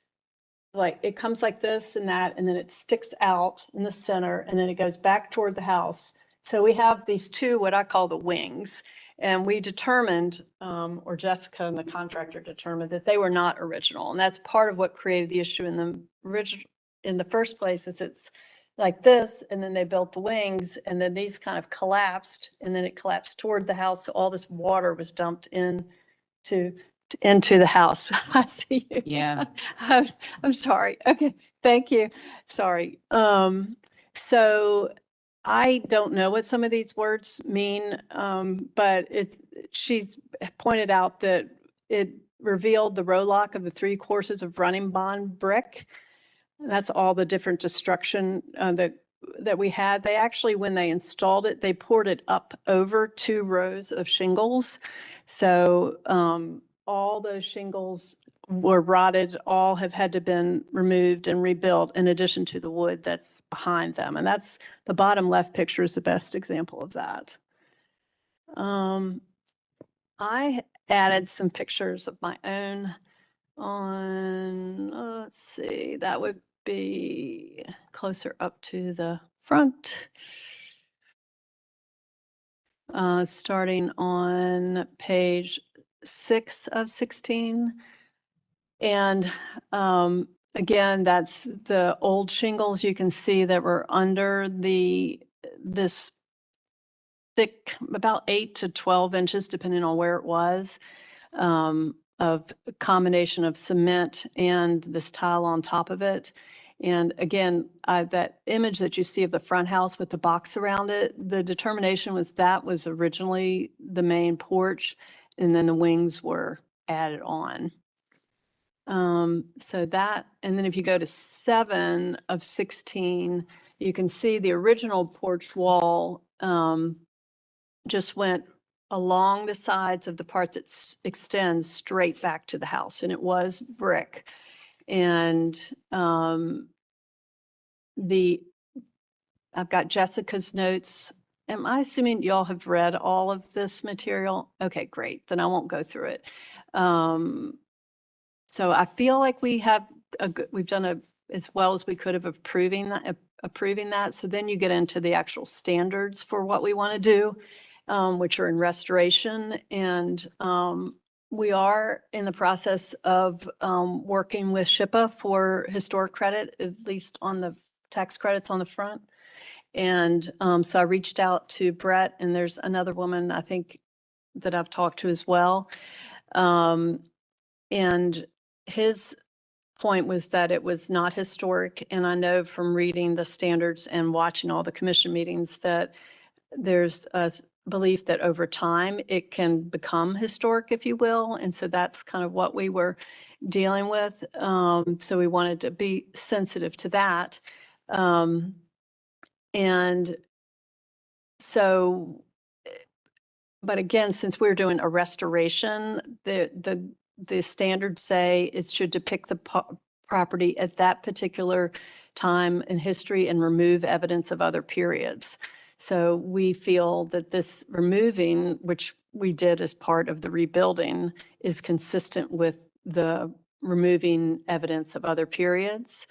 like it comes like this and that, and then it sticks out in the center, and then it goes back toward the house. So we have these two, what I call the wings. And we determined, or Jessica and the contractor determined, that they were not original. And that's part of what created the issue in the first place, is it's like this, and then they built the wings, and then these kind of collapsed, and then it collapsed toward the house. So all this water was dumped into the house. I see you.
Yeah.
I'm sorry. Okay. Thank you. Sorry. So I don't know what some of these words mean, but she's pointed out that it revealed the row lock of the 3 courses of running bond brick. And that's all the different destruction that we had. They actually, when they installed it, they poured it up over 2 rows of shingles. So all those shingles were rotted, all have had to been removed and rebuilt, in addition to the wood that's behind them. And that's the bottom left picture is the best example of that. I added some pictures of my own on, let's see, that would be closer up to the front. Starting on page 6 of 16. And again, that's the old shingles you can see that were under this thick, about 8 to 12 inches, depending on where it was, of a combination of cement and this tile on top of it. And again, that image that you see of the front house with the box around it, the determination was that was originally the main porch, and then the wings were added on. So that, and then if you go to 7 of 16, you can see the original porch wall just went along the sides of the part that extends straight back to the house, and it was brick. And I've got Jessica's notes. Am I assuming y'all have read all of this material? Okay, great. Then I won't go through it. So I feel like we've done as well as we could have approving that. So then you get into the actual standards for what we want to do, which are in restoration. And we are in the process of working with SHPA for historic credit, at least on the tax credits on the front. And so I reached out to Brett, and there's another woman I think that I've talked to as well. And his point was that it was not historic. And I know from reading the standards and watching all the commission meetings that there's a belief that over time it can become historic, if you will. And so that's kind of what we were dealing with. So we wanted to be sensitive to that. And so, but again, since we're doing a restoration, the standards say it should depict the property at that particular time in history and remove evidence of other periods. So we feel that this removing, which we did as part of the rebuilding, is consistent with the removing evidence of other periods.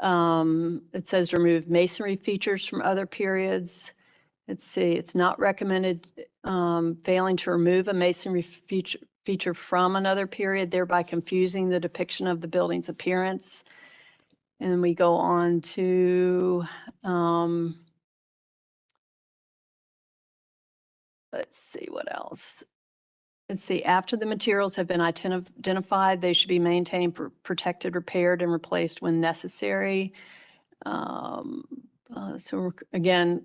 It says remove masonry features from other periods. Let's see, it's not recommended failing to remove a masonry feature from another period, thereby confusing the depiction of the building's appearance. And we go on to, let's see what else. Let's see, after the materials have been identified, they should be maintained, protected, repaired, and replaced when necessary. Again,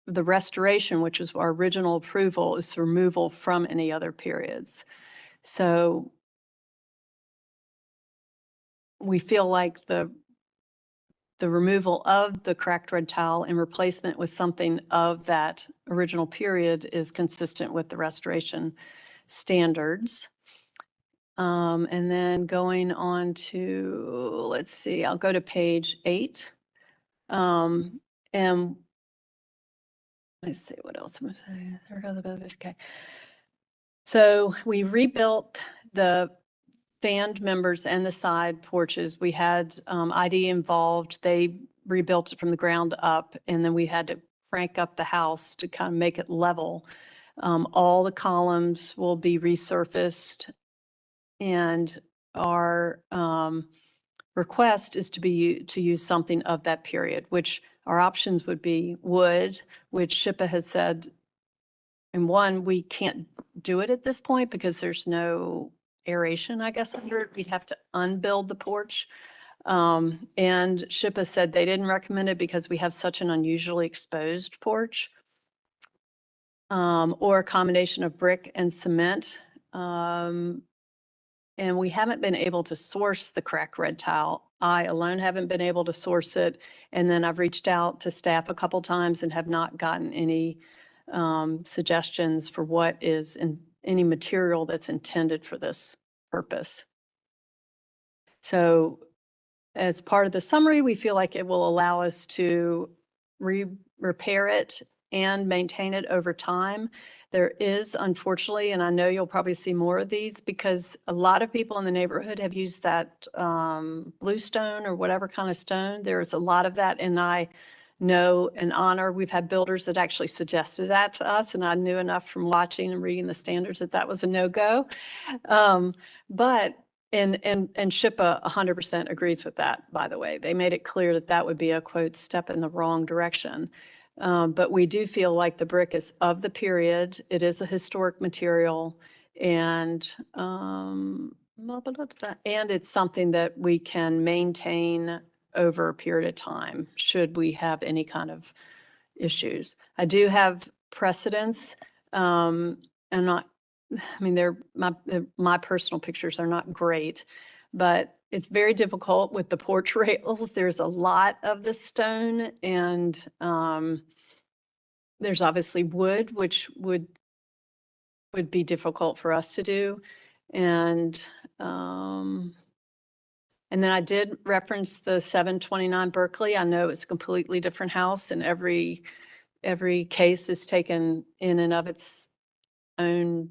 the restoration, which is our original approval, is removal from any other periods. So we feel like the removal of the cracked red tile and replacement with something of that original period is consistent with the restoration standards. And then going on to, let's see, I'll go to page 8. And let's see, what else am I saying? Okay. So we rebuilt the band members and the side porches. We had ID involved. They rebuilt it from the ground up, and then we had to crank up the house to kind of make it level. All the columns will be resurfaced, and our request is to use something of that period, which our options would be wood, which SHPA has said, and one, we can't do it at this point because there's no aeration, I guess, under it. We'd have to unbuild the porch. And SHPA said they didn't recommend it because we have such an unusually exposed porch. Or a combination of brick and cement. And we haven't been able to source the cracked red tile. I alone haven't been able to source it. And then I've reached out to staff a couple times and have not gotten any suggestions for what is in any material that's intended for this purpose. So as part of the summary, we feel like it will allow us to repair it and maintain it over time. There is, unfortunately, and I know you'll probably see more of these because a lot of people in the neighborhood have used that bluestone or whatever kind of stone. There's a lot of that, and I know and honor. We've had builders that actually suggested that to us, and I knew enough from watching and reading the standards that that was a no-go. But SHPA 100% agrees with that, by the way. They made it clear that that would be a, quote, step in the wrong direction. But we do feel like the brick is of the period. It is a historic material, and it's something that we can maintain over a period of time should we have any kind of issues. I do have precedents. I'm not, I mean, they're my personal pictures are not great, but it's very difficult with the porch rails. There's a lot of the stone, and there's obviously wood, which would be difficult for us to do. And then I did reference the 729 Berkeley. I know it's a completely different house, and every case is taken in and of its own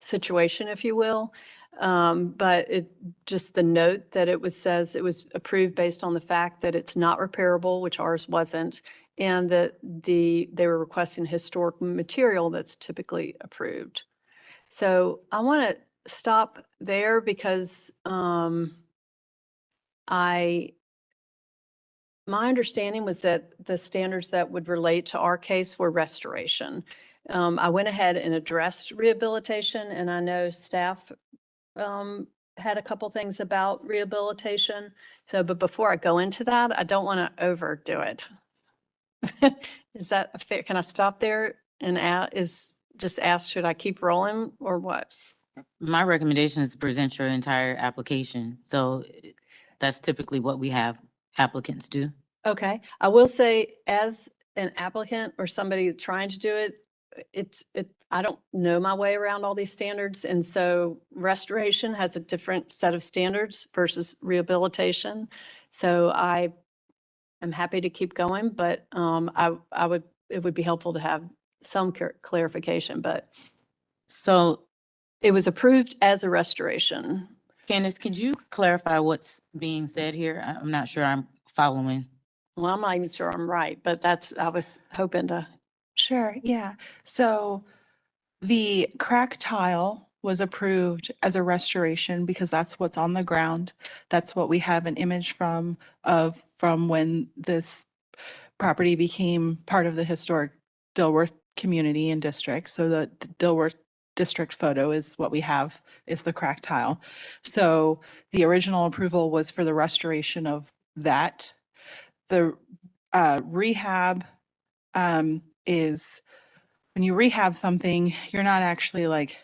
situation, if you will. But it just the note that it says it was approved based on the fact that it's not repairable, which ours wasn't, and that they were requesting historic material that's typically approved. So I want to stop there because my understanding was that the standards that would relate to our case were restoration. I went ahead and addressed rehabilitation, and I know staff had a couple things about rehabilitation. So, but before I go into that, I don't want to overdo it. Is that fair? Can I stop there and just ask, should I keep rolling or what?
My recommendation is to present your entire application. So that's typically what we have applicants do.
Okay. I will say, as an applicant or somebody trying to do it, I don't know my way around all these standards. And so restoration has a different set of standards versus rehabilitation. So I am happy to keep going, but it would be helpful to have some clarification. But
so
it was approved as a restoration.
Candace, could you clarify what's being said here? I'm not sure I'm following.
Well, I'm not even sure I'm right, but I was hoping to.
Sure, yeah. So the cracked tile was approved as a restoration because that's what's on the ground. That's what we have an image from when this property became part of the historic Dilworth community and district. So the Dilworth district photo is what we have, is the cracked tile. So the original approval was for the restoration of that. The rehab is when you rehab something, you're not actually like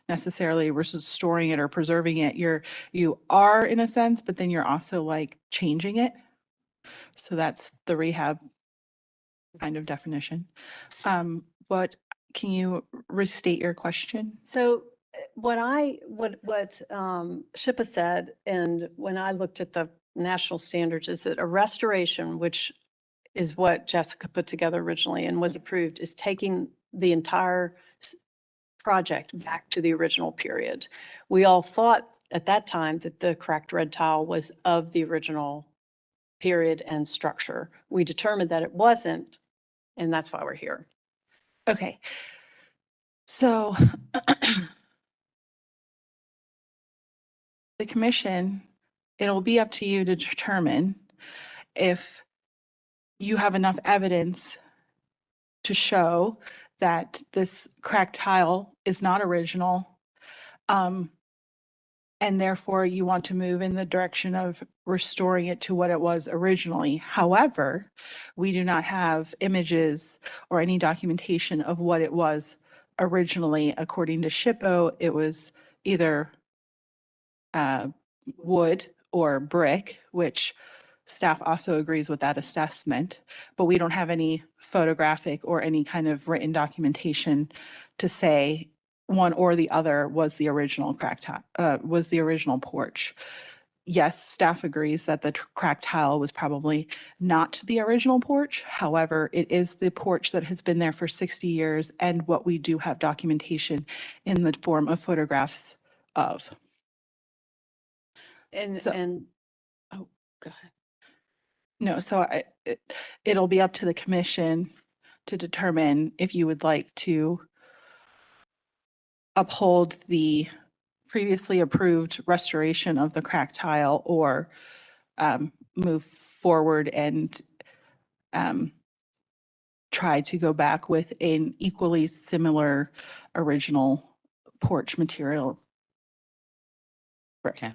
necessarily restoring it or preserving it. You are in a sense, but then you're also like changing it. So that's the rehab kind of definition. What can you restate your question?
So what SHPA said, and when I looked at the national standards, is that a restoration, which is what Jessica put together originally and was approved, is taking the entire project back to the original period. We all thought at that time that the cracked red tile was of the original period and structure. We determined that it wasn't, and that's why we're here.
Okay. So the commission, it'll be up to you to determine if you have enough evidence to show that this cracked tile is not original, and therefore you want to move in the direction of restoring it to what it was originally. However, we do not have images or any documentation of what it was originally. According to SHPO, it was either wood or brick, which staff also agrees with that assessment, but we don't have any photographic or any kind of written documentation to say one or the other was the original was the original porch. Yes, staff agrees that the cracked tile was probably not the original porch. However, it is the porch that has been there for 60 years and what we do have documentation in the form of photographs of.
And oh, go ahead.
No, so it'll be up to the commission to determine if you would like to uphold the previously approved restoration of the cracked tile or move forward and try to go back with an equally similar original porch material.
Okay.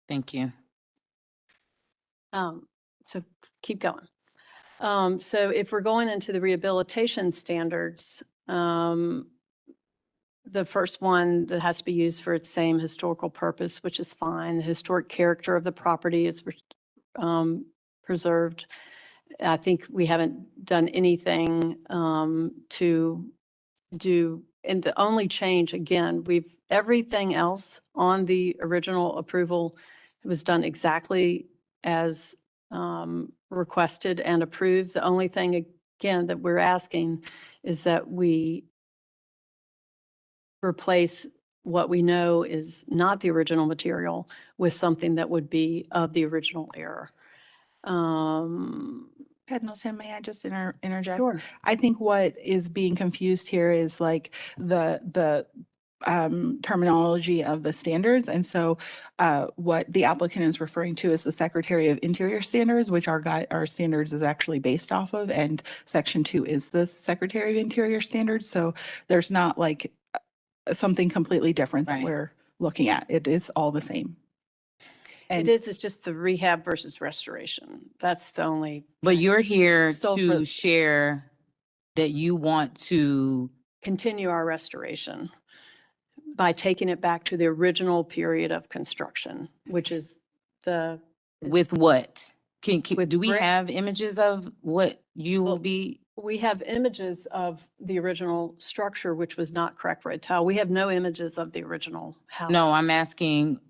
Thank you.
So keep going. So if we're going into the rehabilitation standards, the first one that has to be used for its same historical purpose, which is fine. The historic character of the property is preserved. I think we haven't done anything to do, and the only change, again, everything else on the original approval was done exactly as requested and approved. The only thing, again, that we're asking is that we replace what we know is not the original material with something that would be of the original era.
Pendleton, may I just interject?
Sure.
I think what is being confused here is like the terminology of the standards. And so what the applicant is referring to is the Secretary of Interior standards, which our standards is actually based off of, and Section 2 is the Secretary of Interior standards. So there's not like something completely different that we're looking at. It is all the same. And
It's just the rehab versus restoration. That's the only.
But you're here
Still
to share that you want to
continue our restoration by taking it back to the original period of construction, which is
with what? Do we
brick.
have images of what you will be?
We have images of the original structure, which was not cracked red tile. We have no images of the original house.
No, I'm asking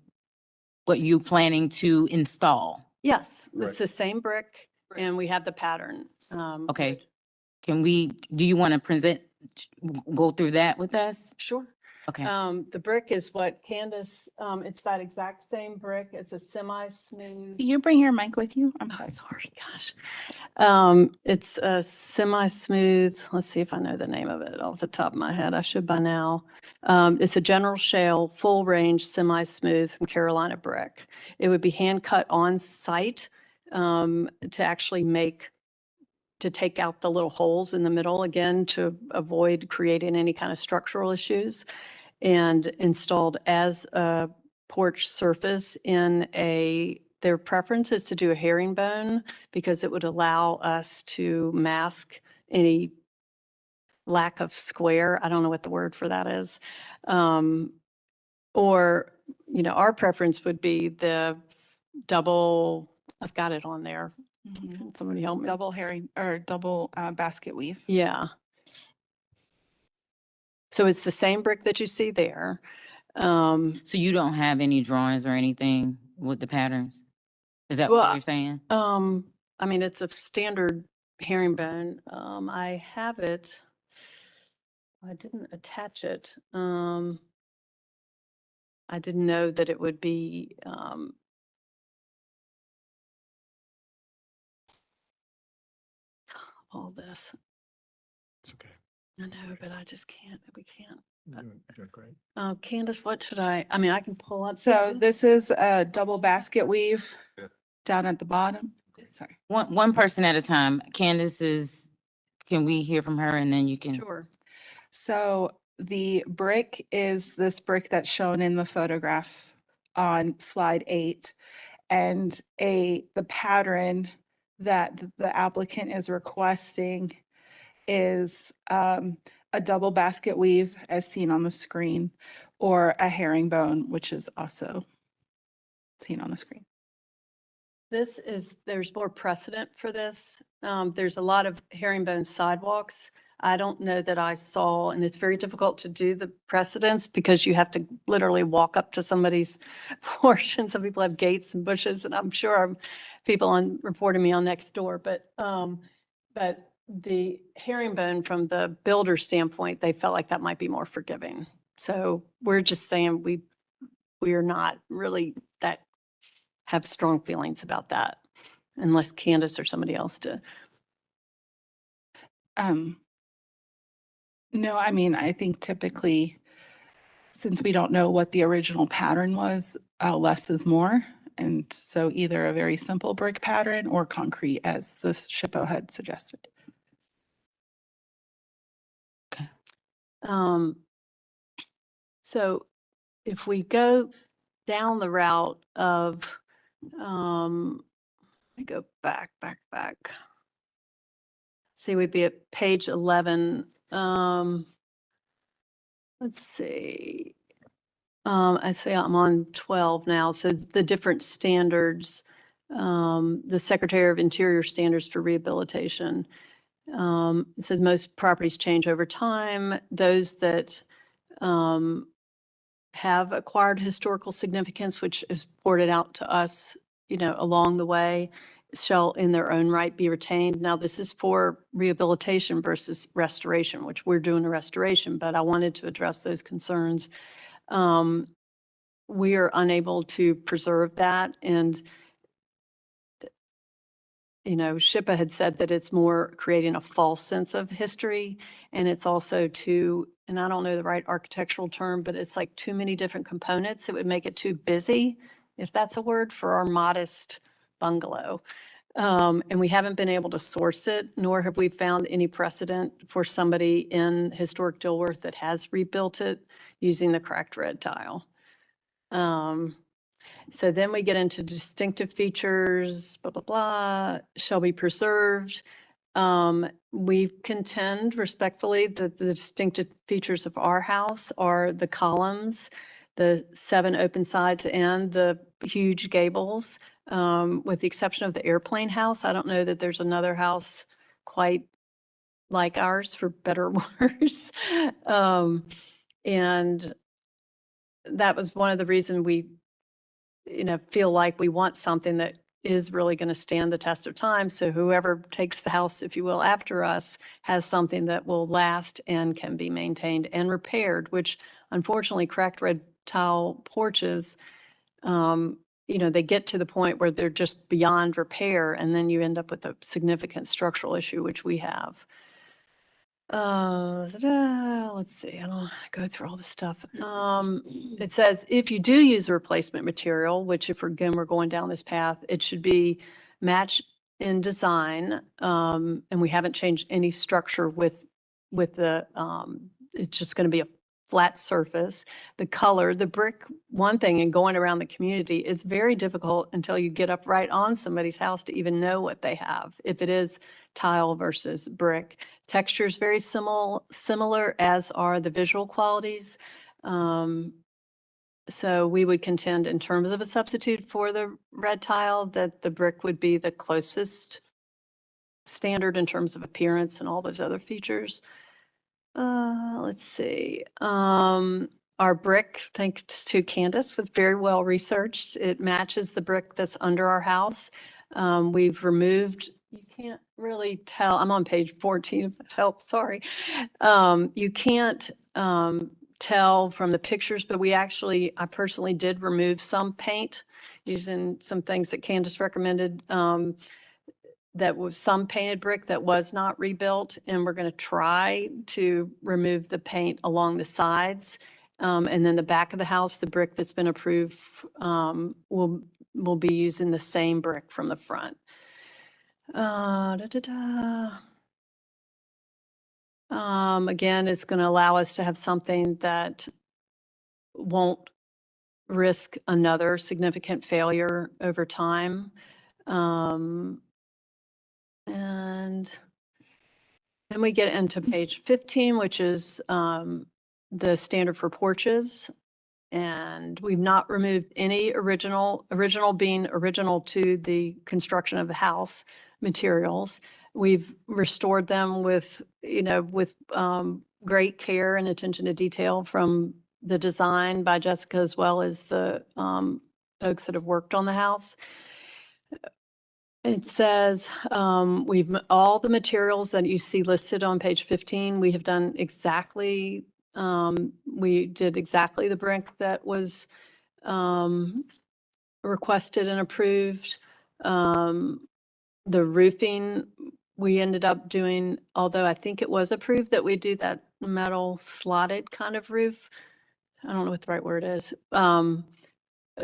what you planning to install.
Yes, it's the same brick and we have the pattern.
Okay. Do you want to go through that with us?
Sure.
Okay.
The brick is what Candace, it's that exact same brick. It's a semi-smooth.
Can you bring your mic with you? I'm sorry.
Sorry, gosh. It's a semi-smooth, let's see if I know the name of it off the top of my head. I should by now. It's a General Shale, full range, semi-smooth from Carolina brick. It would be hand cut on site to actually to take out the little holes in the middle again to avoid creating any kind of structural issues, and installed as a porch surface in their preference is to do a herringbone because it would allow us to mask any lack of square. I don't know what the word for that is. Or, our preference would be the double, I've got it on there. Can somebody help me?
Double herring or double basket weave.
Yeah. So it's the same brick that you see there.
So you don't have any drawings or anything with the patterns? Is that
Well,
what you're saying?
I mean, it's a standard herringbone. I have it. I didn't attach it. I didn't know that it would be, all this.
It's okay.
I know, but I just can't, we can't.
You're great.
Candace, what should I mean, I can pull up.
So this is a double basket weave down at the bottom. Sorry.
One person at a time. Can we hear from her and then you can?
Sure.
So the brick is this brick that's shown in the photograph on slide 8. And the pattern that the applicant is requesting is a double basket weave as seen on the screen, or a herringbone, which is also seen on the screen.
There's more precedent for this. There's a lot of herringbone sidewalks. I don't know that I saw, and it's very difficult to do the precedents because you have to literally walk up to somebody's porch, and some people have gates and bushes, and I'm sure people reporting me on next door, but the herringbone from the builder standpoint, they felt like that might be more forgiving. So we're just saying we are not really that have strong feelings about that, unless Candace or somebody else did.
No, I mean, I think typically, since we don't know what the original pattern was, less is more. And so either a very simple brick pattern or concrete, as the SHPO had suggested.
So if we go down the route of, let me go back. See, we'd be at page 11. Let's see. I say I'm on 12 now. So the different standards, the Secretary of Interior standards for rehabilitation. It says most properties change over time. Those that have acquired historical significance, which is reported out to us, along the way, shall in their own right be retained. Now, this is for rehabilitation versus restoration, which we're doing a restoration, but I wanted to address those concerns. We are unable to preserve that, and SHPO had said that it's more creating a false sense of history, and it's also and I don't know the right architectural term, but it's like too many different components. It would make it too busy, if that's a word, for our modest bungalow. And we haven't been able to source it, nor have we found any precedent for somebody in historic Dilworth that has rebuilt it using the cracked red tile. So then we get into distinctive features, blah, blah, blah, shall be preserved. We contend respectfully that the distinctive features of our house are the columns, the 7 open sides, and the huge gables, with the exception of the airplane house. I don't know that there's another house quite like ours, for better or worse. And that was one of the reasons we feel like we want something that is really going to stand the test of time. So whoever takes the house, if you will, after us has something that will last and can be maintained and repaired, which unfortunately cracked red tile porches, they get to the point where they're just beyond repair, and then you end up with a significant structural issue, which we have. Let's see, I don't want to go through all this stuff. It says, if you do use a replacement material, which if we're going down this path, it should be matched in design. And we haven't changed any structure with the, it's just going to be a flat surface. The color, the brick, one thing in going around the community, it's very difficult until you get up right on somebody's house to even know what they have. If it is tile versus brick. Texture is very similar, as are the visual qualities. So we would contend in terms of a substitute for the red tile that the brick would be the closest standard in terms of appearance and all those other features. Let's see. Our brick, thanks to Candace, was very well researched. It matches the brick that's under our house. We've removed, you can't really tell, I'm on page 14 if that helps, sorry. You can't tell from the pictures, but I personally did remove some paint using some things that Candace recommended. That was some painted brick that was not rebuilt, and we're going to try to remove the paint along the sides. And then the back of the house, the brick that's been approved, will be using the same brick from the front. Again, it's going to allow us to have something that won't risk another significant failure over time. And then we get into page 15, which is the standard for porches. And we've not removed any original being original to the construction of the house materials. We've restored them with great care and attention to detail from the design by Jessica, as well as the folks that have worked on the house. It says all the materials that you see listed on page 15, we have done exactly, we did exactly the brick that was requested and approved. The roofing, we ended up doing, although I think it was approved that we do that metal slotted kind of roof. I don't know what the right word is.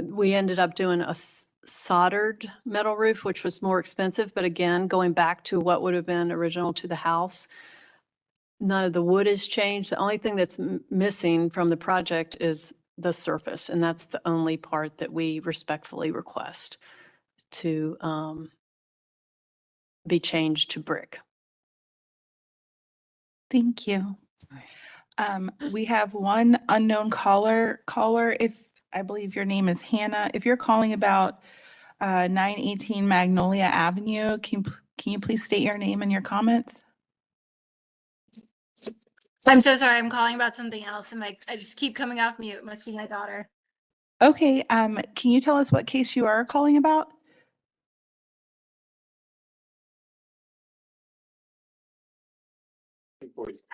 We ended up doing a soldered metal roof, which was more expensive, but again, going back to what would have been original to the house. None of the wood has changed. The only thing that's missing from the project is the surface, and that's the only part that we respectfully request to be changed to brick.
Thank you. We have one unknown caller. If I believe your name is Hannah. If you're calling about 918 Magnolia Avenue, can you please state your name and your comments?
I'm so sorry. I'm calling about something else, and I just keep coming off mute. It must be my daughter.
Okay. Can you tell us what case you are calling about?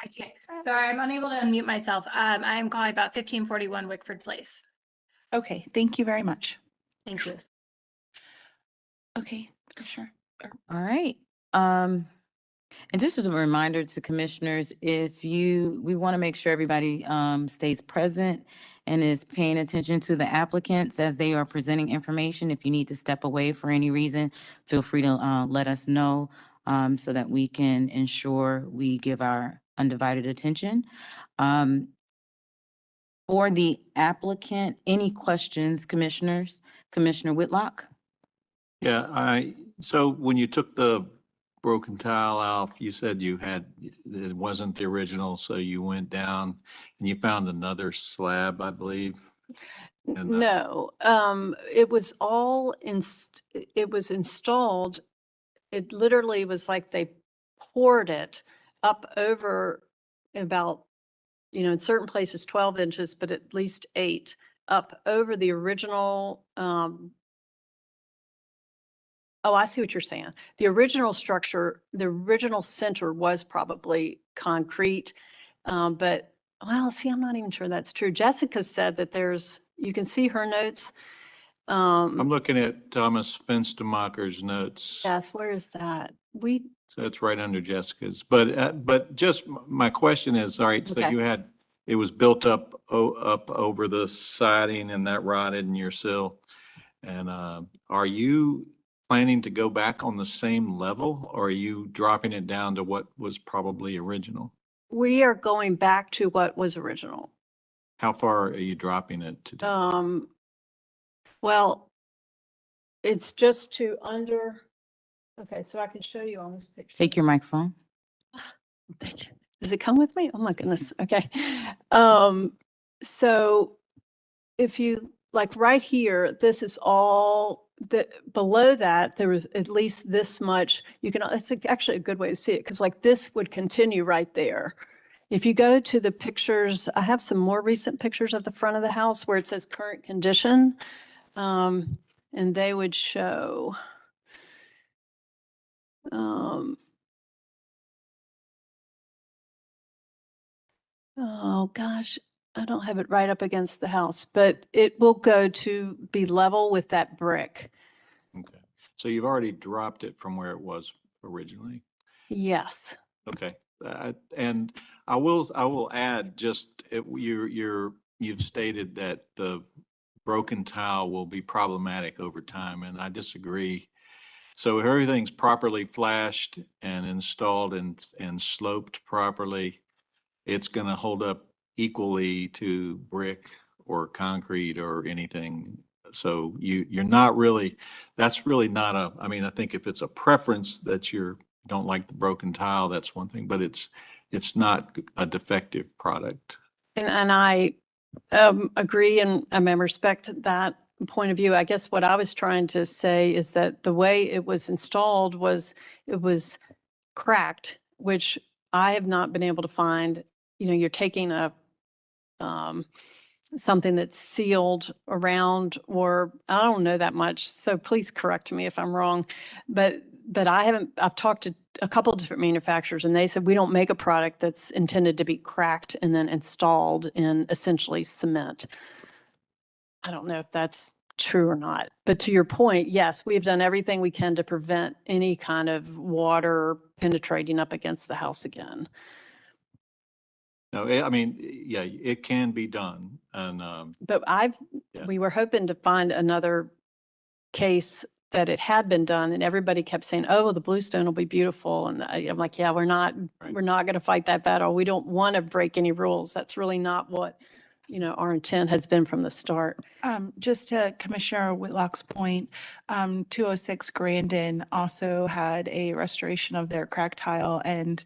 I can't. Sorry, I'm unable to unmute myself. I am calling about 1541 Wickford Place.
Okay. Thank you very much.
Thank you.
Okay, sure.
All right. And just as a reminder to commissioners, we want to make sure everybody stays present and is paying attention to the applicants as they are presenting information. If you need to step away for any reason, feel free to let us know so that we can ensure we give our undivided attention. For the applicant, any questions, commissioners? Commissioner Whitlock?
Yeah, so when you took the broken tile out, you said it wasn't the original, so you went down and you found another slab, I believe. And,
No, it was all it was installed. It literally was like they poured it up over about, in certain places 12 inches, but at least 8 up over the original Oh, I see what you're saying. The original structure, the original center was probably concrete. But, well, see, I'm not even sure that's true. Jessica said that you can see her notes.
I'm looking at Thomas Fenstermacher's notes.
Yes, where is that?
So it's right under Jessica's, but just my question is, all right, so
Okay.
you had, it was built up, up over the siding and that rotted in your sill. And, are you planning to go back on the same level, or are you dropping it down to what was probably original?
We are going back to what was original.
How far are you dropping it to?
Well, it's just okay, so I can show you on this picture.
Take your microphone.
Thank you. Does it come with me? Oh my goodness. Okay. So if you like right here, this is all below that, there was at least this much. It's actually a good way to see it because like this would continue right there. If you go to the pictures, I have some more recent pictures of the front of the house where it says current condition. And they would show, oh gosh, I don't have it right up against the house, but it will go to be level with that brick.
Okay. So you've already dropped it from where it was originally.
Yes.
Okay. And I will add just, you've stated that the broken tile will be problematic over time, and I disagree. So if everything's properly flashed and installed and sloped properly, it's going to hold up equally to brick or concrete or anything. So you're not really, that's really not a, I mean, I think if it's a preference that you don't like the broken tile, that's one thing, but it's not a defective product.
And I agree and I respect that point of view. I guess what I was trying to say is that the way it was installed it was cracked, which I have not been able to find. You're taking something that's sealed around, or I don't know that much. So please correct me if I'm wrong, but I've talked to a couple of different manufacturers and they said, we don't make a product that's intended to be cracked and then installed in essentially cement. I don't know if that's true or not, but to your point, yes, we've done everything we can to prevent any kind of water penetrating up against the house again.
No, I mean, yeah, it can be done. And,
But we were hoping to find another case that it had been done and everybody kept saying, oh, well, the bluestone will be beautiful. And I'm like, yeah, we're not going to fight that battle. We don't want to break any rules. That's really not what, our intent has been from the start.
Just to Commissioner Whitlock's point, 206 Grandin also had a restoration of their crack tile and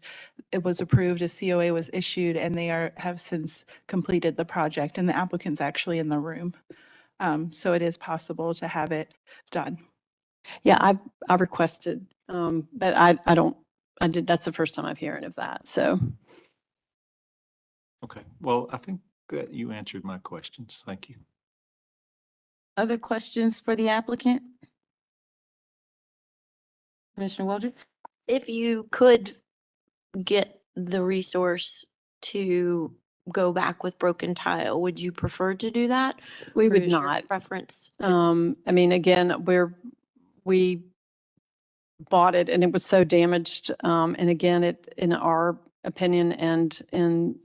it was approved, a COA was issued, and they have since completed the project and the applicant's actually in the room. So it is possible to have it done.
Yeah, I requested, but that's the first time I've heard of that, so.
okay. Well, I think that you answered my questions. Thank you.
Other questions for the applicant? Commissioner Waldron?
If you could get the resource to go back with broken tile, would you prefer to do that?
We
Or
would
is your
not.
Preference?
I mean, again, we bought it and it was so damaged. And again, in our opinion and in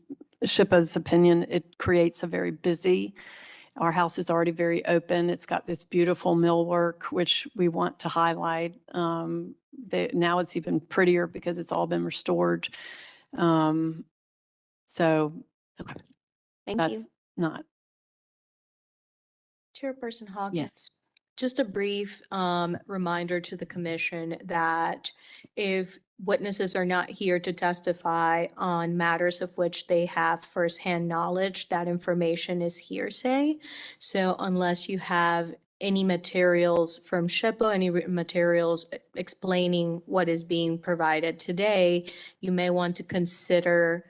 SHPA's opinion, it creates a very busy. Our house is already very open. It's got this beautiful millwork, which we want to highlight. Now it's even prettier because it's all been restored. So
okay, thank you.
That's not.
Chairperson Hawkins.
Yes.
Just a brief reminder to the commission that if witnesses are not here to testify on matters of which they have firsthand knowledge, that information is hearsay. So unless you have any materials from SHPA, any written materials explaining what is being provided today, you may want to consider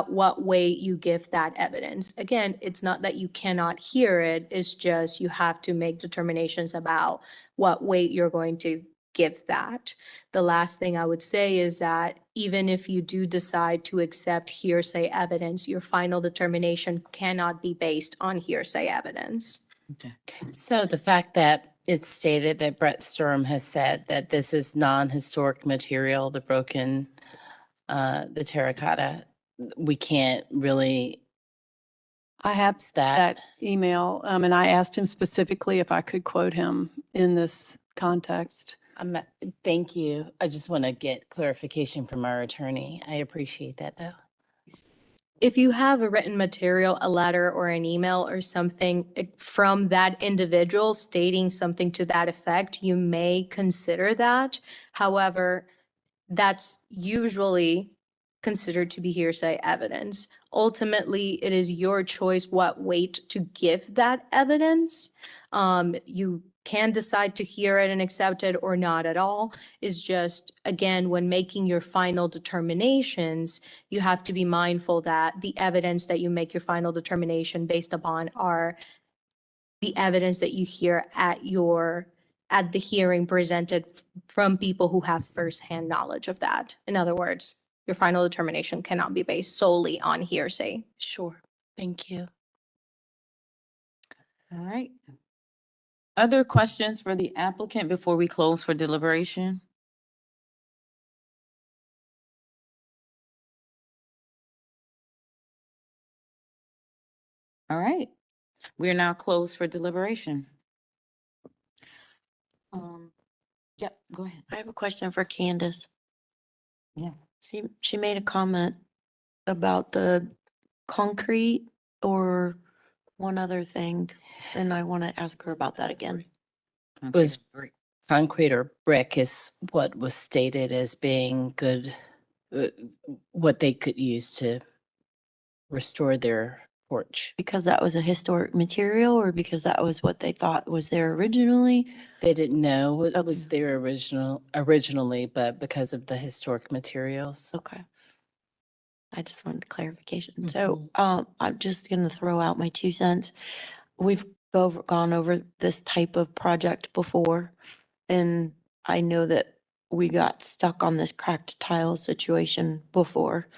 what weight you give that evidence. Again, it's not that you cannot hear it, it's just you have to make determinations about what weight you're going to give that. The last thing I would say is that even if you do decide to accept hearsay evidence, your final determination cannot be based on hearsay evidence.
So the fact that it's stated that Brett Sturm has said that this is non-historic material, the broken, the terracotta, we can't really.
I have
that.
that email, and I asked him specifically if I could quote him in this context.
Thank you. I just want to get clarification from our attorney. I appreciate that, though.
If you have a written material, a letter or an email or something from that individual stating something to that effect, you may consider that. However, that's usually considered to be hearsay evidence. Ultimately, it is your choice what weight to give that evidence. You can decide to hear it and accept it or not at all. Is just, again, when making your final determinations, you have to be mindful that the evidence that you make your final determination based upon are the evidence that you hear at the hearing presented from people who have firsthand knowledge of that. In other words, your final determination cannot be based solely on hearsay.
Sure. Thank you.
All right. Other questions for the applicant before we close for deliberation? All right. We are now closed for deliberation. Yep, go ahead.
I have a question for Candace.
Yeah.
She made a comment about the concrete or one other thing, and I want to ask her about that again.
Was concrete or brick is what was stated as being good, what they could use to restore their porch.
Because that was a historic material or because that was what they thought was there originally?
They didn't know what was there originally, but because of the historic materials.
Okay. I just wanted clarification. So I'm just going to throw out my 2 cents. We've gone over this type of project before, and I know that we got stuck on this cracked tile situation before.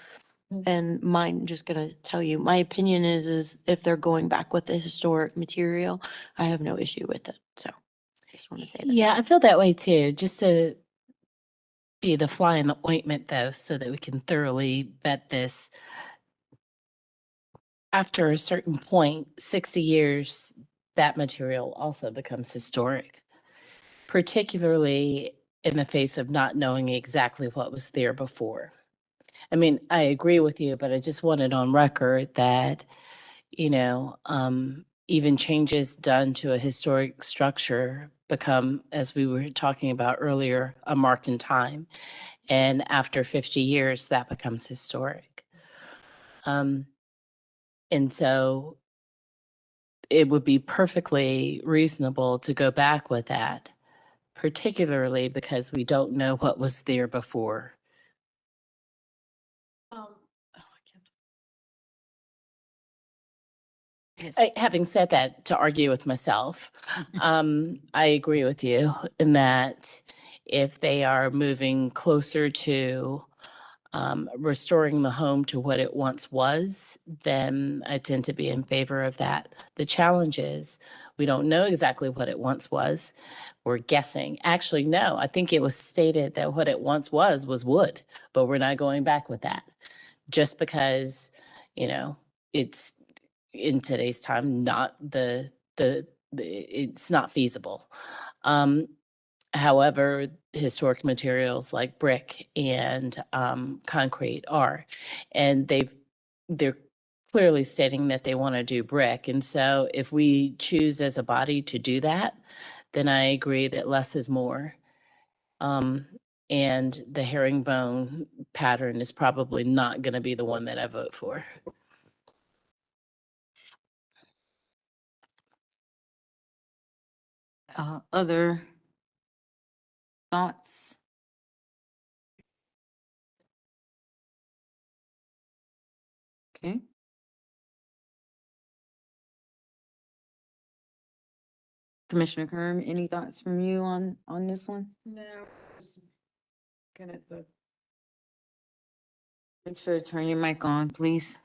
And mine, just gonna tell you, my opinion is if they're going back with the historic material, I have no issue with it. So just want to say that.
Yeah, I feel that way too, just to be the fly in the ointment though, so that we can thoroughly vet this. After a certain point, 60 years, that material also becomes historic, particularly in the face of not knowing exactly what was there before. I mean, I agree with you, but I just want it on record that, even changes done to a historic structure become, as we were talking about earlier, a mark in time. And after 50 years, that becomes historic. And so it would be perfectly reasonable to go back with that, particularly because we don't know what was there before. Having said that, to argue with myself, I agree with you in that if they are moving closer to restoring the home to what it once was, then I tend to be in favor of that. The challenge is we don't know exactly what it once was. We're guessing. Actually, no, I think it was stated that what it once was wood, but we're not going back with that. Just because, it's in today's time, not it's not feasible. However, historic materials like brick and concrete are, and they're clearly stating that they want to do brick. And so if we choose as a body to do that, then I agree that less is more. And the herringbone pattern is probably not going to be the one that I vote for.
Other thoughts? Okay. Commissioner Kerm, any thoughts from you on this one?
No. Looking at the
Make sure to turn your mic on, please.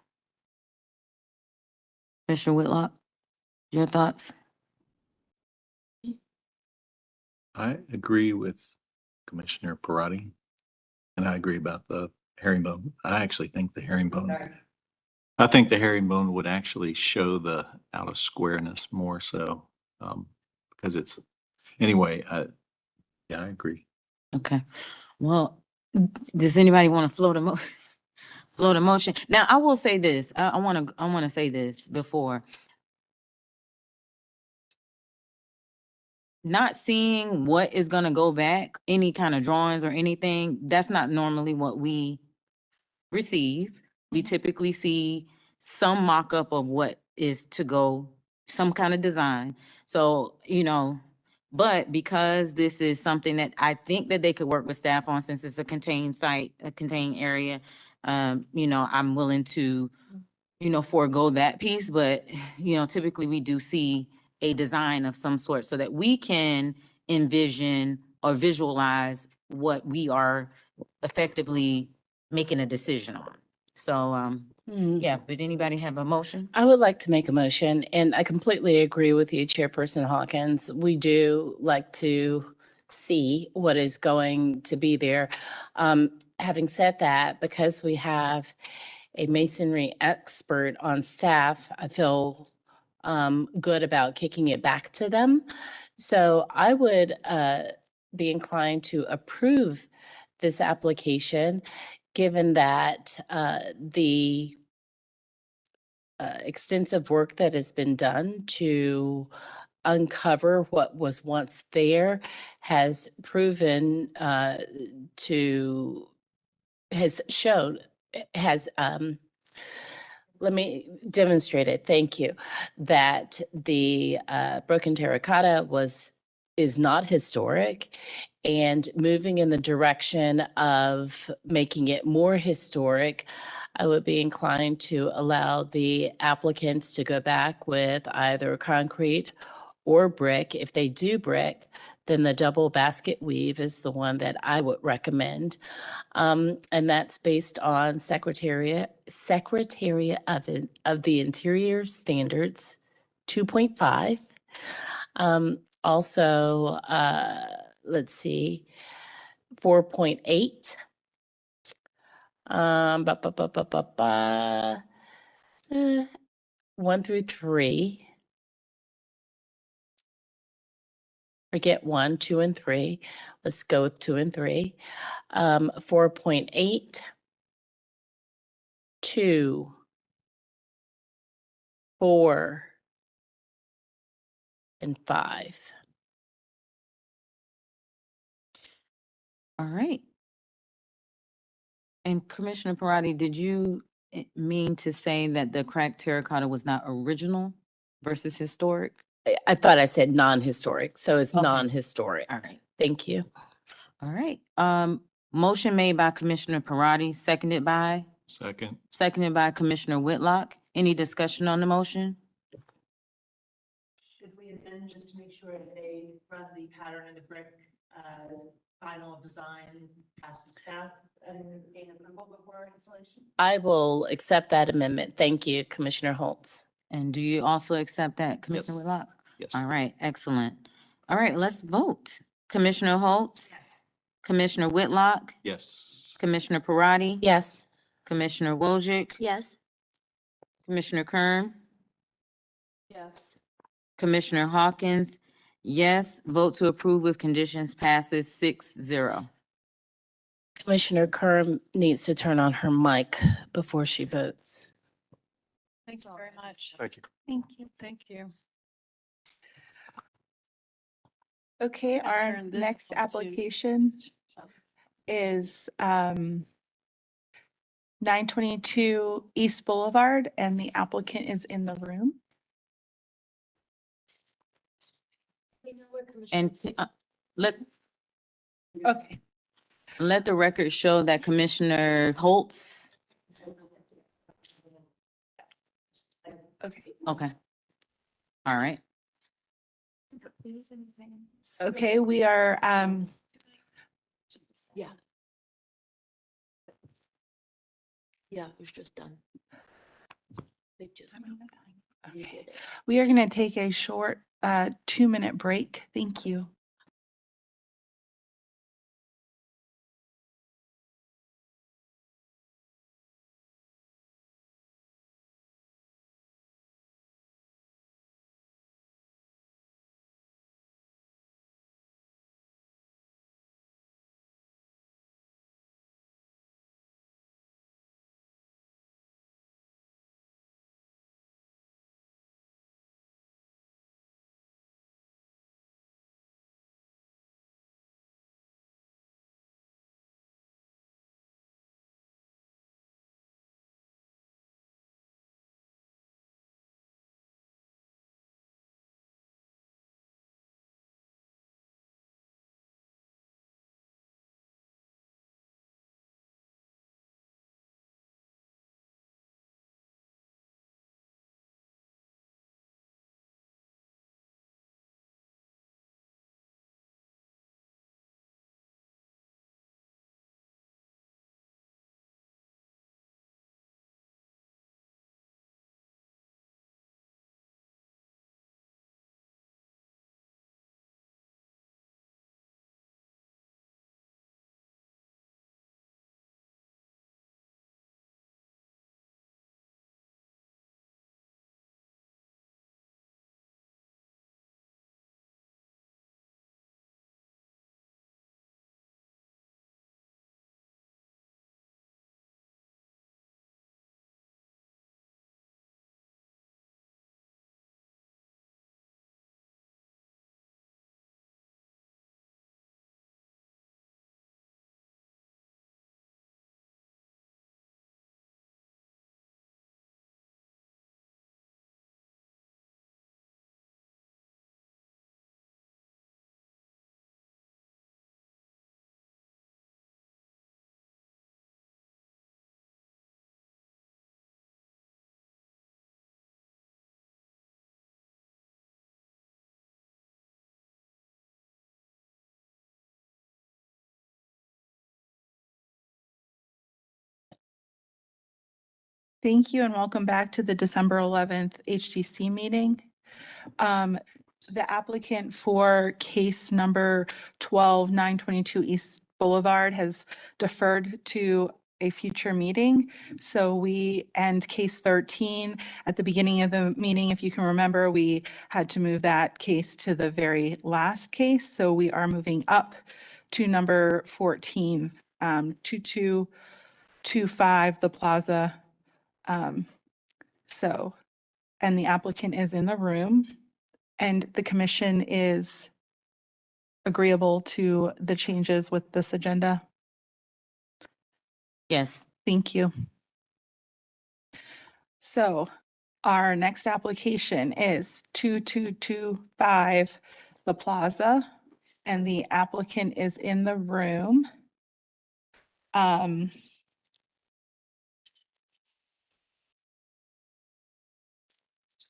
Commissioner Whitlock, your thoughts?
I agree with Commissioner Parati, and I agree about the herringbone. I actually think the herringbone, I think the herringbone would actually show the out of squareness more so, because it's, anyway, yeah, I agree.
Okay, well, does anybody want to float a float a motion? Now, I will say this, I want to say this before. Not seeing what is gonna go back, any kind of drawings or anything, that's not normally what we receive. We typically see some mock-up of what is to go, some kind of design. So, but because this is something that I think that they could work with staff on, since it's a contained site, a contained area, I'm willing to, forego that piece, but, typically we do see a design of some sort so that we can envision or visualize what we are effectively making a decision on. So, yeah, would anybody have a motion?
I would like to make a motion, and I completely agree with you, Chairperson Hawkins. We do like to see what is going to be there. Having said that, because we have a masonry expert on staff, I feel good about kicking it back to them. So I would be inclined to approve this application, given that the extensive work that has been done to uncover what was once there has proven has shown, has let me demonstrate it. Thank you. That the broken terracotta is not historic, and moving in the direction of making it more historic, I would be inclined to allow the applicants to go back with either concrete or brick. If they do brick, then the double basket weave is the one that I would recommend. And that's based on Secretariat of the Interior Standards 2.5. Also, let's see, 4.8. Ba, ba, ba, ba, ba, ba. 1 through 3. Forget 1, 2, and 3. Let's go with 2 and 3. 4.8, 2, 4, and 5.
All right. And Commissioner Parati, did you mean to say that the cracked terracotta was not original versus historic?
I thought I said non-historic, so it's
Okay.
non-historic.
All right.
Thank you.
All right. Motion made by Commissioner Parati, seconded by Commissioner Whitlock. Any discussion on the motion?
Should we amend just to make sure that they run the pattern and the brick final design past staff and gain approval before installation?
I will accept that amendment. Thank you, Commissioner Holtz.
And do you also accept that, Commissioner Whitlock?
Yes.
All right, excellent. All right, let's vote. Commissioner Holtz?
Yes.
Commissioner Whitlock?
Yes.
Commissioner Parati?
Yes.
Commissioner Wojcik?
Yes.
Commissioner Kern?
Yes.
Commissioner Hawkins? Yes. Vote to approve with conditions passes 6-0.
Commissioner Kerr needs to turn on her mic before she votes.
Thank you very much.
Thank you.
Thank you. Thank you.
Okay, our
turn this
next
one to-
application is 922 East Boulevard, and the applicant is in the room.
And
Okay.
let the record show that Commissioner Holtz.
Okay.
Okay. All right.
Okay, we are,
Yeah. Yeah, it was just done. They just. You did it.
we are going to take a short 2-minute break. Thank you. Thank you and welcome back to the December 11th HTC meeting. The applicant for case number 12922 East Boulevard has deferred to a future meeting. So we end case 13 at the beginning of the meeting. If you can remember, we had to move that case to the very last case. So we are moving up to number 14, 2225 The Plaza. And the applicant is in the room and the commission is agreeable to the changes with this agenda.
Yes.
Thank you. So our next application is 2225 The Plaza and the applicant is in the room.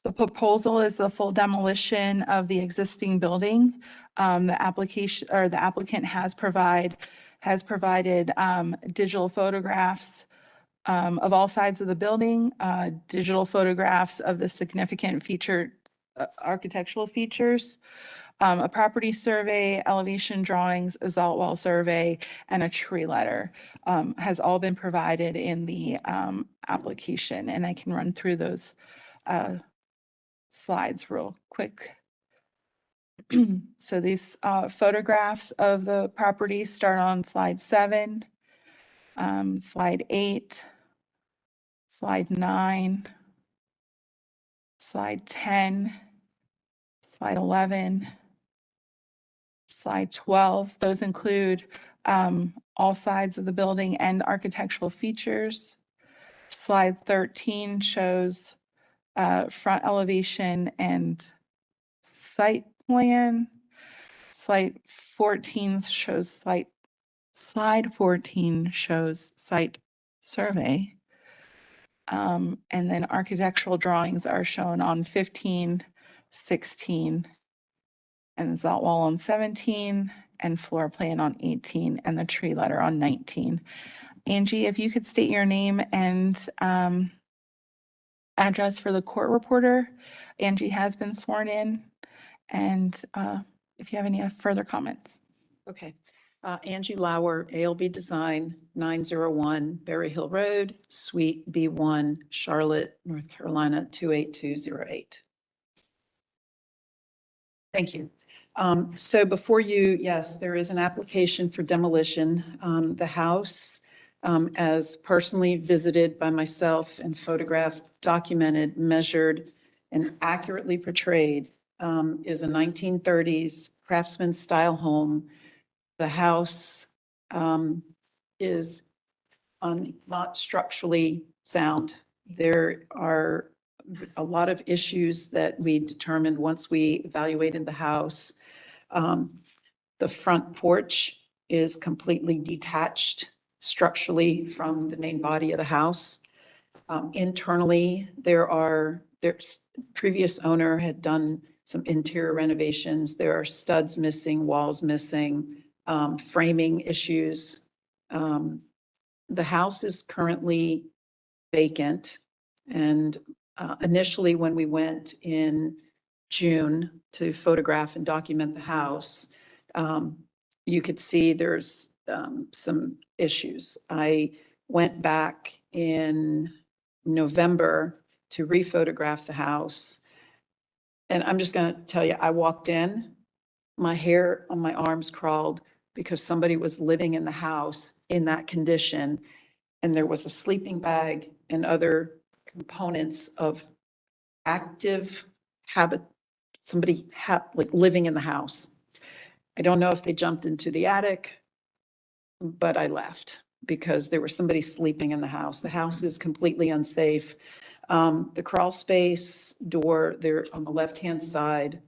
The proposal is the full demolition of the existing building. The application or the applicant has provided digital photographs of all sides of the building, digital photographs of the significant architectural features, a property survey, elevation drawings, a Zalt wall survey, and a tree letter has all been provided in the application. And I can run through those slides real quick. So these photographs of the property start on slide 7, slide 8, slide 9, slide 10, slide 11, slide 12. Those include all sides of the building and architectural features. Slide 13 shows front elevation and site plan. Slide 14 shows slide 14 shows site survey. And then architectural drawings are shown on 15, 16, and the Zalt wall on 17, and floor plan on 18, and the tree letter on 19. Angie, if you could state your name and address for the court reporter. Angie has been sworn in, and if you have any further comments.
Okay. Angie Lauer, ALB Design, 901 Berry Hill Road, Suite B1, Charlotte, North Carolina, 28208. Thank you. So before you, yes, there is an application for demolition. The house, as personally visited by myself and photographed, documented, measured, and accurately portrayed, is a 1930s craftsman style home. The house is not structurally sound. There are a lot of issues that we determined once we evaluated the house. The front porch is completely detached structurally from the main body of the house. Internally, there's previous owner had done some interior renovations. There are studs missing, walls missing, framing issues. The house is currently vacant, and initially when we went in June to photograph and document the house, you could see there's some issues. I went back in November to re-photograph the house. And I'm just going to tell you, I walked in, my hair on my arms crawled because somebody was living in the house in that condition. And there was a sleeping bag and other components of active habit, somebody like living in the house. I don't know if they jumped into the attic, but I left because there was somebody sleeping in the house. The house is completely unsafe. The crawl space door there on the left-hand side,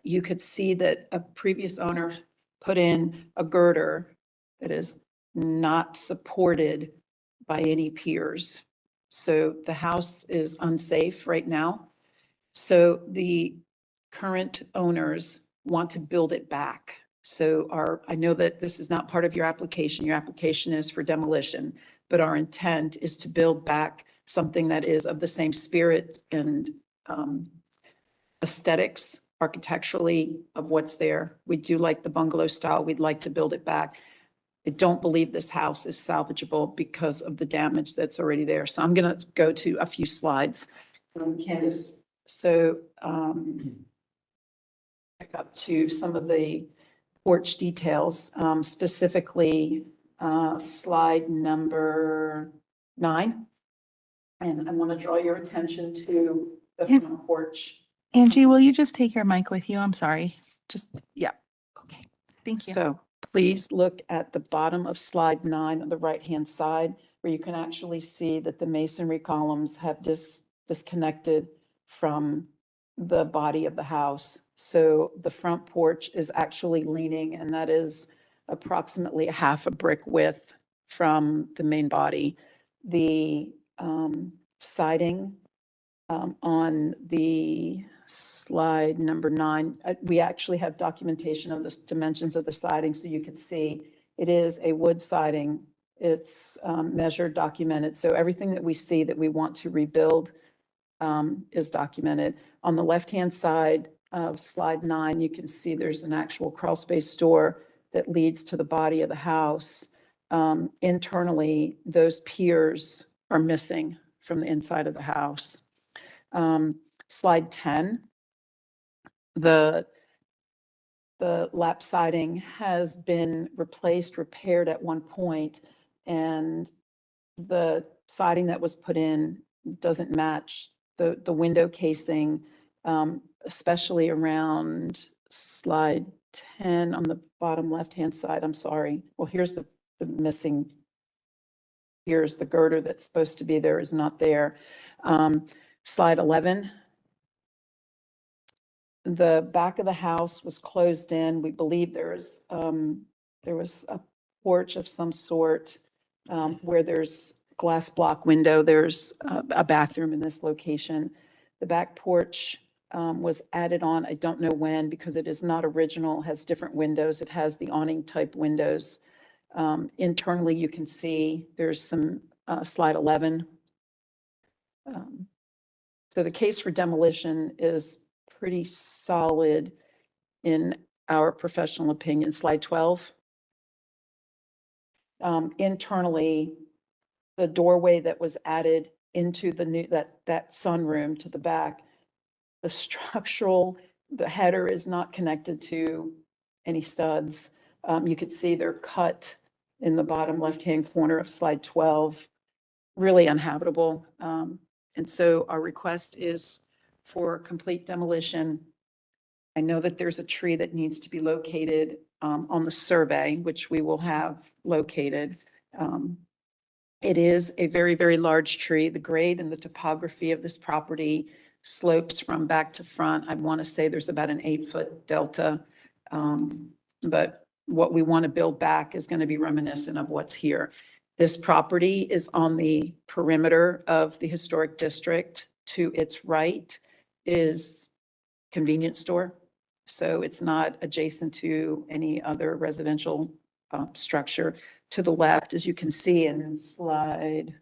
you could see that a previous owner put in a girder that is not supported by any piers. So the house is unsafe right now. So the current owners want to build it back. So I know that this is not part of your application. Your application is for demolition, but our intent is to build back something that is of the same spirit and aesthetics architecturally of what's there. We do like the bungalow style. We'd like to build it back. I don't believe this house is salvageable because of the damage that's already there. So I'm going to go to a few slides. Candace, so I got to some of the porch details, specifically slide number 9. And I want to draw your attention to the front porch.
Angie, will you just take your mic with you? I'm sorry. Just, yeah. Okay. Thank you.
So please look at the bottom of slide 9 on the right-hand side, where you can actually see that the masonry columns have disconnected from the body of the house. So the front porch is actually leaning, and that is approximately a half a brick width from the main body. The siding on the slide number 9, we actually have documentation of the dimensions of the siding, so you can see it is a wood siding. It's measured, documented. So everything that we see that we want to rebuild is documented. On the left-hand side of slide 9, you can see there's an actual crawl space door that leads to the body of the house. Internally, those piers are missing from the inside of the house. Slide 10, the lap siding has been replaced, repaired at one point, and the siding that was put in doesn't match the window casing, especially around slide 10 on the bottom left-hand side. I'm sorry. Well, here's the missing. Here's the girder that's supposed to be there is not there. Slide 11. The back of the house was closed in. We believe there was a porch of some sort where there's glass block window. There's a bathroom in this location. The back porch was added on. I don't know when because it is not original, has different windows. It has the awning type windows. Internally, you can see there's some slide 11. So the case for demolition is pretty solid in our professional opinion. Slide 12. Internally, the doorway that was added into the new, that sunroom to the back, the structural, the header is not connected to any studs. You could see they're cut in the bottom left-hand corner of slide 12, really uninhabitable. And so our request is for complete demolition. I know that there's a tree that needs to be located on the survey, which we will have located. It is a very, very large tree. The grade and the topography of this property slopes from back to front. I want to say there's about an 8-foot delta. But what we want to build back is going to be reminiscent of what's here. This property is on the perimeter of the historic district. To its right is convenience store. So it's not adjacent to any other residential structure. To the left, as you can see in slide.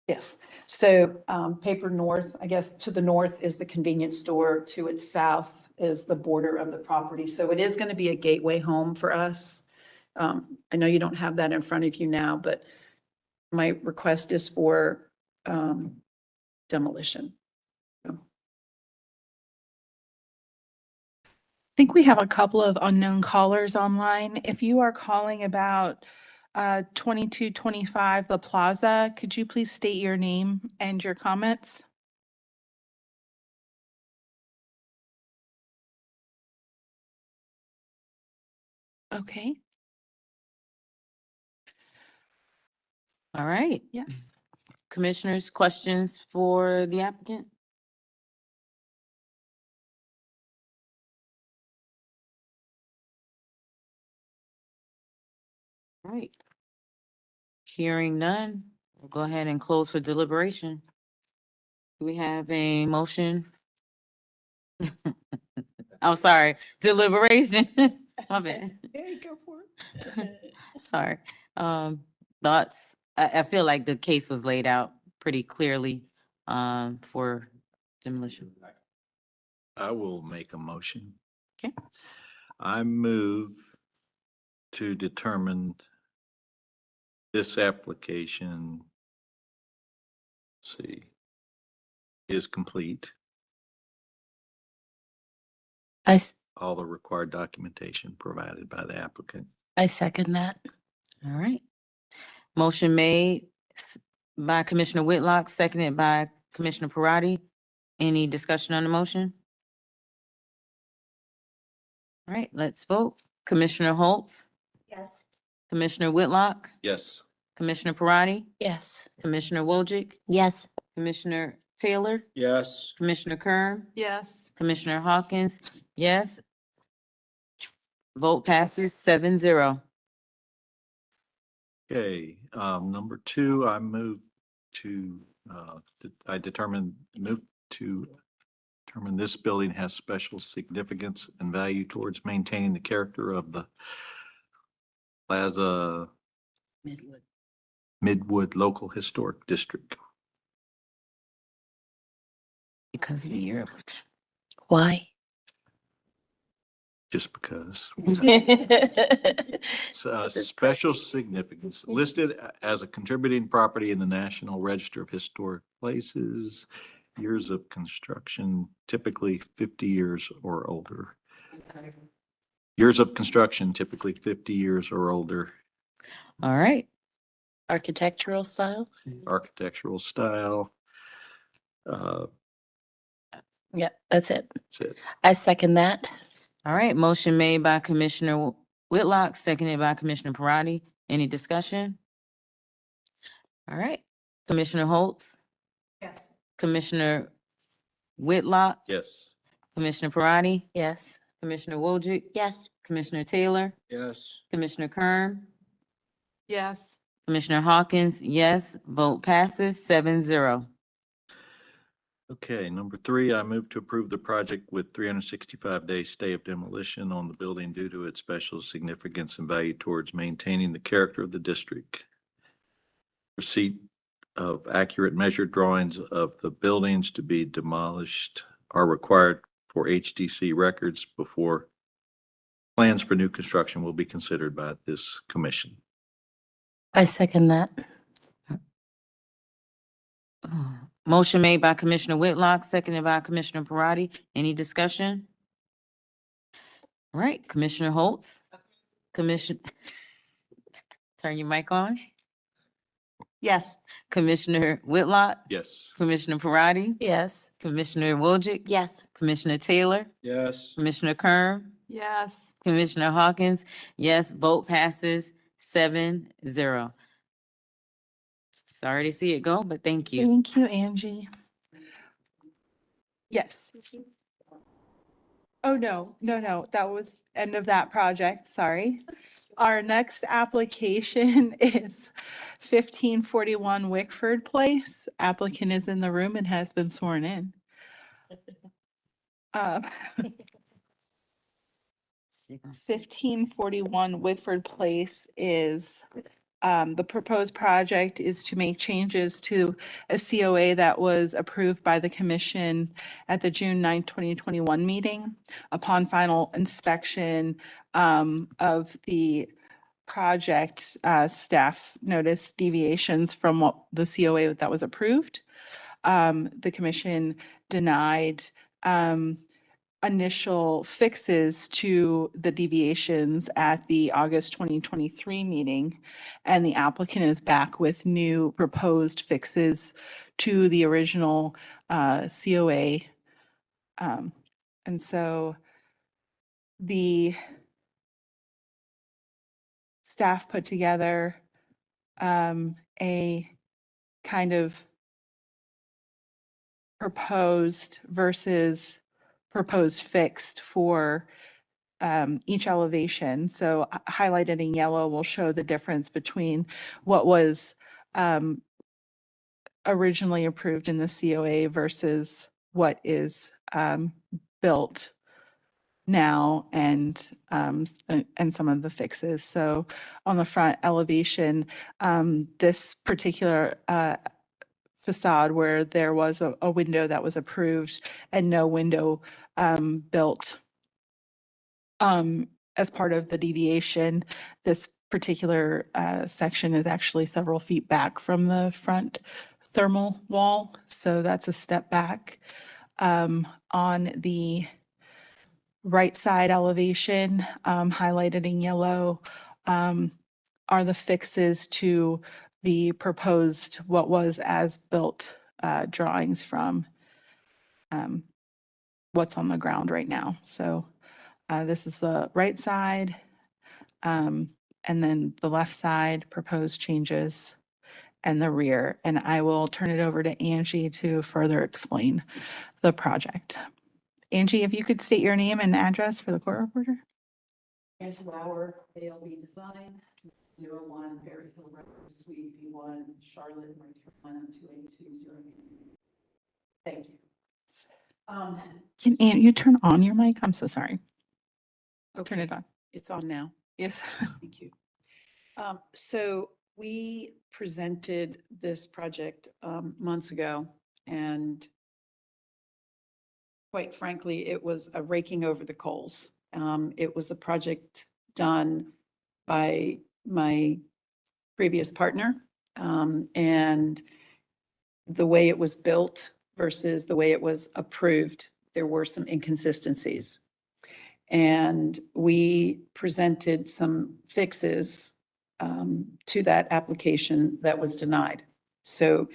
Yes, so Paper North, I guess to the north is the convenience store, to its south is the border of the property. So it is going to be a gateway home for us. I know you don't have that in front of you now, but my request is for demolition.
I think we have a couple of unknown callers online. If you are calling about 2225 The Plaza, could you please state your name and your comments? Okay.
All right.
Yes.
Commissioners, questions for the applicant? All right. Hearing none, we'll go ahead and close for deliberation. Do we have a motion? Oh, sorry, deliberation. My bad.
There you go for it.
Sorry. Thoughts? I feel like the case was laid out pretty clearly for demolition.
I will make a motion.
Okay.
I move to determine this application, let's see, is complete. All the required documentation provided by the applicant.
I second that.
All right. Motion made by Commissioner Whitlock, seconded by Commissioner Parati. Any discussion on the motion? All right, let's vote. Commissioner Holtz,
Yes.
Commissioner Whitlock,
Yes.
Commissioner Parati,
Yes.
Commissioner Wojcik,
Yes.
Commissioner Taylor,
Yes.
Commissioner Kern,
Yes.
Commissioner Hawkins, yes. Vote passes 7-0.
Okay, number two, I move to, I move to determine this building has special significance and value towards maintaining the character of the Plaza Midwood Local Historic District.
Because of the year.
Why?
Just because. Special significance listed as a contributing property in the National Register of Historic Places. Years of construction, typically 50 years or older. Years of construction, typically 50 years or older.
All right.
Architectural style?
Architectural style.
Yeah, that's it.
That's it.
I second that.
All right, motion made by Commissioner Whitlock, seconded by Commissioner Parati. Any discussion? All right, Commissioner Holtz,
Yes.
Commissioner Whitlock,
Yes.
Commissioner Parati,
Yes.
Commissioner Wojcik,
Yes.
Commissioner Taylor,
Yes.
Commissioner Kern,
Yes.
Commissioner Hawkins, yes. Vote passes 7-0.
Okay, number 3, I move to approve the project with 365-day stay of demolition on the building due to its special significance and value towards maintaining the character of the district. Receipt of accurate measured drawings of the buildings to be demolished are required for HDC records before plans for new construction will be considered by this commission.
I second that.
Motion made by Commissioner Whitlock, seconded by Commissioner Parati. Any discussion? All right, Commissioner Holtz. Commission. Turn your mic on.
Yes.
Commissioner Whitlock.
Yes.
Commissioner Parati.
Yes.
Commissioner Wojcik.
Yes.
Commissioner Taylor.
Yes.
Commissioner Kern.
Yes.
Commissioner Hawkins. Yes, vote passes 7-0. Sorry to see it go, but thank you.
Thank you, Angie. Yes. Oh, no, that was end of that project, sorry. Our next application is 1541 Wickford Place. Applicant is in the room and has been sworn in. 1541 Wickford Place is, the proposed project is to make changes to a COA that was approved by the commission at the June 9th, 2021 meeting. Upon final inspection of the project, staff noticed deviations from what the COA that was approved. The commission denied initial fixes to the deviations at the August 2023 meeting, and the applicant is back with new proposed fixes to the original COA. And so the staff put together a kind of proposed versus proposed fixed for each elevation. So highlighted in yellow will show the difference between what was originally approved in the COA versus what is built now, and some of the fixes. So on the front elevation, this particular facade where there was a window that was approved and no window built as part of the deviation, this particular section is actually several feet back from the front thermal wall. So that's a step back. On the right side elevation, highlighted in yellow, are the fixes to the proposed, what was as built drawings from what's on the ground right now. So this is the right side, and then the left side, proposed changes, and the rear. And I will turn it over to Angie to further explain the project. Angie, if you could state your name and address for the court reporter.
Angie Lauer, ALB Design, 01 Berry Hill Road, Suite B1, Charlotte, North Carolina, 28208. Thank you.
Can you turn on your mic? I'm so sorry. Turn it on.
It's on now.
Yes.
Thank you. So we presented this project months ago, and quite frankly, it was a raking over the coals. It was a project done by my previous partner, and the way it was built versus the way it was approved, there were some inconsistencies. And we presented some fixes to that application that was denied. So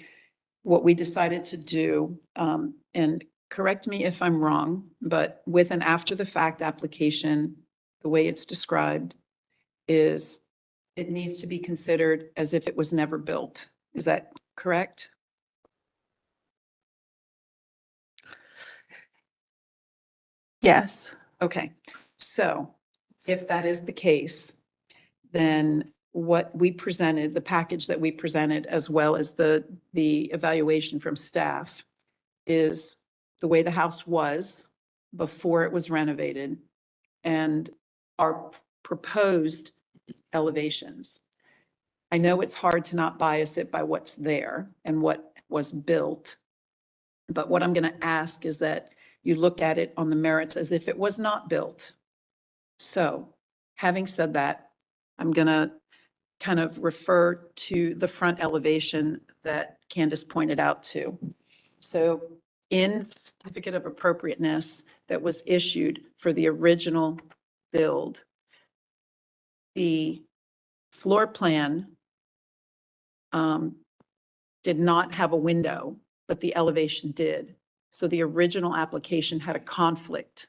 what we decided to do, and correct me if I'm wrong, but with an after the fact application, the way it's described is it needs to be considered as if it was never built. Is that correct?
Yes.
Okay, so if that is the case, then what we presented, the package that we presented, as well as the evaluation from staff, is the way the house was before it was renovated and our proposed elevations. I know it's hard to not bias it by what's there and what was built, but what I'm going to ask is that you look at it on the merits as if it was not built. So, having said that, I'm going to kind of refer to the front elevation that Candace pointed out to. So, in certificate of appropriateness that was issued for the original build, the floor plan did not have a window, but the elevation did. So the original application had a conflict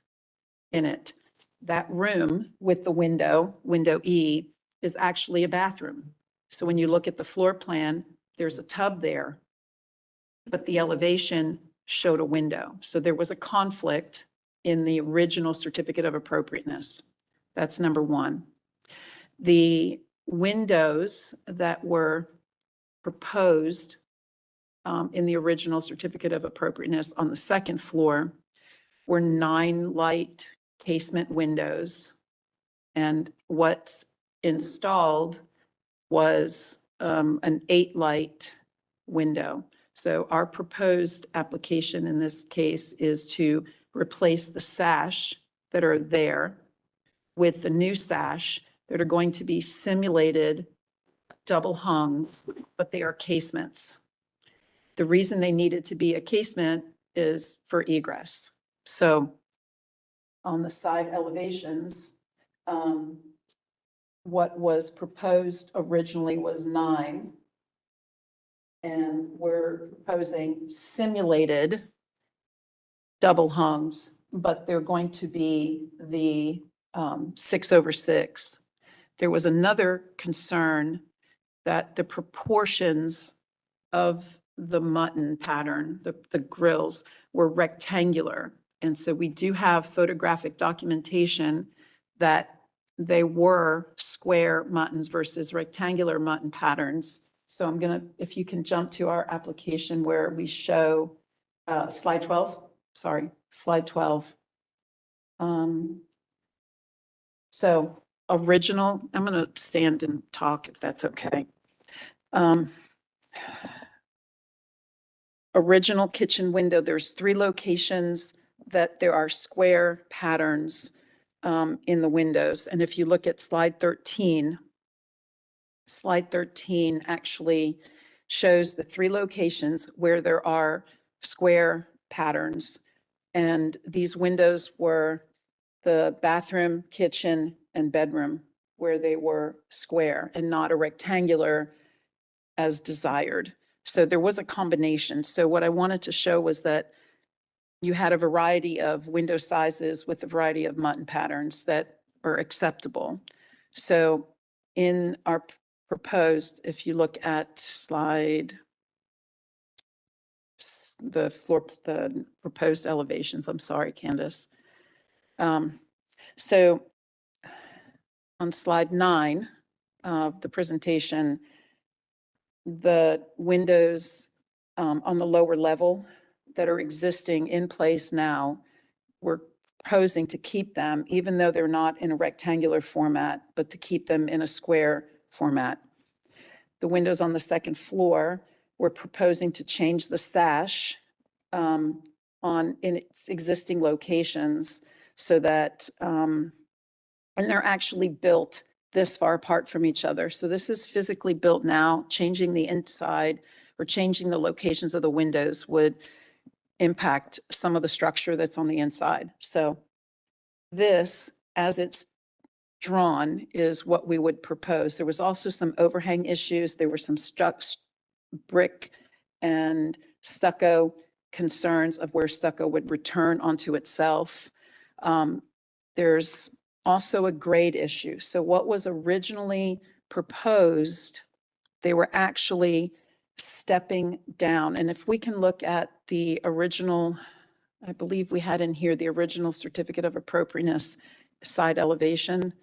in it. That room with the window, window E, is actually a bathroom. So when you look at the floor plan, there's a tub there, but the elevation showed a window. So there was a conflict in the original certificate of appropriateness. That's number one. The windows that were proposed in the original certificate of appropriateness on the second floor were 9 light casement windows. And what's installed was an 8 light window. So our proposed application in this case is to replace the sash that are there with the new sash that are going to be simulated double hung, but they are casements. The reason they needed to be a casement is for egress. So on the side elevations, what was proposed originally was 9. And we're proposing simulated double hungs, but they're going to be the 6/6. There was another concern that the proportions of the mutton pattern, the grills, were rectangular. And so we do have photographic documentation that they were square muttons versus rectangular mutton patterns. So I'm going to, if you can jump to our application where we show slide 12, sorry, slide 12. So original, I'm going to stand and talk if that's okay. Original kitchen window, there's 3 locations that there are square patterns in the windows. And if you look at slide 13 actually shows the 3 locations where there are square patterns. And these windows were the bathroom, kitchen, and bedroom, where they were square and not a rectangular as desired. So there was a combination. So what I wanted to show was that you had a variety of window sizes with a variety of mutton patterns that are acceptable. So in our proposed, if you look at slide, the proposed elevations, I'm sorry, Candace. So on slide 9 of the presentation, the windows on the lower level that are existing in place now, we're proposing to keep them, even though they're not in a rectangular format, but to keep them in a square format. The windows on the second floor, we're proposing to change the sash in its existing locations so that, and they're actually built this far apart from each other. So this is physically built now. Changing the inside or changing the locations of the windows would impact some of the structure that's on the inside. So this, as it's drawn, is what we would propose. There was also some overhang issues. There were some brick and stucco concerns of where stucco would return onto itself. There's also a grade issue. So what was originally proposed, they were actually stepping down. And if we can look at the original, I believe we had in here the original certificate of appropriateness side elevation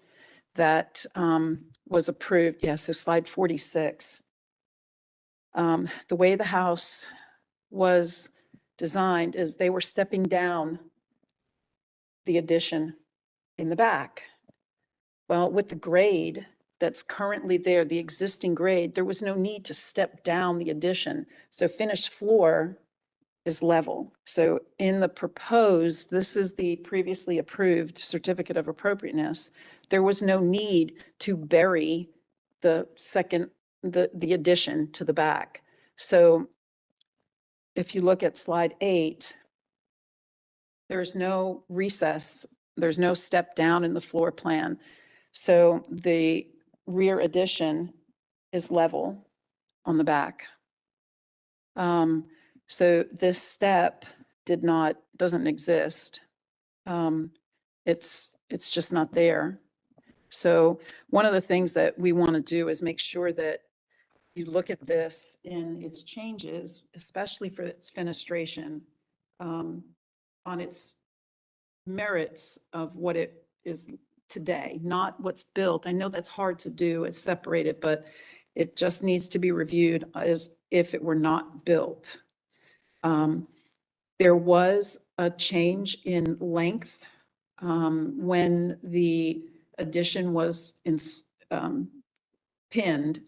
that was approved, yeah, so slide 46. The way the house was designed is they were stepping down the addition in the back. Well, with the grade that's currently there, the existing grade, there was no need to step down the addition. So finished floor is level. So in the proposed, this is the previously approved certificate of appropriateness. There was no need to bury the the addition to the back. So if you look at slide 8, there's no recess, there's no step down in the floor plan. So the rear addition is level on the back. So this step doesn't exist. It's just not there. So one of the things that we want to do is make sure that you look at this in its changes, especially for its fenestration, on its merits of what it is today, not what's built. I know that's hard to do, it's separated, but it just needs to be reviewed as if it were not built. There was a change in length when the addition was pinned.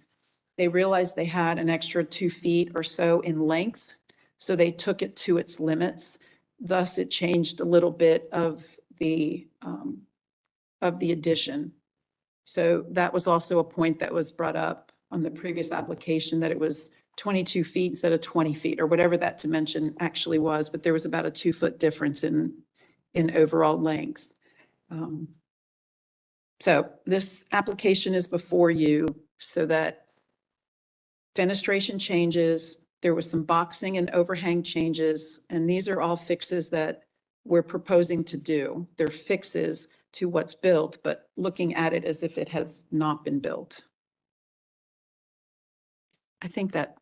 They realized they had an extra 2 feet or so in length, so they took it to its limits. Thus, it changed a little bit of the addition. So that was also a point that was brought up on the previous application, that it was 22 feet instead of 20 feet, or whatever that dimension actually was, but there was about a 2-foot difference in overall length. So this application is before you so that fenestration changes, there was some boxing and overhang changes, and these are all fixes that we're proposing to do. They're fixes to what's built, but looking at it as if it has not been built. I think that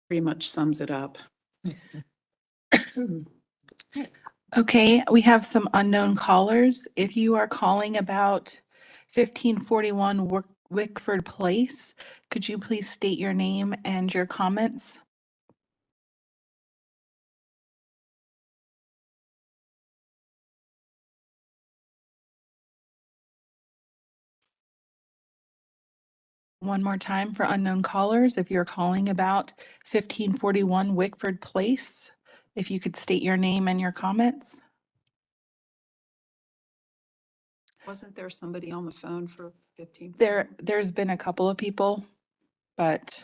pretty much sums it up.
Okay, we have some unknown callers. If you are calling about 1541 Wickford Place, could you please state your name and your comments? One more time for unknown callers, if you're calling about 1541 Wickford Place, if you could state your name and your comments.
Wasn't there somebody on the phone for 15?
There's been a couple of people, but.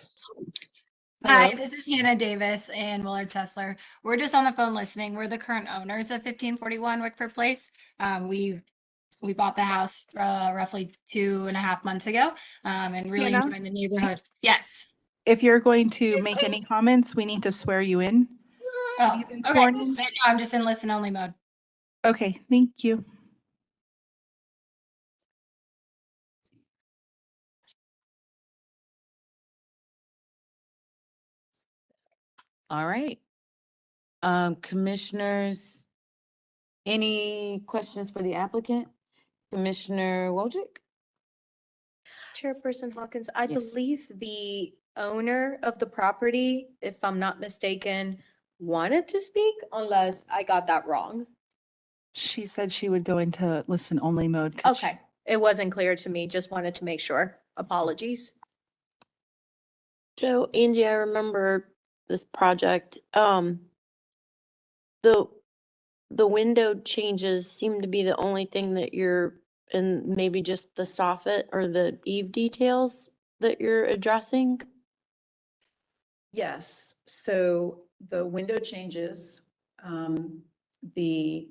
Hi,
Hello?
this is Hannah Davis and Willard Sessler. We're just on the phone listening. We're the current owners of 1541 Wickford Place. We bought the house roughly 2.5 months ago and really
Hannah?
enjoying the neighborhood. Yes.
If you're going to make any comments, we need to swear you in.
Oh,
you been
okay.
sworn in?
No, I'm just in listen only mode.
Okay, thank you.
All right. Commissioners, any questions for the applicant? Commissioner Wojcik?
Chairperson Hawkins, I
Yes.
believe the owner of the property, if I'm not mistaken, wanted to speak, unless I got that wrong.
She said she would go into listen only mode. 'cause she-
Okay, it wasn't clear to me, just wanted to make sure. Apologies.
So Angie, I remember this project. The window changes seem to be the only thing that and maybe just the soffit or the eave details that you're addressing.
Yes, so the window changes, the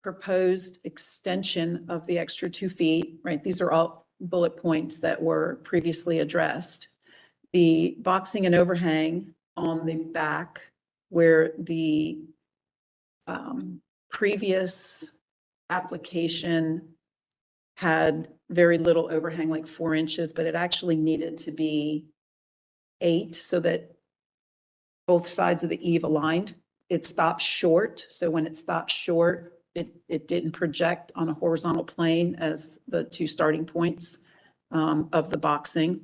proposed extension of the extra 2 feet, right? These are all bullet points that were previously addressed. The boxing and overhang on the back where the previous application had very little overhang, like 4 inches, but it actually needed to be 8 so that both sides of the eave aligned. It stopped short. So when it stopped short, it didn't project on a horizontal plane as the 2 starting points of the boxing.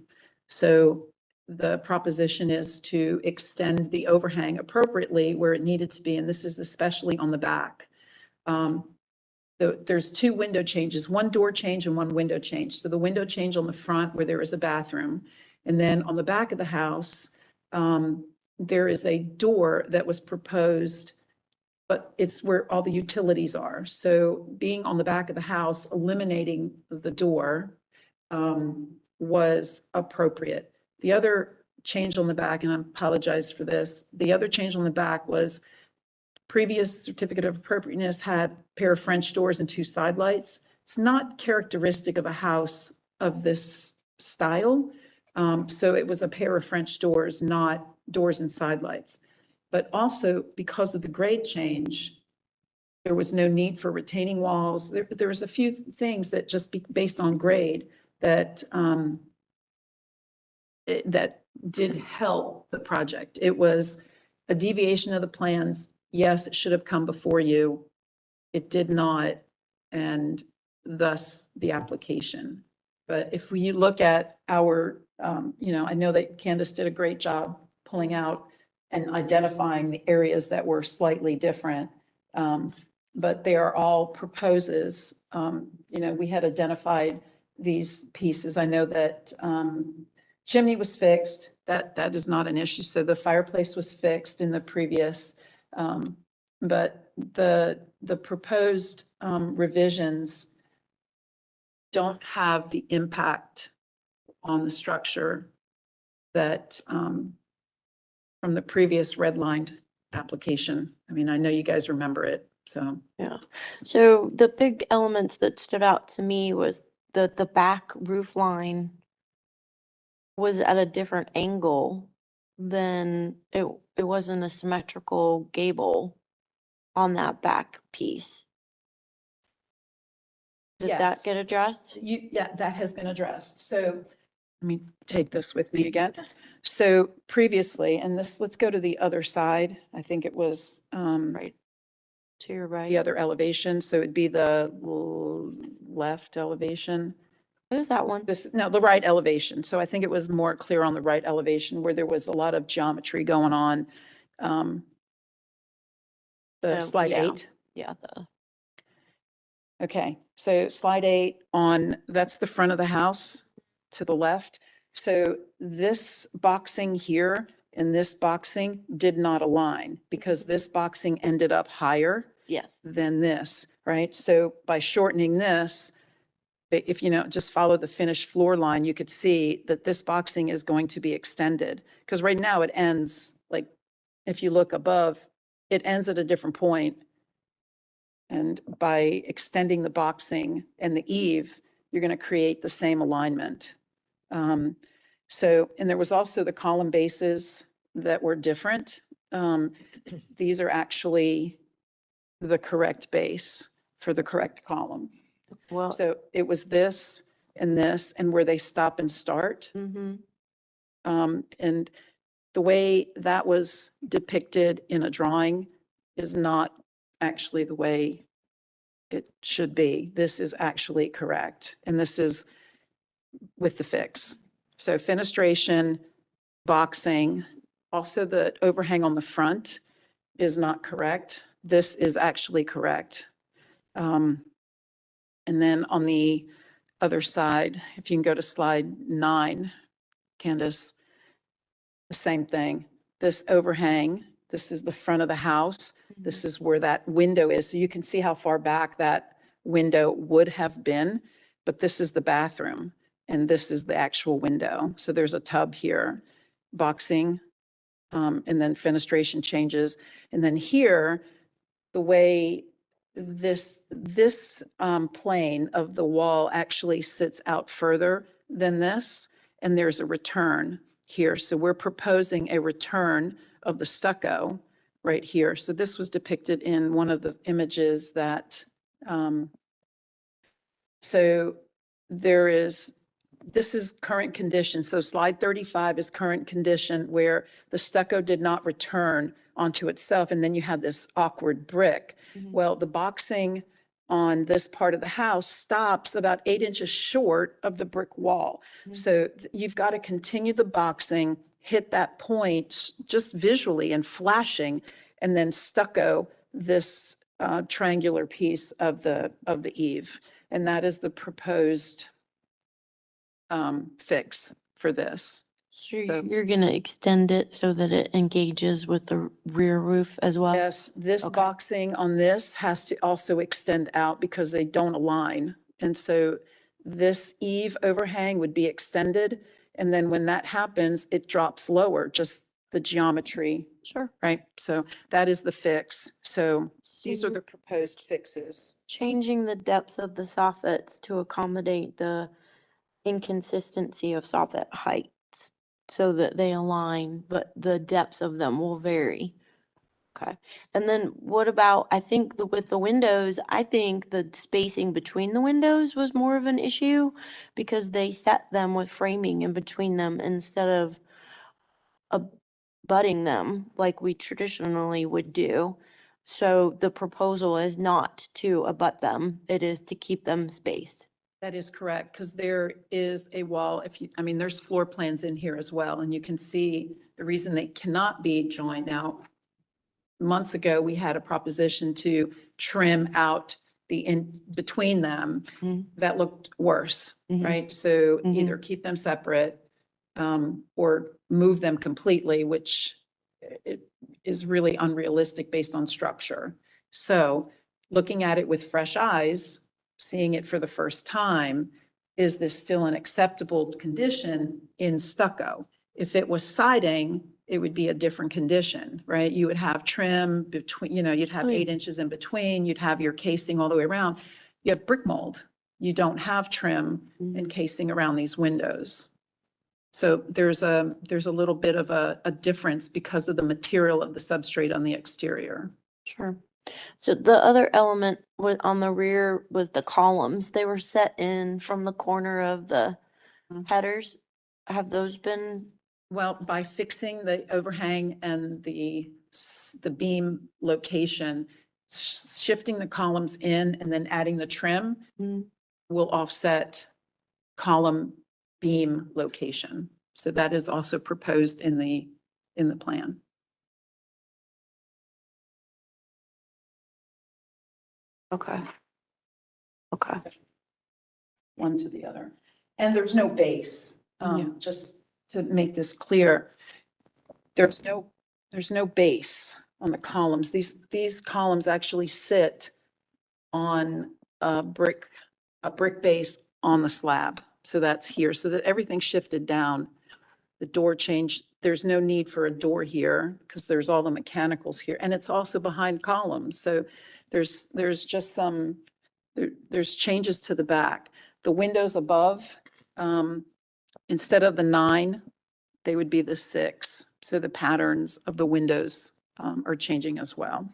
So the proposition is to extend the overhang appropriately where it needed to be, and this is especially on the back. There's two window changes, one door change and one window change. So the window change on the front where there is a bathroom, and then on the back of the house, there is a door that was proposed, but it's where all the utilities are. So being on the back of the house, eliminating the door was appropriate. The other change on the back, and I apologize for this, the other change on the back was previous certificate of appropriateness had a pair of French doors and two side lights. It's not characteristic of a house of this style. So it was a pair of French doors, not doors and side lights. But also because of the grade change, there was no need for retaining walls. There was a few things that just based on grade that that did help the project. It was a deviation of the plans. Yes, it should have come before you. It did not, and thus the application. But if we look at our, I know that Candace did a great job pulling out and identifying the areas that were slightly different. But they are all proposes. We had identified these pieces. I know that chimney was fixed. That is not an issue. So the fireplace was fixed in the previous, but the proposed revisions don't have the impact on the structure that from the previous redlined application. I mean, I know you guys remember it, so.
Yeah. So the big elements that stood out to me was the back roof line was at a different angle than it wasn't a symmetrical gable on that back piece. Did that
Yes.
get addressed?
Yeah, that has been addressed. So let me take this with me again. So previously, and let's go to the other side. I think it was
Right. To your right.
the other elevation. So it'd be the left elevation.
Who's that one?
The right elevation. So I think it was more clear on the right elevation where there was a lot of geometry going on. The slide
yeah.
8.
Yeah.
Okay, so slide 8 that's the front of the house to the left. So this boxing here and this boxing did not align because this boxing ended up higher
Yes.
than this, right? So by shortening this, if just follow the finished floor line, you could see that this boxing is going to be extended. Because right now it ends, like, if you look above, it ends at a different point. And by extending the boxing and the eave, you're going to create the same alignment. And there was also the column bases that were different. These are actually the correct base for the correct column.
Well,
So it was this, and where they stop and start.
mhm.
And the way that was depicted in a drawing is not actually the way it should be. This is actually correct. And this is with the fix. So fenestration, boxing, also the overhang on the front is not correct. This is actually correct. And then on the other side, if you can go to slide 9, Candace, the same thing. This overhang, this is the front of the house. This is where that window is. So you can see how far back that window would have been, but this is the bathroom and this is the actual window. So there's a tub here, boxing, and then fenestration changes. And then here, the way this plane of the wall actually sits out further than this, and there's a return here. So we're proposing a return of the stucco right here. So this was depicted in one of the images that, so this is current condition. So slide 35 is current condition where the stucco did not return onto itself. And then you have this awkward brick. Well, the boxing on this part of the house stops about 8 inches short of the brick wall. So you've got to continue the boxing, hit that point just visually and flashing, and then stucco this triangular piece of the eave. And that is the proposed fix for this.
So you're gonna extend it so that it engages with the rear roof as well?
Yes, this
Okay.
boxing on this has to also extend out because they don't align. And so this eave overhang would be extended. And then when that happens, it drops lower, just the geometry.
Sure.
Right? So that is the fix. So these are
So
the proposed fixes.
changing the depth of the soffits to accommodate the inconsistency of soffit heights so that they align, but the depths of them will vary. Okay. And then what about, I think with the windows, I think the spacing between the windows was more of an issue because they set them with framing in between them instead of abutting them like we traditionally would do. So the proposal is not to abut them, it is to keep them spaced.
That is correct, because there is a wall, I mean, there's floor plans in here as well, and you can see the reason they cannot be joined. Now, months ago, we had a proposition to trim out the in between them. That looked worse, right? So either keep them separate or move them completely, which it is really unrealistic based on structure. So looking at it with fresh eyes, seeing it for the first time, is this still an acceptable condition in stucco? If it was siding, it would be a different condition, right? You would have trim between, you'd have 8 inches in between, you'd have your casing all the way around. You have brick mold. You don't have trim and casing around these windows. So there's a little bit of a difference because of the material of the substrate on the exterior.
Sure. So the other element on the rear was the columns. They were set in from the corner of the headers. Have those been?
Well, by fixing the overhang and the beam location, shifting the columns in and then adding the trim will offset column beam location. So that is also proposed in the plan.
Okay. Okay.
One to the other. And there's no base. Just to make this clear, there's no base on the columns. These columns actually sit on a brick base on the slab. So that's here, so that everything shifted down. The door changed. There's no need for a door here because there's all the mechanicals here. And it's also behind columns. So there's just there's changes to the back. The windows above, instead of the 9, they would be the 6. So the patterns of the windows are changing as well.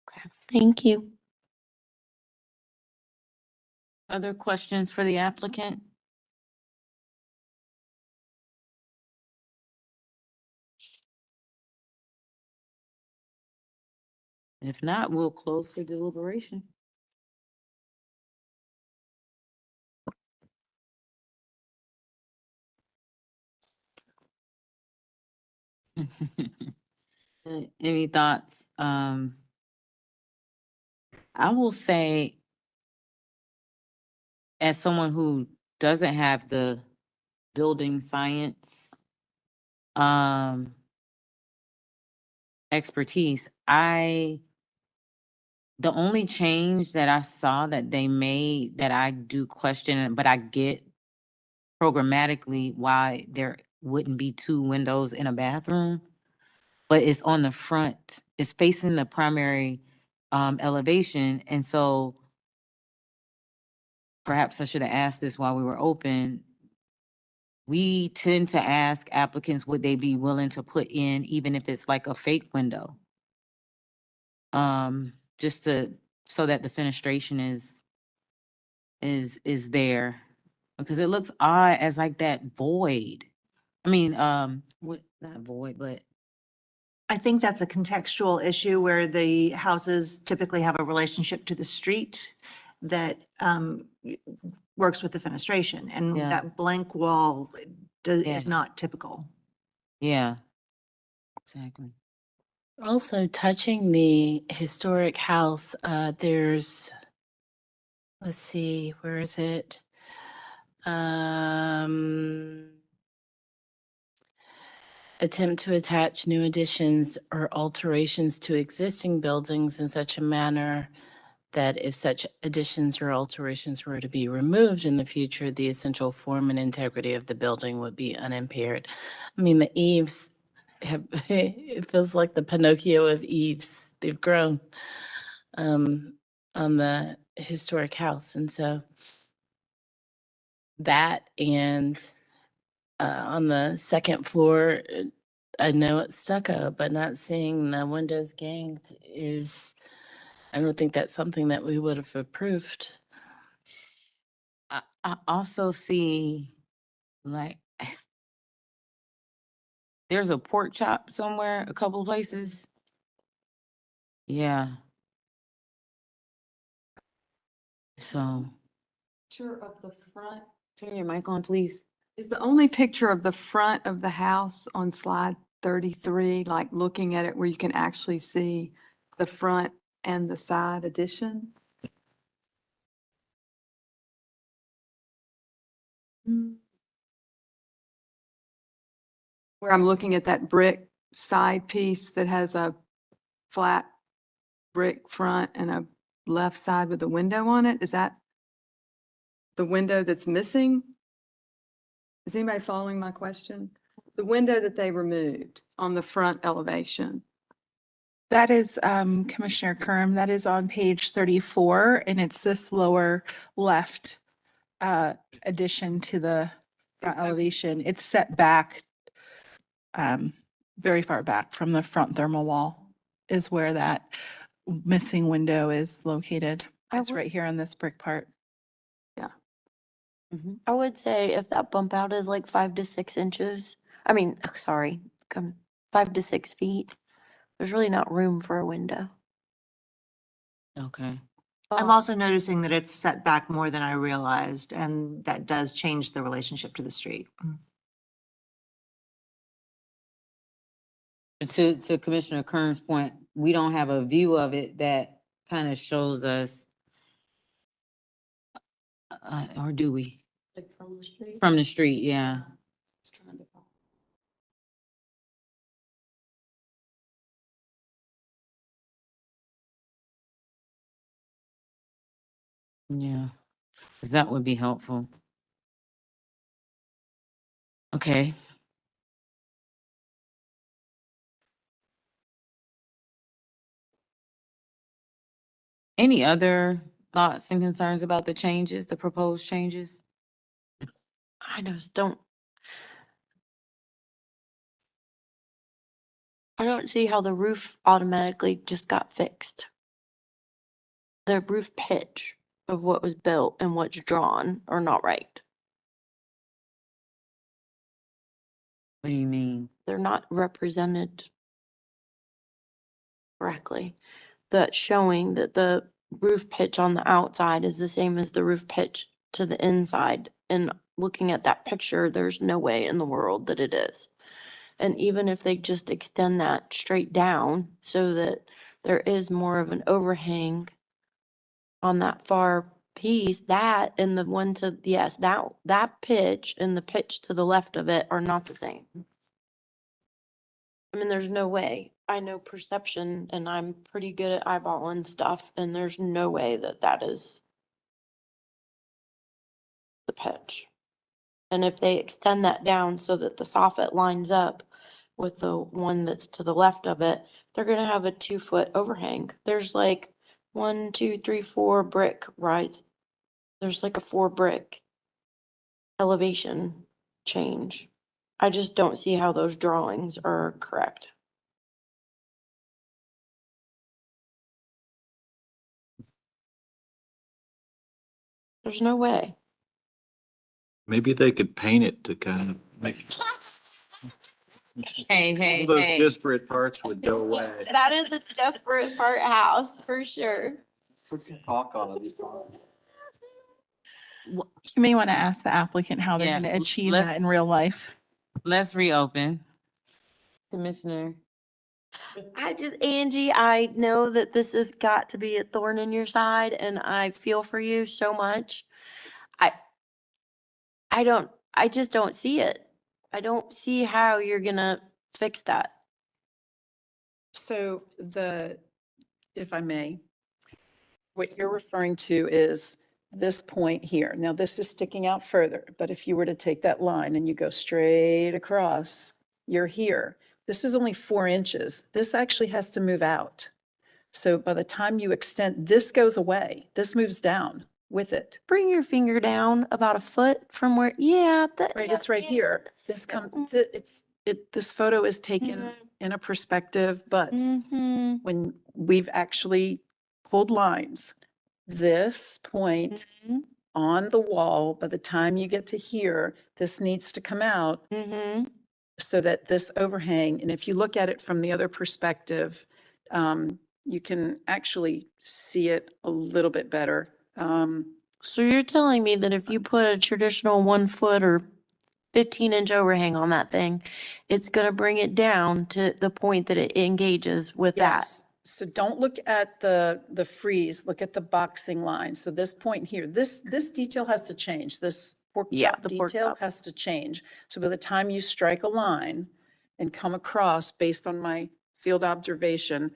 Okay. Thank you.
Other questions for the applicant? If not, we'll close for deliberation. Any thoughts? I will say, as someone who doesn't have the building science expertise, the only change that I saw that they made that I do question, but I get programmatically why there wouldn't be 2 windows in a bathroom, but it's on the front, it's facing the primary elevation. And so perhaps I should have asked this while we were open. We tend to ask applicants, would they be willing to put in, even if it's like a fake window? Just so that the fenestration is there, because it looks odd as like that void. I mean, not void, but
I think that's a contextual issue where the houses typically have a relationship to the street that works with the fenestration, and
Yeah.
that blank wall
Yeah.
is not typical.
Yeah, exactly.
Also, touching the historic house, there's, let's see, where is it? Attempt to attach new additions or alterations to existing buildings in such a manner that if such additions or alterations were to be removed in the future, the essential form and integrity of the building would be unimpaired. I mean, the eaves have, it feels like the Pinocchio of eaves. They've grown on the historic house. And so that and on the second floor, I know it's stucco, but not seeing the windows ganged is, I don't think that's something that we would have approved.
I also see, like, there's a pork chop somewhere, a couple places. Yeah. So,
Picture of the front.
turn your mic on, please.
Is the only picture of the front of the house on slide 33, like looking at it where you can actually see the front and the side addition? Where I'm looking at that brick side piece that has a flat brick front and a left side with a window on it, is that the window that's missing? Is anybody following my question? The window that they removed on the front elevation.
That is Commissioner Kerm, that is on page 34, and it's this lower left addition to the front elevation. It's set back very far back from the front thermal wall is where that missing window is located. It's right here on this brick part.
I would say if that bump out is like 5 to 6 inches, I mean, sorry, 5 to 6 feet, there's really not room for a window.
Okay.
I'm also noticing that it's set back more than I realized, and that does change the relationship to the street.
To Commissioner Kern's point, we don't have a view of it that kind of shows us, or do we?
Like from the street?
From the street, yeah. Yeah, 'cause that would be helpful. Okay. Any other thoughts and concerns about the changes, the proposed changes?
I just don't. I don't see how the roof automatically just got fixed. The roof pitch of what was built and what's drawn are not right.
What do you mean?
They're not represented correctly. That's showing that the roof pitch on the outside is the same as the roof pitch to the inside. And looking at that picture, there's no way in the world that it is. And even if they just extend that straight down so that there is more of an overhang on that far piece, that and the one to, yes, that pitch and the pitch to the left of it are not the same. I mean, there's no way. I know perception and I'm pretty good at eyeballing stuff, and there's no way that that is the pitch. And if they extend that down so that the soffit lines up with the one that's to the left of it, they're gonna have a 2-foot overhang. There's like 1, 2, 3, 4 brick rides. There's like a 4 brick elevation change. I just don't see how those drawings are correct. There's no way.
Maybe they could paint it to kind of make.
Hey,
All those
hey.
disparate parts would go away.
That is a desperate part house for sure.
Put some caulk on it.
You may want to ask the applicant how they're
Yeah,
going to achieve that in
let's-
real life.
Let's reopen. Commissioner.
Angie, I know that this has got to be a thorn in your side and I feel for you so much. I just don't see it. I don't see how you're gonna fix that.
So if I may, what you're referring to is this point here. Now, this is sticking out further, but if you were to take that line and you go straight across, you're here. This is only 4 inches. This actually has to move out. So by the time you extend, this goes away. This moves down with it.
Bring your finger down about a foot from where, yeah.
Right, it's right here. This this photo is taken in a perspective, but
Mm-hmm.
when we've actually pulled lines, this point on the wall, by the time you get to here, this needs to come out
Mm-hmm.
so that this overhang, and if you look at it from the other perspective, you can actually see it a little bit better.
So you're telling me that if you put a traditional 1 foot or 15-inch overhang on that thing, it's gonna bring it down to the point that it engages with that?
Yes. So don't look at the frieze, look at the boxing line. So this point here, this detail has to change. This pork
Yeah,
chop
the pork
detail
chop.
has to change. So by the time you strike a line and come across, based on my field observation,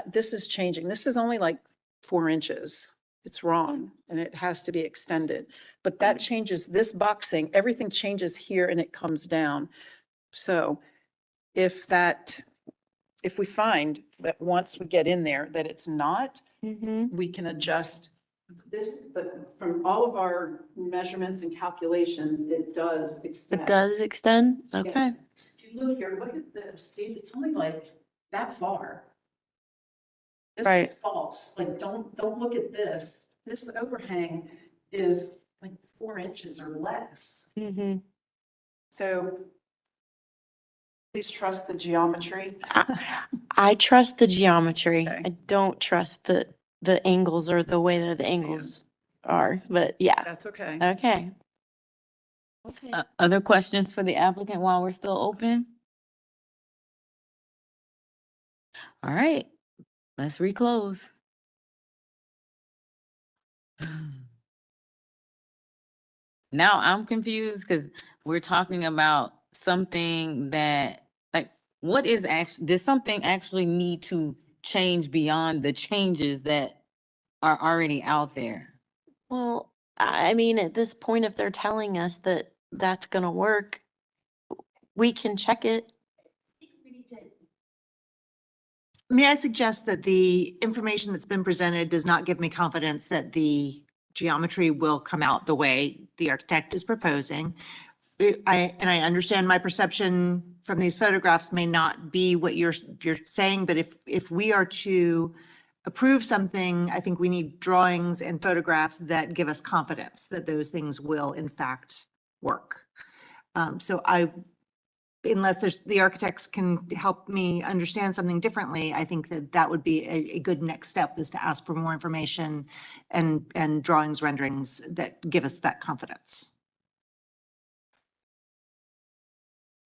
this is changing. This is only like 4 inches. It's wrong and it has to be extended. But that changes this boxing, everything changes here and it comes down. So if we find that once we get in there that it's not,
Mm-hmm.
we can adjust this, but from all of our measurements and calculations, it does extend.
It does extend? Okay.
Yes. If you look here, look at this. See, it's only like that far. This
Right.
is false. Like, don't look at this. This overhang is like 4 inches or less.
Mm-hmm.
So please trust the geometry.
I trust the geometry.
Okay.
I don't trust the angles or the way that the angles are, but yeah.
That's okay.
Okay. Okay.
Other questions for the applicant while we're still open? All right, let's reclose. Now I'm confused because we're talking about something that, like, what is does something actually need to change beyond the changes that are already out there?
Well, I mean, at this point, if they're telling us that that's gonna work, we can check it.
May I suggest that the information that's been presented does not give me confidence that the geometry will come out the way the architect is proposing. I understand my perception from these photographs may not be what you're saying, but if we are to approve something, I think we need drawings and photographs that give us confidence that those things will in fact work. So unless the architects can help me understand something differently, I think that would be a good next step, is to ask for more information and drawings, renderings that give us that confidence.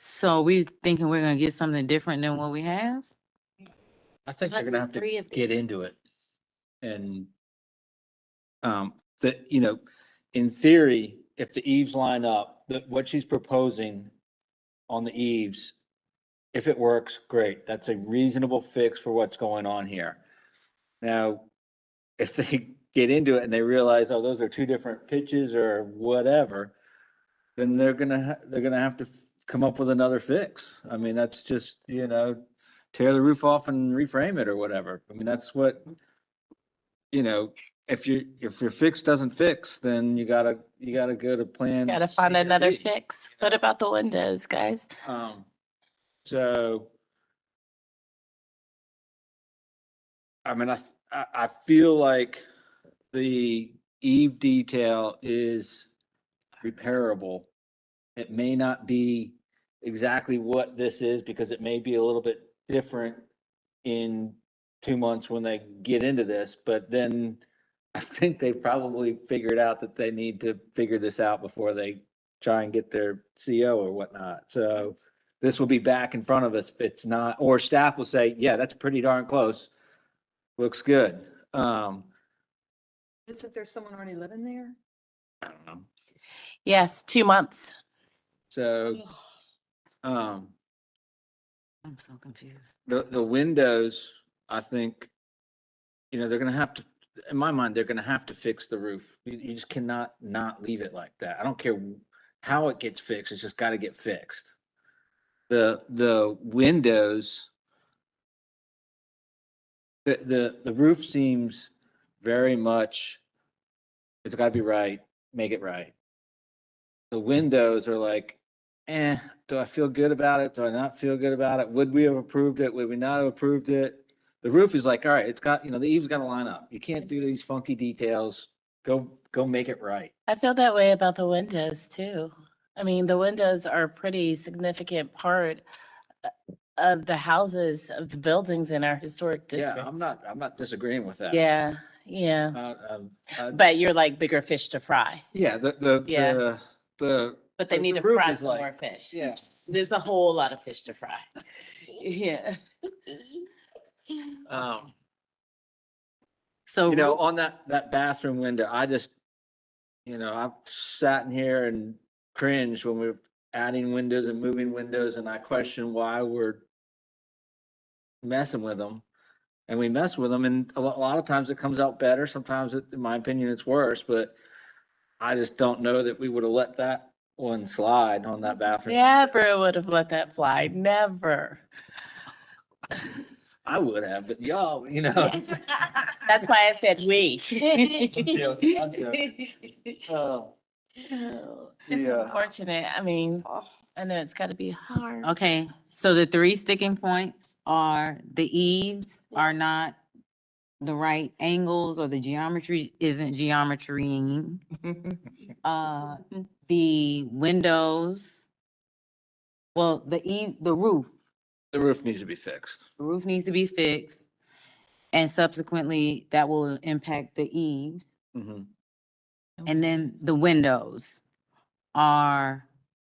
So we thinking we're gonna get something different than what we have?
I think they're gonna have to
103 of
get
these.
into it. And that, you know, in theory, if the eaves line up, that what she's proposing on the eaves, if it works, great. That's a reasonable fix for what's going on here. Now, if they get into it and they realize, oh, those are 2 different pitches or whatever, then they're gonna have to come up with another fix. I mean, that's just, you know, tear the roof off and reframe it or whatever. I mean, that's what, you know, if your fix doesn't fix, then you gotta go to plan.
Gotta find
C or
another
D.
fix. What about the windows, guys?
So, I mean, I feel like the eave detail is repairable. It may not be exactly what this is because it may be a little bit different in 2 months when they get into this, but then I think they probably figured out that they need to figure this out before they try and get their CO or whatnot. So this will be back in front of us if it's not, or staff will say, yeah, that's pretty darn close. Looks good.
Isn't there someone already living there?
I don't know.
Yes, 2 months.
So,
I'm so confused.
the windows, I think, they're gonna have to, in my mind, they're gonna have to fix the roof. You just cannot not leave it like that. I don't care how it gets fixed, it's just gotta get fixed. The windows, the roof seems very much, it's gotta be right, make it right. The windows are like, do I feel good about it? Do I not feel good about it? Would we have approved it? Would we not have approved it? The roof is like, all right, it's got, the eaves got to line up. You can't do these funky details. Go make it right.
I feel that way about the windows too. I mean, the windows are a pretty significant part of the houses, of the buildings in our historic districts.
Yeah, I'm not disagreeing with that.
Yeah, yeah. But you're like bigger fish to fry.
Yeah,
But they need to
roof
fry
is
some
like-
more fish.
Yeah.
There's a whole lot of fish to fry. Yeah. So
On that bathroom window, I just, I've sat in here and cringed when we're adding windows and moving windows, and I question why we're messing with them. And we mess with them, and a lot of times it comes out better. Sometimes, in my opinion, it's worse. But I just don't know that we would have let that one slide on that bathroom.
never would have let that fly. Never.
I would have, but y'all,
That's why I said we.
I'm joking. Oh,
It's
Yeah.
unfortunate. I mean, I know it's gotta be hard.
Okay, so the 3 sticking points are the eaves are not the right angles or the geometry isn't geometrying. The windows, well, the roof
the roof needs to be fixed.
The roof needs to be fixed. And subsequently, that will impact the eaves.
Mhm.
And then the windows are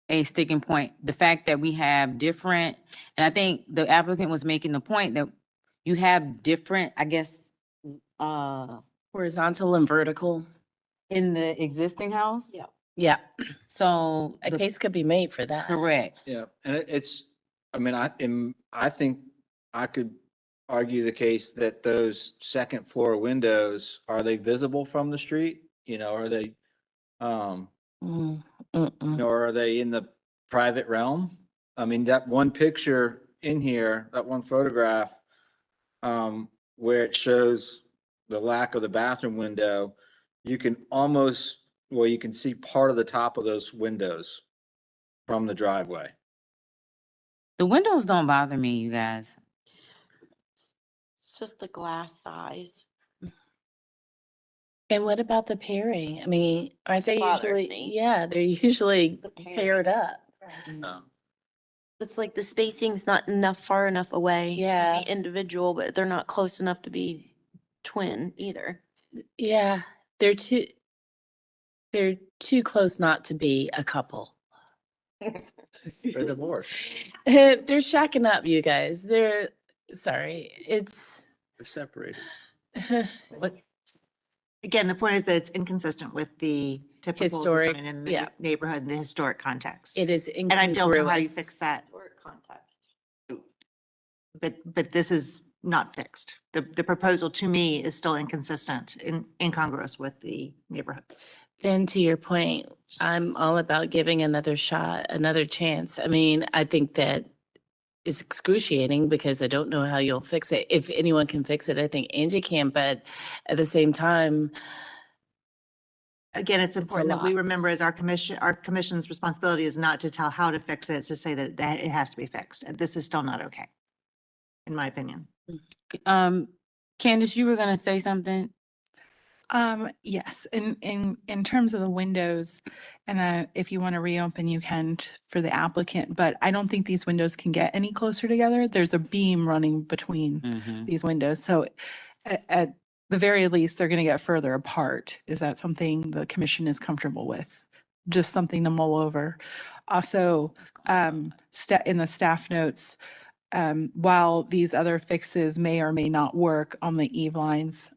a sticking point. The fact that we have different, and I think the applicant was making the point that you have different, I guess,
Horizontal and vertical.
in the existing house.
Yeah. Yeah,
So,
a case could be made for that.
correct.
Yeah, and I think I could argue the case that those second floor windows, are they visible from the street? Are they, or are they in the private realm? I mean, that one picture in here, that one photograph, where it shows the lack of the bathroom window, you can see part of the top of those windows from the driveway.
The windows don't bother me, you guys.
It's just the glass size.
And what about the pairing? I mean, aren't they
Bothers
usually,
me.
yeah, they're usually
The pairing.
paired up.
It's like the spacing's not far enough away. to
Yeah.
be individual, but they're not close enough to be twin either.
Yeah, they're too close not to be a couple.
They're divorced.
They're shacking up, you guys. Sorry, it's.
They're separated.
Again, the point is that it's inconsistent with the typical
Historic,
design in the
yeah.
neighborhood, and the historic context.
It is
And I don't know how you
incongruous.
fix that,
Or context.
but this is not fixed. The proposal to me is still inconsistent, incongruous with the neighborhood.
Then to your point, I'm all about giving another shot, another chance. I mean, I think that is excruciating because I don't know how you'll fix it. If anyone can fix it, I think Angie can, but at the same time,
Again, it's
a
important that we
lot.
remember as our commission's responsibility is not to tell how to fix it, it's to say that it has to be fixed. And this is still not okay, in my opinion.
Candace, you were gonna say something?
Yes, in terms of the windows, and if you want to reopen, you can for the applicant, but I don't think these windows can get any closer together. There's a beam running between
Mhm.
these windows, so at the very least, they're going to get further apart. Is that something the commission is comfortable with? Just something to mull over. Also, in the staff notes, while these other fixes may or may not work on the eave lines,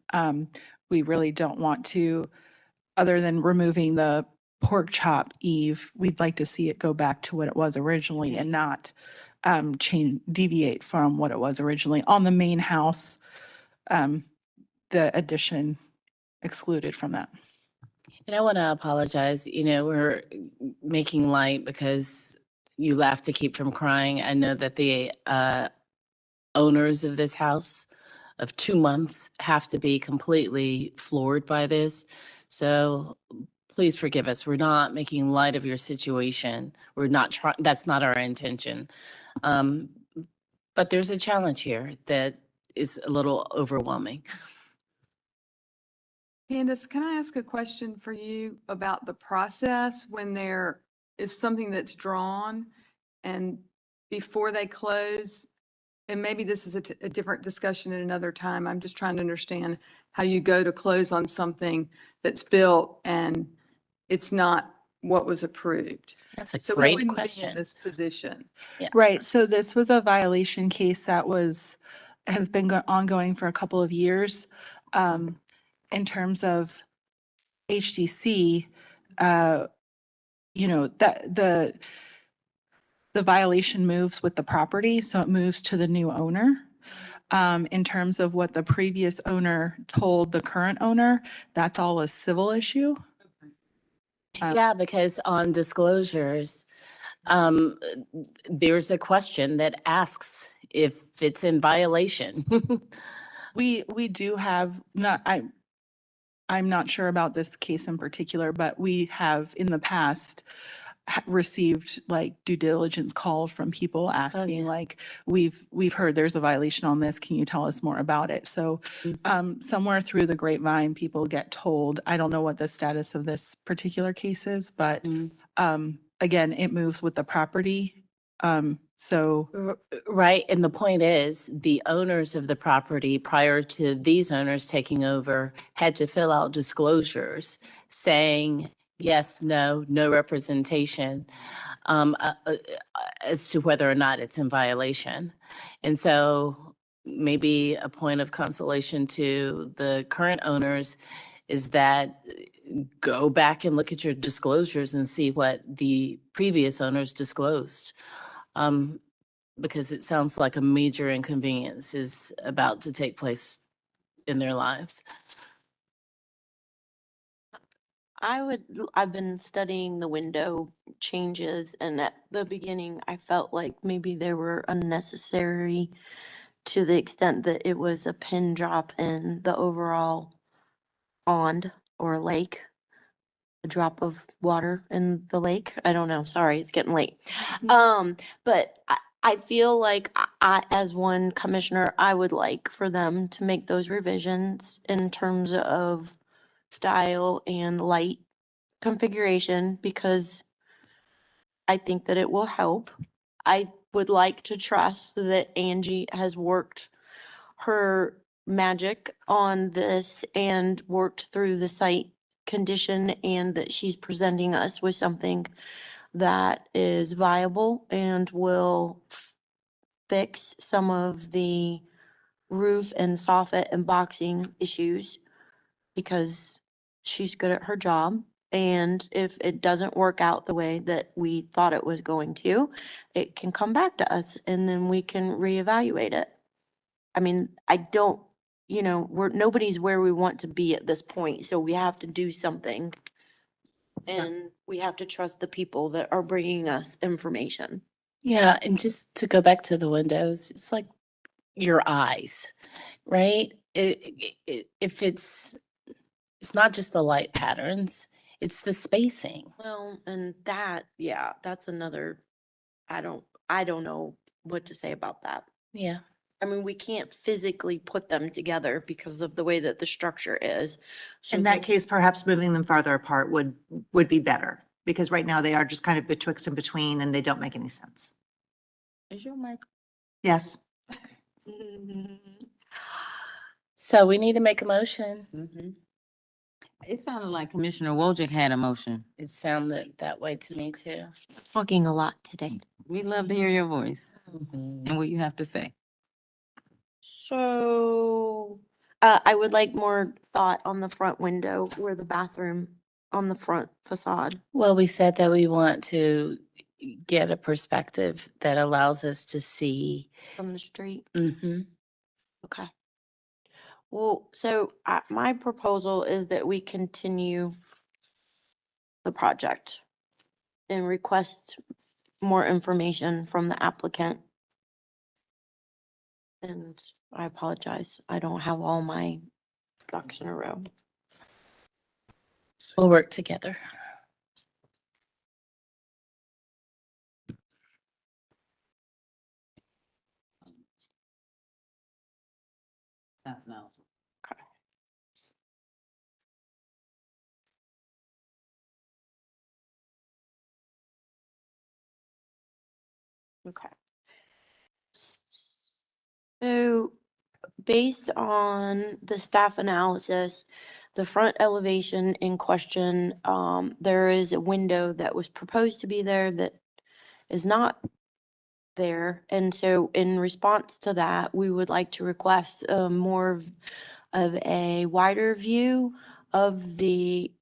we really don't want to, other than removing the pork chop eave, we'd like to see it go back to what it was originally and not deviate from what it was originally on the main house. The addition excluded from that.
And I want to apologize. We're making light because you laugh to keep from crying. I know that the owners of this house of 2 months have to be completely floored by this. So please forgive us. We're not making light of your situation. We're not trying, that's not our intention. But there's a challenge here that is a little overwhelming.
Candace, can I ask a question for you about the process when there is something that's drawn and before they close? And maybe this is a different discussion at another time. I'm just trying to understand how you go to close on something that's built and it's not what was approved.
That's a
So we
great
wouldn't be
question.
in this position.
Yeah.
Right. So this was a violation case that has been ongoing for a couple of years. In terms of HDC, that the violation moves with the property, so it moves to the new owner. In terms of what the previous owner told the current owner, that's all a civil issue.
Yeah, because on disclosures, there's a question that asks if it's in violation.
We do have I'm not sure about this case in particular, but we have in the past received like due diligence calls from people asking like, we've heard there's a violation on this. Can you tell us more about it? So somewhere through the grapevine, people get told, I don't know what the status of this particular case is, but again, it moves with the property.
Right. And the point is, the owners of the property prior to these owners taking over had to fill out disclosures saying yes, no, no representation as to whether or not it's in violation. And so maybe a point of consolation to the current owners is that go back and look at your disclosures and see what the previous owners disclosed. Because it sounds like a major inconvenience is about to take place in their lives.
I've been studying the window changes, and at the beginning, I felt like maybe they were unnecessary to the extent that it was a pin drop in the overall pond or lake, a drop of water in the lake. I don't know. Sorry, it's getting late. But I feel like as one commissioner, I would like for them to make those revisions in terms of style and light configuration, because I think that it will help. I would like to trust that Angie has worked her magic on this and worked through the site condition, and that she's presenting us with something that is viable and will fix some of the roof and soffit and boxing issues, because she's good at her job. And if it doesn't work out the way that we thought it was going to, it can come back to us and then we can reevaluate it. I mean, nobody's where we want to be at this point, so we have to do something. And we have to trust the people that are bringing us information.
Yeah, and just to go back to the windows, it's like your eyes, right? If it's not just the light patterns, it's the spacing.
Well, and that's another, I don't know what to say about that.
Yeah.
I mean, we can't physically put them together because of the way that the structure is. So
In
the-
that case, perhaps moving them farther apart would be better, because right now they are just kind of betwixt and between and they don't make any sense.
Is your mic?
Yes.
So we need to make a motion.
It sounded like Commissioner Wojcik had a motion.
It sounded that way to me too.
Talking a lot today.
We'd love to hear your voice and what you have to say.
So, I would like more thought on the front window where the bathroom on the front facade.
Well, we said that we want to get a perspective that allows us to see.
From the street.
Mm-hmm.
Okay. Well, so my proposal is that we continue the project and request more information from the applicant. And I apologize, I don't have all my ducks in a row.
We'll work together.
No.
Okay. So based on the staff analysis, the front elevation in question, there is a window that was proposed to be there that is not there. And so in response to that, we would like to request more of a wider view of the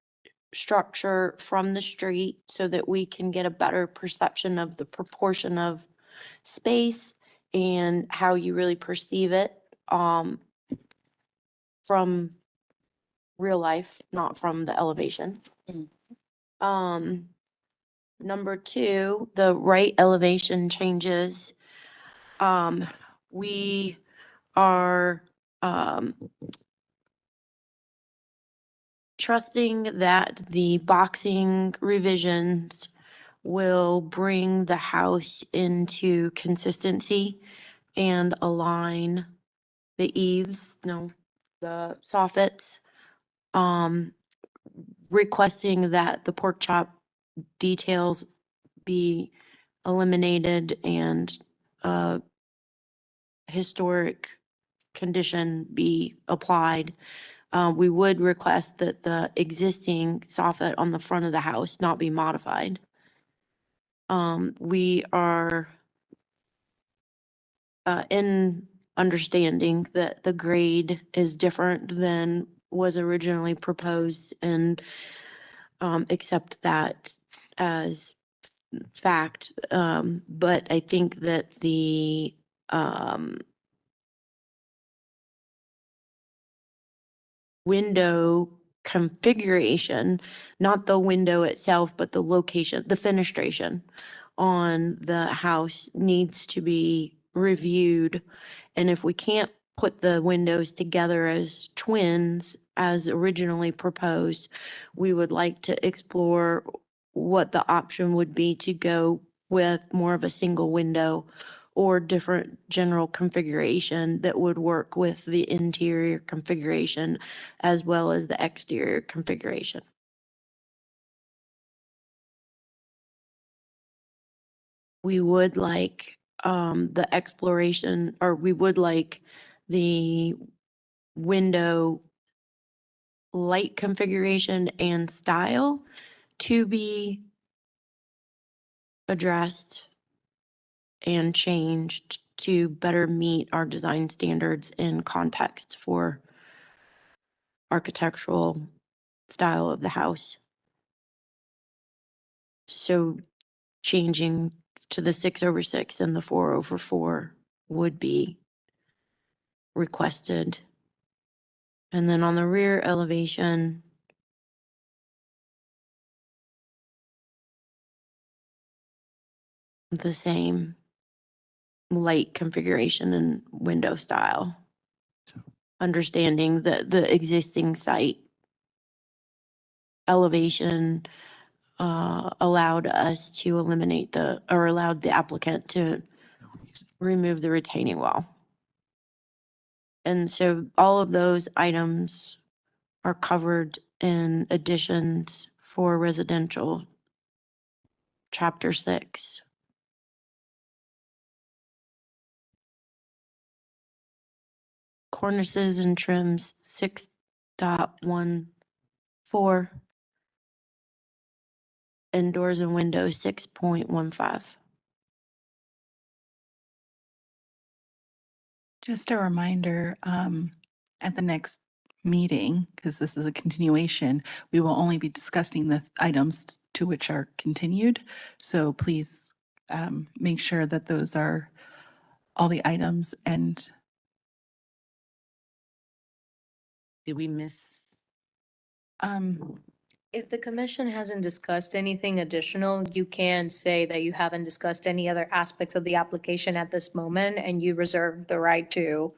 structure from the street so that we can get a better perception of the proportion of space and how you really perceive it from real life, not from the elevation. Number two, the right elevation changes. We are trusting that the boxing revisions will bring the house into consistency and align the eaves, the soffits. Requesting that the pork chop details be eliminated and historic condition be applied. We would request that the existing soffit on the front of the house not be modified. We are in understanding that the grade is different than was originally proposed and accept that as fact. But I think that the window configuration, not the window itself, but the location, the fenestration on the house needs to be reviewed. And if we can't put the windows together as twins as originally proposed, we would like to explore what the option would be to go with more of a single window or different general configuration that would work with the interior configuration as well as the exterior configuration. We would like the exploration, or we would like the window light configuration and style to be addressed and changed to better meet our design standards in context for architectural style of the house. So changing to the 6/6 and the 4/4 would be requested. And then on the rear elevation, the same light configuration and window style. Understanding that the existing site elevation allowed us to eliminate allowed the applicant to remove the retaining wall. And so all of those items are covered in additions for residential, chapter 6. Cornices and trims 6.14, and doors and windows 6.15.
Just a reminder, at the next meeting, because this is a continuation, we will only be discussing the items to which are continued. So please, make sure that those are all the items and
Did we miss?
If the commission hasn't discussed anything additional, you can say that you haven't discussed any other aspects of the application at this moment, and you reserve the right to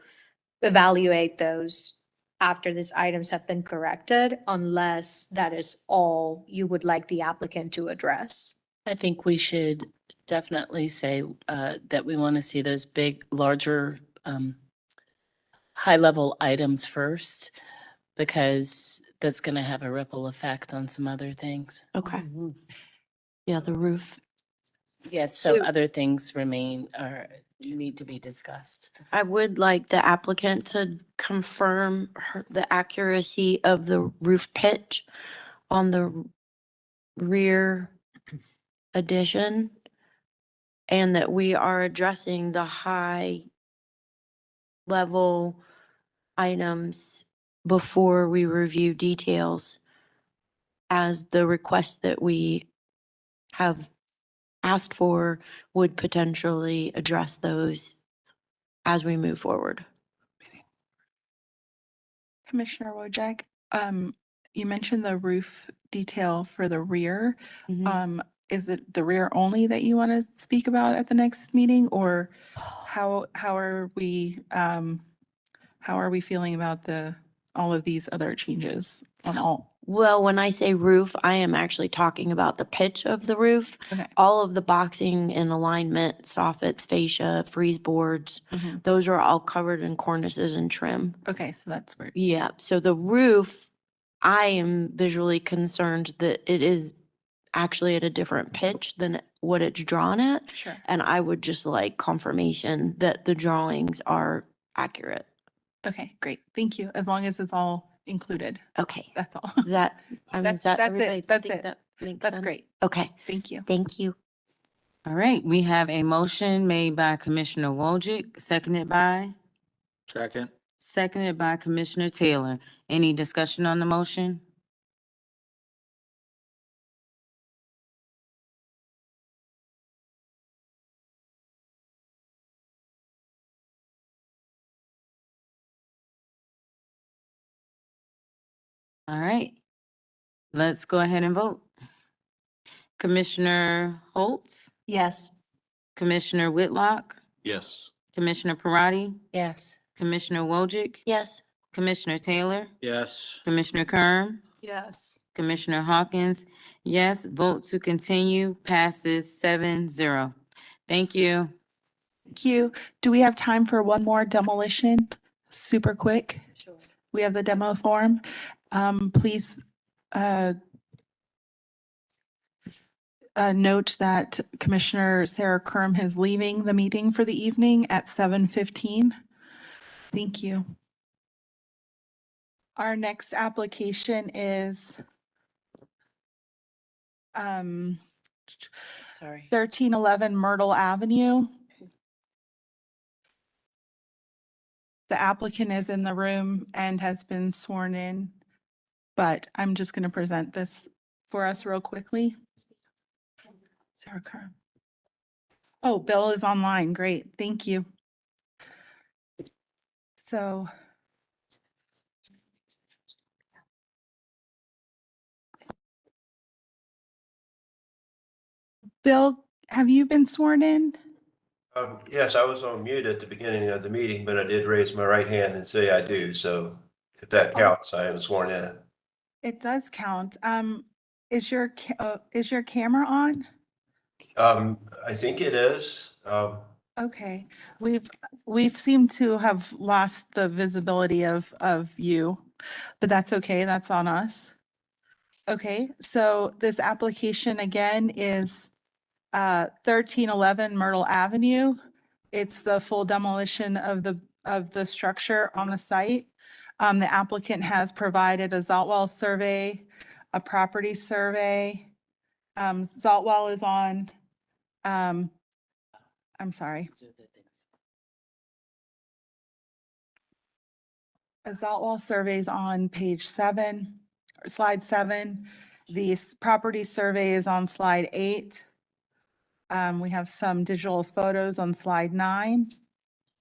evaluate those after these items have been corrected, unless that is all you would like the applicant to address.
I think we should definitely say that we want to see those big, larger, high-level items first, because that's going to have a ripple effect on some other things.
Okay. Yeah, the roof.
Yes, so
So-
other things remain or need to be discussed.
I would like the applicant to confirm the accuracy of the roof pitch on the rear addition, and that we are addressing the high level items before we review details, as the request that we have asked for would potentially address those as we move forward.
Commissioner Wojcik, you mentioned the roof detail for the rear. Is it the rear only that you want to speak about at the next meeting, or how are we feeling about all of these other changes on all?
Well, when I say roof, I am actually talking about the pitch of the roof.
Okay.
All of the boxing and alignment, soffits, fascia, freeze boards,
Mhm.
those are all covered in cornices and trim.
Okay, so that's where.
Yeah, so the roof, I am visually concerned that it is actually at a different pitch than what it's drawn at.
Sure.
And I would just like confirmation that the drawings are accurate.
Okay, great. Thank you. As long as it's all included.
Okay.
That's all.
Is that, I mean, is that
That's
everybody
it. That's
think
it.
that makes
That's
sense?
great.
Okay,
Thank you.
thank you.
All right, we have a motion made by Commissioner Wojcik, seconded by Commissioner Taylor. Any discussion on the motion? All right, let's go ahead and vote. Commissioner Holtz,
Yes.
Commissioner Whitlock,
Yes.
Commissioner Parati,
Yes.
Commissioner Wojcik,
Yes.
Commissioner Taylor,
Yes.
Commissioner Kern,
Yes.
Commissioner Hawkins. Yes, vote to continue passes 7-0. Thank you.
Thank you. Do we have time for one more demolition? Super quick.
Sure.
We have the demo form. Please, note that Commissioner Sarah Kerm is leaving the meeting for the evening at 7:15. Thank you. Our next application is
Sorry.
1311 Myrtle Avenue. The applicant is in the room and has been sworn in, but I'm just going to present this for us real quickly. Sarah Kerr. Oh, Bill is online. Great. Thank you. So Bill, have you been sworn in?
Yes, I was on mute at the beginning of the meeting, but I did raise my right hand and say I do. So if that counts, I am sworn in.
It does count. Is your camera on?
I think it is.
Okay, we've seemed to have lost the visibility of you, but that's okay, that's on us. Okay, so this application again is 1311 Myrtle Avenue. It's the full demolition of the structure on the site. The applicant has provided a Zaltwell survey, a property survey. Zaltwell is on, I'm sorry. A Zaltwell survey's on page 7, or slide 7. The property survey is on slide 8. We have some digital photos on slide 9.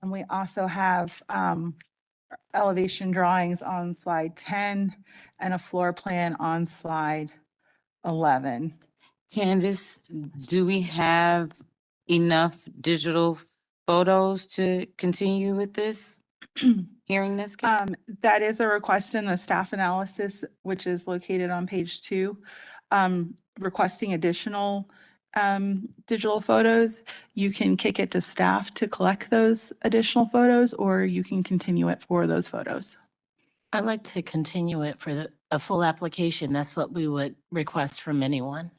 And we also have elevation drawings on slide 10 and a floor plan on slide 11.
Candace, do we have enough digital photos to continue with this? Hearing this case?
That is a request in the staff analysis, which is located on page 2, requesting additional digital photos. You can kick it to staff to collect those additional photos, or you can continue it for those photos.
I'd like to continue it for a full application. That's what we would request from anyone.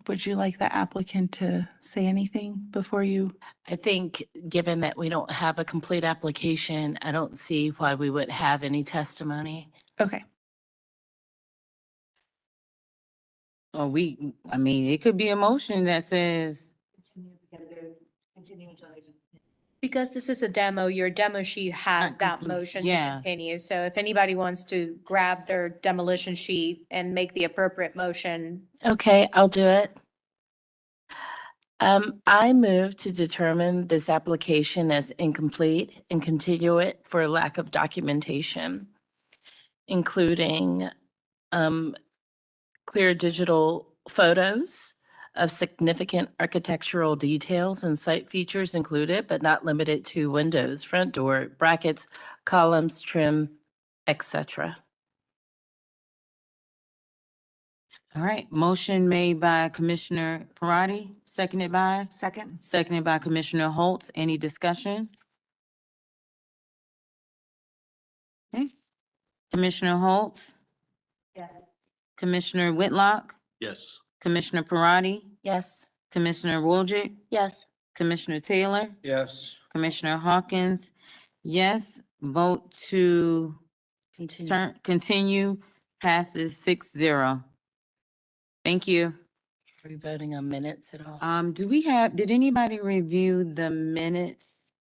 Would you like the applicant to say anything before you?
I think, given that we don't have a complete application, I don't see why we would have any testimony.
Okay.
Or I mean, it could be a motion that says,
Because this is a demo, your demo sheet has
Not
that
complete,
motion to
yeah.
continue. So if anybody wants to grab their demolition sheet and make the appropriate motion,
Okay, I'll do it. I move to determine this application as incomplete and continue it for lack of documentation, including clear digital photos of significant architectural details and site features included, but not limited to windows, front door, brackets, columns, trim, etc.
all right, motion made by Commissioner Parati, seconded by? Seconded by Commissioner Holtz. Any discussion? Okay. Commissioner Holtz?
Yes.
Commissioner Whitlock?
Yes.
Commissioner Parati?
Yes.
Commissioner Wojcik?
Yes.
Commissioner Taylor?
Yes.
Commissioner Hawkins? Yes. Vote to continue passes 6-0. Thank you.
Are we voting on minutes at all?
Did anybody review the minutes?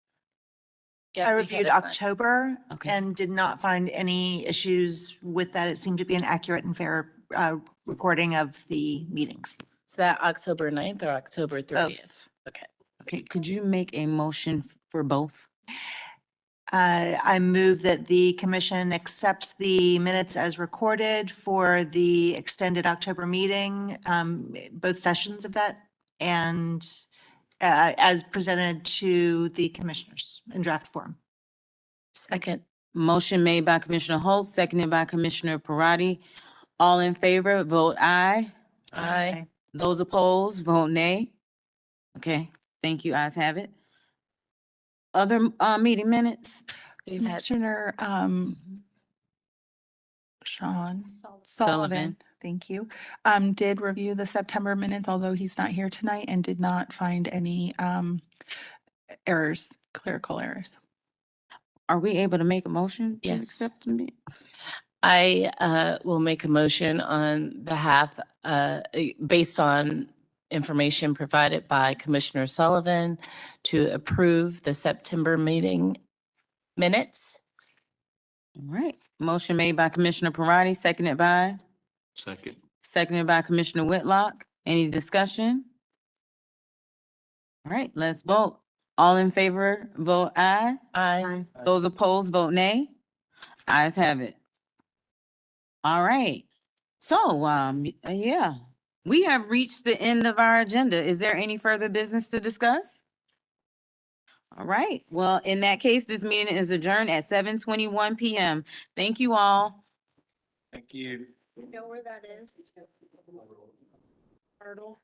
Yeah,
I
we
reviewed
had a sign.
October
Okay.
and did not find any issues with that. It seemed to be an accurate and fair recording of the meetings.
Is that October 9th or October 30th? Okay.
Okay, could you make a motion for both?
I move that the commission accepts the minutes as recorded for the extended October meeting, both sessions of that, and as presented to the commissioners in draft form.
Second.
Motion made by Commissioner Holtz, seconded by Commissioner Parati. All in favor, vote aye.
Aye.
Those opposed, vote nay. Okay, thank you. Ayes have it. Other meeting minutes?
Commissioner Sean
Sullivan.
Sullivan, thank you, did review the September minutes, although he's not here tonight, and did not find any errors, clerical errors.
Are we able to make a motion? to
Yes.
accept them?
I will make a motion on behalf, based on information provided by Commissioner Sullivan, to approve the September meeting minutes.
All right, motion made by Commissioner Parati, seconded by? Seconded by Commissioner Whitlock. Any discussion? All right, let's vote. All in favor, vote aye.
Aye.
Those opposed, vote nay. Ayes have it. All right. So, yeah, we have reached the end of our agenda. Is there any further business to discuss? All right. Well, in that case, this meeting is adjourned at 7:21 PM. Thank you all.
Thank you.
You know where that is?
Artle.